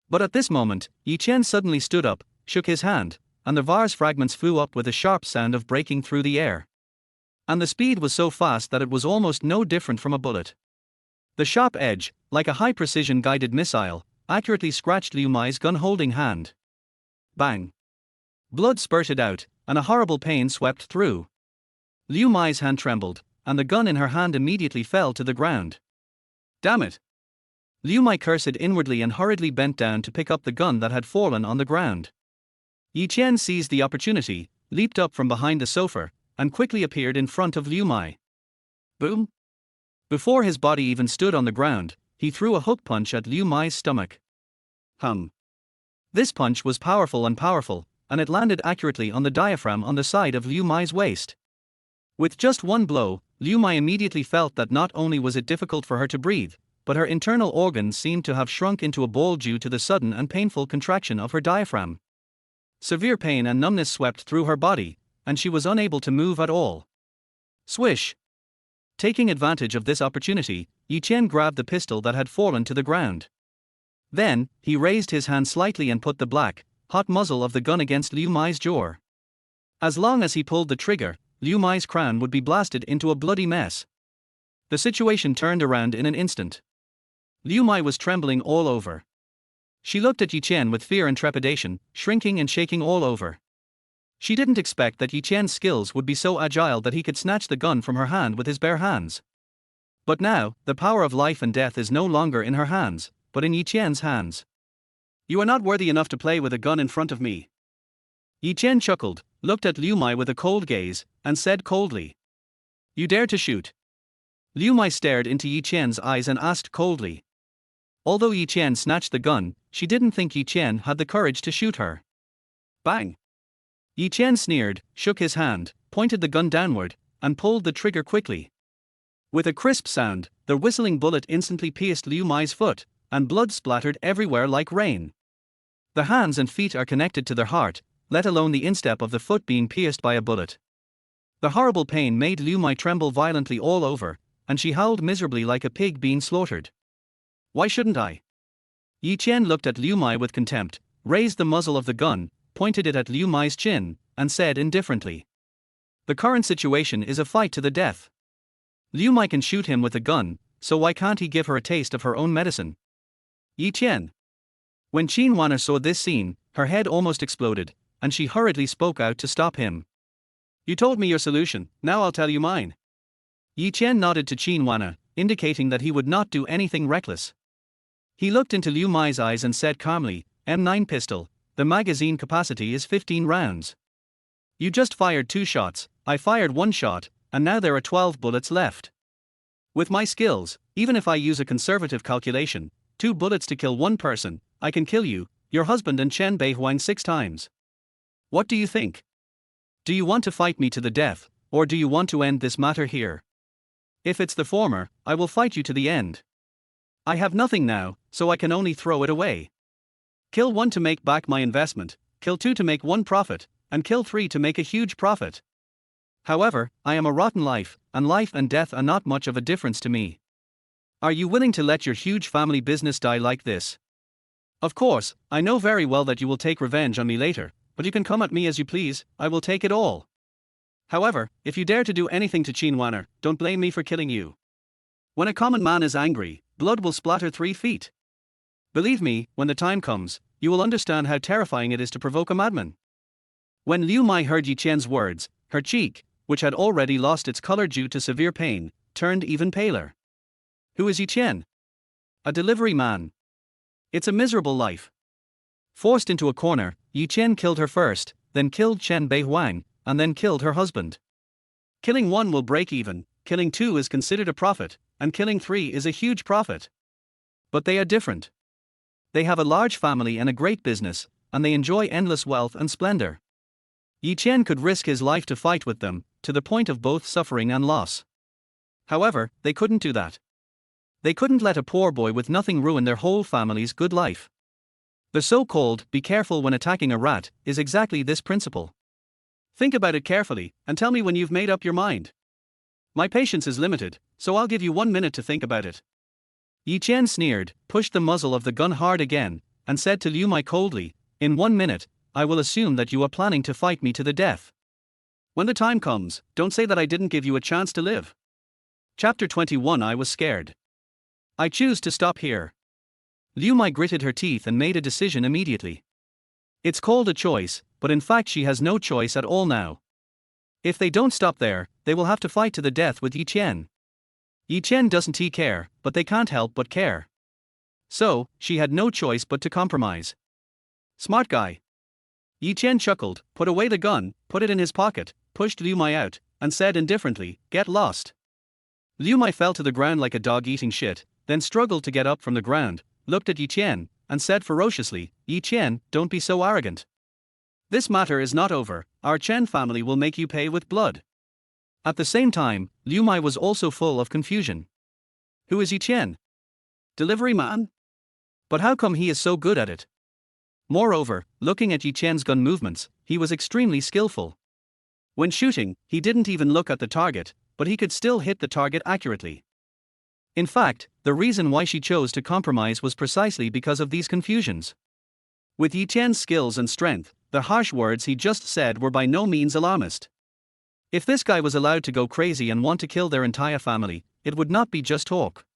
But at this moment, Yi Chen suddenly stood up, shook his hand, and the vase fragments flew up with a sharp sound of breaking through the air. And the speed was so fast that it was almost no different from a bullet. The sharp edge, like a high-precision guided missile, accurately scratched Liu Mai's gun-holding hand. Bang! Blood spurted out, and a horrible pain swept through. Liu Mai's hand trembled, and the gun in her hand immediately fell to the ground. Damn it! Liu Mai cursed inwardly and hurriedly bent down to pick up the gun that had fallen on the ground. Yi Chen seized the opportunity, leaped up from behind the sofa, and quickly appeared in front of Liu Mai. Boom! Before his body even stood on the ground, he threw a hook punch at Liu Mai's stomach. Hum! This punch was powerful, and it landed accurately on the diaphragm on the side of Liu Mai's waist. With just one blow, Liu Mai immediately felt that not only was it difficult for her to breathe, but her internal organs seemed to have shrunk into a ball due to the sudden and painful contraction of her diaphragm. Severe pain and numbness swept through her body, and she was unable to move at all. Swish! Taking advantage of this opportunity, Yi Chen grabbed the pistol that had fallen to the ground. Then, he raised his hand slightly and put the black, hot muzzle of the gun against Liu Mai's jaw. As long as he pulled the trigger, Liu Mai's crown would be blasted into a bloody mess. The situation turned around in an instant. Liu Mai was trembling all over. She looked at Yi Chen with fear and trepidation, shrinking and shaking all over. She didn't expect that Yi Chen's skills would be so agile that he could snatch the gun from her hand with his bare hands. But now, the power of life and death is no longer in her hands, but in Yi Chen's hands. You are not worthy enough to play with a gun in front of me. Yi Chen chuckled, looked at Liu Mai with a cold gaze, and said coldly. You dare to shoot? Liu Mai stared into Yi Chen's eyes and asked coldly. Although Yi Chen snatched the gun, she didn't think Yi Chen had the courage to shoot her. Bang! Yi Chen sneered, shook his hand, pointed the gun downward, and pulled the trigger quickly. With a crisp sound, the whistling bullet instantly pierced Liu Mai's foot, and blood splattered everywhere like rain. The hands and feet are connected to their heart, let alone the instep of the foot being pierced by a bullet. The horrible pain made Liu Mai tremble violently all over, and she howled miserably like a pig being slaughtered. Why shouldn't I? Yi Chen looked at Liu Mai with contempt, raised the muzzle of the gun, pointed it at Liu Mai's chin, and said indifferently. The current situation is a fight to the death. Liu Mai can shoot him with a gun, so why can't he give her a taste of her own medicine? Yi Chen. When Chen Wanner saw this scene, her head almost exploded, and she hurriedly spoke out to stop him. You told me your solution, now I'll tell you mine. Yi Chen nodded to Chen Wanner, indicating that he would not do anything reckless. He looked into Liu Mai's eyes and said calmly, M9 pistol, the magazine capacity is 15 rounds. You just fired 2 shots, I fired 1 shot, and now there are 12 bullets left. With my skills, even if I use a conservative calculation, 2 bullets to kill 1 person, I can kill you, your husband and Chen Beihuang 6 times. What do you think? Do you want to fight me to the death, or do you want to end this matter here? If it's the former, I will fight you to the end. I have nothing now, so I can only throw it away. Kill 1 to make back my investment, kill 2 to make 1 profit, and kill 3 to make a huge profit. However, I am a rotten life, and life and death are not much of a difference to me. Are you willing to let your huge family business die like this? Of course, I know very well that you will take revenge on me later, but you can come at me as you please, I will take it all. However, if you dare to do anything to Qin Wanner, don't blame me for killing you. When a common man is angry, blood will splatter 3 feet. Believe me, when the time comes, you will understand how terrifying it is to provoke a madman. When Liu Mai heard Yi Qian's words, her cheek, which had already lost its color due to severe pain, turned even paler. Who is Yi Qian? A delivery man. It's a miserable life. Forced into a corner, Yi Qian killed her first, then killed Chen Beihuang, and then killed her husband. Killing 1 will break even, killing 2 is considered a profit, and killing 3 is a huge profit. But they are different. They have a large family and a great business, and they enjoy endless wealth and splendor. Yi Qian could risk his life to fight with them, to the point of both suffering and loss. However, they couldn't do that. They couldn't let a poor boy with nothing ruin their whole family's good life. The so-called "be careful when attacking a rat" is exactly this principle. Think about it carefully, and tell me when you've made up your mind. My patience is limited, so I'll give you 1 minute to think about it. Yi Qian sneered, pushed the muzzle of the gun hard again, and said to Liu Mai coldly, "In 1 minute, I will assume that you are planning to fight me to the death. When the time comes, don't say that I didn't give you a chance to live." Chapter 21. I was scared. I choose to stop here. Liu Mai gritted her teeth and made a decision immediately. It's called a choice, but in fact she has no choice at all now. If they don't stop there, they will have to fight to the death with Yi Qian. Yi Qian doesn't care, but they can't help but care. So, she had no choice but to compromise. Smart guy. Yi Qian chuckled, put away the gun, put it in his pocket, pushed Liu Mai out, and said indifferently, "Get lost." Liu Mai fell to the ground like a dog eating shit, then struggled to get up from the ground, looked at Yi Qian, and said ferociously, "Yi Qian, don't be so arrogant. This matter is not over, our Chen family will make you pay with blood." At the same time, Liu Mai was also full of confusion. Who is Yi Qian? Delivery man? But how come he is so good at it? Moreover, looking at Yi Qian's gun movements, he was extremely skillful. When shooting, he didn't even look at the target, but he could still hit the target accurately. In fact, the reason why she chose to compromise was precisely because of these confusions. With Yi Qian's skills and strength, the harsh words he just said were by no means alarmist. If this guy was allowed to go crazy and want to kill their entire family, it would not be just talk.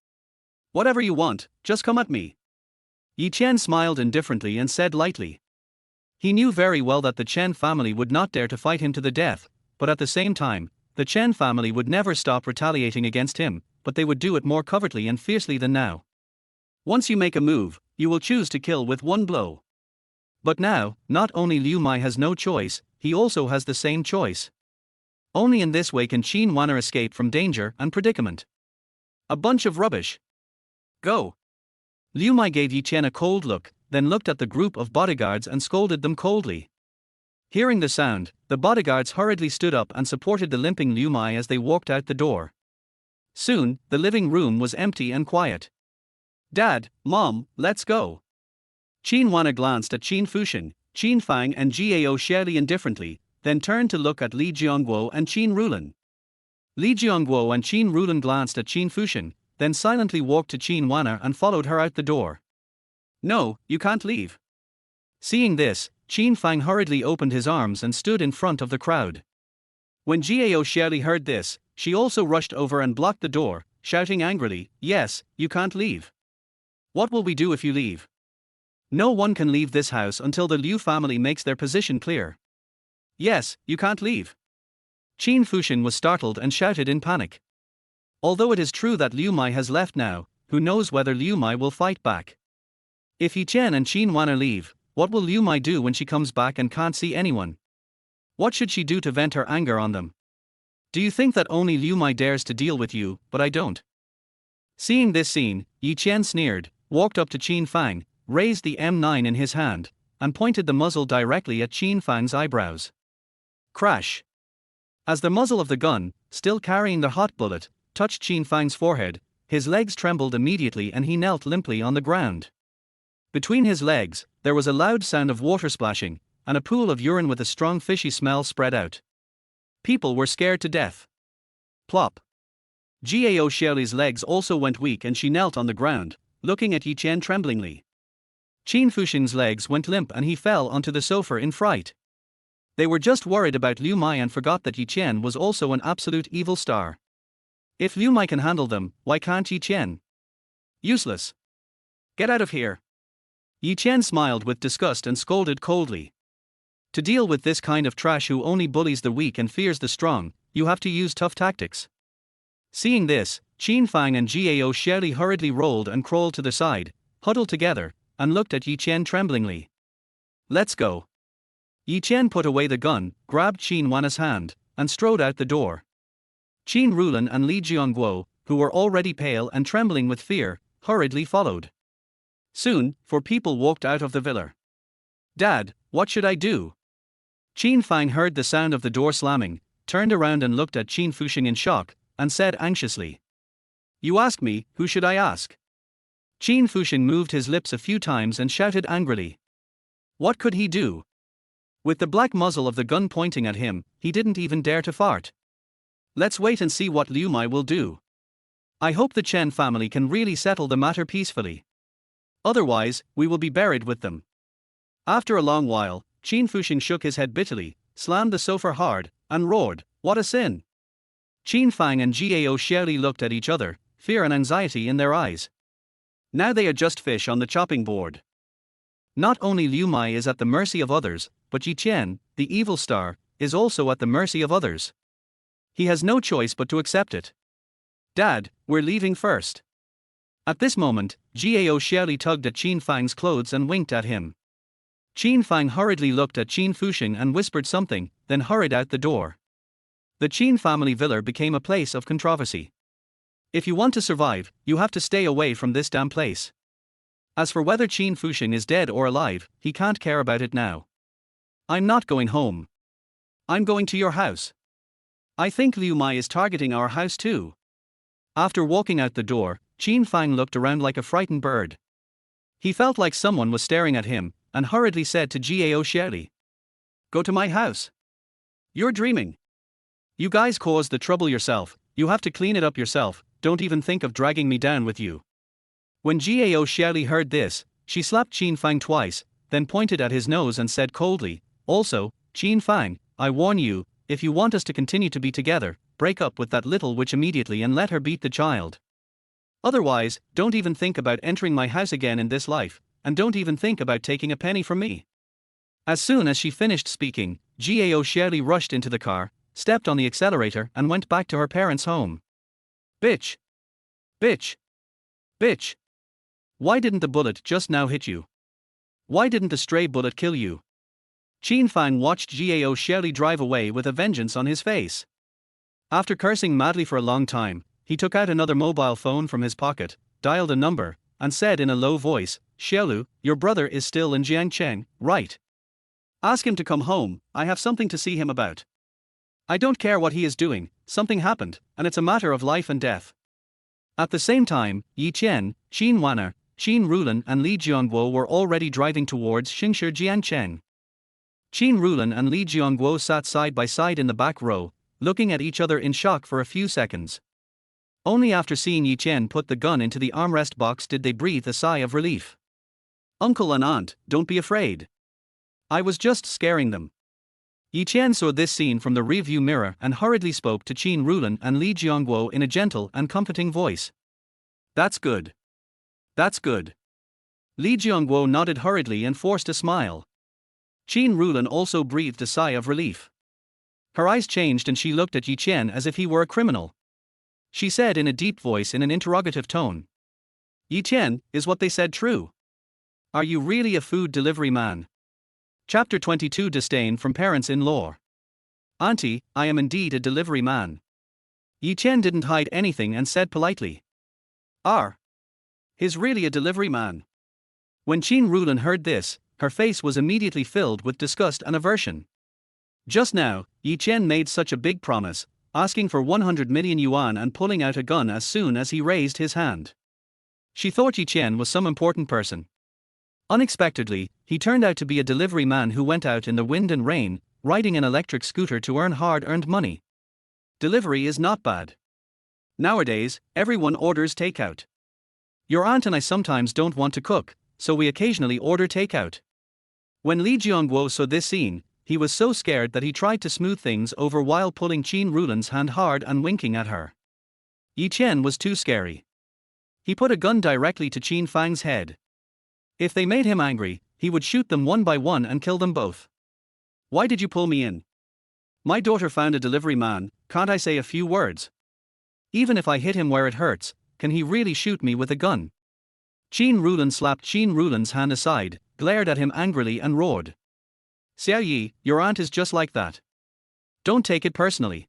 Whatever you want, just come at me. Yi Qian smiled indifferently and said lightly. He knew very well that the Chen family would not dare to fight him to the death, but at the same time, the Chen family would never stop retaliating against him, but they would do it more covertly and fiercely than now. Once you make a move, you will choose to kill with 1 blow. But now, not only Liu Mai has no choice, he also has the same choice. Only in this way can Qin Wanner escape from danger and predicament. A bunch of rubbish. Go. Liu Mai gave Yi Qian a cold look, then looked at the group of bodyguards and scolded them coldly. Hearing the sound, the bodyguards hurriedly stood up and supported the limping Liu Mai as they walked out the door. Soon, the living room was empty and quiet. "Dad, Mom, let's go." Qin Wanner glanced at Qin Fuxin, Qin Fang and Gao Shirley indifferently, then turned to look at Li Jiangguo and Qin Rulan. Li Jiangguo and Qin Rulan glanced at Qin Fuxin, then silently walked to Qin Wanner and followed her out the door. "No, you can't leave." Seeing this, Qin Fang hurriedly opened his arms and stood in front of the crowd. When Gao Shirley heard this, she also rushed over and blocked the door, shouting angrily, "Yes, you can't leave. What will we do if you leave? No one can leave this house until the Liu family makes their position clear. Yes, you can't leave." Qin Fuxin was startled and shouted in panic. Although it is true that Liu Mai has left now, who knows whether Liu Mai will fight back? If Yi Qian and Qin Wanner leave, what will Liu Mai do when she comes back and can't see anyone? What should she do to vent her anger on them? Do you think that only Liu Mai dares to deal with you, but I don't? Seeing this scene, Yi Chen sneered, walked up to Qin Fang, raised the M9 in his hand, and pointed the muzzle directly at Qin Fang's eyebrows. Crash! As the muzzle of the gun, still carrying the hot bullet, touched Qin Fang's forehead, his legs trembled immediately and he knelt limply on the ground. Between his legs, there was a loud sound of water splashing, and a pool of urine with a strong fishy smell spread out. People were scared to death. Plop! Gao Xiaoli's legs also went weak and she knelt on the ground, looking at Yi Chen tremblingly. Qin Fuxing's legs went limp and he fell onto the sofa in fright. They were just worried about Liu Mai and forgot that Yi Chen was also an absolute evil star. If Liu Mai can handle them, why can't Yi Chen? Useless. Get out of here. Yi Chen smiled with disgust and scolded coldly. To deal with this kind of trash who only bullies the weak and fears the strong, you have to use tough tactics. Seeing this, Qin Fang and Gao Xiaoli hurriedly rolled and crawled to the side, huddled together, and looked at Yi Chen tremblingly. Let's go. Yi Chen put away the gun, grabbed Qin Wanna's hand, and strode out the door. Qin Rulan and Li Jiangguo, who were already pale and trembling with fear, hurriedly followed. Soon, 4 people walked out of the villa. Dad, what should I do? Qin Fang heard the sound of the door slamming, turned around and looked at Qin Fuxing in shock, and said anxiously. You ask me, who should I ask? Qin Fuxing moved his lips a few times and shouted angrily. What could he do? With the black muzzle of the gun pointing at him, he didn't even dare to fart. Let's wait and see what Liu Mai will do. I hope the Chen family can really settle the matter peacefully. Otherwise, we will be buried with them. After a long while, Qin Fuxing shook his head bitterly, slammed the sofa hard, and roared, What a sin! Qin Fang and Gao Xiaoli looked at each other, fear and anxiety in their eyes. Now they are just fish on the chopping board. Not only Liu Mai is at the mercy of others, but Yi Chen, the evil star, is also at the mercy of others. He has no choice but to accept it. Dad, we're leaving first. At this moment, Gao Xiaoli tugged at Qin Fang's clothes and winked at him. Qin Fang hurriedly looked at Qin Fuxing and whispered something, then hurried out the door. The Qin family villa became a place of controversy. If you want to survive, you have to stay away from this damn place. As for whether Qin Fuxing is dead or alive, he can't care about it now. I'm not going home. I'm going to your house. I think Liu Mai is targeting our house too. After walking out the door, Qin Fang looked around like a frightened bird. He felt like someone was staring at him, and hurriedly said to Gao Xiaoli. Go to my house. You're dreaming. You guys caused the trouble yourself, you have to clean it up yourself, don't even think of dragging me down with you. When Gao Xiaoli heard this, she slapped Qin Fang twice, then pointed at his nose and said coldly, Also, Qin Fang, I warn you, if you want us to continue to be together, break up with that little witch immediately and let her beat the child. Otherwise, don't even think about entering my house again in this life, and don't even think about taking a penny from me. As soon as she finished speaking, Gao Xiaoli rushed into the car, stepped on the accelerator and went back to her parents' home. Bitch! Bitch! Bitch! Why didn't the bullet just now hit you? Why didn't the stray bullet kill you? Qin Fang watched Gao Xiaoli drive away with a vengeance on his face. After cursing madly for a long time, he took out another mobile phone from his pocket, dialed a number, and said in a low voice, Xiaolu, your brother is still in Jiangcheng, right? Ask him to come home, I have something to see him about. I don't care what he is doing, something happened, and it's a matter of life and death. At the same time, Yi Chen, Qin Wanna, Qin Rulan and Li Jiangguo were already driving towards Xingshi Jiangcheng. Qin Rulan and Li Jiangguo sat side by side in the back row, looking at each other in shock for a few seconds. Only after seeing Yi Chen put the gun into the armrest box did they breathe a sigh of relief. Uncle and aunt, don't be afraid. I was just scaring them. Yi Chen saw this scene from the rearview mirror and hurriedly spoke to Qin Rulan and Li Jiangguo in a gentle and comforting voice. That's good. That's good. Li Jiangguo nodded hurriedly and forced a smile. Qin Rulan also breathed a sigh of relief. Her eyes changed and she looked at Yi Chen as if he were a criminal. She said in a deep voice in an interrogative tone. Yi Chen, is what they said true? Are you really a food delivery man? Chapter 22 Disdain from Parents-in-Law. Auntie, I am indeed a delivery man. Yi Chen didn't hide anything and said politely. R. He's really a delivery man. When Qin Rulan heard this, her face was immediately filled with disgust and aversion. Just now, Yi Chen made such a big promise, asking for 100 million yuan and pulling out a gun as soon as he raised his hand. She thought Yi Chen was some important person. Unexpectedly, he turned out to be a delivery man who went out in the wind and rain, riding an electric scooter to earn hard-earned money. Delivery is not bad. Nowadays, everyone orders takeout. Your aunt and I sometimes don't want to cook, so we occasionally order takeout. When Li Jiangguo saw this scene, he was so scared that he tried to smooth things over while pulling Qin Rulan's hand hard and winking at her. Yi Chen was too scary. He put a gun directly to Qin Fang's head. If they made him angry, he would shoot them one by one and kill them both. Why did you pull me in? My daughter found a delivery man, can't I say a few words? Even if I hit him where it hurts, can he really shoot me with a gun? Qin Rulan slapped Qin Rulan's hand aside, glared at him angrily and roared. Xiao Yi, your aunt is just like that. Don't take it personally.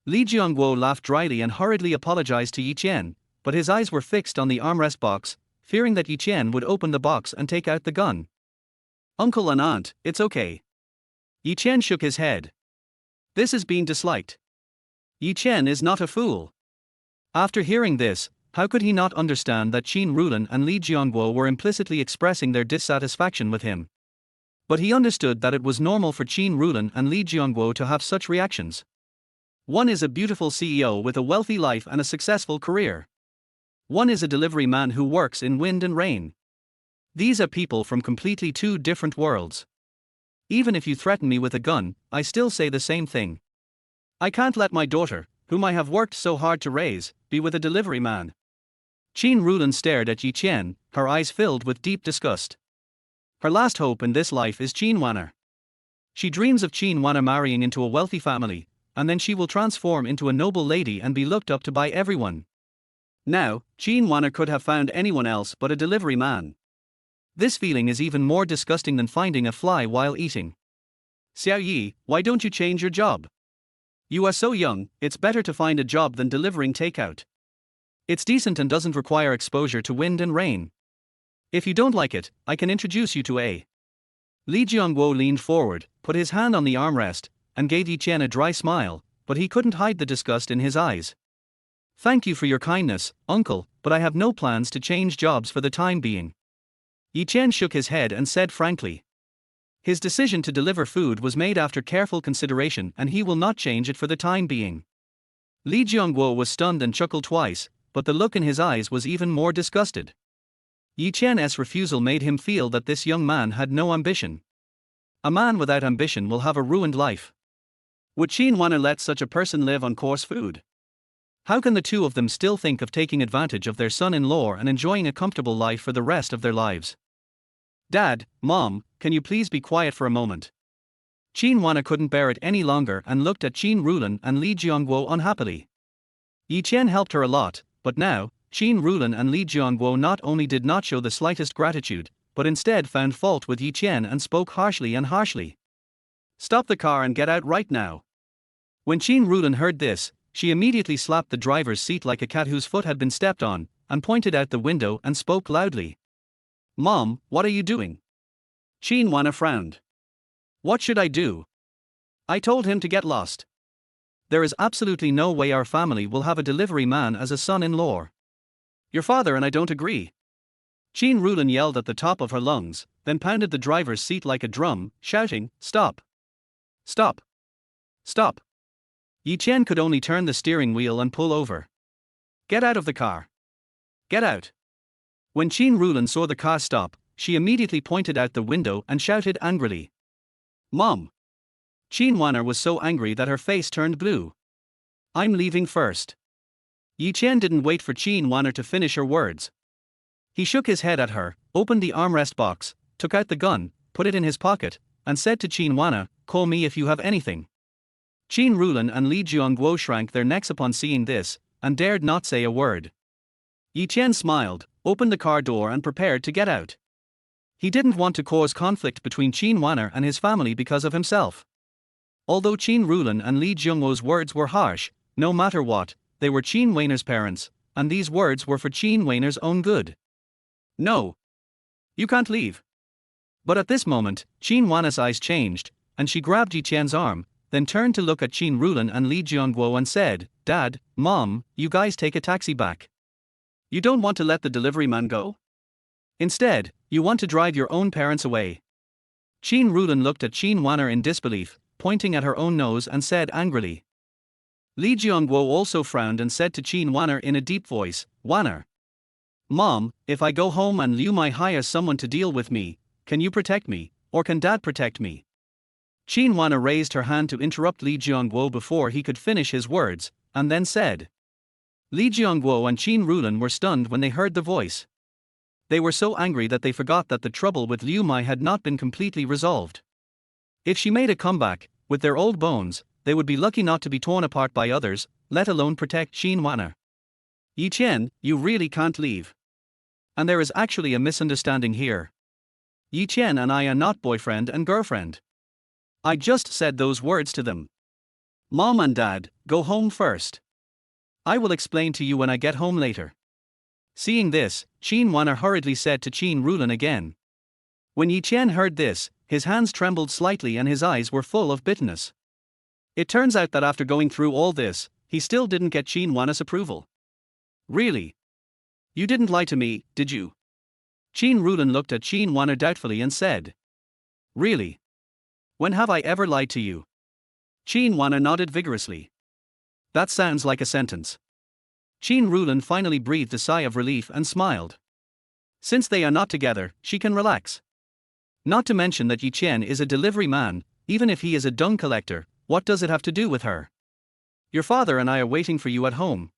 Li Jiangguo laughed dryly and hurriedly apologized to Yi Chen, but his eyes were fixed on the armrest box, fearing that Yi Chen would open the box and take out the gun. Uncle and aunt, it's okay. Yi Chen shook his head. This is being disliked. Yi Chen is not a fool. After hearing this, how could he not understand that Qin Rulan and Li Jiangguo were implicitly expressing their dissatisfaction with him? But he understood that it was normal for Qin Rulan and Li Jiangguo to have such reactions. One is a beautiful CEO with a wealthy life and a successful career. One is a delivery man who works in wind and rain. These are people from completely two different worlds. Even if you threaten me with a gun, I still say the same thing. I can't let my daughter, whom I have worked so hard to raise, be with a delivery man. Qin Rulan stared at Yi Chen, her eyes filled with deep disgust. Her last hope in this life is Qin Wanner. She dreams of Qin Wanner marrying into a wealthy family, and then she will transform into a noble lady and be looked up to by everyone. Now, Qin Wanner could have found anyone else but a delivery man. This feeling is even more disgusting than finding a fly while eating. Xiao Yi, why don't you change your job? You are so young, it's better to find a job than delivering takeout. It's decent and doesn't require exposure to wind and rain. If you don't like it, I can introduce you to a. Li Jiangguo leaned forward, put his hand on the armrest, and gave Yi Chen a dry smile, but he couldn't hide the disgust in his eyes. Thank you for your kindness, uncle, but I have no plans to change jobs for the time being. Yi Chen shook his head and said frankly. His decision to deliver food was made after careful consideration and he will not change it for the time being. Li Jiangguo was stunned and chuckled twice, but the look in his eyes was even more disgusted. Yi Chen's refusal made him feel that this young man had no ambition. A man without ambition will have a ruined life. Would Qin Wanner let such a person live on coarse food? How can the two of them still think of taking advantage of their son-in-law and enjoying a comfortable life for the rest of their lives? Dad, Mom, can you please be quiet for a moment? Qin Wanner couldn't bear it any longer and looked at Qin Rulan and Li Jiangguo unhappily. Yi Chen helped her a lot, but now, Qin Rulan and Li Jiangguo not only did not show the slightest gratitude, but instead found fault with Yi Chen and spoke harshly. Stop the car and get out right now. When Qin Rulan heard this, she immediately slapped the driver's seat like a cat whose foot had been stepped on, and pointed out the window and spoke loudly. Mom, what are you doing? Qin Wanner frowned. What should I do? I told him to get lost. There is absolutely no way our family will have a delivery man as a son-in-law. Your father and I don't agree. Qin Rulan yelled at the top of her lungs, then pounded the driver's seat like a drum, shouting, Stop! Stop! Stop! Yi Chen could only turn the steering wheel and pull over. Get out of the car. Get out. When Qin Rulan saw the car stop, she immediately pointed out the window and shouted angrily. Mom! Qin Wanner was so angry that her face turned blue. I'm leaving first. Yi Chen didn't wait for Qin Wanner to finish her words. He shook his head at her, opened the armrest box, took out the gun, put it in his pocket, and said to Qin Wanner, Call me if you have anything. Qin Rulan and Li Jiangguo shrank their necks upon seeing this, and dared not say a word. Yi Chen smiled, opened the car door and prepared to get out. He didn't want to cause conflict between Qin Wanner and his family because of himself. Although Qin Rulan and Li Jiangguo's words were harsh, no matter what, they were Qin Wanner's parents, and these words were for Chen Weiner's own good. No. You can't leave. But at this moment, Chen Wanna's eyes changed, and she grabbed Yi Qian's arm, then turned to look at Chen Rulan and Li Jiangguo and said, Dad, Mom, you guys take a taxi back. You don't want to let the delivery man go? Instead, you want to drive your own parents away. Chen Rulan looked at Chen Wanna in disbelief, pointing at her own nose and said angrily. Li Jiangguo also frowned and said to Chen Wanna in a deep voice, Wanna. Mom, if I go home and Liu Mai hires someone to deal with me, can you protect me, or can Dad protect me? Chen Wanna raised her hand to interrupt Li Jiangguo before he could finish his words, and then said. Li Jiangguo and Chen Rulan were stunned when they heard the voice. They were so angry that they forgot that the trouble with Liu Mai had not been completely resolved. If she made a comeback, with their old bones, they would be lucky not to be torn apart by others, let alone protect Chen Wanna. Yi Qian, you really can't leave. And there is actually a misunderstanding here. Yi Qian and I are not boyfriend and girlfriend. I just said those words to them. Mom and Dad, go home first. I will explain to you when I get home later. Seeing this, Chen Wanna hurriedly said to Chen Rulan again. When Yi Qian heard this, his hands trembled slightly and his eyes were full of bitterness. It turns out that after going through all this, he still didn't get Chen Wanna's approval. Really? You didn't lie to me, did you? Chen Rulan looked at Chen Wanna doubtfully and said. Really? When have I ever lied to you? Chen Wanna nodded vigorously. That sounds like a sentence. Chen Rulan finally breathed a sigh of relief and smiled. Since they are not together, she can relax. Not to mention that Yi Qian is a delivery man, even if he is a dung collector, what does it have to do with her? Your father and I are waiting for you at home.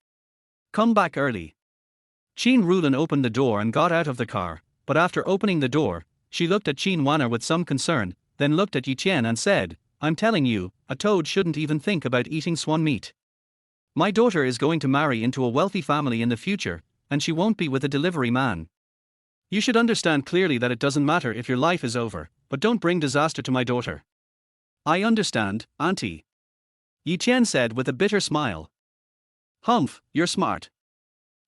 Come back early. Chen Rulan opened the door and got out of the car, but after opening the door, she looked at Chen Wanna with some concern, then looked at Yi Qian and said, I'm telling you, a toad shouldn't even think about eating swan meat. My daughter is going to marry into a wealthy family in the future, and she won't be with a delivery man. You should understand clearly that it doesn't matter if your life is over, but don't bring disaster to my daughter. I understand, Auntie. Yi Qian said with a bitter smile. Humph, you're smart.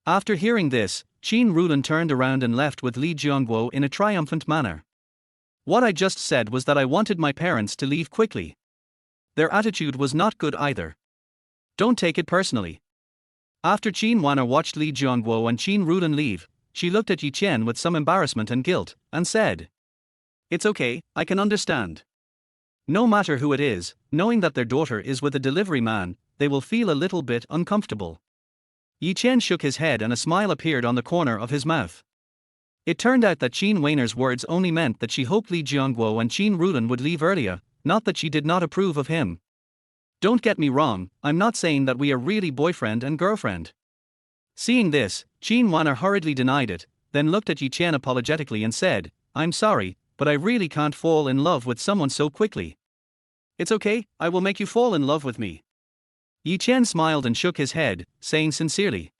After hearing this, Chen Rulan turned around and left with Li Jiangguo in a triumphant manner. What I just said was that I wanted my parents to leave quickly. Their attitude was not good either. Don't take it personally. After Chen Wanna watched Li Jiangguo and Chen Rulan leave, she looked at Yi Qian with some embarrassment and guilt, and said. It's okay, I can understand. No matter who it is, knowing that their daughter is with a delivery man, they will feel a little bit uncomfortable. Yi Qian shook his head and a smile appeared on the corner of his mouth. It turned out that Chen Weiner's words only meant that she hoped Li Jiangguo and Chen Rulan would leave earlier, not that she did not approve of him. Don't get me wrong, I'm not saying that we are really boyfriend and girlfriend. Seeing this, Chen Wanna hurriedly denied it, then looked at Yi Qian apologetically and said, I'm sorry, but I really can't fall in love with someone so quickly. It's okay, I will make you fall in love with me. Yi Qian smiled and shook his head, saying sincerely.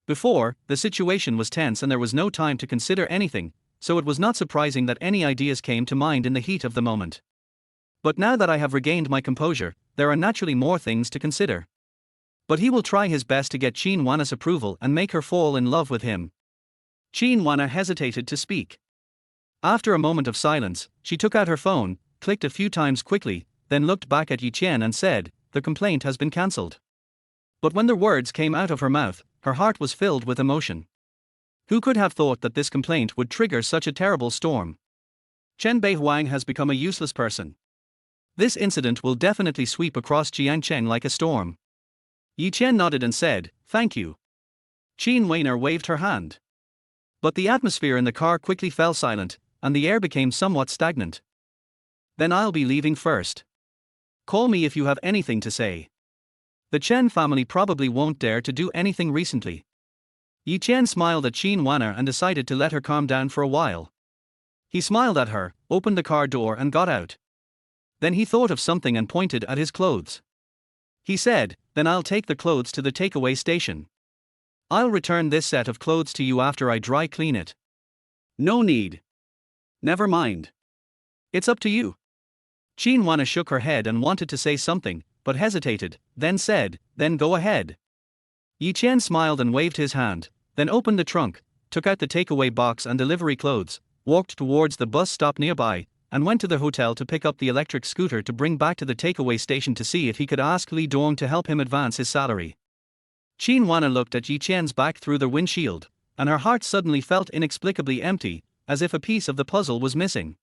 Before, the situation was tense and there was no time to consider anything, so it was not surprising that any ideas came to mind in the heat of the moment. But now that I have regained my composure, there are naturally more things to consider. But he will try his best to get Chen Wanna's approval and make her fall in love with him. Chen Wanna hesitated to speak. After a moment of silence, she took out her phone, clicked a few times quickly, then looked back at Yi Qian and said, the complaint has been cancelled. But when the words came out of her mouth, her heart was filled with emotion. Who could have thought that this complaint would trigger such a terrible storm? Chen Beihuang has become a useless person. This incident will definitely sweep across Jiangcheng like a storm. Yi Qian nodded and said, thank you. Chen Weiner waved her hand. But the atmosphere in the car quickly fell silent, and the air became somewhat stagnant. Then I'll be leaving first. Call me if you have anything to say. The Chen family probably won't dare to do anything recently. Yi Qian smiled at Chen Wanner and decided to let her calm down for a while. He smiled at her, opened the car door and got out. Then he thought of something and pointed at his clothes. He said, then I'll take the clothes to the takeaway station. I'll return this set of clothes to you after I dry clean it. No need. Never mind. It's up to you. Chen Wanna shook her head and wanted to say something, but hesitated, then said, then go ahead. Yi Chen smiled and waved his hand, then opened the trunk, took out the takeaway box and delivery clothes, walked towards the bus stop nearby, and went to the hotel to pick up the electric scooter to bring back to the takeaway station to see if he could ask Li Dong to help him advance his salary. Qin Wana looked at Yi Chen's back through the windshield, and her heart suddenly felt inexplicably empty, as if a piece of the puzzle was missing.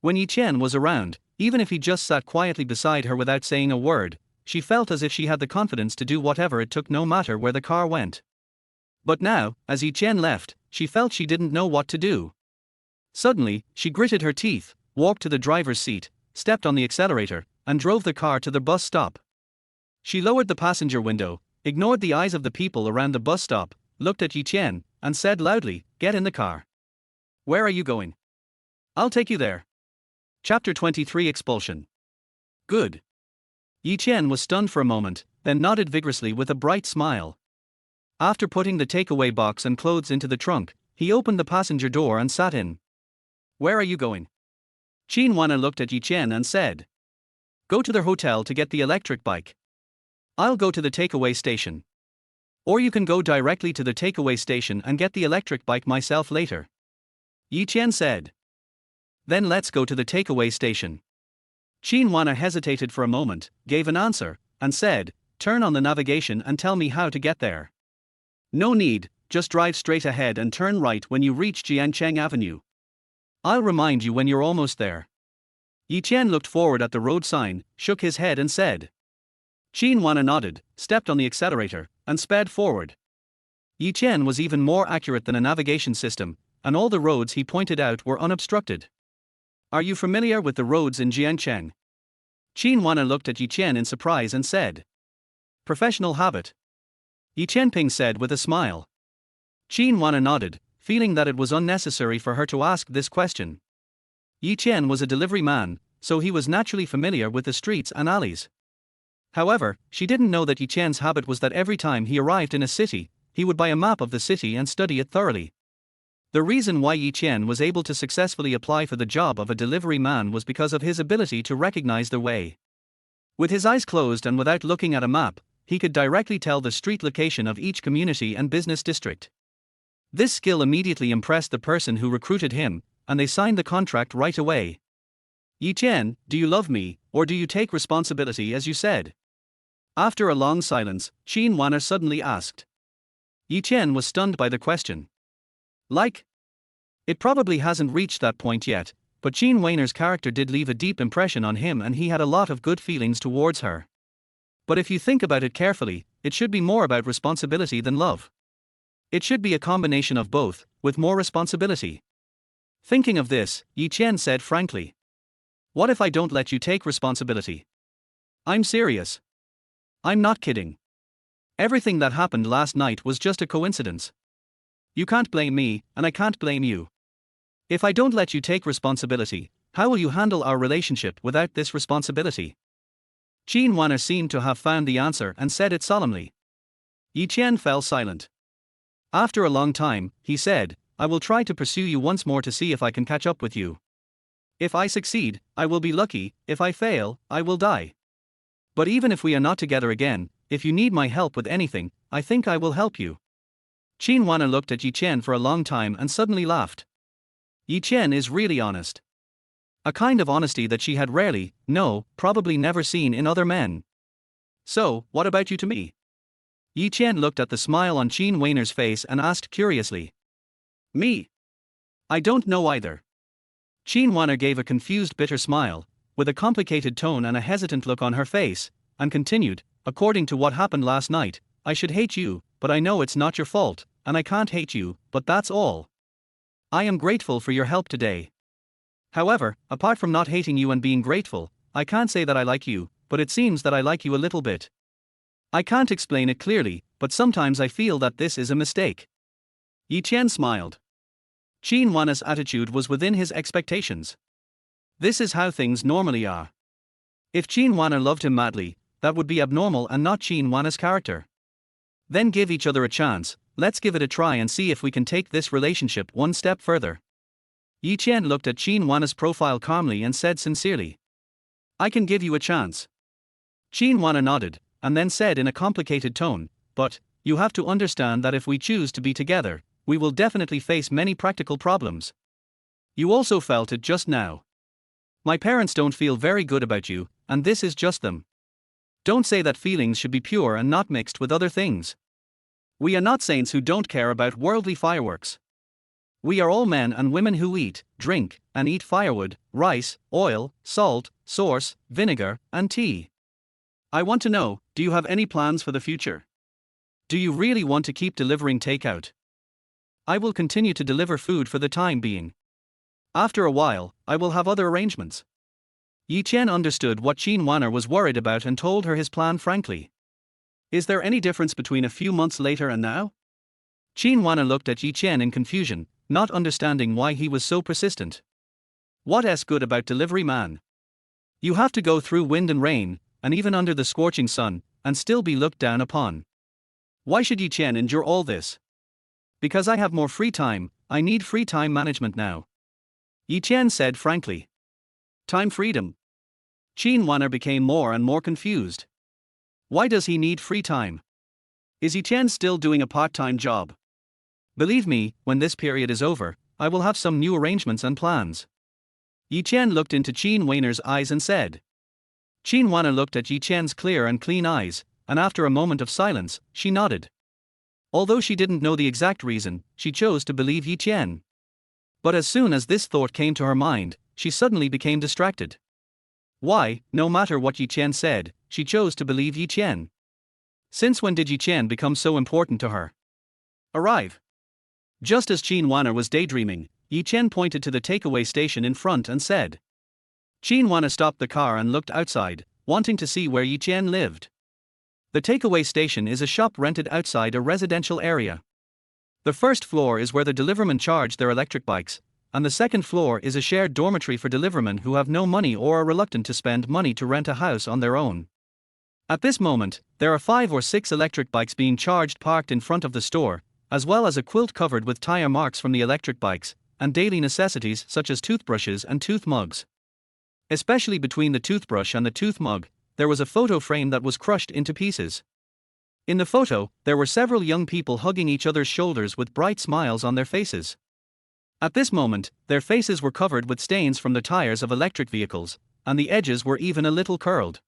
When Yi Chen was around, even if he just sat quietly beside her without saying a word, she felt as if she had the confidence to do whatever it took no matter where the car went. But now, as Yi Chen left, she felt she didn't know what to do. Suddenly, she gritted her teeth, walked to the driver's seat, stepped on the accelerator, and drove the car to the bus stop. She lowered the passenger window, ignored the eyes of the people around the bus stop, looked at Yi Chen, and said loudly, "Get in the car." "Where are you going?" "I'll take you there." Chapter 23 Expulsion. "Good." Yi Chen was stunned for a moment, then nodded vigorously with a bright smile. After putting the takeaway box and clothes into the trunk, he opened the passenger door and sat in. "Where are you going?" Qin Wana looked at Yi Chen and said, "Go to the hotel to get the electric bike. I'll go to the takeaway station. Or you can go directly to the takeaway station and get the electric bike myself later." Yi Chen said. "Then let's go to the takeaway station." Qin Wana hesitated for a moment, gave an answer, and said, "Turn on the navigation and tell me how to get there." "No need, just drive straight ahead and turn right when you reach Jiancheng Avenue. I'll remind you when you're almost there." Yi Chen looked forward at the road sign, shook his head and said. Qin Wana nodded, stepped on the accelerator, and sped forward. Yi Chen was even more accurate than a navigation system, and all the roads he pointed out were unobstructed. "Are you familiar with the roads in Jiancheng?" Qin Wana looked at Yi Chen in surprise and said. "Professional habit," Yi Chenping said with a smile. Qin Wana nodded, feeling that it was unnecessary for her to ask this question. Yi Chen was a delivery man, so he was naturally familiar with the streets and alleys. However, she didn't know that Yi Chen's habit was that every time he arrived in a city, he would buy a map of the city and study it thoroughly. The reason why Yi Chen was able to successfully apply for the job of a delivery man was because of his ability to recognize the way. With his eyes closed and without looking at a map, he could directly tell the street location of each community and business district. This skill immediately impressed the person who recruited him, and they signed the contract right away. "Yi Chen, do you love me, or do you take responsibility as you said?" After a long silence, Qin Wana suddenly asked. Yi Chen was stunned by the question. "Like?" It probably hasn't reached that point yet, but Qin Waner's character did leave a deep impression on him and he had a lot of good feelings towards her. But if you think about it carefully, it should be more about responsibility than love. It should be a combination of both, with more responsibility. Thinking of this, Yi Chen said frankly. "What if I don't let you take responsibility?" "I'm serious. I'm not kidding. Everything that happened last night was just a coincidence. You can't blame me, and I can't blame you. If I don't let you take responsibility, how will you handle our relationship without this responsibility?" Qin Wana seemed to have found the answer and said it solemnly. Yi Chen fell silent. After a long time, he said, "I will try to pursue you once more to see if I can catch up with you. If I succeed, I will be lucky, if I fail, I will die. But even if we are not together again, if you need my help with anything, I think I will help you." Qin Wana looked at Yi Chen for a long time and suddenly laughed. Yi Chen is really honest. A kind of honesty that she had rarely, no, probably never seen in other men. "So, what about you to me?" Yi Chen looked at the smile on Qin Waner's face and asked curiously. "Me? I don't know either." Qin Waner gave a confused bitter smile, with a complicated tone and a hesitant look on her face, and continued, "According to what happened last night, I should hate you, but I know it's not your fault, and I can't hate you, but that's all. I am grateful for your help today. However, apart from not hating you and being grateful, I can't say that I like you, but it seems that I like you a little bit. I can't explain it clearly, but sometimes I feel that this is a mistake." Yi Chen smiled. Qin Wana's attitude was within his expectations. This is how things normally are. If Qin Wana loved him madly, that would be abnormal and not Qin Wana's character. Then give each other a chance, let's give it a try and see if we can take this relationship one step further. Yi Chen looked at Qin Wana's profile calmly and said sincerely. "I can give you a chance." Qin Wana nodded, and then said in a complicated tone, "But, you have to understand that if we choose to be together, we will definitely face many practical problems. You also felt it just now. My parents don't feel very good about you, and this is just them. Don't say that feelings should be pure and not mixed with other things. We are not saints who don't care about worldly fireworks. We are all men and women who eat, drink, and eat firewood, rice, oil, salt, sauce, vinegar, and tea. I want to know, do you have any plans for the future? Do you really want to keep delivering takeout? I will continue to deliver food for the time being. After a while, I will have other arrangements. Yi Chen understood what Qin Wanner was worried about and told her his plan frankly. Is there any difference between a few months later and now? Qin Wanner looked at Yi Chen in confusion, not understanding why he was so persistent. What's good about delivery man? You have to go through wind and rain, and even under the scorching sun, and still be looked down upon. Why should Yi Chen endure all this? Because I have more free time, I need free time management now. Yi Chen said frankly. Time freedom. Qin Wanner became more and more confused. Why does he need free time? Is Yi Chen still doing a part-time job? Believe me, when this period is over, I will have some new arrangements and plans. Yi Chen looked into Qin Wanner's eyes and said. Qin Wanner looked at Yi Chen's clear and clean eyes, and after a moment of silence, she nodded. Although she didn't know the exact reason, she chose to believe Yi Chen. But as soon as this thought came to her mind, she suddenly became distracted. Why, no matter what Yi Chen said, she chose to believe Yi Chen. Since when did Yi Chen become so important to her? Arrive. Just as Qin Wanner was daydreaming, Yi Chen pointed to the takeaway station in front and said. Qin Wanner stopped the car and looked outside, wanting to see where Yi Chen lived. The takeaway station is a shop rented outside a residential area. The first floor is where the delivermen charge their electric bikes, and the second floor is a shared dormitory for delivermen who have no money or are reluctant to spend money to rent a house on their own. At this moment, there are 5 or 6 electric bikes being charged parked in front of the store, as well as a quilt covered with tire marks from the electric bikes, and daily necessities such as toothbrushes and tooth mugs. Especially between the toothbrush and the tooth mug, there was a photo frame that was crushed into pieces. In the photo, there were several young people hugging each other's shoulders with bright smiles on their faces. At this moment, their faces were covered with stains from the tires of electric vehicles, and the edges were even a little curled.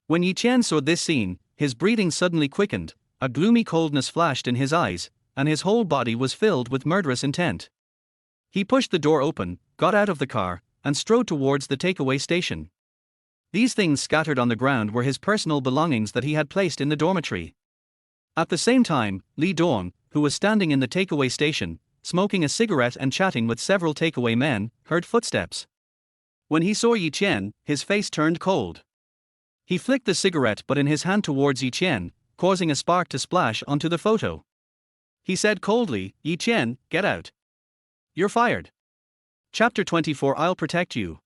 When Yi Chen saw this scene, his breathing suddenly quickened, a gloomy coldness flashed in his eyes, and his whole body was filled with murderous intent. He pushed the door open, got out of the car, and strode towards the takeaway station. These things scattered on the ground were his personal belongings that he had placed in the dormitory. At the same time, Li Dong, who was standing in the takeaway station, smoking a cigarette and chatting with several takeaway men, heard footsteps. When he saw Yi Chen, his face turned cold. He flicked the cigarette butt in his hand towards Yi Chen, causing a spark to splash onto the photo. He said coldly, Yi Chen, get out. You're fired. Chapter 24 I'll protect you.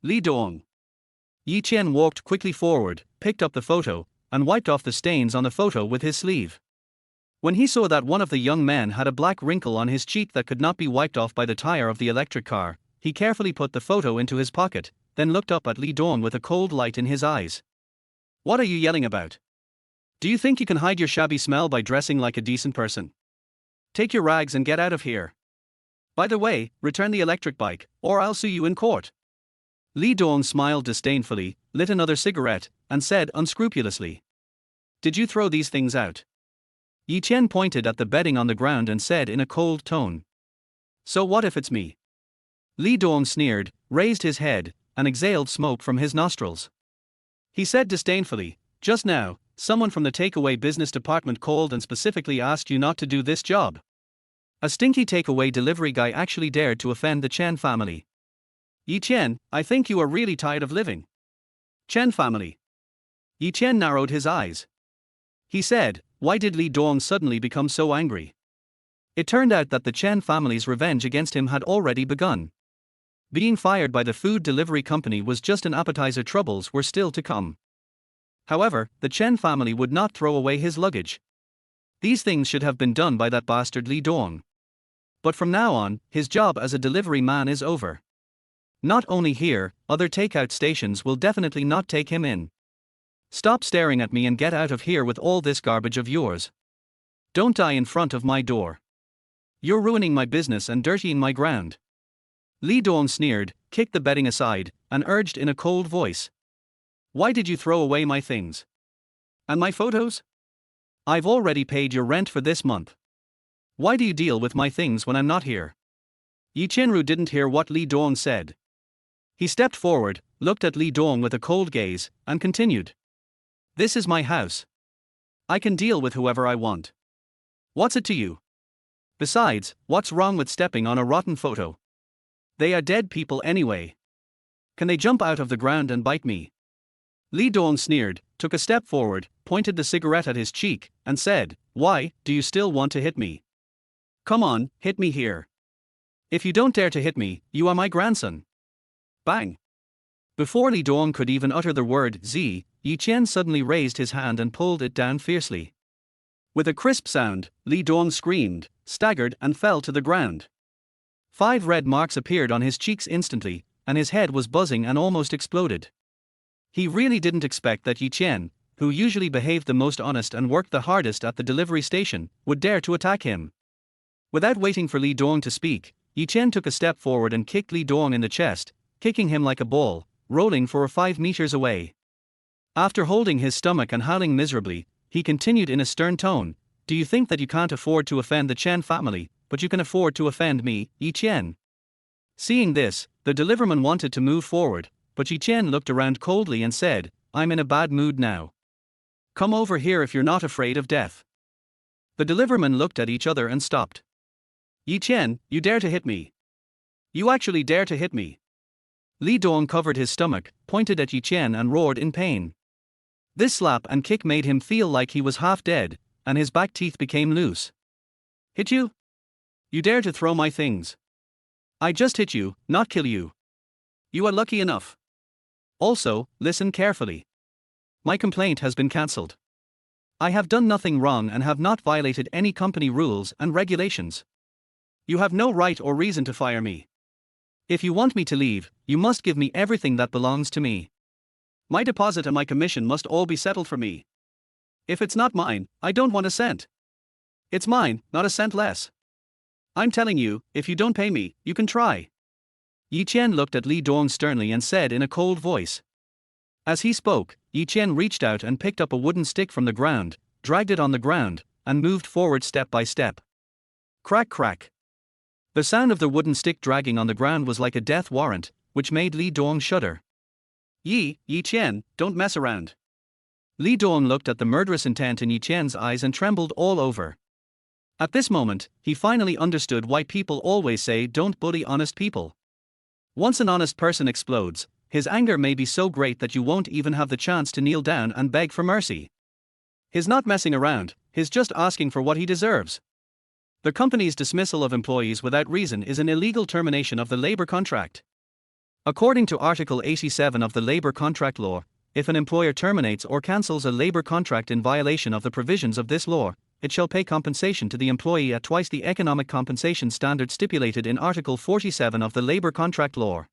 Li Dong. Yi Chen walked quickly forward, picked up the photo, and wiped off the stains on the photo with his sleeve. When he saw that one of the young men had a black wrinkle on his cheek that could not be wiped off by the tire of the electric car, he carefully put the photo into his pocket, then looked up at Li Dong with a cold light in his eyes. What are you yelling about? Do you think you can hide your shabby smell by dressing like a decent person? Take your rags and get out of here. By the way, return the electric bike, or I'll sue you in court. Li Dong smiled disdainfully, lit another cigarette, and said unscrupulously. Did you throw these things out? Yi Chen pointed at the bedding on the ground and said in a cold tone. So what if it's me? Li Dong sneered, raised his head, and exhaled smoke from his nostrils. He said disdainfully, just now, someone from the takeaway business department called and specifically asked you not to do this job. A stinky takeaway delivery guy actually dared to offend the Chen family. Yi Chen, I think you are really tired of living. Chen family. Yi Chen narrowed his eyes. He said, why did Li Dong suddenly become so angry? It turned out that the Chen family's revenge against him had already begun. Being fired by the food delivery company was just an appetizer, troubles were still to come. However, the Chen family would not throw away his luggage. These things should have been done by that bastard Li Dong. But from now on, his job as a delivery man is over. Not only here, other takeout stations will definitely not take him in. Stop staring at me and get out of here with all this garbage of yours. Don't die in front of my door. You're ruining my business and dirtying my ground. Li Dong sneered, kicked the bedding aside, and urged in a cold voice. Why did you throw away my things? And my photos? I've already paid your rent for this month. Why do you deal with my things when I'm not here? Yi Chenru didn't hear what Li Dong said. He stepped forward, looked at Li Dong with a cold gaze, and continued. This is my house. I can deal with whoever I want. What's it to you? Besides, what's wrong with stepping on a rotten photo? They are dead people anyway. Can they jump out of the ground and bite me? Li Dong sneered, took a step forward, pointed the cigarette at his cheek, and said, Why, do you still want to hit me? Come on, hit me here. If you don't dare to hit me, you are my grandson. Bang! Before Li Dong could even utter the word Z, Yi Chen suddenly raised his hand and pulled it down fiercely. With a crisp sound, Li Dong screamed, staggered, and fell to the ground. 5 red marks appeared on his cheeks instantly, and his head was buzzing and almost exploded. He really didn't expect that Yi Chen, who usually behaved the most honest and worked the hardest at the delivery station, would dare to attack him. Without waiting for Li Dong to speak, Yi Chen took a step forward and kicked Li Dong in the chest, kicking him like a ball, rolling for 5 meters away. After holding his stomach and howling miserably, he continued in a stern tone, Do you think that you can't afford to offend the Chen family, but you can afford to offend me, Yi Chen? Seeing this, the deliverman wanted to move forward, but Yi Chen looked around coldly and said, I'm in a bad mood now. Come over here if you're not afraid of death. The delivermen looked at each other and stopped. Yi Chen, you dare to hit me. You actually dare to hit me. Li Dong covered his stomach, pointed at Yi Chen and roared in pain. This slap and kick made him feel like he was half dead, and his back teeth became loose. Hit you? You dare to throw my things. I just hit you, not kill you. You are lucky enough. Also, listen carefully. My complaint has been cancelled. I have done nothing wrong and have not violated any company rules and regulations. You have no right or reason to fire me. If you want me to leave, you must give me everything that belongs to me. My deposit and my commission must all be settled for me. If it's not mine, I don't want a cent. It's mine, not a cent less. I'm telling you, if you don't pay me, you can try. Yi Chen looked at Li Dong sternly and said in a cold voice. As he spoke, Yi Chen reached out and picked up a wooden stick from the ground, dragged it on the ground, and moved forward step by step. Crack crack. The sound of the wooden stick dragging on the ground was like a death warrant, which made Li Dong shudder. Yi Chen, don't mess around. Li Dong looked at the murderous intent in Yi Chen's eyes and trembled all over. At this moment, he finally understood why people always say don't bully honest people. Once an honest person explodes, his anger may be so great that you won't even have the chance to kneel down and beg for mercy. He's not messing around, he's just asking for what he deserves. The company's dismissal of employees without reason is an illegal termination of the labor contract. According to Article 87 of the Labor Contract Law, if an employer terminates or cancels a labor contract in violation of the provisions of this law, it shall pay compensation to the employee at twice the economic compensation standard stipulated in Article 47 of the Labor Contract Law.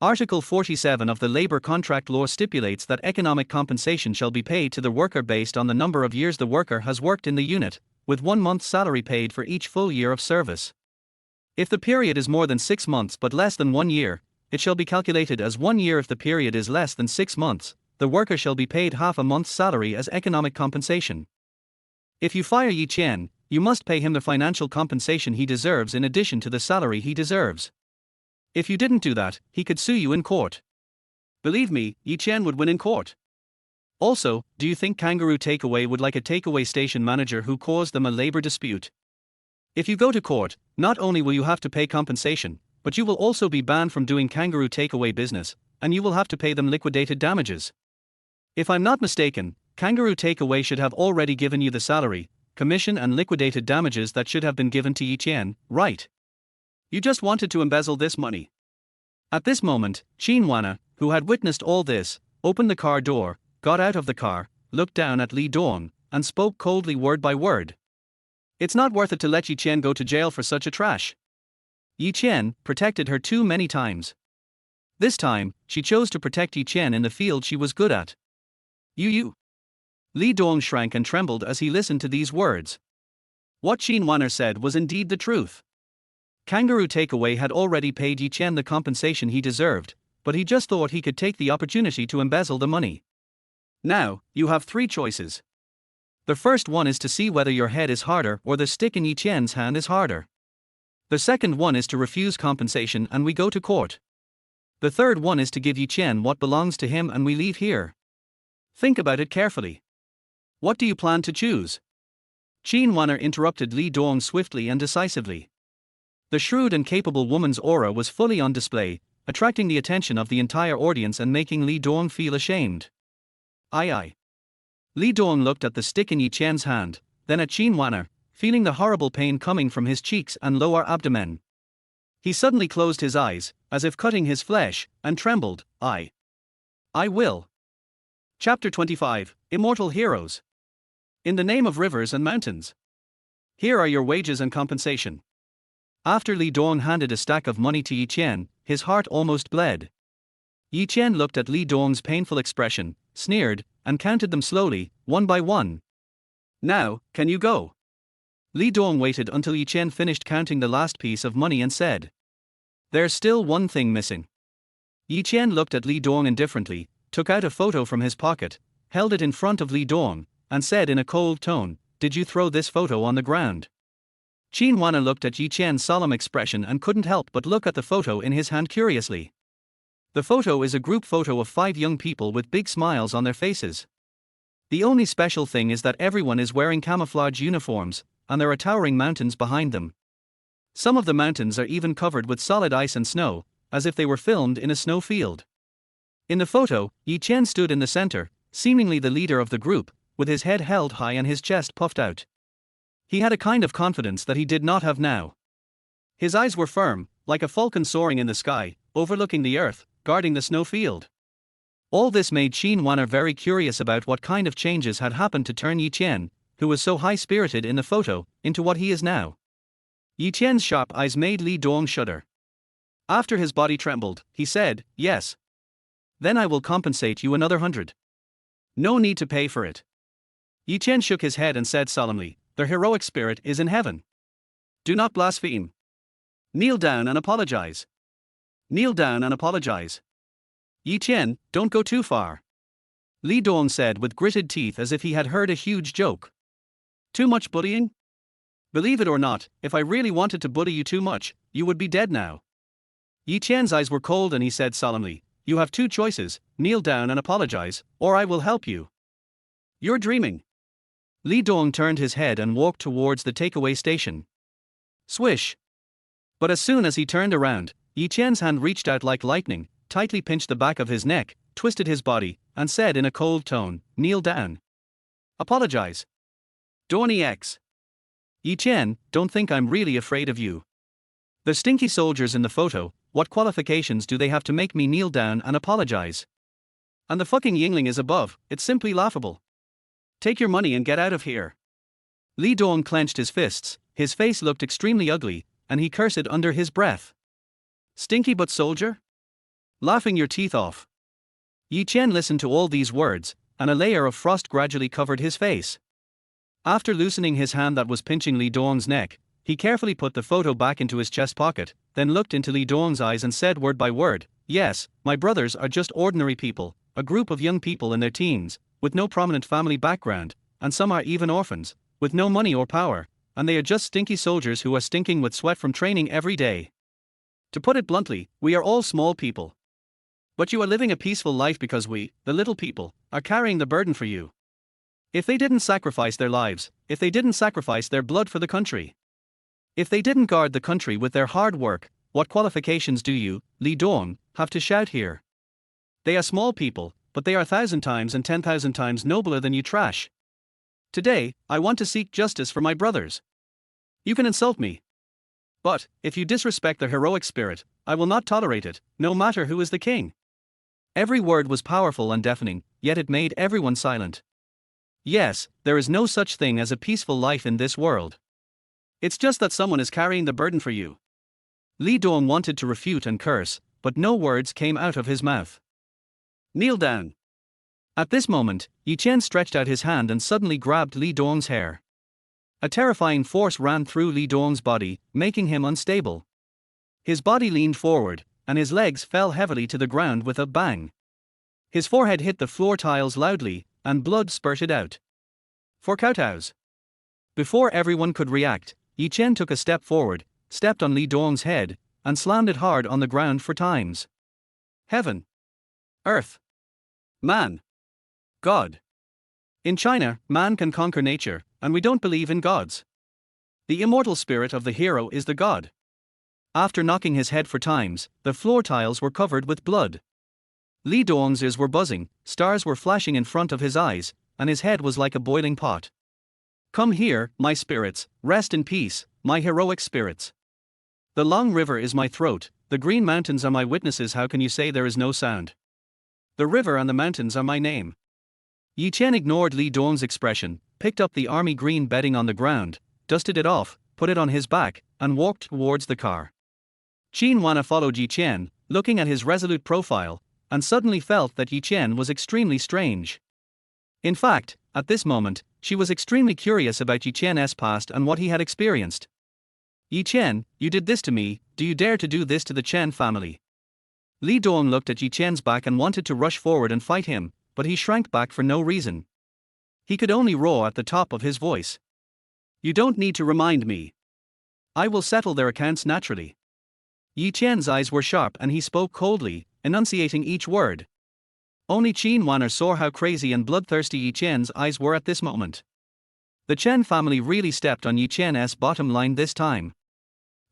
Article 47 of the Labor Contract Law stipulates that economic compensation shall be paid to the worker based on the number of years the worker has worked in the unit, with 1 month's salary paid for each full year of service. If the period is more than 6 months but less than 1 year, it shall be calculated as 1 year. If the period is less than 6 months, the worker shall be paid half a month's salary as economic compensation. If you fire Yi Chen, you must pay him the financial compensation he deserves in addition to the salary he deserves. If you didn't do that, he could sue you in court. Believe me, Yi Chen would win in court. Also, do you think Kangaroo Takeaway would like a takeaway station manager who caused them a labor dispute? If you go to court, not only will you have to pay compensation, but you will also be banned from doing Kangaroo Takeaway business, and you will have to pay them liquidated damages. If I'm not mistaken, Kangaroo Takeaway should have already given you the salary, commission and liquidated damages that should have been given to Yi Chen, right? You just wanted to embezzle this money. At this moment, Chen Wana, who had witnessed all this, opened the car door, got out of the car, looked down at Li Dong, and spoke coldly word by word. It's not worth it to let Yi Chen go to jail for such a trash. Yi Chen protected her too many times. This time, she chose to protect Yi Chen in the field she was good at. You. Li Dong shrank and trembled as he listened to these words. What Chen Wanner said was indeed the truth. Kangaroo Takeaway had already paid Yi Chen the compensation he deserved, but he just thought he could take the opportunity to embezzle the money. Now, you have three choices. The first one is to see whether your head is harder or the stick in Yi Chen's hand is harder. The second one is to refuse compensation and we go to court. The third one is to give Yi Chen what belongs to him and we leave here. Think about it carefully. What do you plan to choose? Chen Wanner interrupted Li Dong swiftly and decisively. The shrewd and capable woman's aura was fully on display, attracting the attention of the entire audience and making Li Dong feel ashamed. Aye. Li Dong looked at the stick in Yi Chen's hand, then at Chen Wanner, feeling the horrible pain coming from his cheeks and lower abdomen. He suddenly closed his eyes, as if cutting his flesh, and trembled. I will. Chapter 25, Immortal Heroes. In the name of rivers and mountains. Here are your wages and compensation. After Li Dong handed a stack of money to Yi Chen, his heart almost bled. Yi Chen looked at Li Dong's painful expression, sneered, and counted them slowly, one by one. Now, can you go? Li Dong waited until Yi Chen finished counting the last piece of money and said, "There's still one thing missing." Yi Chen looked at Li Dong indifferently, took out a photo from his pocket, held it in front of Li Dong, and said in a cold tone, "Did you throw this photo on the ground?" Chen Wanner looked at Yi Chen's solemn expression and couldn't help but look at the photo in his hand curiously. The photo is a group photo of 5 young people with big smiles on their faces. The only special thing is that everyone is wearing camouflage uniforms, and there are towering mountains behind them. Some of the mountains are even covered with solid ice and snow, as if they were filmed in a snow field. In the photo, Yi Chen stood in the center, seemingly the leader of the group, with his head held high and his chest puffed out. He had a kind of confidence that he did not have now. His eyes were firm, like a falcon soaring in the sky, overlooking the earth, guarding the snow field. All this made Chen Wanner very curious about what kind of changes had happened to turn Yi Chen, who was so high-spirited in the photo, into what he is now. Yi Chen's sharp eyes made Li Dong shudder. After his body trembled, he said, "Yes. Then I will compensate you another 100. No need to pay for it." Yi Chen shook his head and said solemnly, "The heroic spirit is in heaven. Do not blaspheme. Kneel down and apologize. Kneel down and apologize. Yi Chen, don't go too far." Li Dong said with gritted teeth as if he had heard a huge joke. "Too much bullying? Believe it or not, if I really wanted to bully you too much, you would be dead now." Yi Chen's eyes were cold and he said solemnly, "You have two choices, kneel down and apologize, or I will help you." "You're dreaming." Li Dong turned his head and walked towards the takeaway station. Swish. But as soon as he turned around, Yi Chen's hand reached out like lightning, tightly pinched the back of his neck, twisted his body, and said in a cold tone, "Kneel down. Apologize. Donnie X. Yi Chen, don't think I'm really afraid of you. The stinky soldiers in the photo, what qualifications do they have to make me kneel down and apologize? And the fucking Yingling is above, it's simply laughable. Take your money and get out of here." Li Dong clenched his fists, his face looked extremely ugly, and he cursed under his breath. "Stinky but soldier? Laughing your teeth off." Yi Chen listened to all these words, and a layer of frost gradually covered his face. After loosening his hand that was pinching Li Dong's neck, he carefully put the photo back into his chest pocket, then looked into Li Dong's eyes and said word by word, "Yes, my brothers are just ordinary people, a group of young people in their teens, with no prominent family background, and some are even orphans, with no money or power, and they are just stinky soldiers who are stinking with sweat from training every day. To put it bluntly, we are all small people. But you are living a peaceful life because we, the little people, are carrying the burden for you. If they didn't sacrifice their lives, if they didn't sacrifice their blood for the country, if they didn't guard the country with their hard work, what qualifications do you, Li Dong, have to shout here? They are small people, but they are 1,000 times and 10,000 times nobler than you trash. Today, I want to seek justice for my brothers. You can insult me. But, if you disrespect the heroic spirit, I will not tolerate it, no matter who is the king." Every word was powerful and deafening, yet it made everyone silent. Yes, there is no such thing as a peaceful life in this world. It's just that someone is carrying the burden for you. Li Dong wanted to refute and curse, but no words came out of his mouth. "Kneel down." At this moment, Yi Chen stretched out his hand and suddenly grabbed Li Dong's hair. A terrifying force ran through Li Dong's body, making him unstable. His body leaned forward, and his legs fell heavily to the ground with a bang. His forehead hit the floor tiles loudly, and blood spurted out. For kowtows. Before everyone could react, Chen took a step forward, stepped on Li Dong's head, and slammed it hard on the ground 4 times. Heaven. Earth. Man. God. In China, man can conquer nature, and we don't believe in gods. The immortal spirit of the hero is the god. After knocking his head 4 times, the floor tiles were covered with blood. Li Dong's ears were buzzing, stars were flashing in front of his eyes, and his head was like a boiling pot. Come here, my spirits, rest in peace, my heroic spirits. The long river is my throat, the green mountains are my witnesses. How can you say there is no sound? The river and the mountains are my name. Chen ignored Li Dong's expression, picked up the army green bedding on the ground, dusted it off, put it on his back, and walked towards the car. Qin Wana followed Chen, looking at his resolute profile, and suddenly felt that Chen was extremely strange. In fact, at this moment, she was extremely curious about Chen's past and what he had experienced. Chen, you did this to me, do you dare to do this to the Chen family? Li Dong looked at Chen's back and wanted to rush forward and fight him, but he shrank back for no reason. He could only roar at the top of his voice. You don't need to remind me. I will settle their accounts naturally. Chen's eyes were sharp and he spoke coldly, enunciating each word. Only Qin Wan'er saw how crazy and bloodthirsty Chen's eyes were at this moment. The Chen family really stepped on Chen's bottom line this time.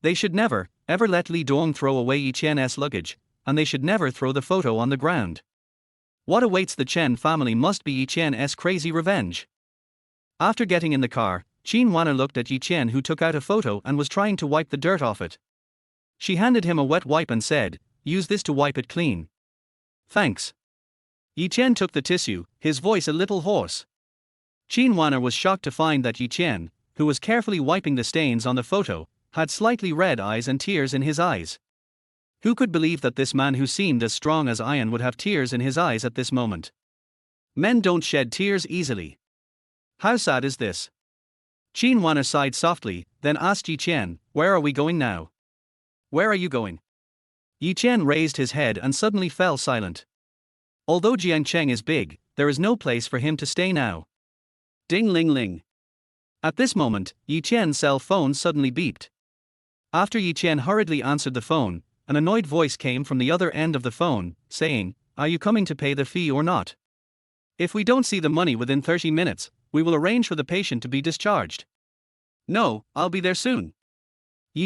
They should never, ever let Li Dong throw away Chen's luggage, and they should never throw the photo on the ground. What awaits the Chen family must be Chen's crazy revenge. After getting in the car, Qin Wan'er looked at Chen, who took out a photo and was trying to wipe the dirt off it. She handed him a wet wipe and said, "Use this to wipe it clean." Thanks. Chen took the tissue, his voice a little hoarse. Qin Wan'er was shocked to find that Chen, who was carefully wiping the stains on the photo, had slightly red eyes and tears in his eyes. Who could believe that this man who seemed as strong as iron would have tears in his eyes at this moment? Men don't shed tears easily. How sad is this? Qin Wan'er sighed softly, then asked Chen, "Where are we going now?" "Where are you going?" Chen raised his head and suddenly fell silent. Although Jiangcheng is big, there is no place for him to stay now. Ding ling ling. At this moment, Chen's cell phone suddenly beeped. After Chen hurriedly answered the phone, an annoyed voice came from the other end of the phone, saying, "Are you coming to pay the fee or not? If we don't see the money within 30 minutes, we will arrange for the patient to be discharged." "No, I'll be there soon,"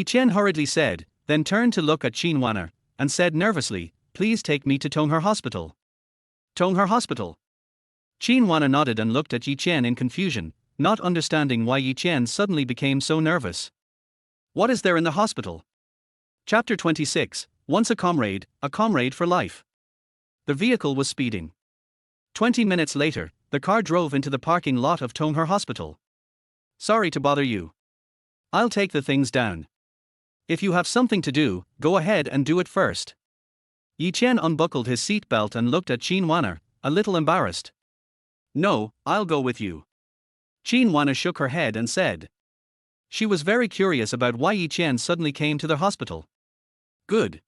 Chen hurriedly said, then turned to look at Qin Wan'er, and said nervously, "Please take me to Tonghar Hospital." Tonghar Hospital. Qin Wan'er nodded and looked at Chen in confusion, not understanding why Chen suddenly became so nervous. What is there in the hospital? Chapter 26, Once a comrade for life. The vehicle was speeding. 20 minutes later, the car drove into the parking lot of Tonghar Hospital. "Sorry to bother you. I'll take the things down. If you have something to do, go ahead and do it first." Chen unbuckled his seat belt and looked at Qin Wan'er, a little embarrassed. "No, I'll go with you." Qin Wan'er shook her head and said. She was very curious about why Chen suddenly came to the hospital. Good.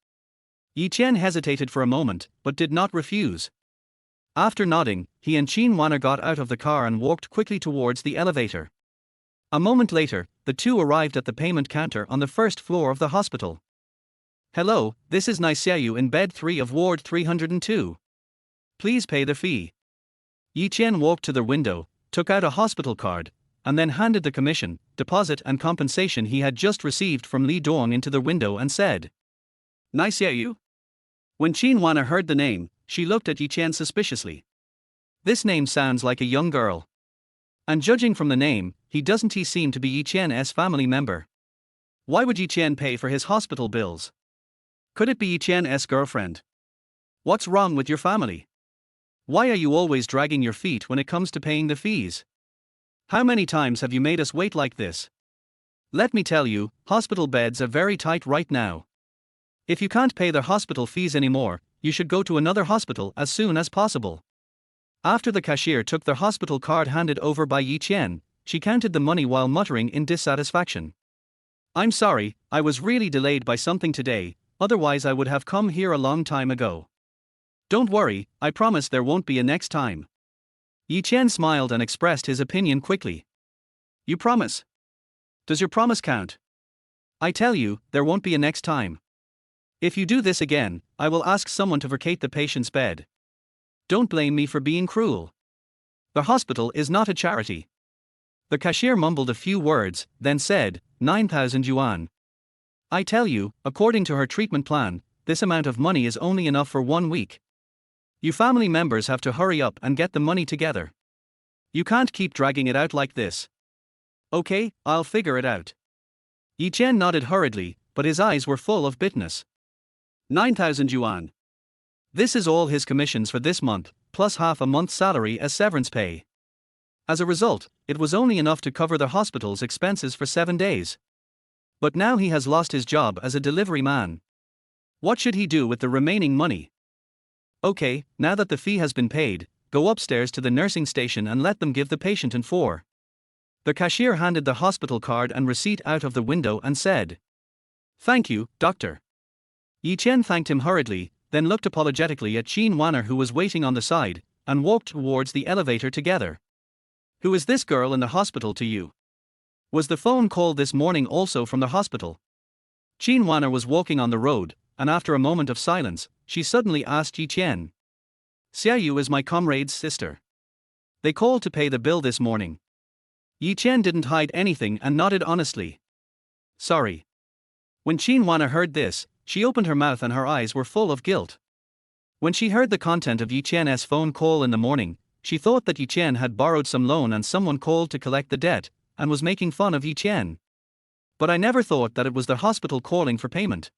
Chen hesitated for a moment, but did not refuse. After nodding, he and Qin Wan'er got out of the car and walked quickly towards the elevator. A moment later, the two arrived at the payment counter on the first floor of the hospital. "Hello, this is Niseyu in bed 3 of ward 302. Please pay the fee." Chen walked to the window, took out a hospital card, and then handed the commission, deposit and compensation he had just received from Li Dong into the window and said, "Niseyu?" When Qin Wan'er heard the name, she looked at Chen suspiciously. This name sounds like a young girl. And judging from the name, doesn't he seem to be Chen's family member? Why would Chen pay for his hospital bills? Could it be Chen's girlfriend? What's wrong with your family? Why are you always dragging your feet when it comes to paying the fees? How many times have you made us wait like this? Let me tell you, hospital beds are very tight right now. If you can't pay their hospital fees anymore, you should go to another hospital as soon as possible. After the cashier took their hospital card handed over by Chen, she counted the money while muttering in dissatisfaction. "I'm sorry, I was really delayed by something today, otherwise I would have come here a long time ago. Don't worry, I promise there won't be a next time." Chen smiled and expressed his opinion quickly. "You promise? Does your promise count? I tell you, there won't be a next time. If you do this again, I will ask someone to vacate the patient's bed. Don't blame me for being cruel. The hospital is not a charity." The cashier mumbled a few words, then said, 9,000 yuan. "I tell you, according to her treatment plan, this amount of money is only enough for 1 week. You family members have to hurry up and get the money together. You can't keep dragging it out like this." "Okay, I'll figure it out." Chen nodded hurriedly, but his eyes were full of bitterness. 9,000 yuan. This is all his commissions for this month, plus half a month's salary as severance pay. As a result, it was only enough to cover the hospital's expenses for 7 days. But now he has lost his job as a delivery man. What should he do with the remaining money? Okay, now that the fee has been paid, go upstairs to the nursing station and let them give the patient an 4. The cashier handed the hospital card and receipt out of the window and said, "Thank you, doctor." Chen thanked him hurriedly, then looked apologetically at Qin Wanner, who was waiting on the side, and walked towards the elevator together. "Who is this girl in the hospital to you? Was the phone call this morning also from the hospital?" Qin Wanner was walking on the road, and after a moment of silence, she suddenly asked Chen. "Xiaoyu is my comrade's sister. They called to pay the bill this morning." Chen didn't hide anything and nodded honestly. "Sorry." When Qin Wanner heard this, she opened her mouth and her eyes were full of guilt. When she heard the content of Chen's phone call in the morning, she thought that Chen had borrowed some loan and someone called to collect the debt, and was making fun of Chen. But I never thought that it was the hospital calling for payment.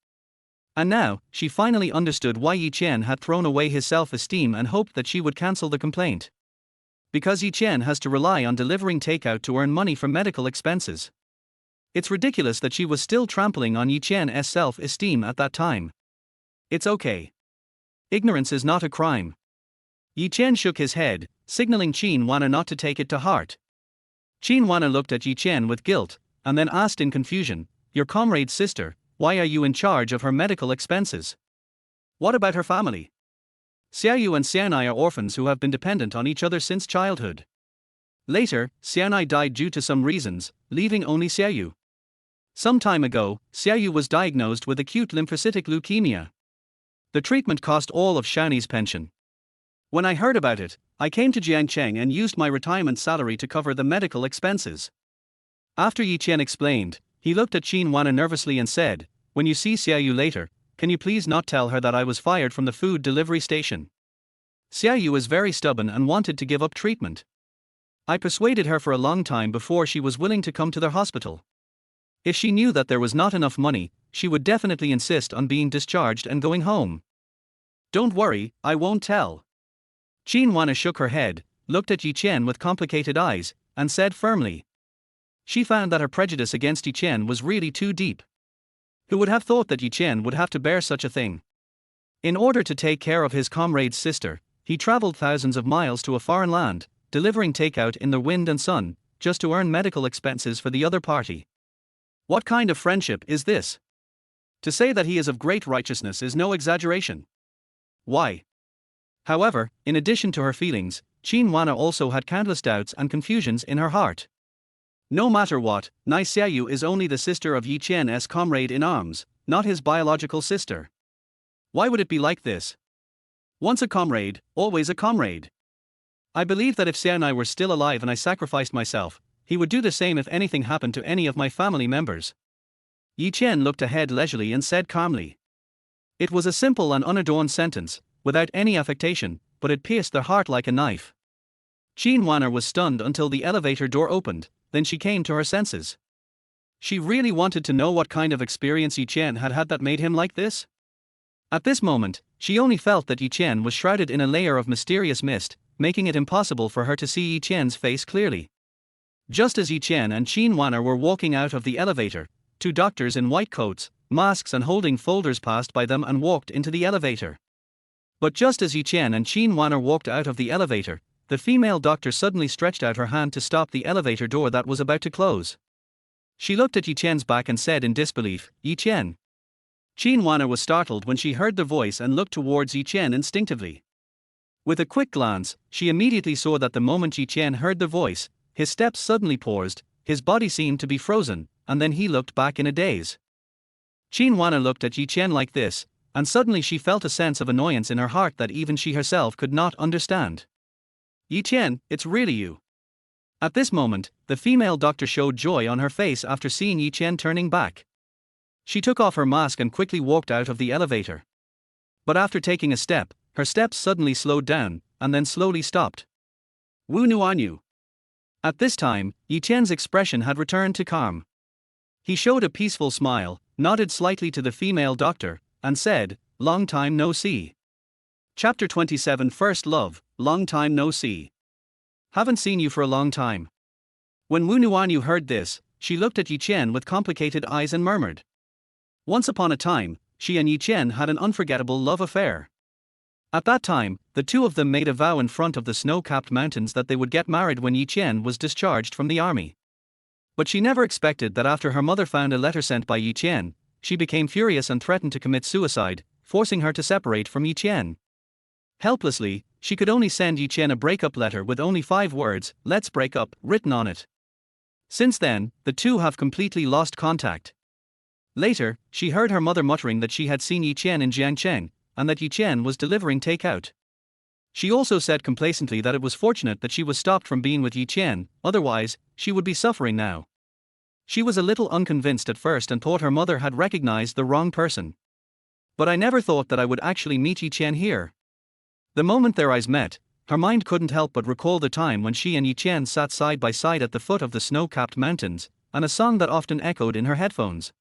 And now, she finally understood why Chen had thrown away his self-esteem and hoped that she would cancel the complaint. Because Chen has to rely on delivering takeout to earn money for medical expenses. It's ridiculous that she was still trampling on Chen's self-esteem at that time. It's okay. Ignorance is not a crime. Chen shook his head, signaling Qin Wanner not to take it to heart. Qin Wanner looked at Chen with guilt, and then asked in confusion, "Your comrade's sister, why are you in charge of her medical expenses? What about her family? Xiaoyu and Xianai are orphans who have been dependent on each other since childhood. Later, Xianai died due to some reasons, leaving only Xiaoyu. Some time ago, Xiaoyu was diagnosed with acute lymphocytic leukemia. The treatment cost all of Xianai's pension. When I heard about it, I came to Jiangcheng and used my retirement salary to cover the medical expenses." After Chen explained, he looked at Qin Wanner nervously and said, "When you see Xiaoyu later, can you please not tell her that I was fired from the food delivery station? Xiaoyu is very stubborn and wanted to give up treatment. I persuaded her for a long time before she was willing to come to the hospital. If she knew that there was not enough money, she would definitely insist on being discharged and going home." "Don't worry, I won't tell." Qin Wanner shook her head, looked at Chen with complicated eyes, and said firmly. She found that her prejudice against Chen was really too deep. Who would have thought that Chen would have to bear such a thing? In order to take care of his comrade's sister, he traveled thousands of miles to a foreign land, delivering takeout in the wind and sun, just to earn medical expenses for the other party. What kind of friendship is this? To say that he is of great righteousness is no exaggeration. Why? However, in addition to her feelings, Qin Wanner also had countless doubts and confusions in her heart. No matter what, Nai Xiaoyu is only the sister of Chen's comrade in arms, not his biological sister. Why would it be like this? Once a comrade, always a comrade. I believe that if Xianai were still alive and I sacrificed myself, he would do the same if anything happened to any of my family members. Chen looked ahead leisurely and said calmly. It was a simple and unadorned sentence, without any affectation, but it pierced the heart like a knife. Qin Wanner was stunned until the elevator door opened, then she came to her senses. She really wanted to know what kind of experience Chen had had that made him like this? At this moment, she only felt that Chen was shrouded in a layer of mysterious mist, making it impossible for her to see Chen's face clearly. Just as Chen and Qin Wanner were walking out of the elevator, 2 doctors in white coats, masks and holding folders passed by them and walked into the elevator. But just as Chen and Qin Wanner walked out of the elevator, the female doctor suddenly stretched out her hand to stop the elevator door that was about to close. She looked at Yi Chen's back and said in disbelief, "Yi Chen." Qin Wana was startled when she heard the voice and looked towards Yi Chen instinctively. With a quick glance, she immediately saw that the moment Yi Chen heard the voice, his steps suddenly paused, his body seemed to be frozen, and then he looked back in a daze. Qin Wana looked at Yi Chen like this, and suddenly she felt a sense of annoyance in her heart that even she herself could not understand. "Yi Chen, it's really you." At this moment, the female doctor showed joy on her face after seeing Yi Chen turning back. She took off her mask and quickly walked out of the elevator. But after taking a step, her steps suddenly slowed down, and then slowly stopped. "Wu Nuanyu." At this time, Yi Chen's expression had returned to calm. He showed a peaceful smile, nodded slightly to the female doctor, and said, "Long time no see." Chapter 27 First Love, Long Time No See. "Haven't seen you for a long time." When Wu Nuanyu heard this, she looked at Yi Chen with complicated eyes and murmured. Once upon a time, she and Yi Chen had an unforgettable love affair. At that time, the two of them made a vow in front of the snow-capped mountains that they would get married when Yi Chen was discharged from the army. But she never expected that after her mother found a letter sent by Yi Chen, she became furious and threatened to commit suicide, forcing her to separate from Yi Chen. Helplessly, she could only send Yi Chen a breakup letter with only 5 words, "Let's break up," written on it. Since then, the two have completely lost contact. Later, she heard her mother muttering that she had seen Yi Chen in Jiangcheng, and that Yi Chen was delivering takeout. She also said complacently that it was fortunate that she was stopped from being with Yi Chen, otherwise, she would be suffering now. She was a little unconvinced at first and thought her mother had recognized the wrong person. "But I never thought that I would actually meet Yi Chen here." The moment their eyes met, her mind couldn't help but recall the time when she and Yi Chen sat side by side at the foot of the snow-capped mountains, and a song that often echoed in her headphones.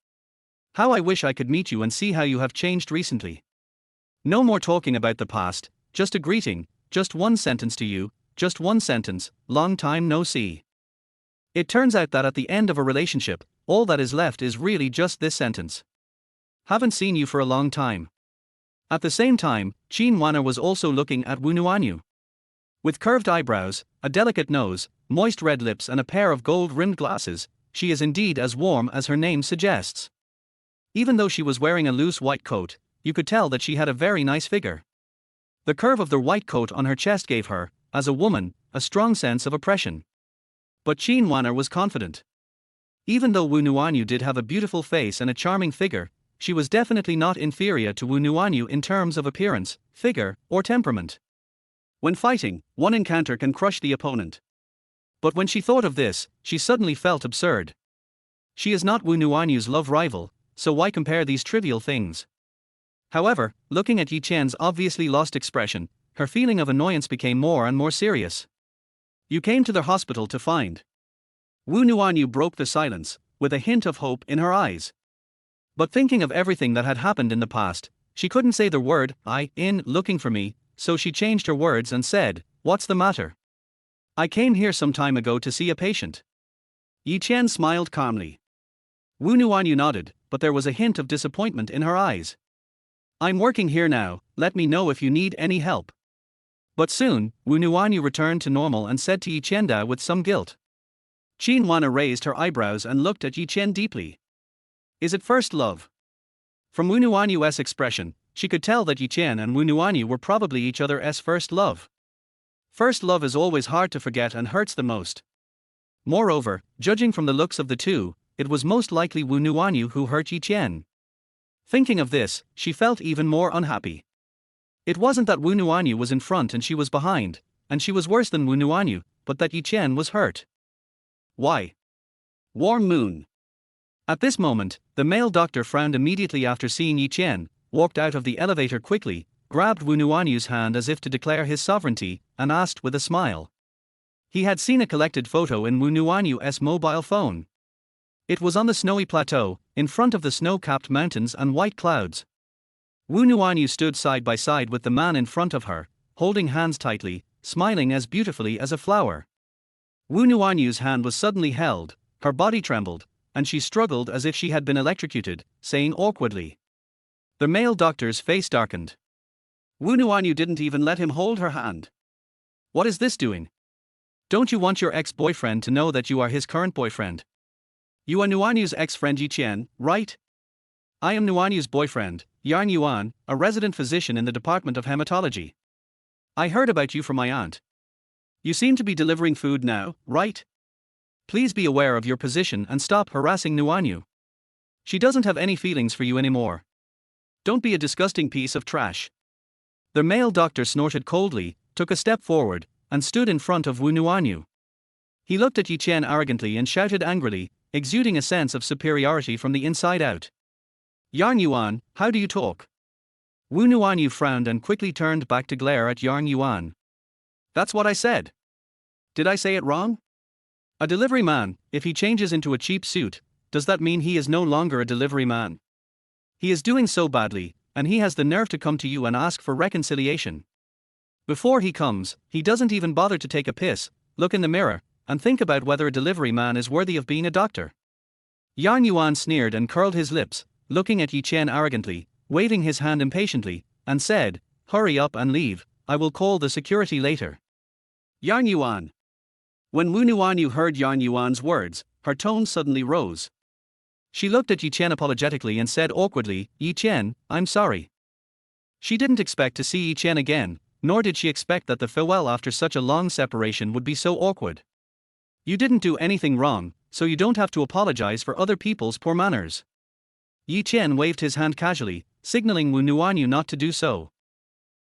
"How I wish I could meet you and see how you have changed recently. No more talking about the past, just a greeting, just one sentence to you, just one sentence, long time no see." It turns out that at the end of a relationship, all that is left is really just this sentence. "Haven't seen you for a long time." At the same time, Qin Wana was also looking at Wu Nuanyu. With curved eyebrows, a delicate nose, moist red lips and a pair of gold-rimmed glasses, she is indeed as warm as her name suggests. Even though she was wearing a loose white coat, you could tell that she had a very nice figure. The curve of the white coat on her chest gave her, as a woman, a strong sense of oppression. But Qin Wana was confident. Even though Wu Nuanyu did have a beautiful face and a charming figure, she was definitely not inferior to Wu Nuanyu in terms of appearance, figure, or temperament. When fighting, one encounter can crush the opponent. But when she thought of this, she suddenly felt absurd. She is not Wu Nuanyu's love rival, so why compare these trivial things? However, looking at Yi Chen's obviously lost expression, her feeling of annoyance became more and more serious. "You came to the hospital to find." Wu Nuanyu broke the silence, with a hint of hope in her eyes. But thinking of everything that had happened in the past, she couldn't say the word in looking for me, so she changed her words and said, "What's the matter?" "I came here some time ago to see a patient." Yi Chen smiled calmly. Wu Nuanyu nodded, but there was a hint of disappointment in her eyes. "I'm working here now, let me know if you need any help." But soon, Wu Nuanyu returned to normal and said to Yi Chen with some guilt. Qin Wana raised her eyebrows and looked at Yi Chen deeply. "Is it first love?" From Wu Nuanyu's expression, she could tell that Yi Chen and Wu Nuanyu were probably each other's first love. First love is always hard to forget and hurts the most. Moreover, judging from the looks of the two, it was most likely Wu Nuanyu who hurt Yi Chen. Thinking of this, she felt even more unhappy. It wasn't that Wu Nuanyu was in front and she was behind, and she was worse than Wu Nuanyu, but that Yi Chen was hurt. Why? Warm moon. At this moment, the male doctor frowned immediately after seeing Yi Chen, walked out of the elevator quickly, grabbed Wu Nuanyu's hand as if to declare his sovereignty, and asked with a smile. He had seen a collected photo in Wu Nuanyu's mobile phone. It was on the snowy plateau, in front of the snow-capped mountains and white clouds. Wu Nuanyu stood side by side with the man in front of her, holding hands tightly, smiling as beautifully as a flower. Wu Nuanyu's hand was suddenly held, her body trembled, and she struggled as if she had been electrocuted, saying awkwardly. The male doctor's face darkened. Wu Nuanyu didn't even let him hold her hand. What is this doing? Don't you want your ex-boyfriend to know that you are his current boyfriend? You are Nuanyu's ex-friend Yi Chen, right? I am Nuanyu's boyfriend, Yarn Yuan, a resident physician in the Department of Hematology. I heard about you from my aunt. You seem to be delivering food now, right? Please be aware of your position and stop harassing Nuanyu. She doesn't have any feelings for you anymore. Don't be a disgusting piece of trash. The male doctor snorted coldly, took a step forward, and stood in front of Wu Nuanyu. He looked at Yi Chen arrogantly and shouted angrily, exuding a sense of superiority from the inside out. Yarn Yuan, how do you talk? Wu Nuanyu frowned and quickly turned back to glare at Yarn Yuan. That's what I said. Did I say it wrong? A delivery man, if he changes into a cheap suit, does that mean he is no longer a delivery man? He is doing so badly, and he has the nerve to come to you and ask for reconciliation. Before he comes, he doesn't even bother to take a piss, look in the mirror, and think about whether a delivery man is worthy of being a doctor. Yarn Yuan sneered and curled his lips, looking at Yi Chen arrogantly, waving his hand impatiently, and said, "Hurry up and leave, I will call the security later." Yarn Yuan. When Wu Nuanyu heard Yarn Yuan's words, her tone suddenly rose. She looked at Yi Chen apologetically and said awkwardly, "Yi Chen, I'm sorry." She didn't expect to see Yi Chen again, nor did she expect that the farewell after such a long separation would be so awkward. You didn't do anything wrong, so you don't have to apologize for other people's poor manners. Yi Chen waved his hand casually, signaling Wu Nuanyu not to do so.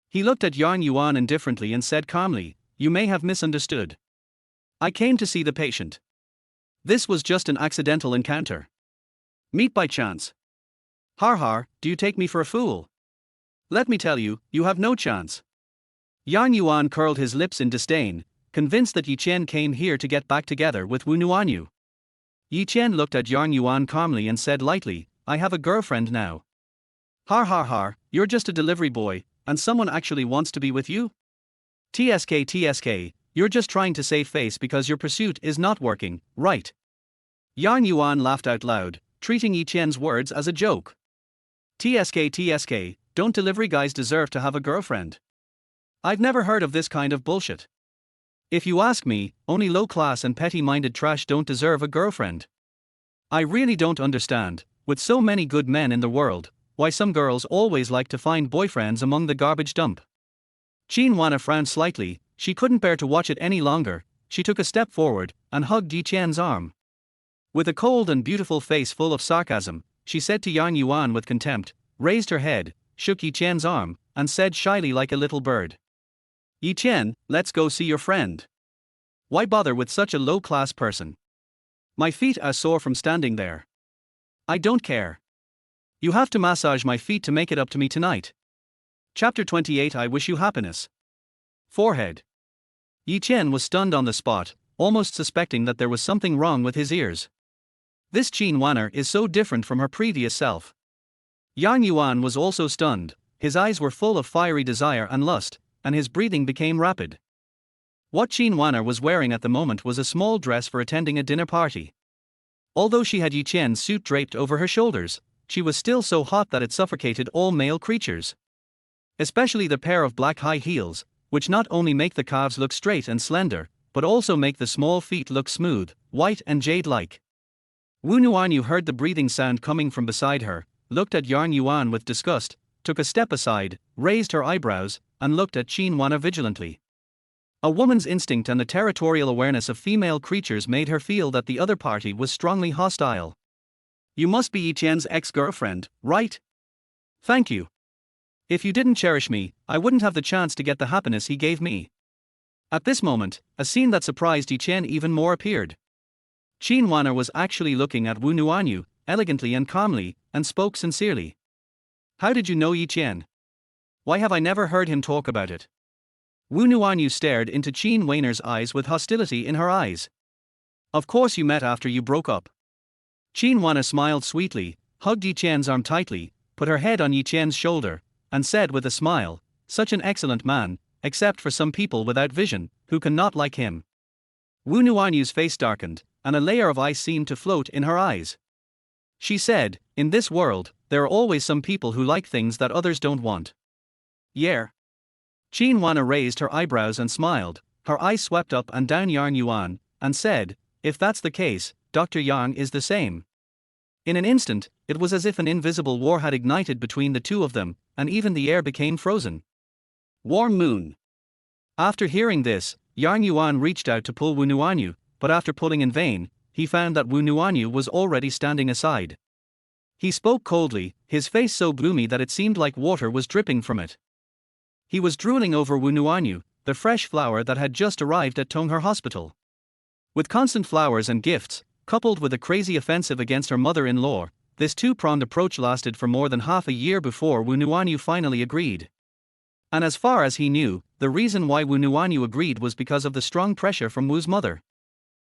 He looked at Yarn Yuan indifferently and said calmly, "You may have misunderstood. I came to see the patient. This was just an accidental encounter. Meet by chance. Har har, do you take me for a fool? Let me tell you, you have no chance." Yarn Yuan curled his lips in disdain, convinced that Yi Chen came here to get back together with Wu Nuanyu. Yi Chen looked at Yarn Yuan calmly and said lightly, "I have a girlfriend now." Har har har, you're just a delivery boy, and someone actually wants to be with you? TSK, you're just trying to save face because your pursuit is not working, right? Yarn Yuan laughed out loud, treating Yi Chen's words as a joke. TSK, don't delivery guys deserve to have a girlfriend? I've never heard of this kind of bullshit. If you ask me, only low-class and petty-minded trash don't deserve a girlfriend. I really don't understand, with so many good men in the world, why some girls always like to find boyfriends among the garbage dump. Qin Wana frowned slightly, she couldn't bear to watch it any longer. She took a step forward and hugged Yi Chen's arm. With a cold and beautiful face full of sarcasm, she said to Yarn Yuan with contempt, raised her head, shook Yi Chen's arm, and said shyly like a little bird, "Yi Chen, let's go see your friend. Why bother with such a low-class person? My feet are sore from standing there. I don't care. You have to massage my feet to make it up to me tonight." Chapter 28. I wish you happiness. Forehead. Yi Chen was stunned on the spot, almost suspecting that there was something wrong with his ears. This Qin Wanner is so different from her previous self. Yarn Yuan was also stunned, his eyes were full of fiery desire and lust, and his breathing became rapid. What Qin Wanner was wearing at the moment was a small dress for attending a dinner party. Although she had Yi Chen's suit draped over her shoulders, she was still so hot that it suffocated all male creatures. Especially the pair of black high heels, which not only make the calves look straight and slender, but also make the small feet look smooth, white and jade-like. Wu Nuanyu heard the breathing sound coming from beside her, looked at Yarn Yuan with disgust, took a step aside, raised her eyebrows, and looked at Qin Wana vigilantly. A woman's instinct and the territorial awareness of female creatures made her feel that the other party was strongly hostile. "You must be Yi Chen's ex-girlfriend, right? Thank you. If you didn't cherish me, I wouldn't have the chance to get the happiness he gave me." At this moment, a scene that surprised Yi Chen even more appeared. Qin Wana was actually looking at Wu Nuanyu, elegantly and calmly, and spoke sincerely. "How did you know Yi Chen? Why have I never heard him talk about it?" Wu Nuanyu stared into Qin Waner's eyes with hostility in her eyes. "Of course you met after you broke up." Qin Wana smiled sweetly, hugged Yi Chen's arm tightly, put her head on Yi Chen's shoulder, and said with a smile, "Such an excellent man, except for some people without vision, who cannot like him." Wu Nuanyu's face darkened, and a layer of ice seemed to float in her eyes. She said, "In this world, there are always some people who like things that others don't want." "Yeah." Qin Wana raised her eyebrows and smiled, Her eyes swept up and down Yang Yuan, and said, "If that's the case, Dr. Yang is the same." In an instant, it was as if an invisible war had ignited between the two of them, and even the air became frozen. Warm moon. After hearing this, Yang Yuan reached out to pull Wu Nuanyu, but after pulling in vain, he found that Wu Nuanyu was already standing aside. He spoke coldly, his face so gloomy that it seemed like water was dripping from it. He was drooling over Wu Nuanyu, the fresh flower that had just arrived at Tongher Hospital. With constant flowers and gifts, coupled with a crazy offensive against her mother-in-law, this two-pronged approach lasted for more than half a year before Wu Nuanyu finally agreed. And as far as he knew, the reason why Wu Nuanyu agreed was because of the strong pressure from Wu's mother.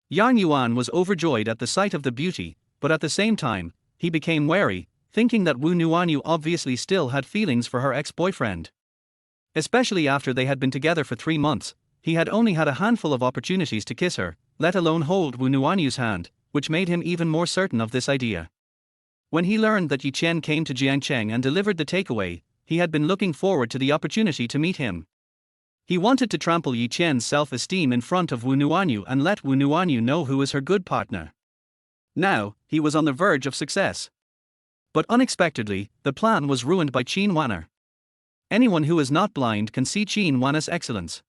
Yang Yuan was overjoyed at the sight of the beauty, but at the same time, he became wary, thinking that Wu Nuanyu obviously still had feelings for her ex-boyfriend. Especially after they had been together for 3 months, he had only had a handful of opportunities to kiss her, let alone hold Wu Nuanyu's hand, which made him even more certain of this idea. When he learned that Yi Chen came to Jiangcheng and delivered the takeaway, he had been looking forward to the opportunity to meet him. He wanted to trample Yi Chen's self-esteem in front of Wu Nuanyu and let Wu Nuanyu know who is her good partner. Now, he was on the verge of success. But unexpectedly, the plan was ruined by Qin Wanner. Anyone who is not blind can see Qin Wanner's excellence.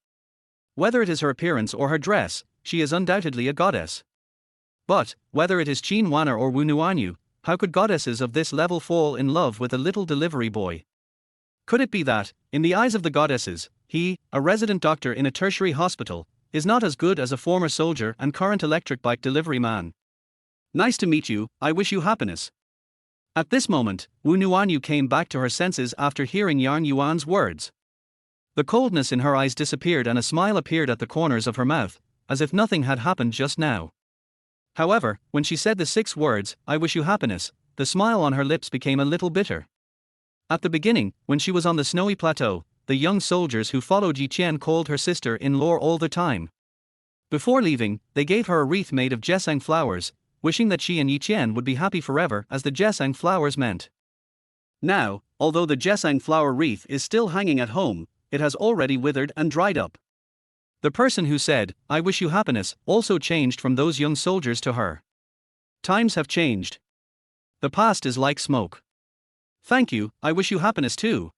Whether it is her appearance or her dress, she is undoubtedly a goddess. But, whether it is Qin Wanner or Wu Nuanyu, how could goddesses of this level fall in love with a little delivery boy? Could it be that, in the eyes of the goddesses, he, a resident doctor in a tertiary hospital, is not as good as a former soldier and current electric bike delivery man? Nice to meet you, I wish you happiness. At this moment, Wu Nuanyu came back to her senses after hearing Yang Yuan's words. The coldness in her eyes disappeared and a smile appeared at the corners of her mouth, as if nothing had happened just now. However, when she said the 6 words, "I wish you happiness," the smile on her lips became a little bitter. At the beginning, when she was on the snowy plateau, the young soldiers who followed Yi Chen called her sister-in-law all the time. Before leaving, they gave her a wreath made of jesang flowers, wishing that she and Yi Chen would be happy forever as the jesang flowers meant. Now, although the jesang flower wreath is still hanging at home, it has already withered and dried up. The person who said, "I wish you happiness," also changed from those young soldiers to her. Times have changed. The past is like smoke. Thank you, I wish you happiness too.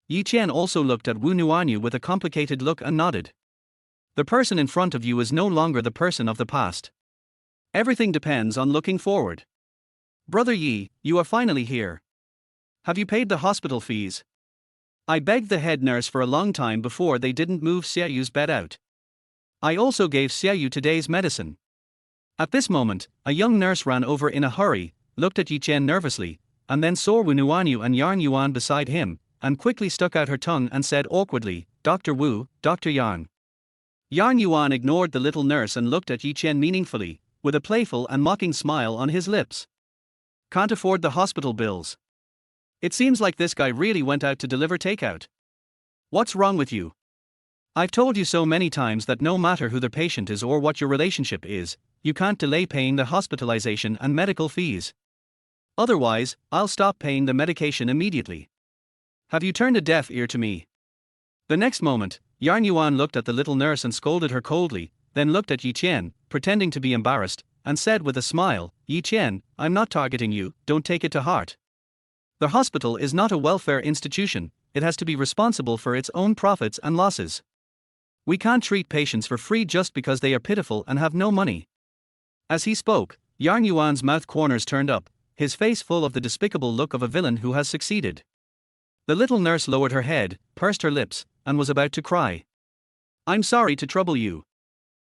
Yi Chen also looked at Wu Nuanyu with a complicated look and nodded. The person in front of you is no longer the person of the past. Everything depends on looking forward. Brother Yi, you are finally here. Have you paid the hospital fees? I begged the head nurse for a long time before they didn't move Xiaoyu's bed out. I also gave Xiaoyu today's medicine. At this moment, a young nurse ran over in a hurry, looked at Yi Chen nervously, and then saw Wu Nuanyu and Yang Yuan beside him, and quickly stuck out her tongue and said awkwardly, "Dr. Wu, Dr. Yang." Yang Yuan ignored the little nurse and looked at Yi Chen meaningfully, with a playful and mocking smile on his lips. Can't afford the hospital bills. It seems like this guy really went out to deliver takeout. What's wrong with you? I've told you so many times that no matter who the patient is or what your relationship is, you can't delay paying the hospitalization and medical fees. Otherwise, I'll stop paying the medication immediately. Have you turned a deaf ear to me? The next moment, Yang Yuan looked at the little nurse and scolded her coldly, then looked at Yi Chen, pretending to be embarrassed, and said with a smile, "Yi Chen, I'm not targeting you, don't take it to heart. The hospital is not a welfare institution, it has to be responsible for its own profits and losses. We can't treat patients for free just because they are pitiful and have no money." As he spoke, Yang Yuan's mouth corners turned up, his face full of the despicable look of a villain who has succeeded. The little nurse lowered her head, pursed her lips, and was about to cry. "I'm sorry to trouble you.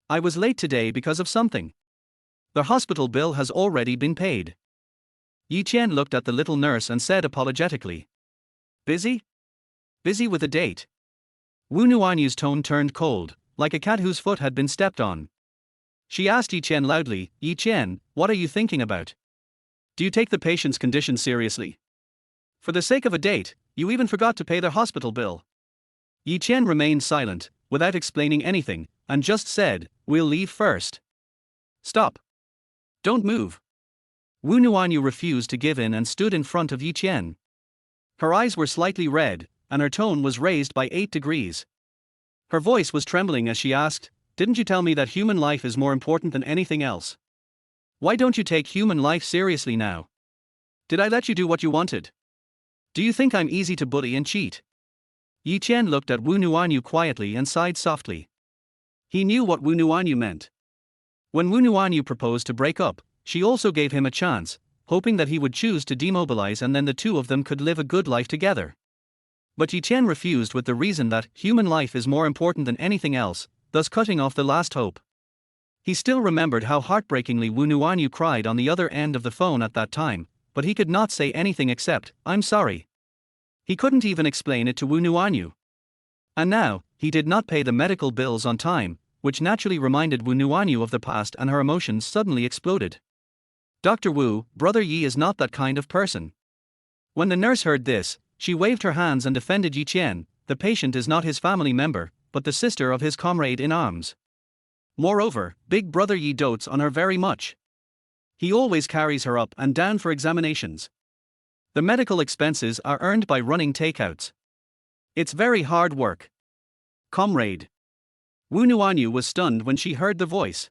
I was late today because of something. The hospital bill has already been paid." Yi Chen looked at the little nurse and said apologetically, "Busy? Busy with a date." Wu Nuanyu's tone turned cold, like a cat whose foot had been stepped on. She asked Yi Chen loudly, "Yi Chen, what are you thinking about? Do you take the patient's condition seriously? For the sake of a date, you even forgot to pay their hospital bill." Yi Chen remained silent, without explaining anything, and just said, "We'll leave first." "Stop. Don't move." Wu Nuanyu refused to give in and stood in front of Yi Chen. Her eyes were slightly red, and her tone was raised by 8 degrees. Her voice was trembling as she asked, "Didn't you tell me that human life is more important than anything else? Why don't you take human life seriously now? Did I let you do what you wanted? Do you think I'm easy to bully and cheat?" Yi Chen looked at Wu Nuanyu quietly and sighed softly. He knew what Wu Nuanyu meant. When Wu Nuanyu proposed to break up, she also gave him a chance, hoping that he would choose to demobilize and then the two of them could live a good life together. But Yi Chen refused with the reason that human life is more important than anything else, thus cutting off the last hope. He still remembered how heartbreakingly Wu Nuanyu cried on the other end of the phone at that time, but he could not say anything except, "I'm sorry." He couldn't even explain it to Wu Nuanyu. And now, he did not pay the medical bills on time, which naturally reminded Wu Nuanyu of the past, and her emotions suddenly exploded. "Dr. Wu, Brother Yi is not that kind of person." When the nurse heard this, she waved her hands and defended Yi Chen. "The patient is not his family member, but the sister of his comrade in arms. Moreover, Big Brother Yi dotes on her very much. He always carries her up and down for examinations. The medical expenses are earned by running takeouts. It's very hard work. Comrade." Wu Nuanyu was stunned when she heard the voice.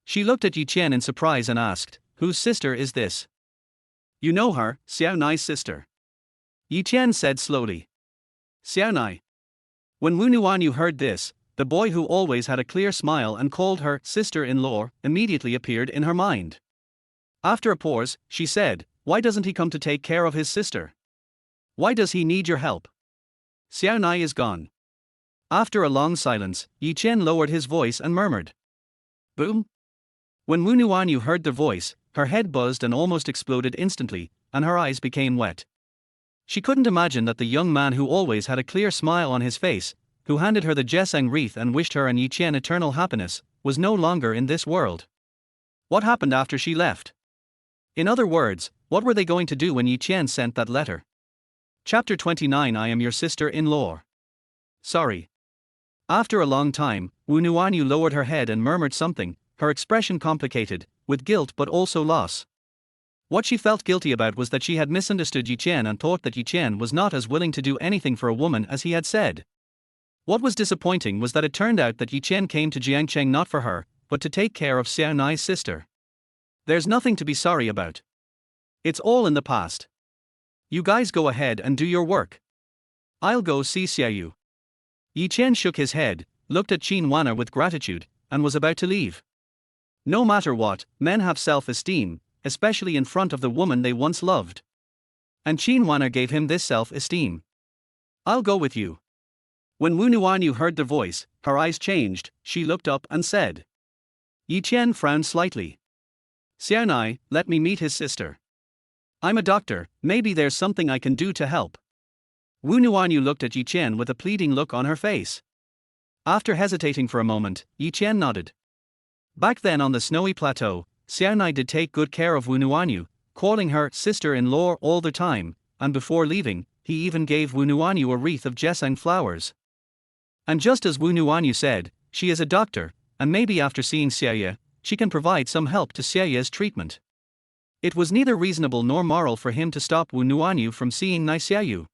She looked at Yi Chen in surprise and asked, "Whose sister is this?" "You know her, Xiao Nai's sister," Yi Chen said slowly. "Xiao Nai." When Wu Nuanyu heard this, the boy who always had a clear smile and called her sister-in-law immediately appeared in her mind. After a pause, she said, "Why doesn't he come to take care of his sister? Why does he need your help? Xiao Nai is gone." After a long silence, Yi Chen lowered his voice and murmured, "Boom." When Wu Nuanyu heard the voice, her head buzzed and almost exploded instantly, and her eyes became wet. She couldn't imagine that the young man who always had a clear smile on his face, who handed her the Jesang wreath and wished her and Yi Chen eternal happiness, was no longer in this world. What happened after she left? In other words, what were they going to do when Yi Chen sent that letter? Chapter 29. I am your sister-in-law. Sorry. After a long time, Wu Nuanyu lowered her head and murmured something, her expression complicated, with guilt but also loss. What she felt guilty about was that she had misunderstood Yi Chen and thought that Yi Chen was not as willing to do anything for a woman as he had said. What was disappointing was that it turned out that Yi Chen came to Jiangcheng not for her, but to take care of Xiao Nai's sister. There's nothing to be sorry about. It's all in the past. You guys go ahead and do your work. I'll go see Xiaoyu. Yi Chen shook his head, looked at Qin Wanner with gratitude, and was about to leave. No matter what, men have self-esteem, especially in front of the woman they once loved. And Qin Wanner gave him this self-esteem. "I'll go with you." When Wu Nuanyu heard the voice, her eyes changed, she looked up and said. Yi Chen frowned slightly. "Xiao Nai, let me meet his sister. I'm a doctor, maybe there's something I can do to help." Wu Nuanyu looked at Yi Chen with a pleading look on her face. After hesitating for a moment, Yi Chen nodded. Back then on the snowy plateau, Xiao Nai did take good care of Wu Nuanyu, calling her sister-in-law all the time, and before leaving, he even gave Wu Nuanyu a wreath of jesang flowers. And just as Wu Nuanyu said, she is a doctor, and maybe after seeing Xiaoyu, she can provide some help to Xiaoyu's treatment. It was neither reasonable nor moral for him to stop Wu Nuanyu from seeing Nai Xiaoyu.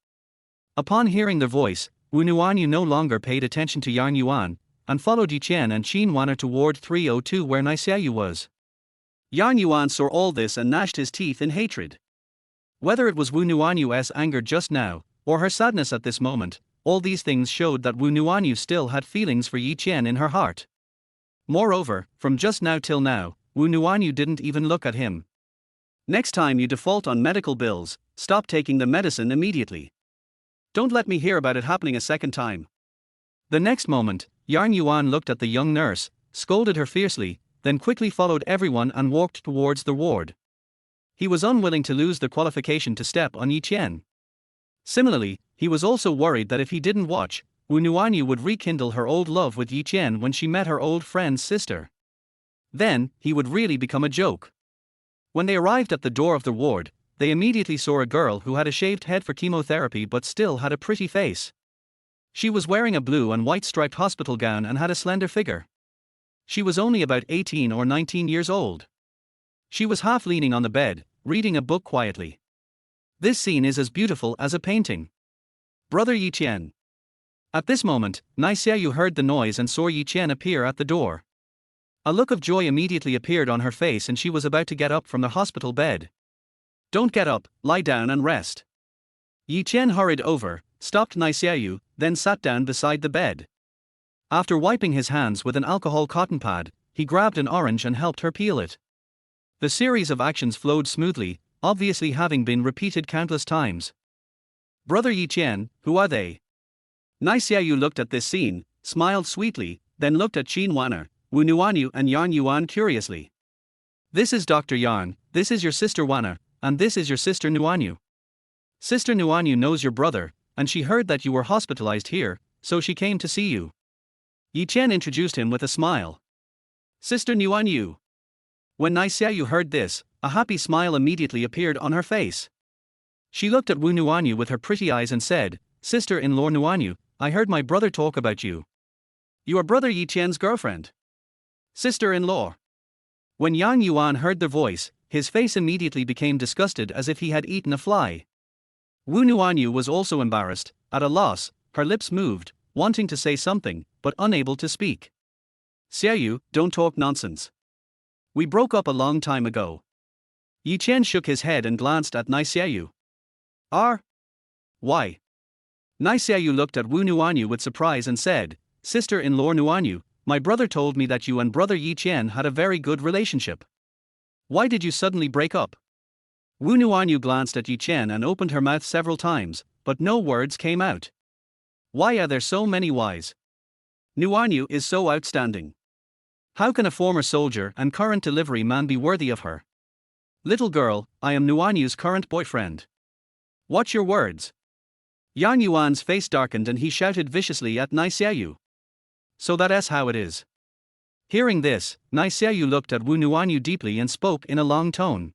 Upon hearing the voice, Wu Nuanyu no longer paid attention to Yang Yuan, and followed Yi Chen and Qin Wanner toward 302 where Nai Xiaoyu was. Yang Yuan saw all this and gnashed his teeth in hatred. Whether it was Wu Nuanyu's anger just now, or her sadness at this moment, all these things showed that Wu Nuanyu still had feelings for Yi Chen in her heart. Moreover, from just now till now, Wu Nuanyu didn't even look at him. "Next time you default on medical bills, stop taking the medicine immediately. Don't let me hear about it happening a second time." The next moment, Yang Yuan looked at the young nurse, scolded her fiercely, then quickly followed everyone and walked towards the ward. He was unwilling to lose the qualification to step on Yi Chen. Similarly, he was also worried that if he didn't watch, Wu Nuanyu would rekindle her old love with Yi Chen when she met her old friend's sister. Then, he would really become a joke. When they arrived at the door of the ward, they immediately saw a girl who had a shaved head for chemotherapy but still had a pretty face. She was wearing a blue and white striped hospital gown and had a slender figure. She was only about 18 or 19 years old. She was half leaning on the bed, reading a book quietly. This scene is as beautiful as a painting. "Brother Yi Chen." At this moment, Nai Xiaoyu heard the noise and saw Yi Chen appear at the door. A look of joy immediately appeared on her face and she was about to get up from the hospital bed. Don't get up, lie down and rest. Yi Chen hurried over, stopped Nai Xiaoyu, then sat down beside the bed. After wiping his hands with an alcohol cotton pad, he grabbed an orange and helped her peel it. The series of actions flowed smoothly, obviously having been repeated countless times. Brother Yi Chen, who are they? Nai Xiaoyu looked at this scene, smiled sweetly, then looked at Qin Wanner, Wu Nuanyu and Yarn Yuan curiously. This is Dr. Yarn, this is your sister Wanner, and this is your sister Nuanyu. Sister Nuanyu knows your brother, and she heard that you were hospitalized here, so she came to see you. Yi Chen introduced him with a smile. Sister Nuanyu. When Nai Xiaoyu heard this, a happy smile immediately appeared on her face. She looked at Wu Nuanyu with her pretty eyes and said, Sister-in-law Nuanyu, I heard my brother talk about you. You are brother Yi Chen's girlfriend. Sister-in-law. When Yang Yuan heard the voice, his face immediately became disgusted as if he had eaten a fly. Wu Nuanyu was also embarrassed, at a loss, her lips moved, wanting to say something, but unable to speak. Xiaoyu, don't talk nonsense. We broke up a long time ago. Yi Chen shook his head and glanced at Nai Xiaoyu. Why? Nai Xiaoyu looked at Wu Nuanyu with surprise and said, Sister-in-law Nuanyu, my brother told me that you and brother Yi Chen had a very good relationship. Why did you suddenly break up? Wu Nuanyu glanced at Yi Chen and opened her mouth several times, but no words came out. Why are there so many whys? Nuanyu is so outstanding. How can a former soldier and current delivery man be worthy of her? Little girl, I am Nuanyu's current boyfriend. Watch your words. Yang Yuan's face darkened and he shouted viciously at Nai Xiaoyu. So that's how it is. Hearing this, Nai Xiaoyu looked at Wu Nuanyu deeply and spoke in a long tone.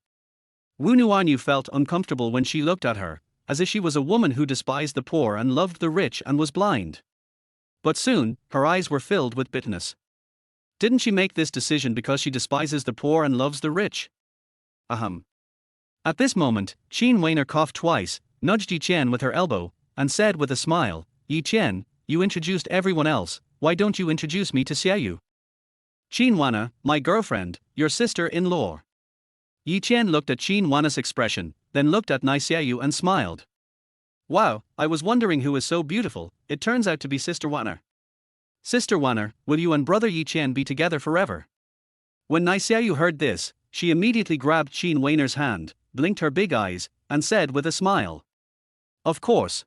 Wu Nuanyu felt uncomfortable when she looked at her, as if she was a woman who despised the poor and loved the rich and was blind. But soon, her eyes were filled with bitterness. Didn't she make this decision because she despises the poor and loves the rich? Ahem. At this moment, Qin Wanner coughed twice, nudged Yi Chen with her elbow, and said with a smile, Yi Chen, you introduced everyone else, why don't you introduce me to Xiaoyu? Qin Wanner, my girlfriend, your sister-in-law. Yi Chen looked at Qin Wanner's expression, then looked at Nai Xiaoyu and smiled. Wow, I was wondering who is so beautiful, it turns out to be Sister Wanner. Sister Wanner, will you and brother Yi Chen be together forever? When Nai Xiaoyu heard this, she immediately grabbed Qin Wanner's hand, blinked her big eyes, and said with a smile. Of course.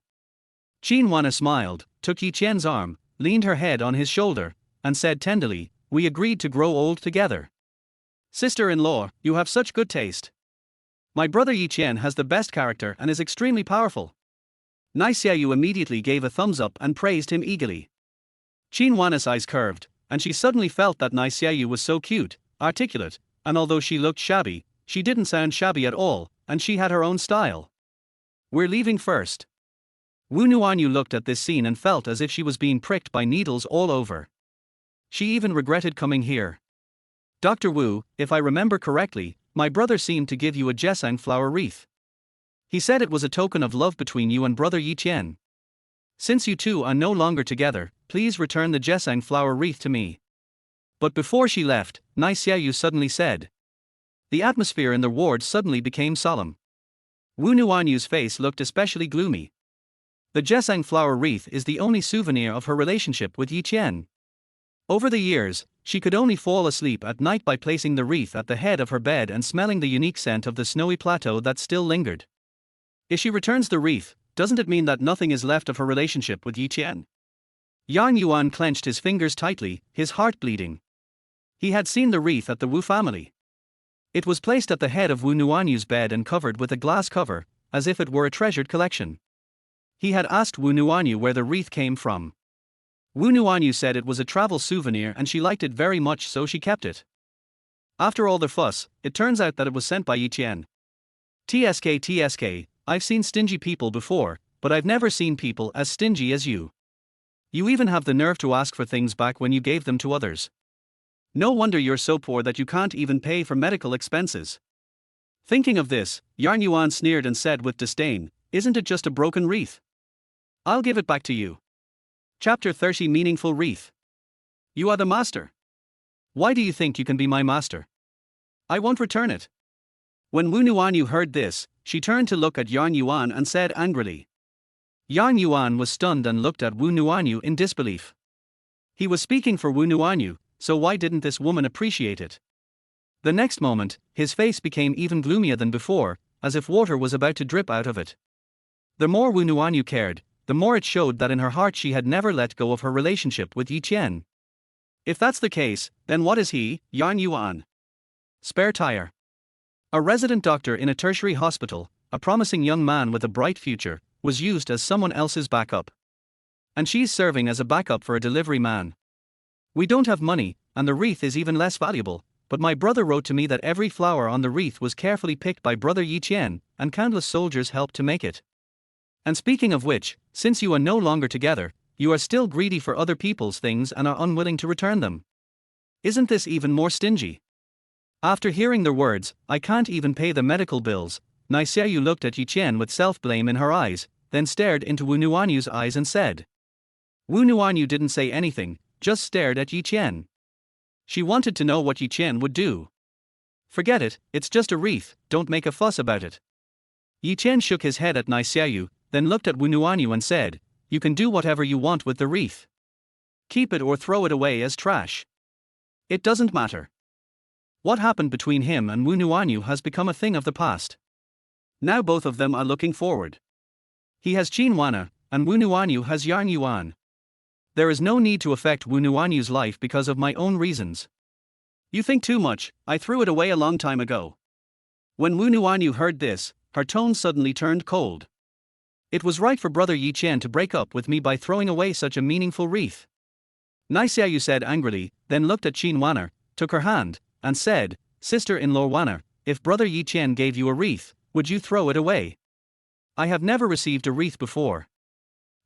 Qin Wanner smiled, took Yi Chen's arm, leaned her head on his shoulder, and said tenderly, we agreed to grow old together. Sister-in-law, you have such good taste. My brother Yi Chen has the best character and is extremely powerful. Nai Xiaoyu immediately gave a thumbs up and praised him eagerly. Qin Wanner's eyes curved, and she suddenly felt that Nai Xiaoyu was so cute, articulate, and although she looked shabby, she didn't sound shabby at all, and she had her own style. We're leaving first. Wu Nuanyu looked at this scene and felt as if she was being pricked by needles all over. She even regretted coming here. Dr. Wu, if I remember correctly, my brother seemed to give you a jesang flower wreath. He said it was a token of love between you and brother Yi Chen. Since you two are no longer together, please return the jesang flower wreath to me. But before she left, Nai Xiaoyu suddenly said. The atmosphere in the ward suddenly became solemn. Wu Nuanyu's face looked especially gloomy. The jesang flower wreath is the only souvenir of her relationship with Yi Chen. Over the years, she could only fall asleep at night by placing the wreath at the head of her bed and smelling the unique scent of the snowy plateau that still lingered. If she returns the wreath, doesn't it mean that nothing is left of her relationship with Yi Chen? Yang Yuan clenched his fingers tightly, his heart bleeding. He had seen the wreath at the Wu family. It was placed at the head of Wu Nuanyu's bed and covered with a glass cover, as if it were a treasured collection. He had asked Wu Nuanyu where the wreath came from. Wu Nuanyu said it was a travel souvenir and she liked it very much, so she kept it. After all the fuss, it turns out that it was sent by Yi Chen. TSK, I've seen stingy people before, but I've never seen people as stingy as you. You even have the nerve to ask for things back when you gave them to others. No wonder you're so poor that you can't even pay for medical expenses. Thinking of this, Yarn Yuan sneered and said with disdain, isn't it just a broken wreath? I'll give it back to you. Chapter 30 Meaningful Wreath. You are the master. Why do you think you can be my master? I won't return it. When Wu Nuanyu heard this, she turned to look at Yan Yuan and said angrily. Yan Yuan was stunned and looked at Wu Nuanyu in disbelief. He was speaking for Wu Nuanyu, so why didn't this woman appreciate it? The next moment, his face became even gloomier than before, as if water was about to drip out of it. The more Wu Nuanyu cared, the more it showed that in her heart she had never let go of her relationship with Yi Chen. If that's the case, then what is he, Yan Yuan? Spare tire. A resident doctor in a tertiary hospital, a promising young man with a bright future, was used as someone else's backup. And she's serving as a backup for a delivery man. We don't have money, and the wreath is even less valuable, but my brother wrote to me that every flower on the wreath was carefully picked by Brother Yi Chen, and countless soldiers helped to make it. And speaking of which, since you are no longer together, you are still greedy for other people's things and are unwilling to return them. Isn't this even more stingy? After hearing their words, I can't even pay the medical bills. Nai Xiaoyu looked at Yi Chen with self-blame in her eyes, then stared into Wu Nuanyu's eyes and said. Wu Nuanyu didn't say anything, just stared at Yi Chen. She wanted to know what Yi Chen would do. Forget it, it's just a wreath, don't make a fuss about it. Yi Chen shook his head at Nai Xiaoyu, then looked at Wu Nuanyu and said, you can do whatever you want with the wreath. Keep it or throw it away as trash. It doesn't matter. What happened between him and Wu Nuanyu has become a thing of the past. Now both of them are looking forward. He has Qin Wana, and Wu Nuanyu has Yan Yuan. There is no need to affect Wu Nuanyu's life because of my own reasons. You think too much, I threw it away a long time ago. When Wu Nuanyu heard this, her tone suddenly turned cold. It was right for Brother Yi Chen to break up with me by throwing away such a meaningful wreath. Nai Xiaoyu said angrily, then looked at Qin Wana, took her hand, and said, Sister-in-law Wana, if Brother Yi Chen gave you a wreath, would you throw it away? I have never received a wreath before.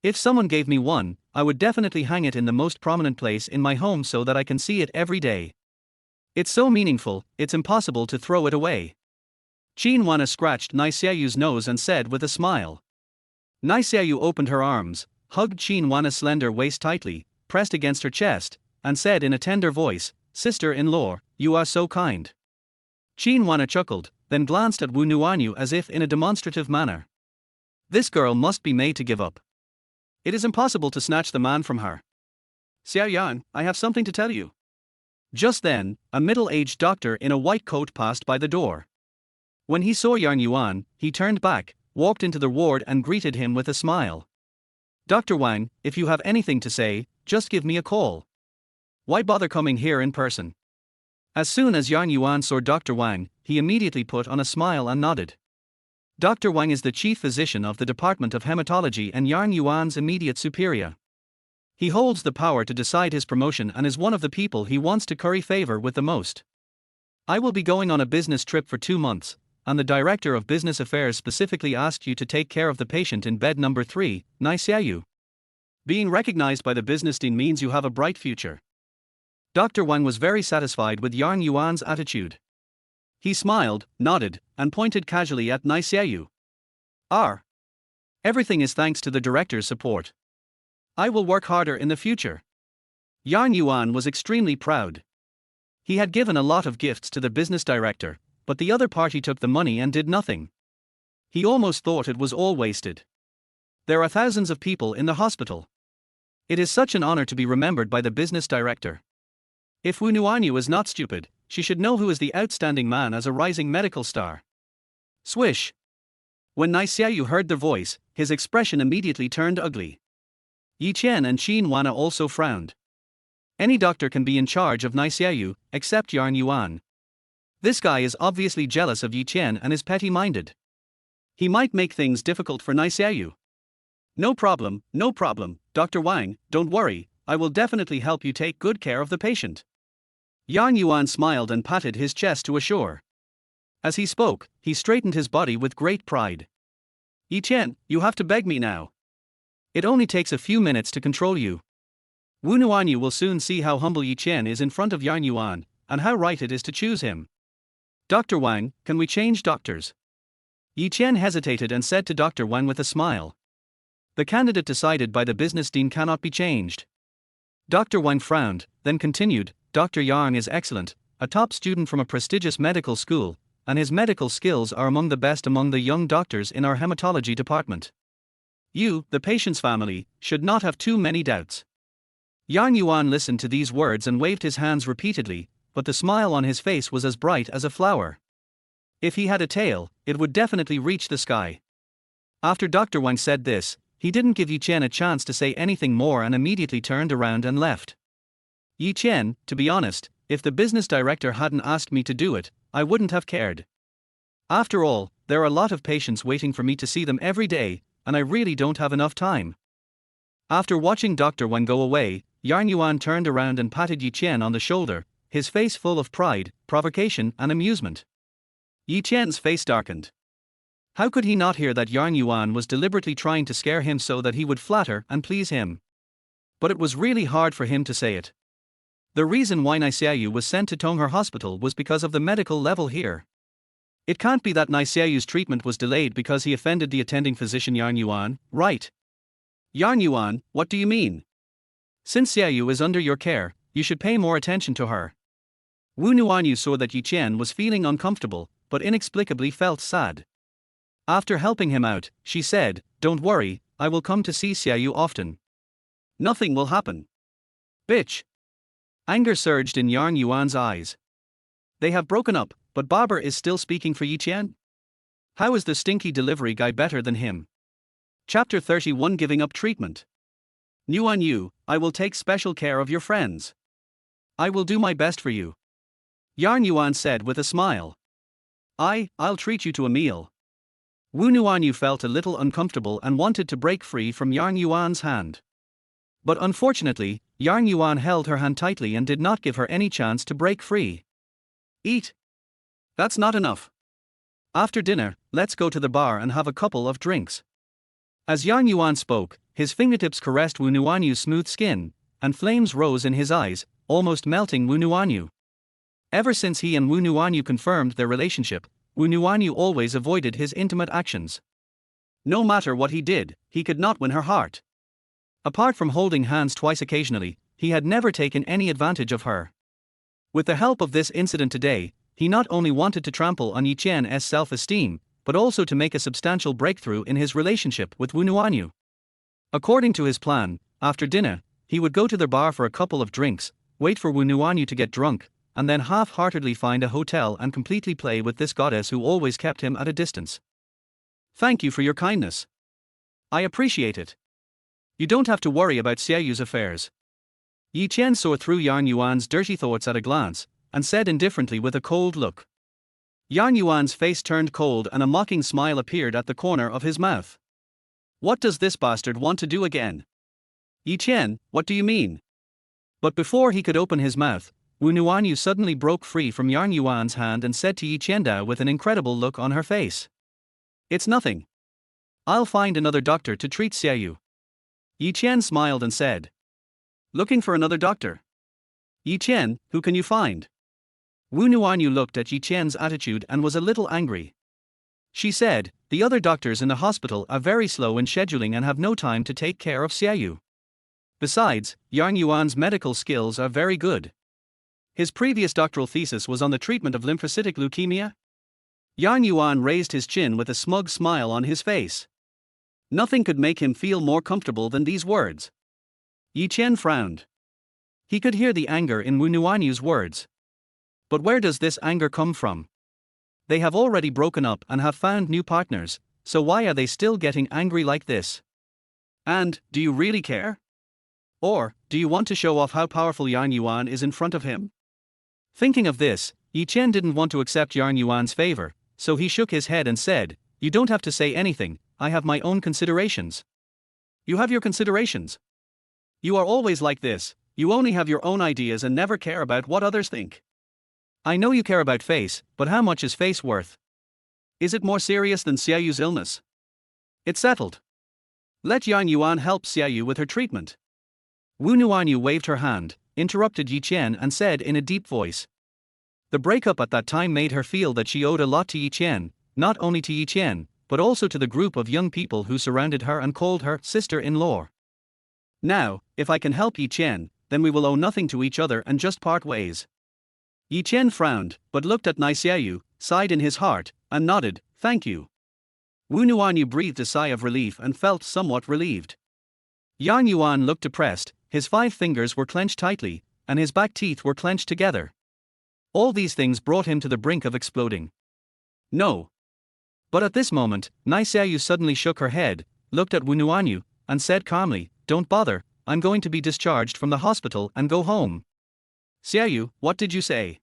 If someone gave me one, I would definitely hang it in the most prominent place in my home so that I can see it every day. It's so meaningful, it's impossible to throw it away. Qin Wana scratched Nai Xiaoyu's nose and said with a smile. Nai Xiaoyu opened her arms, hugged Qin Wana's slender waist tightly, pressed against her chest, and said in a tender voice, Sister-in-law, you are so kind. Qin Wana chuckled, then glanced at Wu Nuanyu as if in a demonstrative manner. This girl must be made to give up. It is impossible to snatch the man from her. Xiao Yan, I have something to tell you. Just then, a middle-aged doctor in a white coat passed by the door. When he saw Yan Yuan, he turned back, walked into the ward and greeted him with a smile. Dr. Wang, if you have anything to say, just give me a call. Why bother coming here in person? As soon as Yan Yuan saw Dr. Wang, he immediately put on a smile and nodded. Dr. Wang is the chief physician of the Department of Hematology and Yan Yuan's immediate superior. He holds the power to decide his promotion and is one of the people he wants to curry favor with the most. I will be going on a business trip for 2 months, and the Director of Business Affairs specifically asked you to take care of the patient in bed number 3, Nai Xiaoyu. Being recognized by the business dean means you have a bright future. Dr. Wang was very satisfied with Yan Yuan's attitude. He smiled, nodded, and pointed casually at Nai Xiaoyu. Everything is thanks to the director's support. I will work harder in the future. Yan Yuan was extremely proud. He had given a lot of gifts to the business director, but the other party took the money and did nothing. He almost thought it was all wasted. There are thousands of people in the hospital. It is such an honor to be remembered by the business director. If Wu Nuanyu is not stupid, she should know who is the outstanding man as a rising medical star. Swish. When Nai Xiaoyu heard their voice, his expression immediately turned ugly. Yi Chen and Qin Wana also frowned. Any doctor can be in charge of Nai Xiaoyu, except Yan Yuan. This guy is obviously jealous of Yi Chen and is petty-minded. He might make things difficult for Nai Xiaoyu. No problem, Dr. Wang, don't worry, I will definitely help you take good care of the patient. Yan Yuan smiled and patted his chest to assure. As he spoke, he straightened his body with great pride. Yi Chen, you have to beg me now. It only takes a few minutes to control you. Wu Nuanyu will soon see how humble Yi Chen is in front of Yan Yuan, and how right it is to choose him. Dr. Wang, can we change doctors? Yi Chen hesitated and said to Dr. Wang with a smile. The candidate decided by the business dean cannot be changed. Dr. Wang frowned, then continued, Dr. Yang is excellent, a top student from a prestigious medical school, and his medical skills are among the best among the young doctors in our hematology department. You, the patient's family, should not have too many doubts. Yang Yuan listened to these words and waved his hands repeatedly, but the smile on his face was as bright as a flower. If he had a tail, it would definitely reach the sky. After Dr. Wang said this, he didn't give Yi Chen a chance to say anything more and immediately turned around and left. Yi Chen, to be honest, if the business director hadn't asked me to do it, I wouldn't have cared. After all, there are a lot of patients waiting for me to see them every day, and I really don't have enough time. After watching Dr. Wang go away, Yang Yuan turned around and patted Yi Chen on the shoulder, his face full of pride, provocation, and amusement. Yi Chen's face darkened. How could he not hear that Yang Yuan was deliberately trying to scare him so that he would flatter and please him? But it was really hard for him to say it. The reason why Xiaoyu was sent to Tongher Hospital was because of the medical level here. It can't be that Xiaoyu's treatment was delayed because he offended the attending physician Yang Yuan, right? Yang Yuan, what do you mean? Since Xiaoyu is under your care, you should pay more attention to her. Wu Nuanyu saw that Yi Chen was feeling uncomfortable, but inexplicably felt sad. After helping him out, she said, Don't worry, I will come to see Xiaoyu often. Nothing will happen. Bitch. Anger surged in Yang Yuan's eyes. They have broken up, but Barber is still speaking for Yi Chen? How is the stinky delivery guy better than him? Chapter 31 Giving Up Treatment. Nuanyu, I will take special care of your friends. I will do my best for you. Yang Yuan said with a smile. I'll treat you to a meal. Wu Nuanyu felt a little uncomfortable and wanted to break free from Yang Yuan's hand. But unfortunately, Yang Yuan held her hand tightly and did not give her any chance to break free. Eat. That's not enough. After dinner, let's go to the bar and have a couple of drinks. As Yang Yuan spoke, his fingertips caressed Wu Nuanyu's smooth skin, and flames rose in his eyes, almost melting Wu Nuanyu. Ever since he and Wu Nuanyu confirmed their relationship, Wu Nuanyu always avoided his intimate actions. No matter what he did, he could not win her heart. Apart from holding hands twice occasionally, he had never taken any advantage of her. With the help of this incident today, he not only wanted to trample on Yi Chen's self-esteem, but also to make a substantial breakthrough in his relationship with Wu Nuanyu. According to his plan, after dinner, he would go to the bar for a couple of drinks, wait for Wu Nuanyu to get drunk, and then half-heartedly find a hotel and completely play with this goddess who always kept him at a distance. Thank you for your kindness. I appreciate it. You don't have to worry about Xiaoyu's affairs. Yi Chen saw through Yang Yuan's dirty thoughts at a glance, and said indifferently with a cold look. Yang Yuan's face turned cold and a mocking smile appeared at the corner of his mouth. What does this bastard want to do again? Yi Chen, what do you mean? But before he could open his mouth, Wu Nuanyu suddenly broke free from Yang Yuan's hand and said to Yi Chen with an incredible look on her face. It's nothing. I'll find another doctor to treat Xiaoyu. Yi Chen smiled and said. Looking for another doctor? Yi Chen, who can you find? Wu Nuanyu looked at Yi Chen's attitude and was a little angry. She said, the other doctors in the hospital are very slow in scheduling and have no time to take care of Xiaoyu. Besides, Yang Yuan's medical skills are very good. His previous doctoral thesis was on the treatment of lymphocytic leukemia. Yang Yuan raised his chin with a smug smile on his face. Nothing could make him feel more comfortable than these words. Yi Chen frowned. He could hear the anger in Wu Nuanyu's words. But where does this anger come from? They have already broken up and have found new partners, so why are they still getting angry like this? And, do you really care? Or, do you want to show off how powerful Yang Yuan is in front of him? Thinking of this, Yi Chen didn't want to accept Yang Yuan's favor, so he shook his head and said, You don't have to say anything, I have my own considerations. You have your considerations? You are always like this, you only have your own ideas and never care about what others think. I know you care about face, but how much is face worth? Is it more serious than Xiaoyu's illness? It's settled. Let Yang Yuan help Xiaoyu with her treatment. Wu Nuanyu waved her hand, interrupted Yi Chen and said in a deep voice. The breakup at that time made her feel that she owed a lot to Yi Chen, not only to Yi Chen, but also to the group of young people who surrounded her and called her sister-in-law. Now, if I can help Yi Chen, then we will owe nothing to each other and just part ways. Yi Chen frowned, but looked at Nai Xiaoyu, sighed in his heart, and nodded, thank you. Wu Nuanyu breathed a sigh of relief and felt somewhat relieved. Yang Yuan looked depressed, his 5 fingers were clenched tightly, and his back teeth were clenched together. All these things brought him to the brink of exploding. No. But at this moment, Nai Xiaoyu suddenly shook her head, looked at Wu Nuanyu, and said calmly, don't bother, I'm going to be discharged from the hospital and go home. Xiaoyu, what did you say?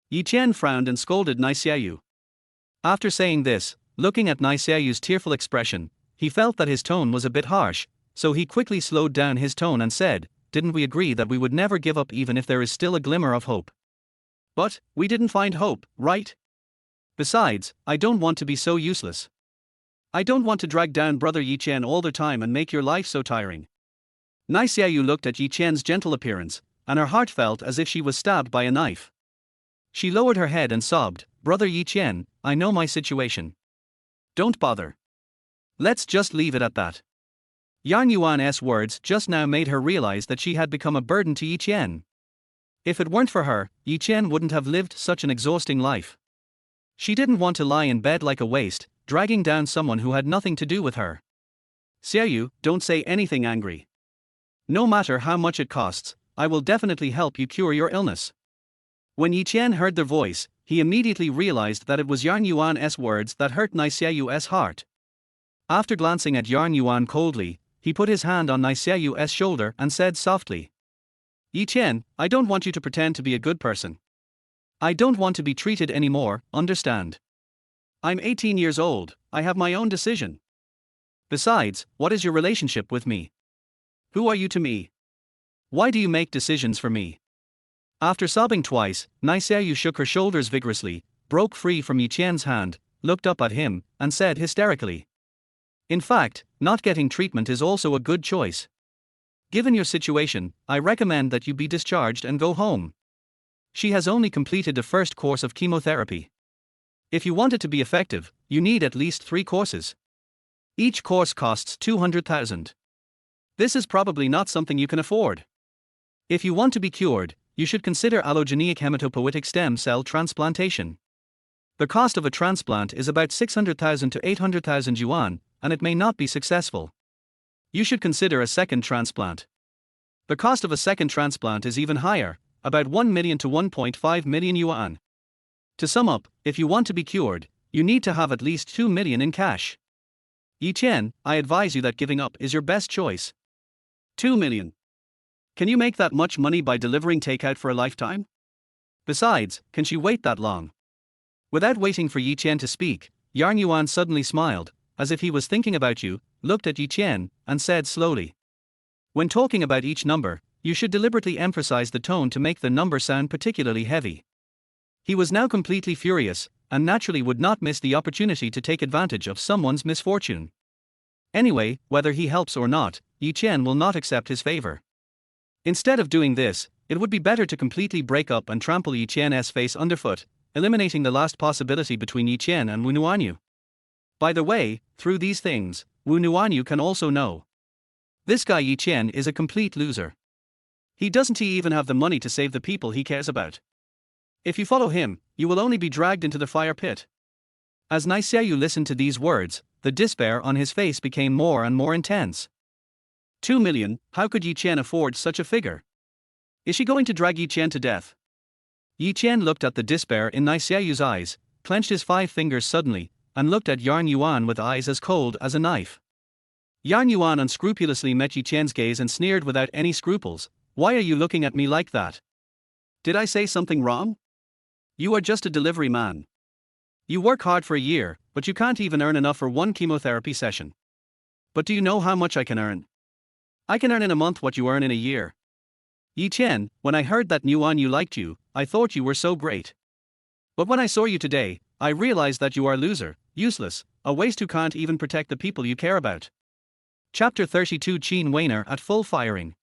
Yi Chen frowned and scolded Nai Xiaoyu. After saying this, looking at Nai Xiaoyu's tearful expression, he felt that his tone was a bit harsh, so he quickly slowed down his tone and said, didn't we agree that we would never give up even if there is still a glimmer of hope? But, we didn't find hope, right? Besides, I don't want to be so useless. I don't want to drag down brother Yi Chen all the time and make your life so tiring. Nai Xiaoyu looked at Yi Chen's gentle appearance, and her heart felt as if she was stabbed by a knife. She lowered her head and sobbed, brother Yi Chen, I know my situation. Don't bother. Let's just leave it at that. Yang Yuan's words just now made her realize that she had become a burden to Yi Chen. If it weren't for her, Yi Chen wouldn't have lived such an exhausting life. She didn't want to lie in bed like a waste, dragging down someone who had nothing to do with her. Xiaoyu, don't say anything angry. No matter how much it costs, I will definitely help you cure your illness. When Yi Chen heard their voice, he immediately realized that it was Yang Yuan's words that hurt Nai Xiaoyu's heart. After glancing at Yang Yuan coldly, he put his hand on Nai Xiaoyu's shoulder and said softly, Yi Chen, I don't want you to pretend to be a good person. I don't want to be treated anymore, understand? I'm 18 years old, I have my own decision. Besides, what is your relationship with me? Who are you to me? Why do you make decisions for me? After sobbing twice, Nai Xiaoyu shook her shoulders vigorously, broke free from Yi Chen's hand, looked up at him, and said hysterically, in fact, not getting treatment is also a good choice. Given your situation, I recommend that you be discharged and go home. She has only completed the first course of chemotherapy. If you want it to be effective, you need at least 3 courses. Each course costs 200,000. This is probably not something you can afford. If you want to be cured, you should consider allogeneic hematopoietic stem cell transplantation. The cost of a transplant is about 600,000 to 800,000 yuan, and it may not be successful. You should consider a second transplant. The cost of a second transplant is even higher, about 1 million to 1.5 million yuan. To sum up, if you want to be cured, you need to have at least 2 million in cash. Yi Chen, I advise you that giving up is your best choice. 2 million. Can you make that much money by delivering takeout for a lifetime? Besides, can she wait that long? Without waiting for Yi Chen to speak, Yang Yuan suddenly smiled, as if he was thinking about you, looked at Yi Chen, and said slowly, when talking about each number, you should deliberately emphasize the tone to make the number sound particularly heavy. He was now completely furious, and naturally would not miss the opportunity to take advantage of someone's misfortune. Anyway, whether he helps or not, Yi Chen will not accept his favor. Instead of doing this, it would be better to completely break up and trample Yi Chen's face underfoot, eliminating the last possibility between Yi Chen and Wu Nuanyu. By the way, through these things, Wu Nuanyu can also know. This guy Yi Chen is a complete loser. He doesn't even have the money to save the people he cares about. If you follow him, you will only be dragged into the fire pit. As Nai Xiaoyu listened to these words, the despair on his face became more and more intense. 2 million, how could Yi Chen afford such a figure? Is she going to drag Yi Chen to death? Yi Chen looked at the despair in Nai Xiaoyu's eyes, clenched his 5 fingers suddenly, and looked at Yang Yuan with eyes as cold as a knife. Yang Yuan unscrupulously met Yi Chen's gaze and sneered without any scruples, why are you looking at me like that? Did I say something wrong? You are just a delivery man. You work hard for a year, but you can't even earn enough for 1 chemotherapy session. But do you know how much I can earn? I can earn in a month what you earn in a year. Yi Chen, when I heard that Nuanyu liked you, I thought you were so great. But when I saw you today, I realized that you are a loser, useless, a waste who can't even protect the people you care about. Chapter 32 Qin Weiner at full firing.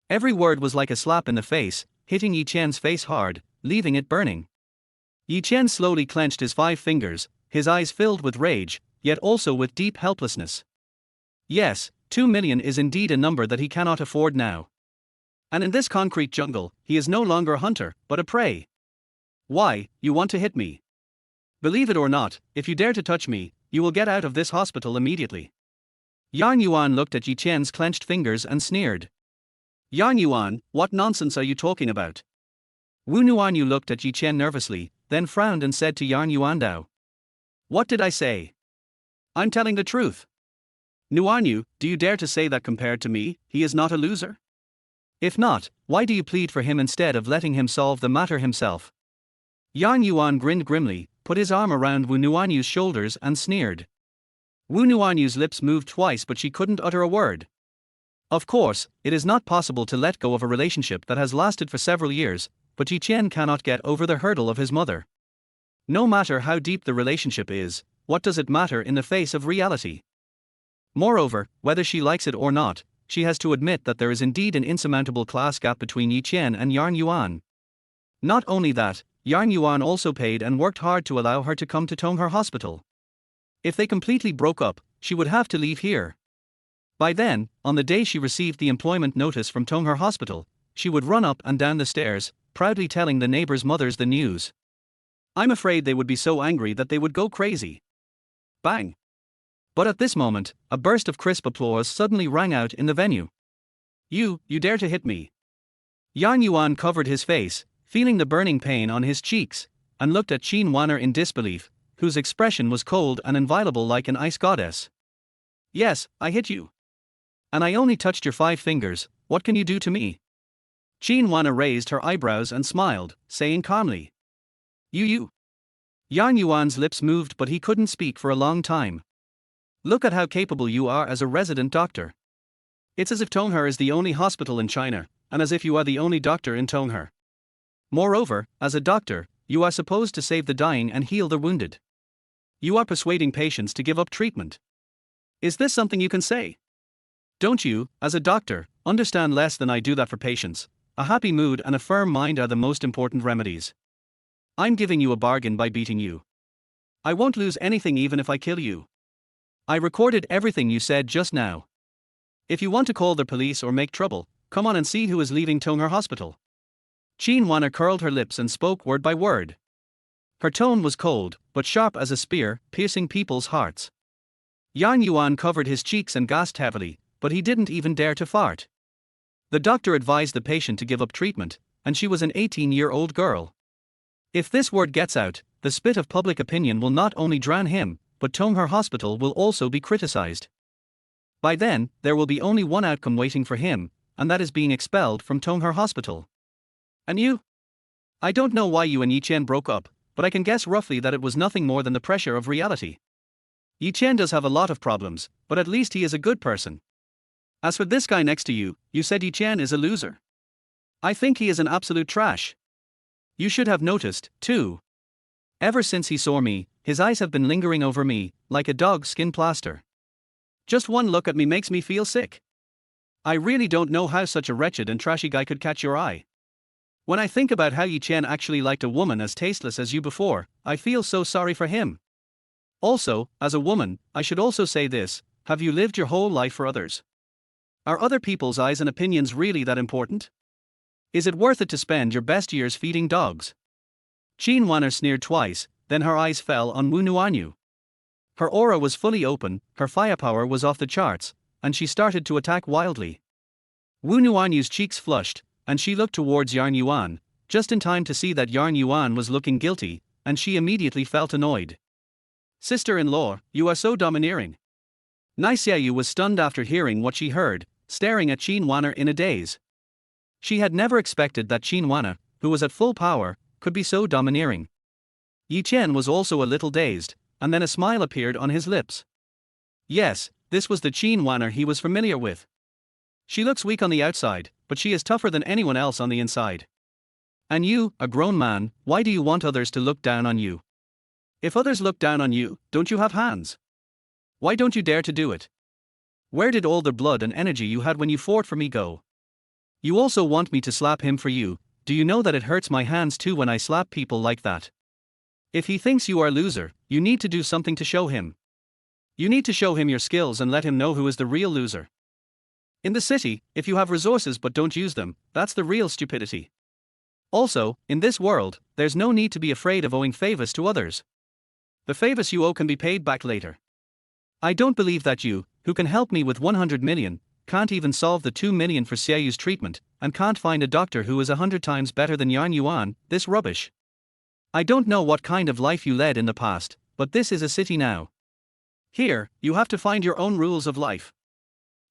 Every word was like a slap in the face, hitting Yi Chen's face hard, leaving it burning. Yi Chen slowly clenched his 5 fingers, his eyes filled with rage, yet also with deep helplessness. Yes, 2 million is indeed a number that he cannot afford now. And in this concrete jungle, he is no longer a hunter, but a prey. Why, you want to hit me? Believe it or not, if you dare to touch me, you will get out of this hospital immediately. Yan Yuan looked at Yi Chen's clenched fingers and sneered. Yan Yuan, what nonsense are you talking about? Wu Nuanyu looked at Yi Chen nervously, then frowned and said to Yan Yuandao. What did I say? I'm telling the truth. Nuanyu, do you dare to say that compared to me, he is not a loser? If not, why do you plead for him instead of letting him solve the matter himself? Yan Yuan grinned grimly, put his arm around Wu Nuanyu's shoulders and sneered. Wu Nuanyu's lips moved twice but she couldn't utter a word. Of course, it is not possible to let go of a relationship that has lasted for several years, but Yi Chen cannot get over the hurdle of his mother. No matter how deep the relationship is, what does it matter in the face of reality? Moreover, whether she likes it or not, she has to admit that there is indeed an insurmountable class gap between Yi Chen and Yan Yuan. Not only that, Yan Yuan also paid and worked hard to allow her to come to Tongher Hospital. If they completely broke up, she would have to leave here. By then, on the day she received the employment notice from Tongher Hospital, she would run up and down the stairs, proudly telling the neighbors' mothers the news. I'm afraid they would be so angry that they would go crazy. Bang! But at this moment, a burst of crisp applause suddenly rang out in the venue. You dare to hit me. Yan Yuan covered his face, feeling the burning pain on his cheeks, and looked at Qin Wanner in disbelief, whose expression was cold and inviolable like an ice goddess. Yes, I hit you. And I only touched your 5 fingers, what can you do to me? Qin Wanner raised her eyebrows and smiled, saying calmly. You. Yan Yuan's lips moved but he couldn't speak for a long time. Look at how capable you are as a resident doctor. It's as if Tongher is the only hospital in China, and as if you are the only doctor in Tongher. Moreover, as a doctor, you are supposed to save the dying and heal the wounded. You are persuading patients to give up treatment. Is this something you can say? Don't you, as a doctor, understand less than I do that for patients? A happy mood and a firm mind are the most important remedies. I'm giving you a bargain by beating you. I won't lose anything even if I kill you. I recorded everything you said just now. If you want to call the police or make trouble, come on and see who is leaving Tongher Hospital. Qin Wanner curled her lips and spoke word by word. Her tone was cold, but sharp as a spear, piercing people's hearts. Yan Yuan covered his cheeks and gasped heavily, but he didn't even dare to fart. The doctor advised the patient to give up treatment, and she was an 18-year-old girl. If this word gets out, the spit of public opinion will not only drown him, but Tongher Hospital will also be criticized. By then, there will be only one outcome waiting for him, and that is being expelled from Tongher Hospital. And you? I don't know why you and Yi Chen broke up, but I can guess roughly that it was nothing more than the pressure of reality. Yi Chen does have a lot of problems, but at least he is a good person. As for this guy next to you, you said Yi Chen is a loser. I think he is an absolute trash. You should have noticed, too. Ever since he saw me, his eyes have been lingering over me, like a dog's skin plaster. Just one look at me makes me feel sick. I really don't know how such a wretched and trashy guy could catch your eye. When I think about how Yi Chen actually liked a woman as tasteless as you before, I feel so sorry for him. Also, as a woman, I should also say this, have you lived your whole life for others? Are other people's eyes and opinions really that important? Is it worth it to spend your best years feeding dogs? Qin Wanner sneered twice, then her eyes fell on Wu Nuanyu. Her aura was fully open, her firepower was off the charts, and she started to attack wildly. Wu Nuanyu's cheeks flushed, and she looked towards Yan Yuan, just in time to see that Yan Yuan was looking guilty, and she immediately felt annoyed. Sister-in-law, you are so domineering. Xiaoyu was stunned after hearing what she heard, staring at Qin Wanner in a daze. She had never expected that Qin Wanner, who was at full power, could be so domineering. Yi Chen was also a little dazed, and then a smile appeared on his lips. Yes, this was the Qin Wanner he was familiar with. She looks weak on the outside, but she is tougher than anyone else on the inside. And you, a grown man, why do you want others to look down on you? If others look down on you, don't you have hands? Why don't you dare to do it? Where did all the blood and energy you had when you fought for me go? You also want me to slap him for you, do you know that it hurts my hands too when I slap people like that? If he thinks you are a loser, you need to do something to show him. You need to show him your skills and let him know who is the real loser. In the city, if you have resources but don't use them, that's the real stupidity. Also, in this world, there's no need to be afraid of owing favors to others. The favors you owe can be paid back later. I don't believe that you, who can help me with 100 million, can't even solve the 2 million for Xiaoyu's treatment, and can't find a doctor who is 100 times better than Yan Yuan, this rubbish. I don't know what kind of life you led in the past, but this is a city now. Here, you have to find your own rules of life.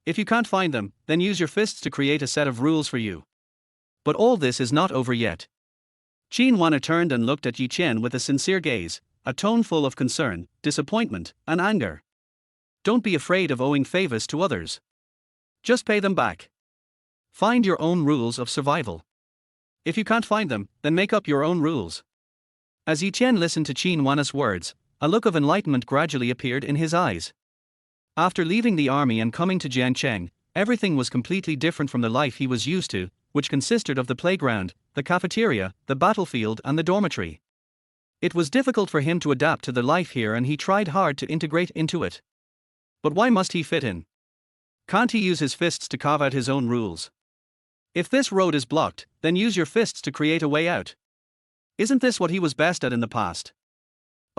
If you can't find them, then use your fists to create a set of rules for you. But all this is not over yet. Qin Wana turned and looked at Yi Chen with a sincere gaze, a tone full of concern, disappointment, and anger. Don't be afraid of owing favors to others. Just pay them back. Find your own rules of survival. If you can't find them, then make up your own rules. As Yi Chen listened to Qin Wana's words, a look of enlightenment gradually appeared in his eyes. After leaving the army and coming to Jiancheng, everything was completely different from the life he was used to, which consisted of the playground, the cafeteria, the battlefield, and the dormitory. It was difficult for him to adapt to the life here, and he tried hard to integrate into it. But why must he fit in? Can't he use his fists to carve out his own rules? If this road is blocked, then use your fists to create a way out. Isn't this what he was best at in the past?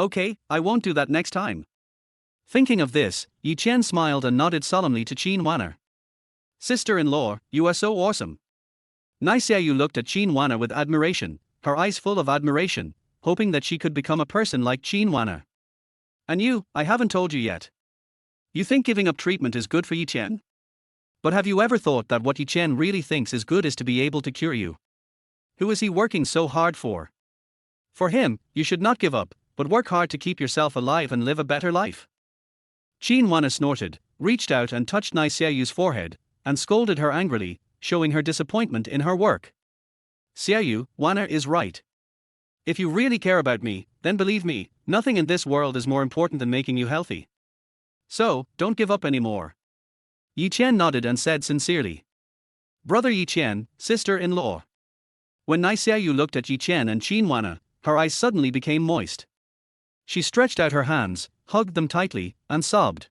Okay, I won't do that next time. Thinking of this, Yi Chen smiled and nodded solemnly to Qin Wana. Sister-in-law, you are so awesome. Xiaoyu looked at Qin Wana with admiration, her eyes full of admiration, hoping that she could become a person like Qin Wana. And you, I haven't told you yet. You think giving up treatment is good for Yi Chen? But have you ever thought that what Yi Chen really thinks is good is to be able to cure you? Who is he working so hard for? For him, you should not give up, but work hard to keep yourself alive and live a better life. Qin Wana snorted, reached out and touched Xiaoyu's forehead, and scolded her angrily, showing her disappointment in her work. Xiaoyu, Wana is right. If you really care about me, then believe me, nothing in this world is more important than making you healthy. So, don't give up anymore. Yi Chen nodded and said sincerely. Brother Yi Chen, sister-in-law. When Xiaoyu looked at Yi Chen and Qin Wana, her eyes suddenly became moist. She stretched out her hands, hugged them tightly, and sobbed.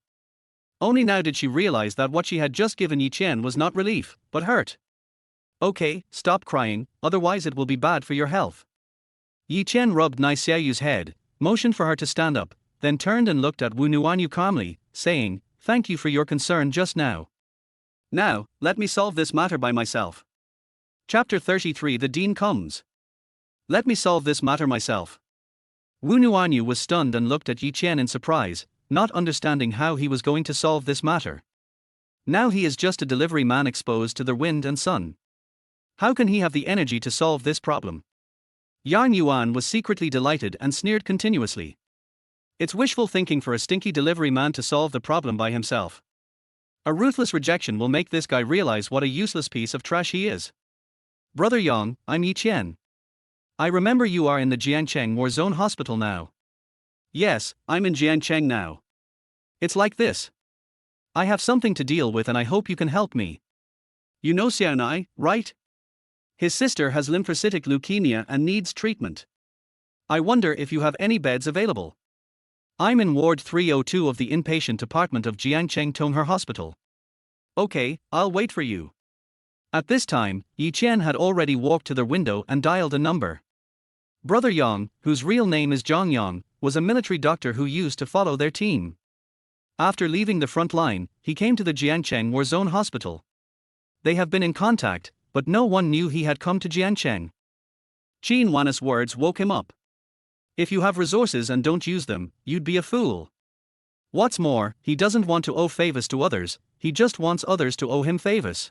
Only now did she realize that what she had just given Yi Chen was not relief, but hurt. Okay, stop crying, otherwise it will be bad for your health. Yi Chen rubbed Xiaoyu's head, motioned for her to stand up, then turned and looked at Wu Nuanyu calmly, saying, Thank you for your concern just now. Now, let me solve this matter by myself. Chapter 33 The Dean Comes. Let me solve this matter myself. Wu Nuanyu was stunned and looked at Yi Chen in surprise, not understanding how he was going to solve this matter. Now he is just a delivery man exposed to the wind and sun. How can he have the energy to solve this problem? Yan Yuan was secretly delighted and sneered continuously. It's wishful thinking for a stinky delivery man to solve the problem by himself. A ruthless rejection will make this guy realize what a useless piece of trash he is. Brother Yang, I'm Yi Chen. I remember you are in the Jiancheng War Zone Hospital now. Yes, I'm in Jiancheng now. It's like this. I have something to deal with and I hope you can help me. You know Xiaonai, right? His sister has lymphocytic leukemia and needs treatment. I wonder if you have any beds available. I'm in Ward 302 of the inpatient department of Jiancheng Tongher Hospital. Okay, I'll wait for you. At this time, Yi Chen had already walked to the window and dialed a number. Brother Yang, whose real name is Zhang Yang, was a military doctor who used to follow their team. After leaving the front line, he came to the Jiancheng War Zone Hospital. They have been in contact, but no one knew he had come to Jiancheng. Qin Wana's words woke him up. If you have resources and don't use them, you'd be a fool. What's more, he doesn't want to owe favors to others, he just wants others to owe him favors.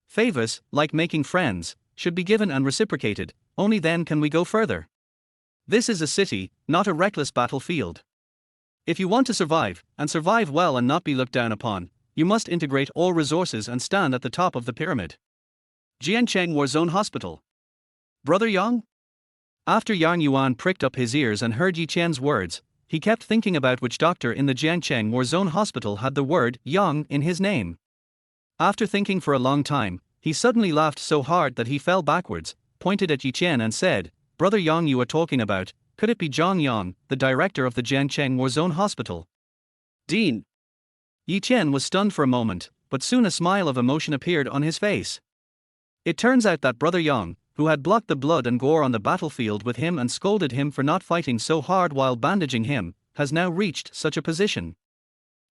Favors, like making friends, should be given and reciprocated, only then can we go further. This is a city, not a reckless battlefield. If you want to survive, and survive well and not be looked down upon, you must integrate all resources and stand at the top of the pyramid. Jiancheng War Zone Hospital. Brother Yang? After Yang Yuan pricked up his ears and heard Yi Chen's words, he kept thinking about which doctor in the Jiancheng War Zone Hospital had the word Yang in his name. After thinking for a long time, he suddenly laughed so hard that he fell backwards, pointed at Yi Chen and said, Brother Yang you are talking about, could it be Zhang Yang, the director of the Jiancheng War Zone Hospital? Dean. Yi Chen was stunned for a moment, but soon a smile of emotion appeared on his face. It turns out that Brother Yang, who had blocked the blood and gore on the battlefield with him and scolded him for not fighting so hard while bandaging him, has now reached such a position.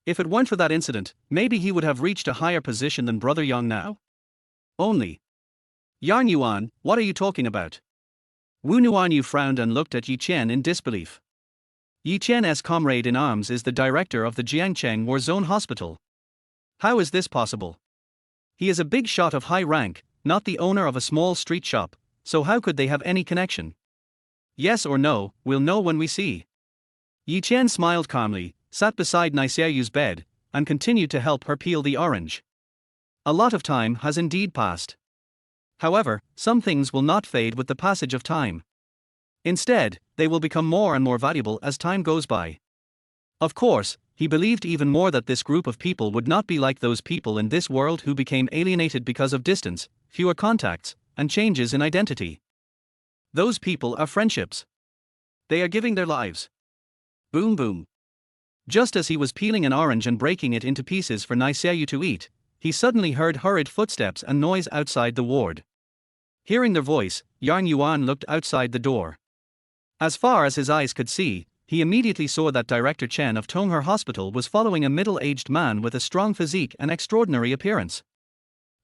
If it weren't for that incident, maybe he would have reached a higher position than Brother Yang now? Only. Yarn Yuan, what are you talking about? Wu Nuanyu frowned and looked at Yi Chen in disbelief. Yi Chen's comrade in arms is the director of the Jiangcheng War Zone Hospital. How is this possible? He is a big shot of high rank, not the owner of a small street shop, so how could they have any connection? Yes or no, we'll know when we see. Yi Chen smiled calmly, sat beside Niseayu's bed, and continued to help her peel the orange. A lot of time has indeed passed. However, some things will not fade with the passage of time. Instead, they will become more and more valuable as time goes by. Of course, he believed even more that this group of people would not be like those people in this world who became alienated because of distance, fewer contacts, and changes in identity. Those people are friendships. They are giving their lives. Boom boom. Just as he was peeling an orange and breaking it into pieces for Niseayu to eat, he suddenly heard hurried footsteps and noise outside the ward. Hearing their voice, Yarn Yuan looked outside the door. As far as his eyes could see, he immediately saw that Director Chen of Tongher Hospital was following a middle-aged man with a strong physique and extraordinary appearance.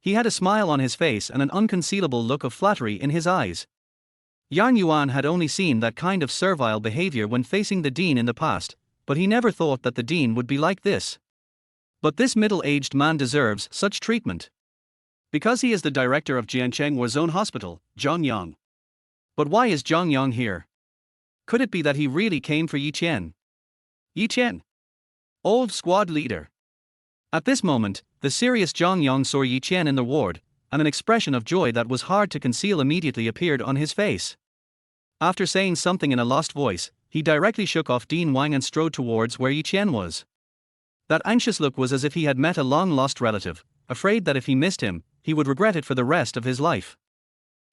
He had a smile on his face and an unconcealable look of flattery in his eyes. Yarn Yuan had only seen that kind of servile behavior when facing the dean in the past, but he never thought that the dean would be like this. But this middle-aged man deserves such treatment. Because he is the director of Jiangcheng War Zone Hospital, Zhang Yang. But why is Zhang Yang here? Could it be that he really came for Yi Chen? Yi Chen, old squad leader. At this moment, the serious Zhang Yang saw Yi Chen in the ward, and an expression of joy that was hard to conceal immediately appeared on his face. After saying something in a lost voice, he directly shook off Dean Wang and strode towards where Yi Chen was. That anxious look was as if he had met a long-lost relative, afraid that if he missed him, he would regret it for the rest of his life.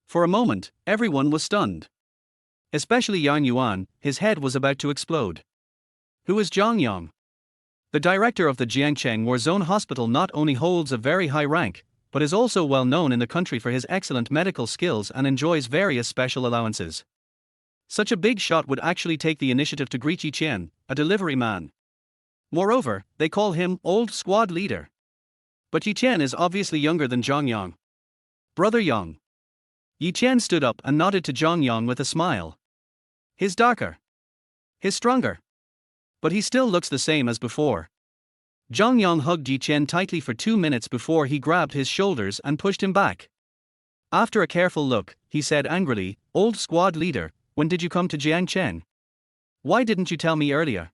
For a moment, everyone was stunned. Especially Yarn Yuan, his head was about to explode. Who is Zhang Yang? The director of the Jiangcheng War Zone Hospital not only holds a very high rank, but is also well known in the country for his excellent medical skills and enjoys various special allowances. Such a big shot would actually take the initiative to greet Yi Chen, a delivery man. Moreover, they call him old squad leader. But Yi Chen is obviously younger than Zhang Yang. Brother Yang. Yi Chen stood up and nodded to Zhang Yang with a smile. He's darker. He's stronger. But he still looks the same as before. Zhang Yang hugged Yi Chen tightly for 2 minutes before he grabbed his shoulders and pushed him back. After a careful look, he said angrily, "Old squad leader, when did you come to Jiangcheng? Why didn't you tell me earlier?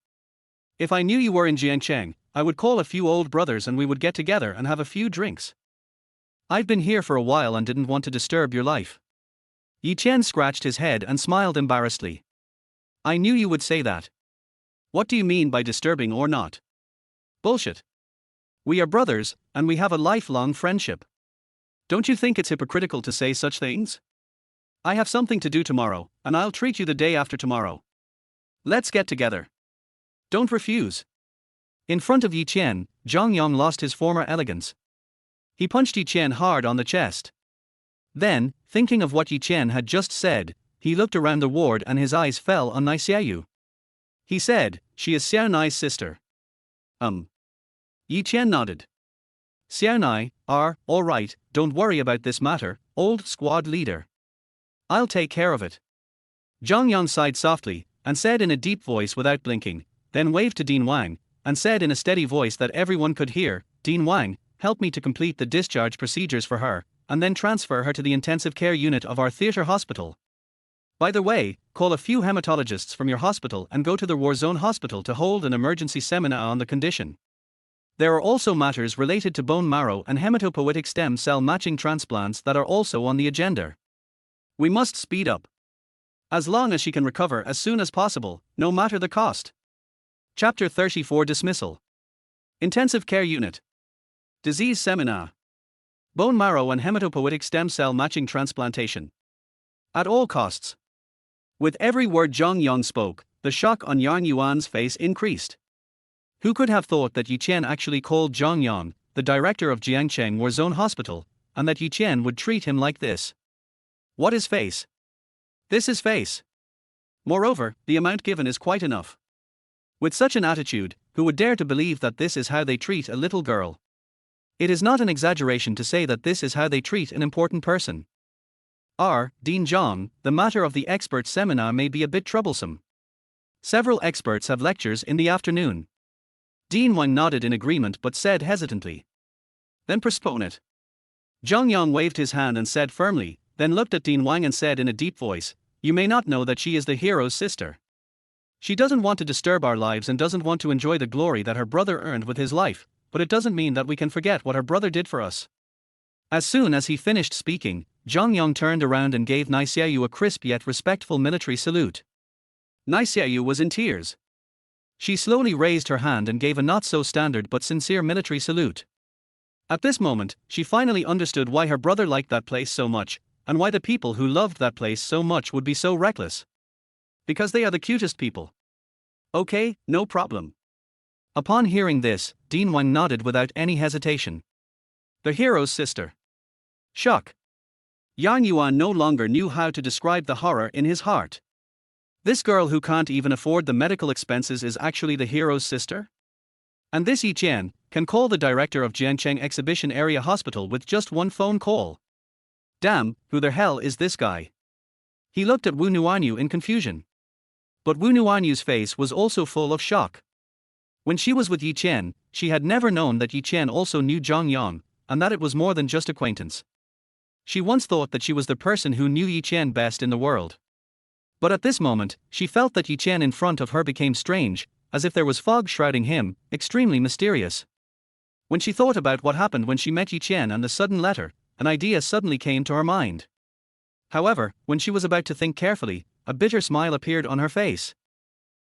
If I knew you were in Jiangcheng, I would call a few old brothers and we would get together and have a few drinks. I've been here for a while and didn't want to disturb your life." Yi Chen scratched his head and smiled embarrassedly. I knew you would say that. What do you mean by disturbing or not? Bullshit. We are brothers, and we have a lifelong friendship. Don't you think it's hypocritical to say such things? I have something to do tomorrow, and I'll treat you the day after tomorrow. Let's get together. Don't refuse. In front of Yi Chen, Zhang Yang lost his former elegance. He punched Yi Chen hard on the chest. Then, thinking of what Yi Chen had just said, he looked around the ward and his eyes fell on Niseayu. He said, "She is Xiaonai's sister." Yi Chen nodded. Xiaonai, all right, don't worry about this matter, old squad leader. I'll take care of it. Zhang Yang sighed softly, and said in a deep voice without blinking, then waved to Dean Wang, and said in a steady voice that everyone could hear, "Dean Wang, help me to complete the discharge procedures for her, and then transfer her to the intensive care unit of our theater hospital. By the way, call a few hematologists from your hospital and go to the War Zone Hospital to hold an emergency seminar on the condition. There are also matters related to bone marrow and hematopoietic stem cell matching transplants that are also on the agenda. We must speed up. As long as she can recover as soon as possible, no matter the cost." Chapter 34 Dismissal. Intensive Care Unit. Disease Seminar. Bone marrow and hematopoietic stem cell matching transplantation. At all costs. With every word Zhang Yang spoke, the shock on Yarn Yuan's face increased. Who could have thought that Yi Chen actually called Zhang Yang, the director of Jiangcheng War Zone Hospital, and that Yi Chen would treat him like this? What is face? This is face. Moreover, the amount given is quite enough. With such an attitude, who would dare to believe that this is how they treat a little girl? It is not an exaggeration to say that this is how they treat an important person. Dean Zhang, the matter of the expert seminar may be a bit troublesome. Several experts have lectures in the afternoon. Dean Wang nodded in agreement but said hesitantly, "Then postpone it." Zhang Yang waved his hand and said firmly, then looked at Dean Wang and said in a deep voice, "You may not know that she is the hero's sister. She doesn't want to disturb our lives and doesn't want to enjoy the glory that her brother earned with his life, but it doesn't mean that we can forget what her brother did for us." As soon as he finished speaking, Zhang Yang turned around and gave Nai Xiaoyu a crisp yet respectful military salute. Nai Xiaoyu was in tears. She slowly raised her hand and gave a not-so-standard but sincere military salute. At this moment, she finally understood why her brother liked that place so much, and why the people who loved that place so much would be so reckless. Because they are the cutest people. Okay, no problem. Upon hearing this, Dean Wang nodded without any hesitation. The hero's sister. Shock. Yang Yuan no longer knew how to describe the horror in his heart. This girl who can't even afford the medical expenses is actually the hero's sister? And this Yi Chen can call the director of Jiangcheng Exhibition Area Hospital with just one phone call. Damn, who the hell is this guy? He looked at Wu Nuanyu in confusion. But Wu Nuanyu's face was also full of shock. When she was with Yi Chen, she had never known that Yi Chen also knew Zhang Yang, and that it was more than just acquaintance. She once thought that she was the person who knew Yi Chen best in the world. But at this moment, she felt that Yi Chen in front of her became strange, as if there was fog shrouding him, extremely mysterious. When she thought about what happened when she met Yi Chen and the sudden letter, an idea suddenly came to her mind. However, when she was about to think carefully, a bitter smile appeared on her face.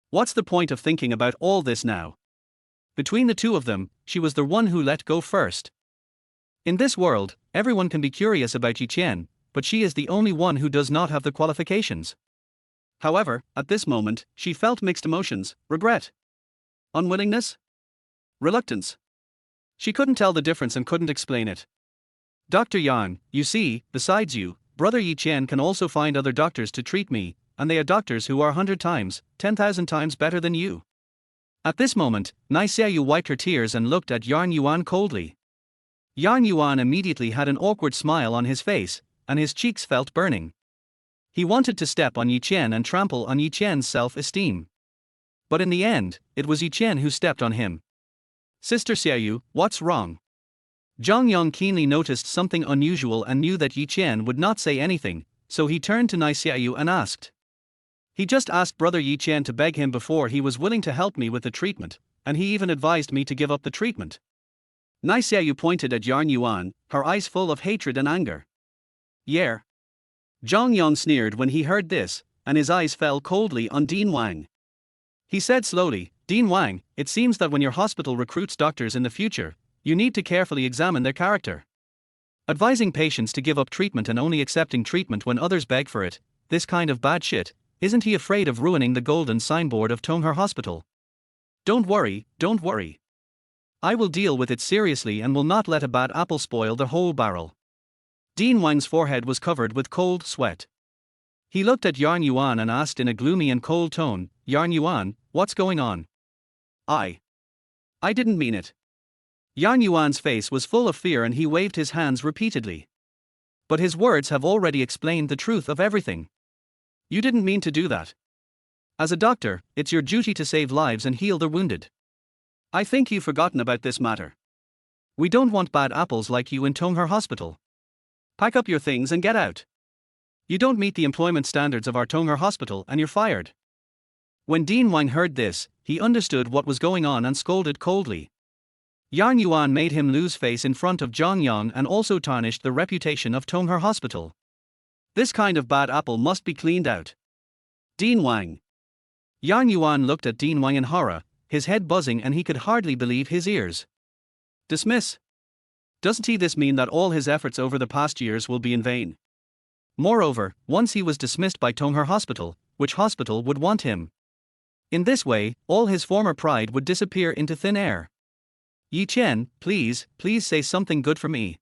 What's the point of thinking about all this now? Between the two of them, she was the one who let go first. In this world, everyone can be curious about Yi Chen, but she is the only one who does not have the qualifications. However, at this moment, she felt mixed emotions: regret, unwillingness, reluctance. She couldn't tell the difference and couldn't explain it. "Dr. Yang, you see, besides you, Brother Yi Chen can also find other doctors to treat me, and they are doctors who are 100 times, 10,000 times better than you." At this moment, Nai Xiaoyu wiped her tears and looked at Yang Yuan coldly. Yang Yuan immediately had an awkward smile on his face, and his cheeks felt burning. He wanted to step on Yi Chen and trample on Yi Chen's self-esteem. But in the end, it was Yi Chen who stepped on him. "Sister Xiaoyu, what's wrong?" Zhang Yang keenly noticed something unusual and knew that Yi Chen would not say anything, so he turned to Nai Xiaoyu and asked. "He just asked Brother Yi Chen to beg him before he was willing to help me with the treatment, and he even advised me to give up the treatment." Nai Xiaoyu pointed at Yang Yuan, her eyes full of hatred and anger. "Yeah." Zhang Yang sneered when he heard this, and his eyes fell coldly on Dean Wang. He said slowly, "Dean Wang, it seems that when your hospital recruits doctors in the future, you need to carefully examine their character. Advising patients to give up treatment and only accepting treatment when others beg for it, this kind of bad shit, isn't he afraid of ruining the golden signboard of Tongher Hospital? Don't worry, don't worry. I will deal with it seriously and will not let a bad apple spoil the whole barrel." Dean Wang's forehead was covered with cold sweat. He looked at Yang Yuan and asked in a gloomy and cold tone, "Yang Yuan, what's going on?" I didn't mean it." Yang Yuan's face was full of fear and he waved his hands repeatedly. "But his words have already explained the truth of everything. You didn't mean to do that. As a doctor, it's your duty to save lives and heal the wounded. I think you've forgotten about this matter. We don't want bad apples like you in Tongher Hospital. Pack up your things and get out. You don't meet the employment standards of our Tongher Hospital and you're fired." When Dean Wang heard this, he understood what was going on and scolded coldly. Yang Yuan made him lose face in front of Zhang Yang and also tarnished the reputation of Tongher Hospital. This kind of bad apple must be cleaned out. Dean Wang. Yang Yuan looked at Dean Wang in horror, his head buzzing and he could hardly believe his ears. Dismiss? Doesn't this mean that all his efforts over the past years will be in vain? Moreover, once he was dismissed by Tongher Hospital, which hospital would want him? In this way, all his former pride would disappear into thin air. Yi Chen, please say something good for me.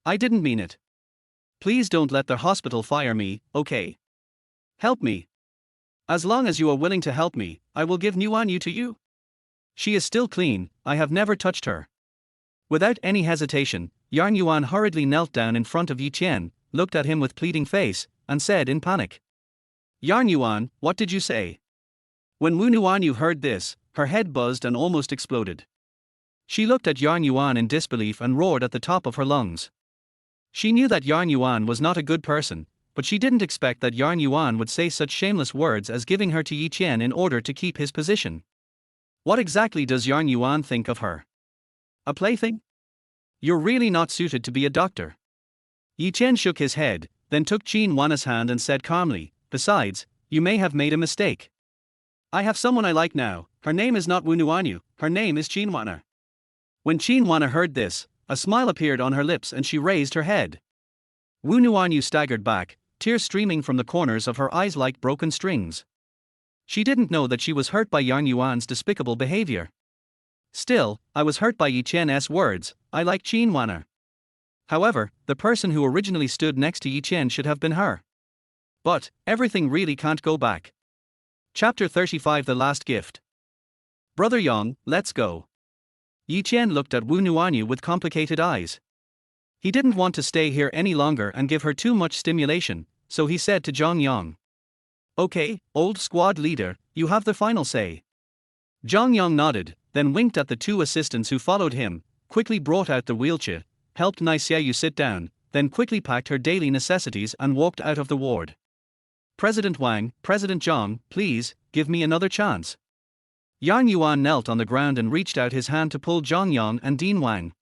I didn't mean it. Please don't let the hospital fire me, okay? Help me. As long as you are willing to help me, I will give Nuan Yu to you. She is still clean, I have never touched her. Without any hesitation, Yarn Yuan hurriedly knelt down in front of Yi Chen, looked at him with pleading face, and said in panic. Yarn Yuan, what did you say? When Wu Nuan Yu heard this, her head buzzed and almost exploded. She looked at Yarn Yuan in disbelief and roared at the top of her lungs. She knew that Yarn Yuan was not a good person, but she didn't expect that Yarn Yuan would say such shameless words as giving her to Yi Chen in order to keep his position. What exactly does Yarn Yuan think of her? A plaything? You're really not suited to be a doctor. Yi Chen shook his head, then took Qin Wanna's hand and said calmly, besides, you may have made a mistake. I have someone I like now, her name is not Wu Nuan Yu, her name is Qin Wanna. When Qin Wanna heard this, a smile appeared on her lips and she raised her head. Wu Nuan Yu staggered back, tears streaming from the corners of her eyes like broken strings. She didn't know that she was hurt by Yarn Yuan's despicable behavior. Still, I was hurt by Yi Chen's words, I like Qin Wanna. However, the person who originally stood next to Yi Chen should have been her. But, everything really can't go back. Chapter 35 The Last Gift. Brother Yang, let's go. Yi Chen looked at Wu Nuan Yu with complicated eyes. He didn't want to stay here any longer and give her too much stimulation, so he said to Zhang Yang. Okay, old squad leader, you have the final say. Zhang Yang nodded, then winked at the two assistants who followed him, quickly brought out the wheelchair, helped Nai Xiaoyu sit down, then quickly packed her daily necessities and walked out of the ward. President Wang, President Zhang, please, give me another chance. Yarn Yuan knelt on the ground and reached out his hand to pull Zhang Yang and Dean Wang.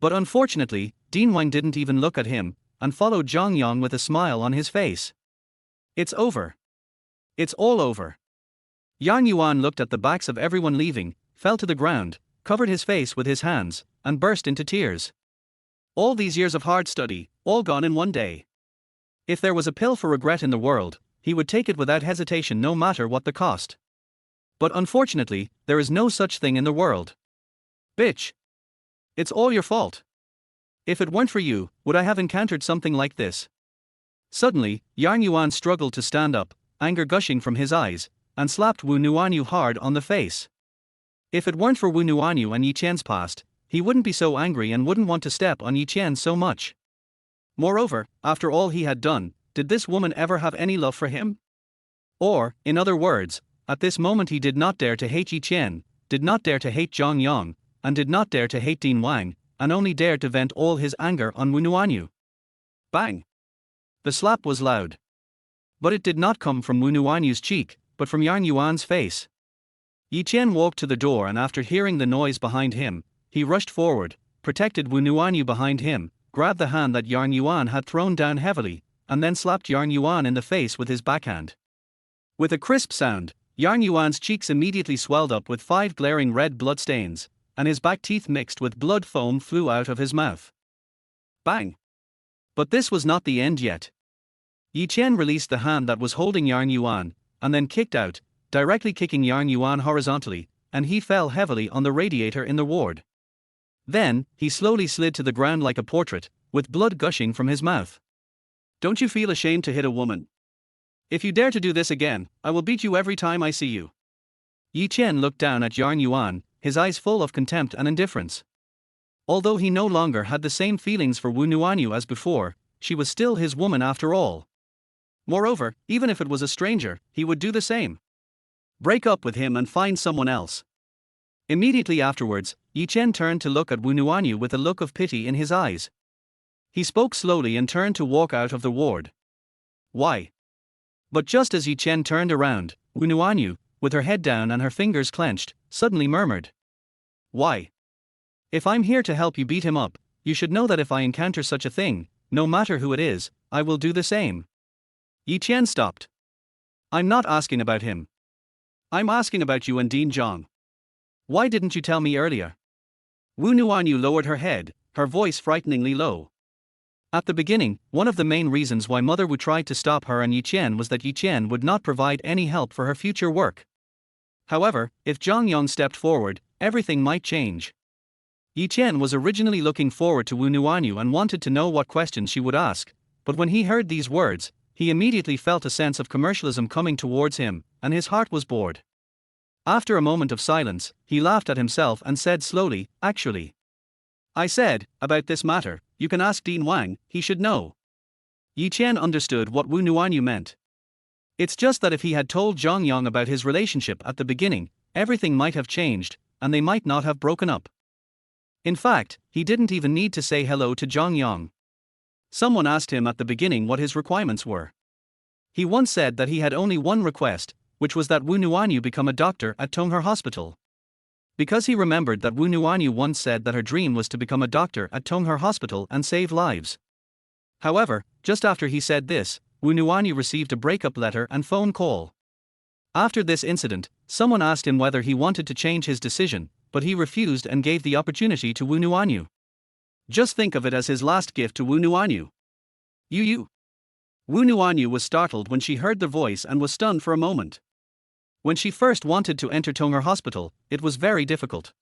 But unfortunately, Dean Wang didn't even look at him, and followed Zhang Yang with a smile on his face. It's over. It's all over. Yarn Yuan looked at the backs of everyone leaving, fell to the ground, covered his face with his hands, and burst into tears. All these years of hard study, all gone in one day. If there was a pill for regret in the world, he would take it without hesitation no matter what the cost. But unfortunately, there is no such thing in the world. Bitch. It's all your fault. If it weren't for you, would I have encountered something like this? Suddenly, Yarn Yuan struggled to stand up, anger gushing from his eyes, and slapped Wu Nuan Yu hard on the face. If it weren't for Wu Nuan Yu and Yi Chen's past, he wouldn't be so angry and wouldn't want to step on Yi Chen so much. Moreover, after all he had done, did this woman ever have any love for him? Or, in other words, at this moment he did not dare to hate Yi Chen, did not dare to hate Zhang Yang, and did not dare to hate Dean Wang, and only dared to vent all his anger on Wu Nuan Yu. Bang! The slap was loud. But it did not come from Wu Nuan Yu's cheek, but from Yarn Yuan's face. Yi Chen walked to the door and after hearing the noise behind him, he rushed forward, protected Wu Nuan Yu behind him, grabbed the hand that Yarn Yuan had thrown down heavily, and then slapped Yarn Yuan in the face with his backhand. With a crisp sound, Yarn Yuan's cheeks immediately swelled up with 5 glaring red blood stains, and his back teeth mixed with blood foam flew out of his mouth. Bang! But this was not the end yet. Yi Chen released the hand that was holding Yarn Yuan, and then kicked out, directly kicking Yarn Yuan horizontally, and he fell heavily on the radiator in the ward. Then, he slowly slid to the ground like a portrait, with blood gushing from his mouth. Don't you feel ashamed to hit a woman? If you dare to do this again, I will beat you every time I see you. Yi Chen looked down at Yarn Yuan, his eyes full of contempt and indifference. Although he no longer had the same feelings for Wu Nuan Yu as before, she was still his woman after all. Moreover, even if it was a stranger, he would do the same. Break up with him and find someone else. Immediately afterwards, Yi Chen turned to look at Wu Nuan Yu with a look of pity in his eyes. He spoke slowly and turned to walk out of the ward. Why? But just as Yi Chen turned around, Wu Nuan Yu, with her head down and her fingers clenched, suddenly murmured. Why? If I'm here to help you beat him up, you should know that if I encounter such a thing, no matter who it is, I will do the same. Yi Chen stopped. I'm not asking about him. I'm asking about you and Dean Zhang. Why didn't you tell me earlier? Wu Nuan Yu lowered her head, her voice frighteningly low. At the beginning, one of the main reasons why Mother Wu tried to stop her and Yi Chen was that Yi Chen would not provide any help for her future work. However, if Zhang Yong stepped forward, everything might change. Yi Chen was originally looking forward to Wu Nuanyu and wanted to know what questions she would ask, but when he heard these words, he immediately felt a sense of commercialism coming towards him, and his heart was bored. After a moment of silence, he laughed at himself and said slowly, "Actually, I said, about this matter, you can ask Dean Wang, he should know." Yi Chen understood what Wu Nuanyu meant. It's just that if he had told Zhang Yong about his relationship at the beginning, everything might have changed, and they might not have broken up. In fact, he didn't even need to say hello to Zhang Yong. Someone asked him at the beginning what his requirements were. He once said that he had only one request, which was that Wu Nuanyu become a doctor at Tongher Hospital. Because he remembered that Wu Nuanyu once said that her dream was to become a doctor at Tongher Hospital and save lives. However, just after he said this, Wu Nuanyu received a breakup letter and phone call. After this incident, someone asked him whether he wanted to change his decision, but he refused and gave the opportunity to Wu Nuanyu. Just think of it as his last gift to Wu Nuanyu. You. Wu Nuanyu was startled when she heard the voice and was stunned for a moment. When she first wanted to enter Tongher Hospital, it was very difficult.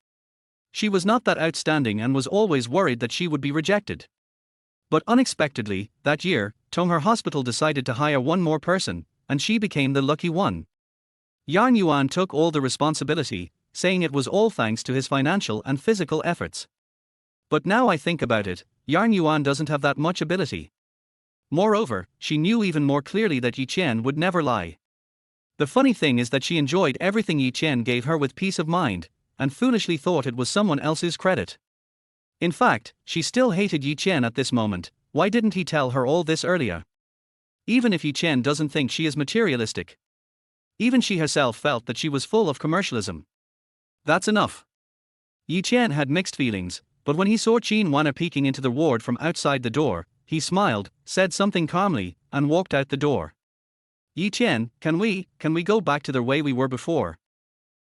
She was not that outstanding and was always worried that she would be rejected. But unexpectedly, that year, Tongher Hospital decided to hire one more person, and she became the lucky one. Yang Yuan took all the responsibility, saying it was all thanks to his financial and physical efforts. But now I think about it, Yang Yuan doesn't have that much ability. Moreover, she knew even more clearly that Yi Chen would never lie. The funny thing is that she enjoyed everything Yi Chen gave her with peace of mind, and foolishly thought it was someone else's credit. In fact, she still hated Yi Chen at this moment. Why didn't he tell her all this earlier? Even if Yi Chen doesn't think she is materialistic. Even she herself felt that she was full of commercialism. That's enough. Yi Chen had mixed feelings, but when he saw Qin Wana peeking into the ward from outside the door, he smiled, said something calmly, and walked out the door. Yi Chen, can we go back to the way we were before?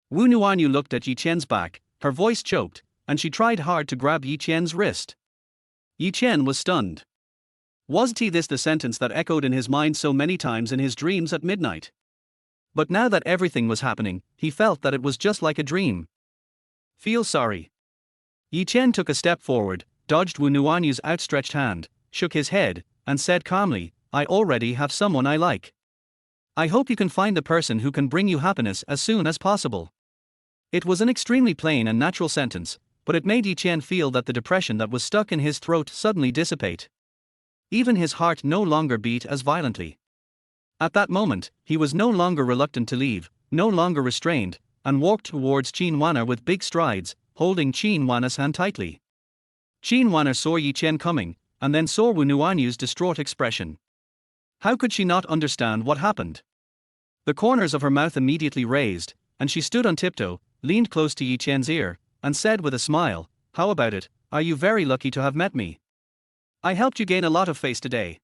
Wu Nuanyu looked at Yi Chen's back, her voice choked, and she tried hard to grab Yi Chen's wrist. Yi Chen was stunned. Wasn't this the sentence that echoed in his mind so many times in his dreams at midnight? But now that everything was happening, he felt that it was just like a dream. Feel sorry. Yi Chen took a step forward, dodged Wu Nuanyu's outstretched hand, shook his head, and said calmly, I already have someone I like. I hope you can find the person who can bring you happiness as soon as possible. It was an extremely plain and natural sentence, but it made Yi Chen feel that the depression that was stuck in his throat suddenly dissipate. Even his heart no longer beat as violently. At that moment, he was no longer reluctant to leave, no longer restrained, and walked towards Qin Wana with big strides, holding Qin Wana's hand tightly. Qin Wana saw Yi Chen coming, and then saw Wu Nuanyu's distraught expression. How could she not understand what happened? The corners of her mouth immediately raised, and she stood on tiptoe, leaned close to Yi Chen's ear, and said with a smile, How about it, are you very lucky to have met me? I helped you gain a lot of face today.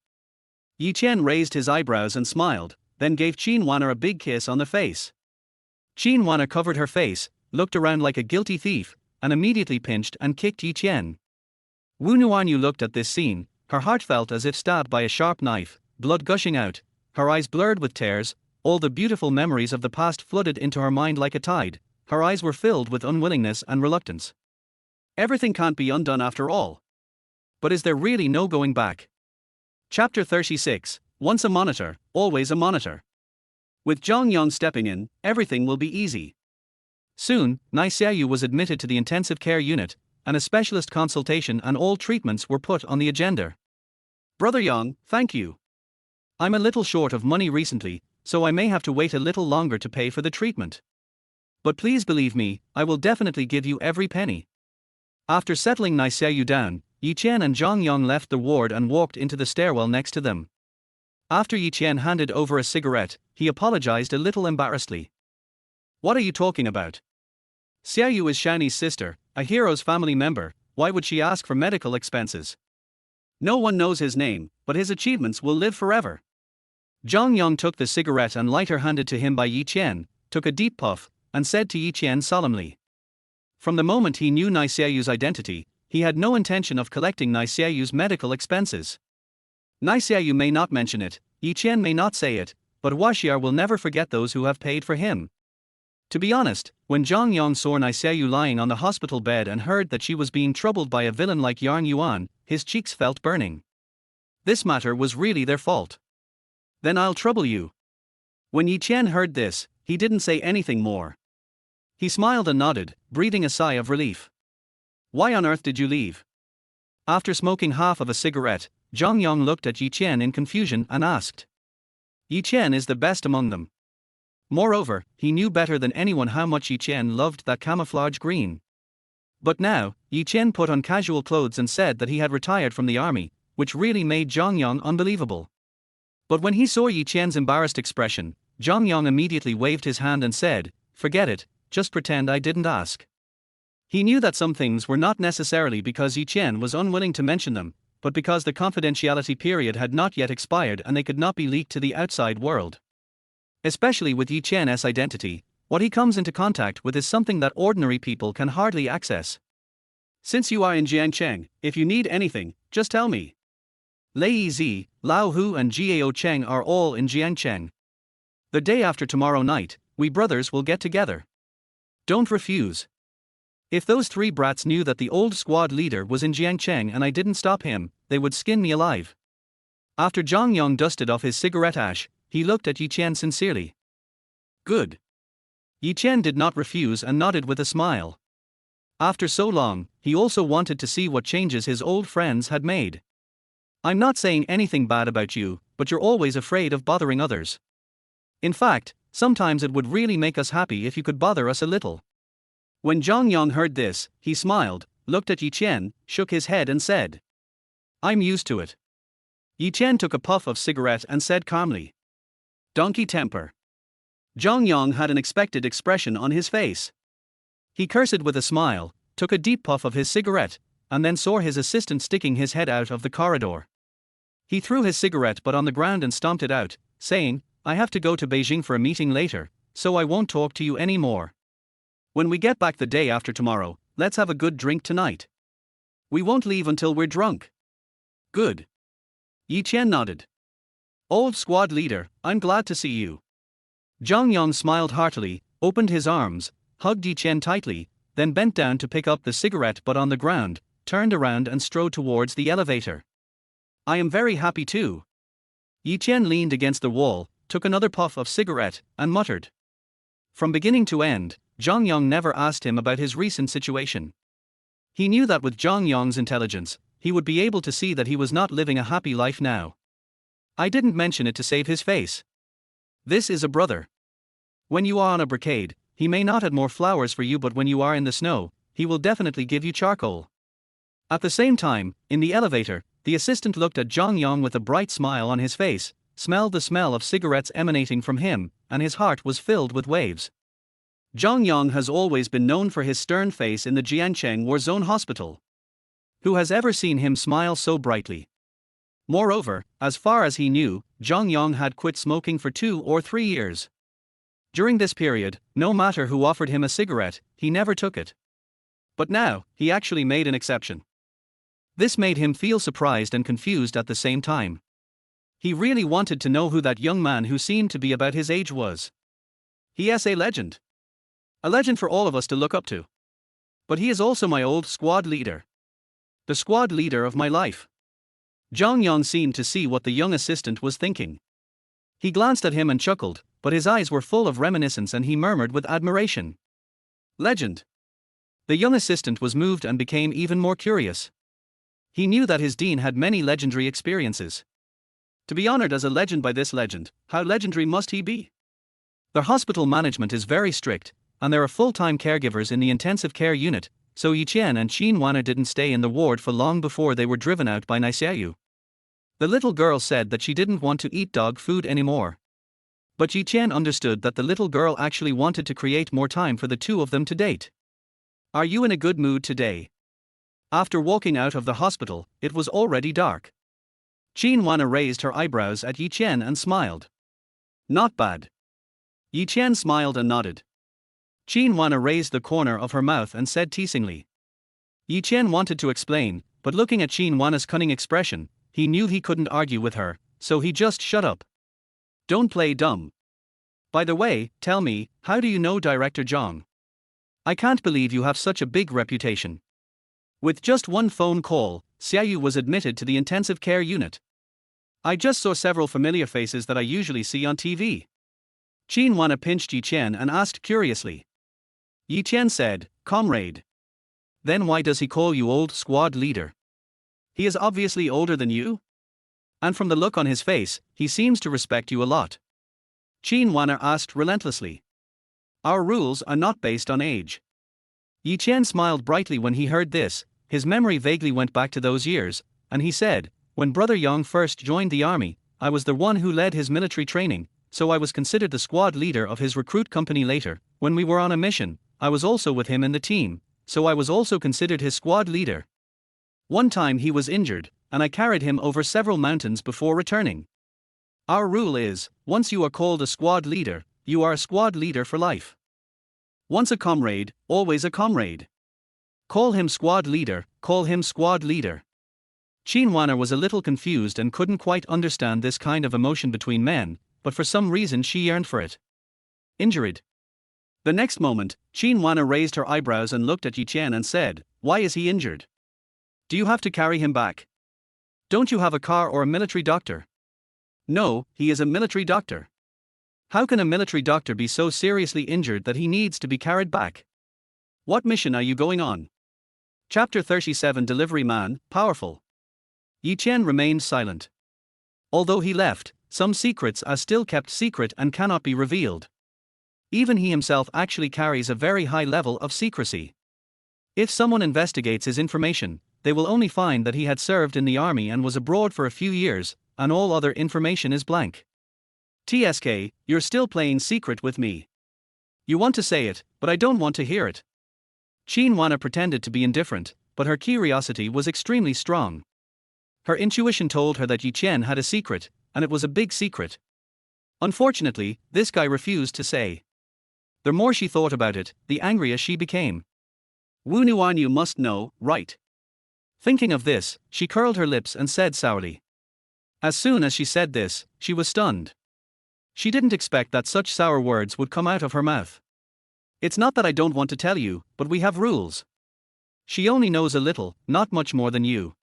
Yi Chen raised his eyebrows and smiled, then gave Qin Wana a big kiss on the face. Qin Wana covered her face, looked around like a guilty thief, and immediately pinched and kicked Yi Chen. Wu Nuanyu looked at this scene, her heart felt as if stabbed by a sharp knife, blood gushing out, her eyes blurred with tears, all the beautiful memories of the past flooded into her mind like a tide, her eyes were filled with unwillingness and reluctance. Everything can't be undone after all. But is there really no going back? Chapter 36, Once a monitor, always a monitor. With Zhang Yong stepping in, everything will be easy. Soon, Nai Xiaoyu was admitted to the intensive care unit, and a specialist consultation and all treatments were put on the agenda. Brother Yang, thank you. I'm a little short of money recently, so I may have to wait a little longer to pay for the treatment. But please believe me, I will definitely give you every penny. After settling Nai Xiaoyu down, Yi Chen and Zhang Yong left the ward and walked into the stairwell next to them. After Yi Chen handed over a cigarette, he apologized a little embarrassedly. What are you talking about? Xiaoyu is Shani's sister, a hero's family member, why would she ask for medical expenses? No one knows his name, but his achievements will live forever. Zhang Yong took the cigarette and lighter handed to him by Yi Chen, took a deep puff, and said to Yi Chen solemnly. From the moment he knew Nai Xiaoyu's identity, he had no intention of collecting Nai Xiaoyu's medical expenses. Nai Xiaoyu may not mention it, Yi Chen may not say it, but Huaxiar will never forget those who have paid for him. To be honest, when Zhang Yong saw Niseu lying on the hospital bed and heard that she was being troubled by a villain like Yang Yuan, his cheeks felt burning. This matter was really their fault. Then I'll trouble you. When Yi Chen heard this, he didn't say anything more. He smiled and nodded, breathing a sigh of relief. Why on earth did you leave? After smoking half of a cigarette, Zhang Yong looked at Yi Chen in confusion and asked. Yi Chen is the best among them. Moreover, he knew better than anyone how much Yi Chen loved that camouflage green. But now, Yi Chen put on casual clothes and said that he had retired from the army, which really made Zhang Yong unbelievable. But when he saw Yi Chen's embarrassed expression, Zhang Yong immediately waved his hand and said, "Forget it, just pretend I didn't ask." He knew that some things were not necessarily because Yi Chen was unwilling to mention them, but because the confidentiality period had not yet expired and they could not be leaked to the outside world. Especially with Yi Chen's identity, what he comes into contact with is something that ordinary people can hardly access. Since you are in Jiangcheng, if you need anything, just tell me. Lei Zi, Lao Hu and Jiao Cheng are all in Jiangcheng. The day after tomorrow night, we brothers will get together. Don't refuse. If those three brats knew that the old squad leader was in Jiangcheng and I didn't stop him, they would skin me alive. After Zhang Yong dusted off his cigarette ash, he looked at Yi Chen sincerely. Good. Yi Chen did not refuse and nodded with a smile. After so long, he also wanted to see what changes his old friends had made. I'm not saying anything bad about you, but you're always afraid of bothering others. In fact, sometimes it would really make us happy if you could bother us a little. When Zhang Yong heard this, he smiled, looked at Yi Chen, shook his head and said, I'm used to it. Yi Chen took a puff of cigarette and said calmly, Donkey temper. Zhang Yong had an expected expression on his face. He cursed with a smile, took a deep puff of his cigarette, and then saw his assistant sticking his head out of the corridor. He threw his cigarette butt on the ground and stomped it out, saying, I have to go to Beijing for a meeting later, so I won't talk to you anymore. When we get back the day after tomorrow, let's have a good drink tonight. We won't leave until we're drunk. Good. Yi Chen nodded. Old squad leader, I'm glad to see you. Zhang Yong smiled heartily, opened his arms, hugged Yi Chen tightly, then bent down to pick up the cigarette butt on the ground, turned around and strode towards the elevator. I am very happy too. Yi Chen leaned against the wall, took another puff of cigarette, and muttered. From beginning to end, Zhang Yong never asked him about his recent situation. He knew that with Zhang Yong's intelligence, he would be able to see that he was not living a happy life now. I didn't mention it to save his face. This is a brother. When you are on a brigade, he may not add more flowers for you, but when you are in the snow, he will definitely give you charcoal. At the same time, in the elevator, the assistant looked at Zhang Yong with a bright smile on his face, smelled the smell of cigarettes emanating from him, and his heart was filled with waves. Zhang Yong has always been known for his stern face in the Jiangcheng War Zone hospital. Who has ever seen him smile so brightly? Moreover, as far as he knew, Zhang Yong had quit smoking for 2 or 3 years. During this period, no matter who offered him a cigarette, he never took it. But now, he actually made an exception. This made him feel surprised and confused at the same time. He really wanted to know who that young man who seemed to be about his age was. He is a legend. A legend for all of us to look up to. But he is also my old squad leader. The squad leader of my life. Zhang Yong seemed to see what the young assistant was thinking. He glanced at him and chuckled, but his eyes were full of reminiscence and he murmured with admiration. Legend. The young assistant was moved and became even more curious. He knew that his dean had many legendary experiences. To be honored as a legend by this legend, how legendary must he be? Their hospital management is very strict, and there are full-time caregivers in the intensive care unit, so Yi Chen and Qin Wana didn't stay in the ward for long before they were driven out by Niseu. The little girl said that she didn't want to eat dog food anymore. But Yi Chen understood that the little girl actually wanted to create more time for the two of them to date. Are you in a good mood today? After walking out of the hospital, it was already dark. Qin Wana raised her eyebrows at Yi Chen and smiled. Not bad. Yi Chen smiled and nodded. Qin Wana raised the corner of her mouth and said teasingly. Yi Chen wanted to explain, but looking at Qin Wana's cunning expression, he knew he couldn't argue with her, so he just shut up. Don't play dumb. By the way, tell me, how do you know Director Zhang? I can't believe you have such a big reputation. With just one phone call, Xiaoyu was admitted to the intensive care unit. I just saw several familiar faces that I usually see on TV. Qin Wana pinched Yi Chen and asked curiously. Yi Chen said, "Comrade. Then why does he call you old squad leader? He is obviously older than you? And from the look on his face, he seems to respect you a lot." Qin Wana asked relentlessly. "Our rules are not based on age." Yi Chen smiled brightly when he heard this. His memory vaguely went back to those years, and he said, "When Brother Yang first joined the army, I was the one who led his military training, so I was considered the squad leader of his recruit company later. When we were on a mission, I was also with him in the team, so I was also considered his squad leader. One time he was injured, and I carried him over several mountains before returning. Our rule is, once you are called a squad leader, you are a squad leader for life. Once a comrade, always a comrade. Call him squad leader, call him squad leader." Qin Wana was a little confused and couldn't quite understand this kind of emotion between men, but for some reason she yearned for it. Injured. The next moment, Qin Wana raised her eyebrows and looked at Yi Chen and said, "Why is he injured? Do you have to carry him back? Don't you have a car or a military doctor?" "No, he is a military doctor." "How can a military doctor be so seriously injured that he needs to be carried back? What mission are you going on?" Chapter 37 Delivery Man, Powerful. Yi Chen remained silent. Although he left, some secrets are still kept secret and cannot be revealed. Even he himself actually carries a very high level of secrecy. If someone investigates his information, they will only find that he had served in the army and was abroad for a few years, and all other information is blank. "TSK, you're still playing secret with me. You want to say it, but I don't want to hear it." Qin Wana pretended to be indifferent, but her curiosity was extremely strong. Her intuition told her that Yi Chen had a secret, and it was a big secret. Unfortunately, this guy refused to say. The more she thought about it, the angrier she became. "Wu Nuan, you must know, right?" Thinking of this, she curled her lips and said sourly. As soon as she said this, she was stunned. She didn't expect that such sour words would come out of her mouth. "It's not that I don't want to tell you, but we have rules. She only knows a little, not much more than you."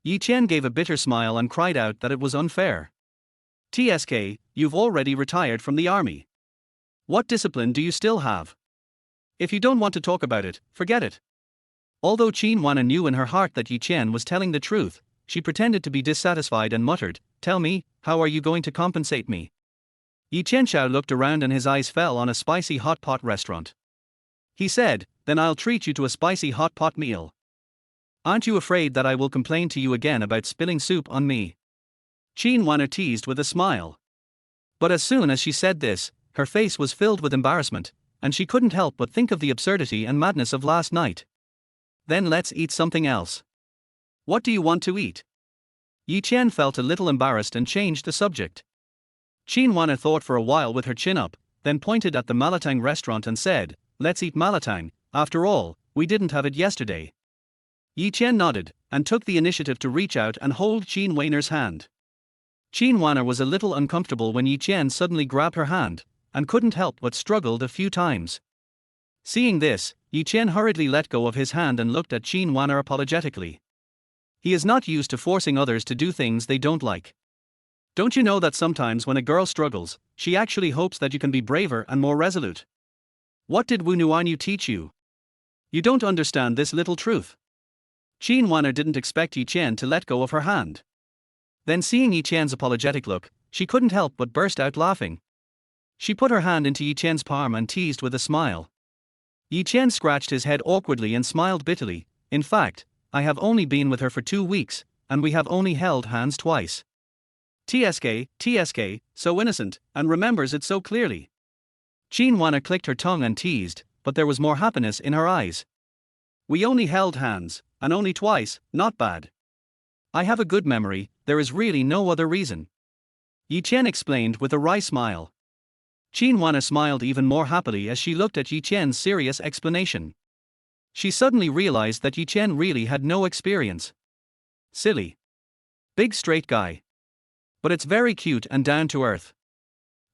Yi Chen gave a bitter smile and cried out that it was unfair. "TSK, you've already retired from the army. What discipline do you still have? If you don't want to talk about it, forget it." Although Qin Wana knew in her heart that Yi Chen was telling the truth, she pretended to be dissatisfied and muttered, "Tell me, how are you going to compensate me?" Yi Chen Xiao looked around and his eyes fell on a spicy hot pot restaurant. He said, "Then I'll treat you to a spicy hot pot meal. Aren't you afraid that I will complain to you again about spilling soup on me?" Qin Wana teased with a smile. But as soon as she said this, her face was filled with embarrassment, and she couldn't help but think of the absurdity and madness of last night. "Then let's eat something else. What do you want to eat?" Yi Chen felt a little embarrassed and changed the subject. Qin Wana thought for a while with her chin up, then pointed at the Malatang restaurant and said, "Let's eat Malatang, after all, we didn't have it yesterday." Yi Chen nodded, and took the initiative to reach out and hold Qin Waner's hand. Qin Wana was a little uncomfortable when Yi Chen suddenly grabbed her hand, and couldn't help but struggled a few times. Seeing this, Yi Chen hurriedly let go of his hand and looked at Qin Wana apologetically. He is not used to forcing others to do things they don't like. Don't you know that sometimes when a girl struggles, she actually hopes that you can be braver and more resolute? What did Wu Nuanyu teach you? You don't understand this little truth. Qin Wana didn't expect Yi Chen to let go of her hand. Then seeing Yi Chen's apologetic look, she couldn't help but burst out laughing. She put her hand into Yi Chen's palm and teased with a smile. Yi Chen scratched his head awkwardly and smiled bitterly. "In fact, I have only been with her for 2 weeks, and we have only held hands twice." TSK, so innocent, and remembers it so clearly. Qin Wana clicked her tongue and teased, but there was more happiness in her eyes. "We only held hands, and only twice, not bad. I have a good memory, there is really no other reason." Yi Chen explained with a wry smile. Qin Wana smiled even more happily as she looked at Yi Chen's serious explanation. She suddenly realized that Yi Chen really had no experience. Silly. Big straight guy. But it's very cute and down to earth.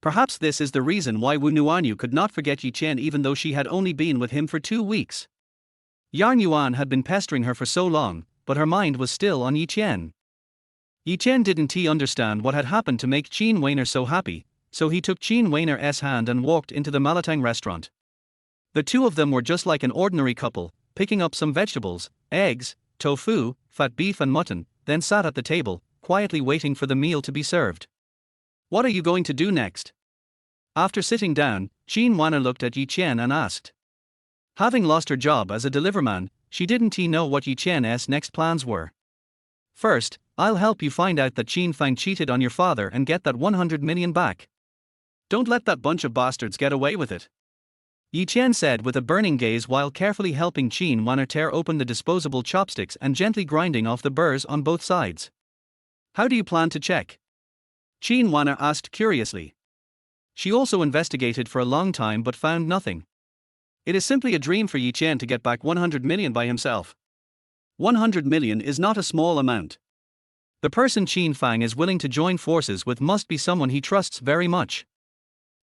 Perhaps this is the reason why Wu Nuanyu could not forget Yi Chen even though she had only been with him for 2 weeks. Yarn Yuan had been pestering her for so long, but her mind was still on Yi Chen. Yi Chen didn't understand what had happened to make Qin Weiner so happy, so he took Qin Weiner's hand and walked into the Malatang restaurant. The two of them were just like an ordinary couple, picking up some vegetables, eggs, tofu, fat beef and mutton, then sat at the table, quietly waiting for the meal to be served. What are you going to do next? After sitting down, Qin Weiner looked at Yi Chen and asked. Having lost her job as a deliverman, she didn't know what Yi Chen's next plans were. First, I'll help you find out that Qin Fang cheated on your father and get that 100 million back. Don't let that bunch of bastards get away with it. Yi Chen said with a burning gaze while carefully helping Qin Weiner tear open the disposable chopsticks and gently grinding off the burrs on both sides. How do you plan to check? Qin Weiner asked curiously. She also investigated for a long time but found nothing. It is simply a dream for Yi Chen to get back 100 million by himself. 100 million is not a small amount. The person Qin Fang is willing to join forces with must be someone he trusts very much.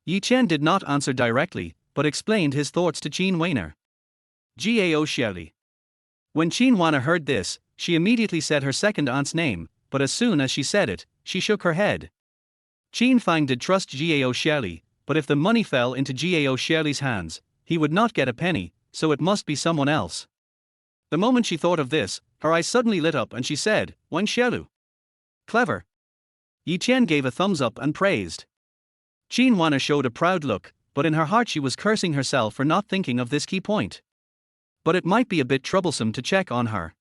Yi Chen did not answer directly, but explained his thoughts to Qin Weiner. Gao Xiaoli. When Qin Weiner heard this, she immediately said her second aunt's name, but as soon as she said it, she shook her head. Qin Fang did trust Gao Xiaoli, but if the money fell into Gao Xiaoli's hands, he would not get a penny, so it must be someone else. The moment she thought of this, her eyes suddenly lit up and she said, Wang Xiaolu. Clever. Yi Chen gave a thumbs up and praised. Qin Weiner showed a proud look, but in her heart she was cursing herself for not thinking of this key point. But it might be a bit troublesome to check on her.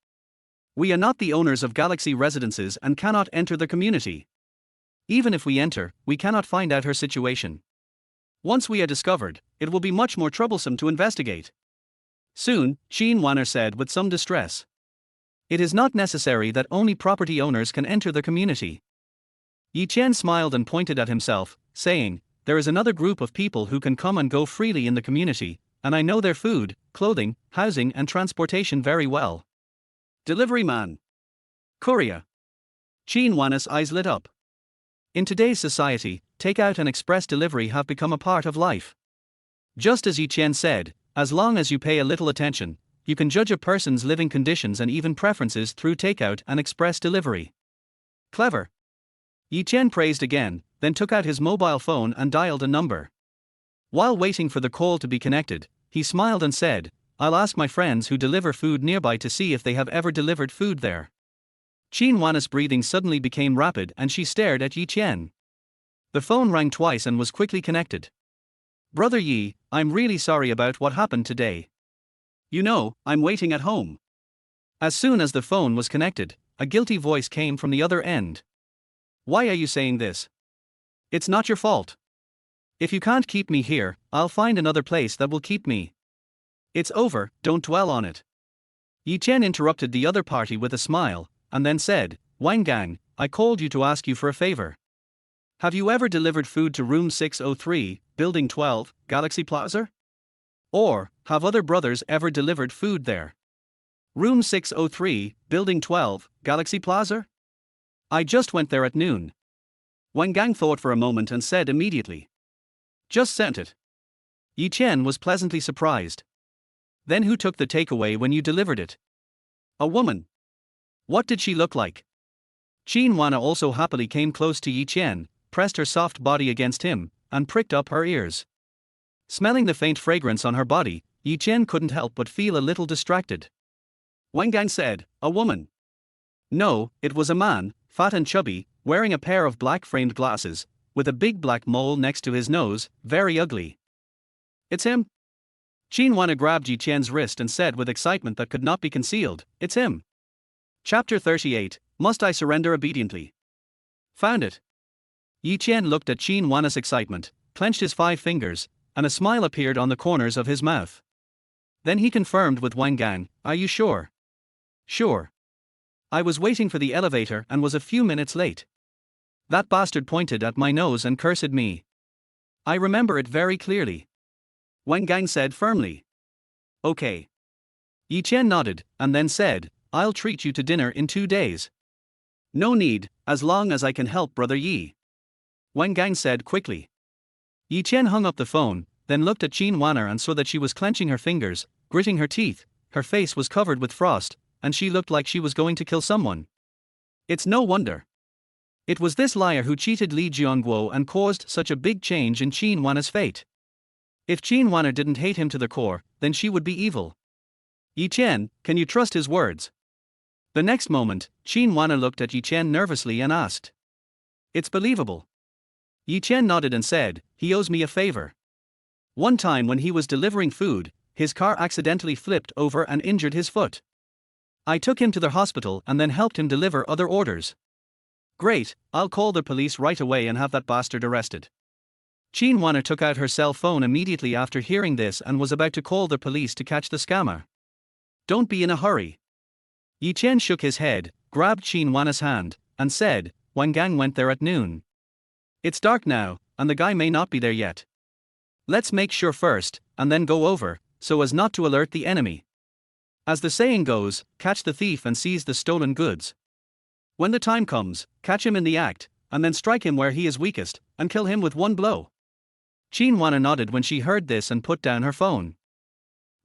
We are not the owners of Galaxy Residences and cannot enter the community. Even if we enter, we cannot find out her situation. Once we are discovered, it will be much more troublesome to investigate. Soon, Qin Weiner said with some distress. It is not necessary that only property owners can enter the community. Yi Chen smiled and pointed at himself, saying, there is another group of people who can come and go freely in the community, and I know their food, clothing, housing and transportation very well. Delivery man. Courier. Qin Weiner's eyes lit up. In today's society, takeout and express delivery have become a part of life. Just as Yi Chen said, as long as you pay a little attention, you can judge a person's living conditions and even preferences through takeout and express delivery. Clever. Yi Chen praised again, then took out his mobile phone and dialed a number. While waiting for the call to be connected, he smiled and said, I'll ask my friends who deliver food nearby to see if they have ever delivered food there. Qin Weiner's breathing suddenly became rapid and she stared at Yi Chen. The phone rang twice and was quickly connected. Brother Yi, I'm really sorry about what happened today. You know, I'm waiting at home. As soon as the phone was connected, a guilty voice came from the other end. Why are you saying this? It's not your fault. If you can't keep me here, I'll find another place that will keep me. It's over, don't dwell on it. Yi Chen interrupted the other party with a smile, and then said, Wang Gang, I called you to ask you for a favor. Have you ever delivered food to room 603, building 12, Galaxy Plaza? Or, have other brothers ever delivered food there? Room 603, building 12, Galaxy Plaza? I just went there at noon. Wang Gang thought for a moment and said immediately. Just sent it. Yi Chen was pleasantly surprised. Then who took the takeaway when you delivered it? A woman. What did she look like? Qin Weiner also happily came close to Yi Chen, pressed her soft body against him, and pricked up her ears. Smelling the faint fragrance on her body, Yi Chen couldn't help but feel a little distracted. Wang Gang said, a woman. No, it was a man, fat and chubby, wearing a pair of black framed glasses, with a big black mole next to his nose, very ugly. It's him. Qin Weiner grabbed Yi Chen's wrist and said with excitement that could not be concealed, it's him. Chapter 38, Must I Surrender Obediently? Found it. Yi Chen looked at Qin Weiner's excitement, clenched his 5 fingers, and a smile appeared on the corners of his mouth. Then he confirmed with Wang Gang, are you sure? Sure. I was waiting for the elevator and was a few minutes late. That bastard pointed at my nose and cursed me. I remember it very clearly. Wang Gang said firmly. Okay. Yi Chen nodded, and then said, I'll treat you to dinner in 2 days. No need, as long as I can help Brother Yi. Wang Gang said quickly. Yi Chen hung up the phone, then looked at Qin Wanner and saw that she was clenching her fingers, gritting her teeth, her face was covered with frost, and she looked like she was going to kill someone. It's no wonder. It was this liar who cheated Li Jianguo and caused such a big change in Qin Wanner's fate. If Qin Wanner didn't hate him to the core, then she would be evil. Yi Chen, can you trust his words? The next moment, Qin Wanner looked at Yi Chen nervously and asked. It's believable. Yi Chen nodded and said, he owes me a favor. One time when he was delivering food, his car accidentally flipped over and injured his foot. I took him to the hospital and then helped him deliver other orders. Great, I'll call the police right away and have that bastard arrested. Qin Wanner took out her cell phone immediately after hearing this and was about to call the police to catch the scammer. Don't be in a hurry. Yi Chen shook his head, grabbed Qin Wanner's hand, and said, Wang Gang went there at noon. It's dark now, and the guy may not be there yet. Let's make sure first, and then go over, so as not to alert the enemy. As the saying goes, catch the thief and seize the stolen goods. When the time comes, catch him in the act, and then strike him where he is weakest, and kill him with one blow. Qin Wanner nodded when she heard this and put down her phone.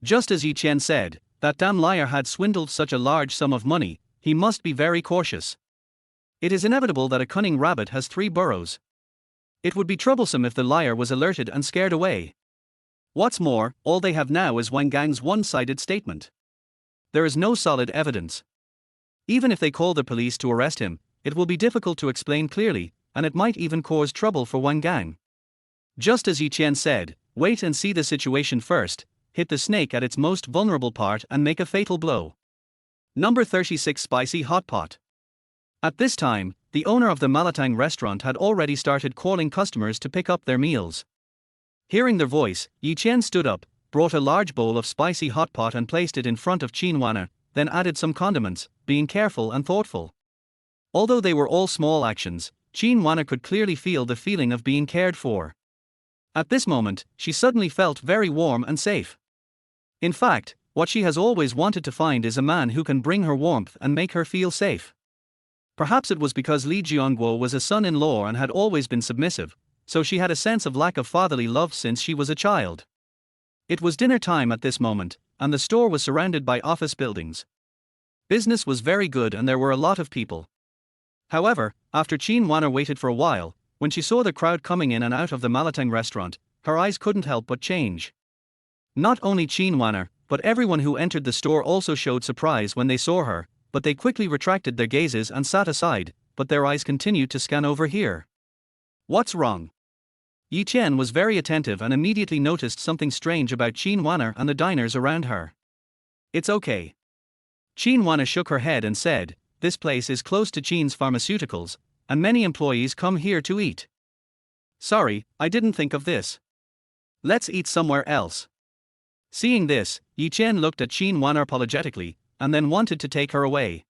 Just as Yi Chen said, that damn liar had swindled such a large sum of money, he must be very cautious. It is inevitable that a cunning rabbit has 3 burrows. It would be troublesome if the liar was alerted and scared away. What's more, all they have now is Wang Gang's one-sided statement. There is no solid evidence. Even if they call the police to arrest him, it will be difficult to explain clearly, and it might even cause trouble for Wang Gang. Just as Yi Chen said, wait and see the situation first, hit the snake at its most vulnerable part and make a fatal blow. Number 36 Spicy Hot Pot. At this time, the owner of the Malatang restaurant had already started calling customers to pick up their meals. Hearing their voice, Yi Chen stood up, brought a large bowl of spicy hot pot and placed it in front of Qin Wanner, then added some condiments, being careful and thoughtful. Although they were all small actions, Qin Wanner could clearly feel the feeling of being cared for. At this moment, she suddenly felt very warm and safe. In fact, what she has always wanted to find is a man who can bring her warmth and make her feel safe. Perhaps it was because Li Jianguo was a son-in-law and had always been submissive, so she had a sense of lack of fatherly love since she was a child. It was dinner time at this moment, and the store was surrounded by office buildings. Business was very good and there were a lot of people. However, after Qin Wanner waited for a while, when she saw the crowd coming in and out of the Malatang restaurant, her eyes couldn't help but change. Not only Qin Wanner, but everyone who entered the store also showed surprise when they saw her, but they quickly retracted their gazes and sat aside, but their eyes continued to scan over here. What's wrong? Yi Chen was very attentive and immediately noticed something strange about Qin Wanner and the diners around her. It's okay. Qin Wanner shook her head and said, this place is close to Qin's pharmaceuticals, and many employees come here to eat. Sorry, I didn't think of this. Let's eat somewhere else. Seeing this, Yi Chen looked at Qin Wanner apologetically, and then wanted to take her away.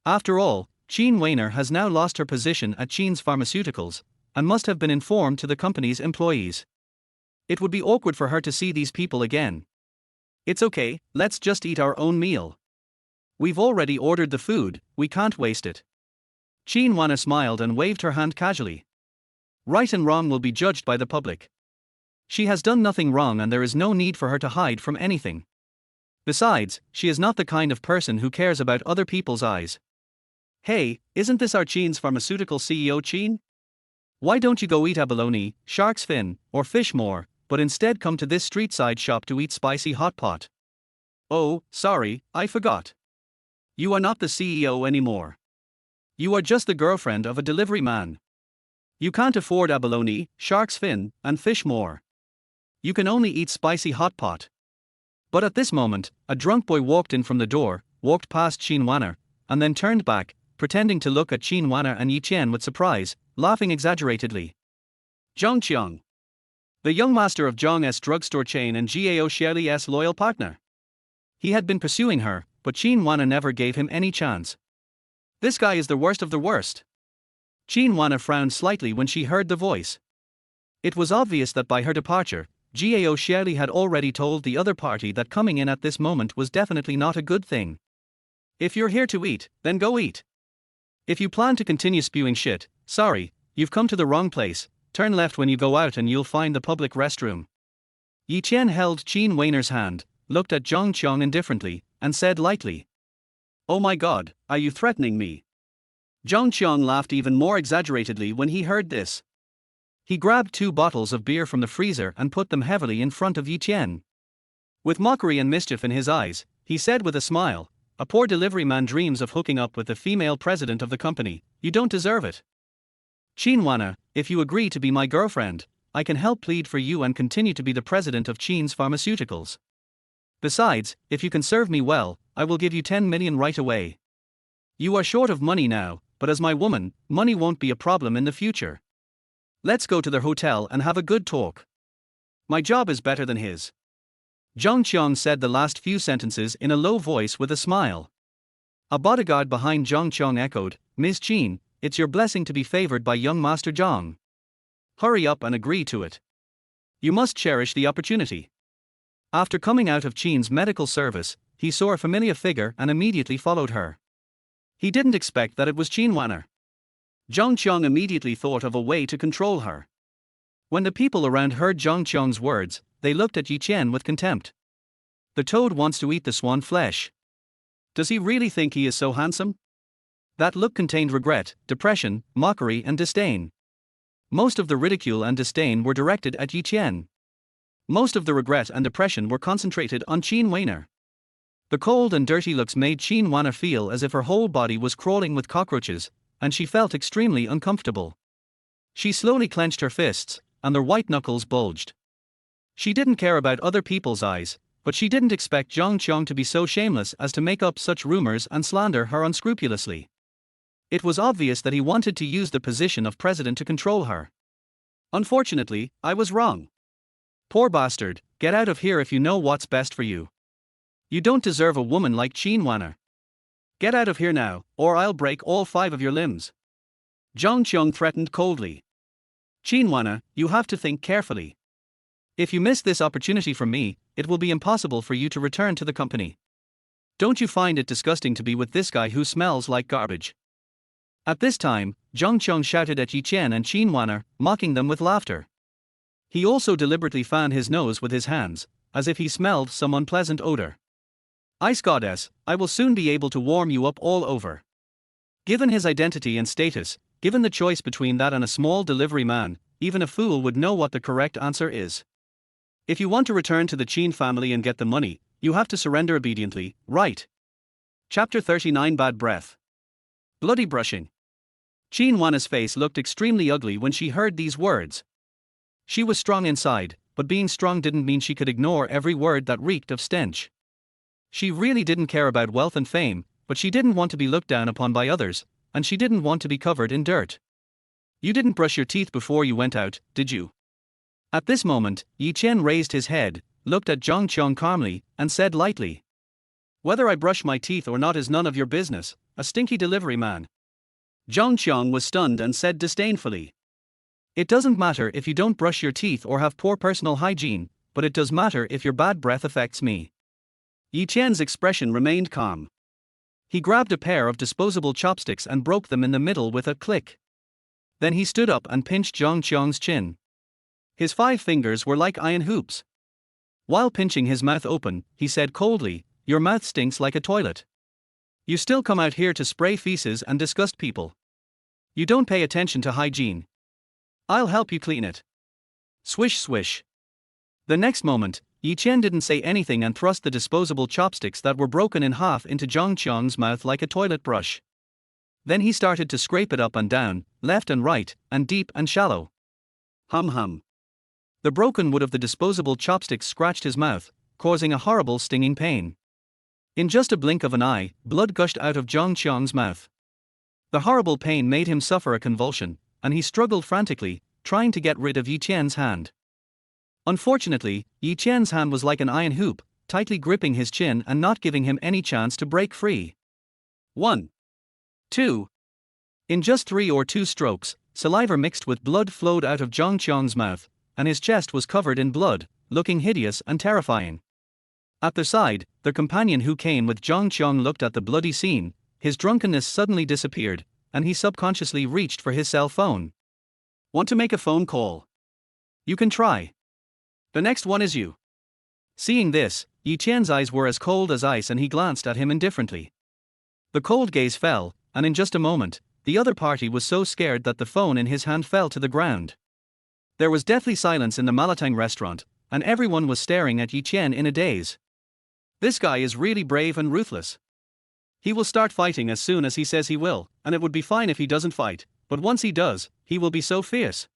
After all, Qin Wanner has now lost her position at Qin's pharmaceuticals, and must have been informed to the company's employees. It would be awkward for her to see these people again. It's okay, let's just eat our own meal. We've already ordered the food, we can't waste it. Qin Wanner smiled and waved her hand casually. Right and wrong will be judged by the public. She has done nothing wrong and there is no need for her to hide from anything. Besides, she is not the kind of person who cares about other people's eyes. Hey, isn't this our Qin's pharmaceutical CEO Qin? Why don't you go eat abalone, shark's fin, or fish more, but instead come to this street-side shop to eat spicy hot pot? Oh, sorry, I forgot. You are not the CEO anymore. You are just the girlfriend of a delivery man. You can't afford abalone, shark's fin, and fish more. You can only eat spicy hot pot. But at this moment, a drunk boy walked in from the door, walked past Qin Wanner, and then turned back, pretending to look at Qin Wanner and Yi Chen with surprise, laughing exaggeratedly. Zhang Qiang. The young master of Zhang's drugstore chain and Gao Xiaoli's loyal partner. He had been pursuing her, but Qin Wanner never gave him any chance. This guy is the worst of the worst. Qin Wanner frowned slightly when she heard the voice. It was obvious that by her departure, Gao Xiaoli had already told the other party that coming in at this moment was definitely not a good thing. If you're here to eat, then go eat. If you plan to continue spewing shit, sorry, you've come to the wrong place, turn left when you go out and you'll find the public restroom. Yi Chen held Qin Weiner's hand, looked at Zhang Qiang indifferently, and said lightly, "Oh my God, are you threatening me?" Zhang Qiang laughed even more exaggeratedly when he heard this. He grabbed 2 bottles of beer from the freezer and put them heavily in front of Yi Chen. With mockery and mischief in his eyes, he said with a smile, "A poor delivery man dreams of hooking up with the female president of the company. You don't deserve it. Qin Wana, if you agree to be my girlfriend, I can help plead for you and continue to be the president of Qin's Pharmaceuticals. Besides, if you can serve me well, I will give you 10 million right away. You are short of money now, but as my woman, money won't be a problem in the future. Let's go to the hotel and have a good talk. My job is better than his." Zhang Qiang said the last few sentences in a low voice with a smile. A bodyguard behind Zhang Qiang echoed, "Ms. Qin, it's your blessing to be favored by young Master Zhang. Hurry up and agree to it. You must cherish the opportunity." After coming out of Qin's medical service, he saw a familiar figure and immediately followed her. He didn't expect that it was Qin Wana. Zhang Qiang immediately thought of a way to control her. When the people around heard Zhang Qiang's words, they looked at Yi Chen with contempt. The toad wants to eat the swan flesh. Does he really think he is so handsome? That look contained regret, depression, mockery and disdain. Most of the ridicule and disdain were directed at Yi Chen. Most of the regret and depression were concentrated on Qin Weiner. The cold and dirty looks made Qin Wana feel as if her whole body was crawling with cockroaches, and she felt extremely uncomfortable. She slowly clenched her fists, and their white knuckles bulged. She didn't care about other people's eyes, but she didn't expect Zhang Qiang to be so shameless as to make up such rumors and slander her unscrupulously. It was obvious that he wanted to use the position of president to control her. "Unfortunately, I was wrong. Poor bastard, get out of here if you know what's best for you. You don't deserve a woman like Qin Wana. Get out of here now, or I'll break all 5 of your limbs." Zhang Qiang threatened coldly. "Qin Wana, you have to think carefully. If you miss this opportunity from me, it will be impossible for you to return to the company. Don't you find it disgusting to be with this guy who smells like garbage?" At this time, Zhang Qiang shouted at Yi Chen and Qin Wana, mocking them with laughter. He also deliberately fanned his nose with his hands, as if he smelled some unpleasant odor. "Ice goddess, I will soon be able to warm you up all over." Given his identity and status, given the choice between that and a small delivery man, even a fool would know what the correct answer is. If you want to return to the Qin family and get the money, you have to surrender obediently, right? Chapter 39 Bad Breath. Bloody brushing. Qin Wana's face looked extremely ugly when she heard these words. She was strong inside, but being strong didn't mean she could ignore every word that reeked of stench. She really didn't care about wealth and fame, but she didn't want to be looked down upon by others, and she didn't want to be covered in dirt. "You didn't brush your teeth before you went out, did you?" At this moment, Yi Chen raised his head, looked at Zhang Qiang calmly, and said lightly, "Whether I brush my teeth or not is none of your business, a stinky delivery man." Zhang Qiang was stunned and said disdainfully, "It doesn't matter if you don't brush your teeth or have poor personal hygiene, but it does matter if your bad breath affects me." Yi Chen's expression remained calm. He grabbed a pair of disposable chopsticks and broke them in the middle with a click. Then he stood up and pinched Zhang Qiang's chin. His 5 fingers were like iron hoops. While pinching his mouth open, he said coldly, "Your mouth stinks like a toilet. You still come out here to spray feces and disgust people. You don't pay attention to hygiene. I'll help you clean it." Swish swish. The next moment, Yi Chen didn't say anything and thrust the disposable chopsticks that were broken in half into Zhang Qiang's mouth like a toilet brush. Then he started to scrape it up and down, left and right, and deep and shallow. Hum hum. The broken wood of the disposable chopsticks scratched his mouth, causing a horrible stinging pain. In just a blink of an eye, blood gushed out of Zhang Qiang's mouth. The horrible pain made him suffer a convulsion, and he struggled frantically, trying to get rid of Yi Chen's hand. Unfortunately, Yi Chen's hand was like an iron hoop, tightly gripping his chin and not giving him any chance to break free. 1. 2. In just 3 or 2 strokes, saliva mixed with blood flowed out of Zhang Qiang's mouth, and his chest was covered in blood, looking hideous and terrifying. At their side, their companion who came with Zhang Qiang looked at the bloody scene. His drunkenness suddenly disappeared, and he subconsciously reached for his cell phone. Want to make a phone call? You can try. The next one is you. Seeing this, Yi Qian's eyes were as cold as ice and he glanced at him indifferently. The cold gaze fell, and in just a moment, the other party was so scared that the phone in his hand fell to the ground. There was deathly silence in the Malatang restaurant, and everyone was staring at Yi Qian in a daze. This guy is really brave and ruthless. He will start fighting as soon as he says he will, and it would be fine if he doesn't fight, but once he does, he will be so fierce.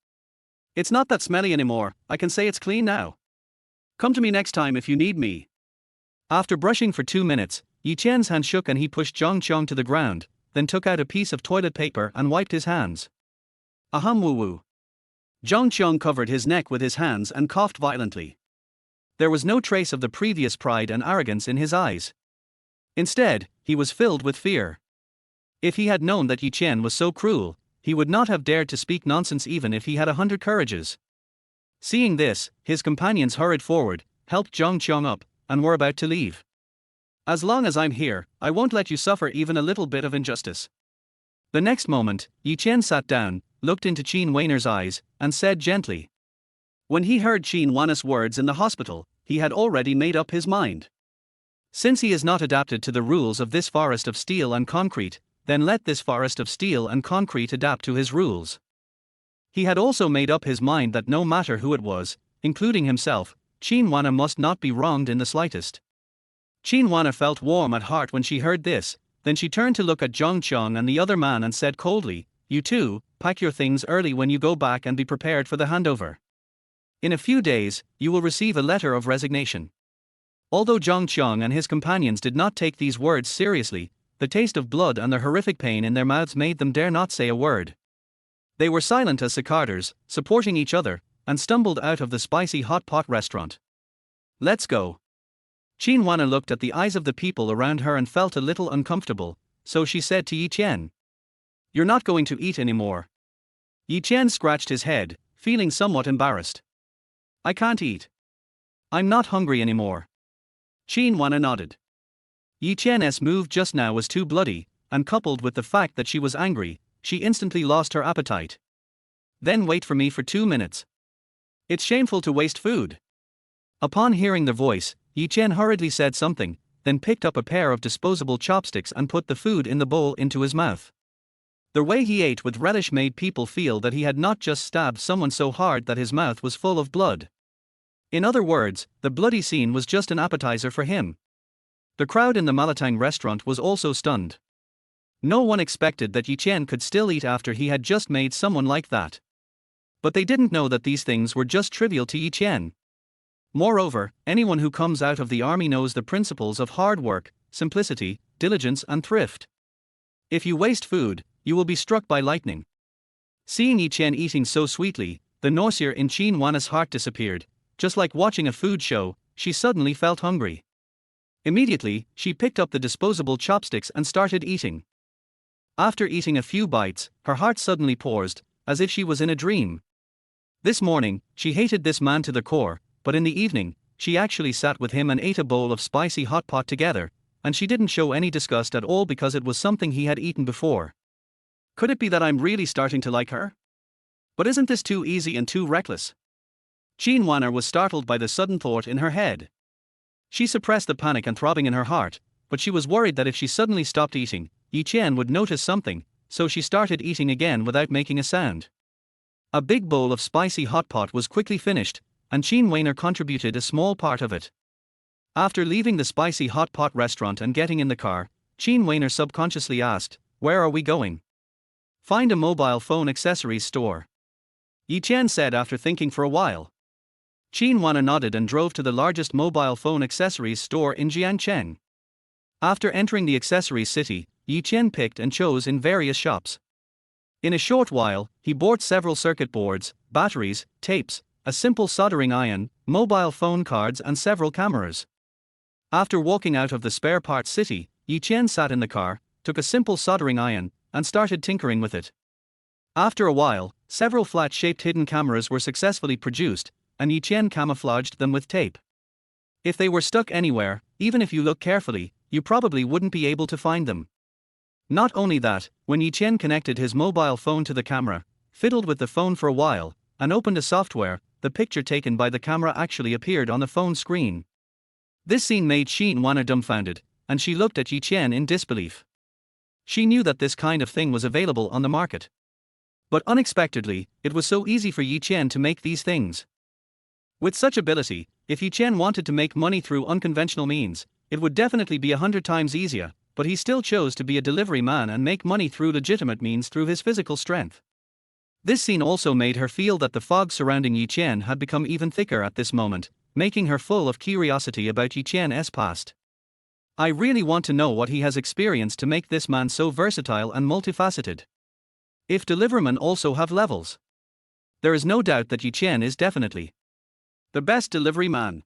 It's not that smelly anymore, I can say it's clean now. Come to me next time if you need me. After brushing for 2 minutes, Yi Qian's hand shook and he pushed Zhang Qiang to the ground, then took out a piece of toilet paper and wiped his hands. Aham woo woo. Zhang Qiang covered his neck with his hands and coughed violently. There was no trace of the previous pride and arrogance in his eyes. Instead, he was filled with fear. If he had known that Yi Qian was so cruel, he would not have dared to speak nonsense even if he had 100 courages. Seeing this, his companions hurried forward, helped Zhang Qiang up, and were about to leave. As long as I'm here, I won't let you suffer even a little bit of injustice. The next moment, Yi Qian sat down, looked into Qin Weiner's eyes, and said gently. When he heard Qin Wan's words in the hospital, he had already made up his mind. Since he is not adapted to the rules of this forest of steel and concrete, then let this forest of steel and concrete adapt to his rules. He had also made up his mind that no matter who it was, including himself, Qin Wan must not be wronged in the slightest. Qin Wan felt warm at heart when she heard this, then she turned to look at Zhang Qiang and the other man and said coldly, You too, pack your things early when you go back and be prepared for the handover. In a few days, you will receive a letter of resignation. Although Zhang Qiang and his companions did not take these words seriously, the taste of blood and the horrific pain in their mouths made them dare not say a word. They were silent as cicadas, supporting each other, and stumbled out of the spicy hot pot restaurant. Let's go. Qin Wana looked at the eyes of the people around her and felt a little uncomfortable, so she said to Yi Qian. You're not going to eat anymore. Yi Qian scratched his head, feeling somewhat embarrassed. I can't eat. I'm not hungry anymore. Qin Wana nodded. Yi Qian's move just now was too bloody, and coupled with the fact that she was angry, she instantly lost her appetite. Then wait for me for 2 minutes. It's shameful to waste food. Upon hearing the voice, Yi Qian hurriedly said something, then picked up a pair of disposable chopsticks and put the food in the bowl into his mouth. The way he ate with relish made people feel that he had not just stabbed someone so hard that his mouth was full of blood. In other words, the bloody scene was just an appetizer for him. The crowd in the Malatang restaurant was also stunned. No one expected that Yi Qian could still eat after he had just made someone like that. But they didn't know that these things were just trivial to Yi Qian. Moreover, anyone who comes out of the army knows the principles of hard work, simplicity, diligence and thrift. If you waste food, you will be struck by lightning. Seeing Yi Qian eating so sweetly, the nausea in Qin Wan's heart disappeared. Just like watching a food show, she suddenly felt hungry. Immediately, she picked up the disposable chopsticks and started eating. After eating a few bites, her heart suddenly paused, as if she was in a dream. This morning, she hated this man to the core, but in the evening, she actually sat with him and ate a bowl of spicy hot pot together, and she didn't show any disgust at all because it was something he had eaten before. Could it be that I'm really starting to like her? But isn't this too easy and too reckless? Qin Wan was startled by the sudden thought in her head. She suppressed the panic and throbbing in her heart, but she was worried that if she suddenly stopped eating, Yi Qian would notice something, so she started eating again without making a sound. A big bowl of spicy hot pot was quickly finished, and Qin Weiner contributed a small part of it. After leaving the spicy hot pot restaurant and getting in the car, Qin Weiner subconsciously asked, Where are we going? Find a mobile phone accessories store. Yi Qian said after thinking for a while. Qin Wana nodded and drove to the largest mobile phone accessories store in Jiangcheng. After entering the accessories city, Yi Qian picked and chose in various shops. In a short while, he bought several circuit boards, batteries, tapes, a simple soldering iron, mobile phone cards and several cameras. After walking out of the spare parts city, Yi Qian sat in the car, took a simple soldering iron, and started tinkering with it. After a while, several flat-shaped hidden cameras were successfully produced, and Yi Qian camouflaged them with tape. If they were stuck anywhere, even if you look carefully, you probably wouldn't be able to find them. Not only that, when Yi Qian connected his mobile phone to the camera, fiddled with the phone for a while, and opened a software. The picture taken by the camera actually appeared on the phone screen. This scene made Xianwana dumbfounded, and she looked at Yi Chen in disbelief. She knew that this kind of thing was available on the market. But unexpectedly, it was so easy for Yi Chen to make these things. With such ability, if Yi Chen wanted to make money through unconventional means, it would definitely be 100 times easier, but he still chose to be a delivery man and make money through legitimate means through his physical strength. This scene also made her feel that the fog surrounding Yi Chen had become even thicker at this moment, making her full of curiosity about Yi Chen's past. I really want to know what he has experienced to make this man so versatile and multifaceted. If delivermen also have levels, there is no doubt that Yi Chen is definitely the best delivery man.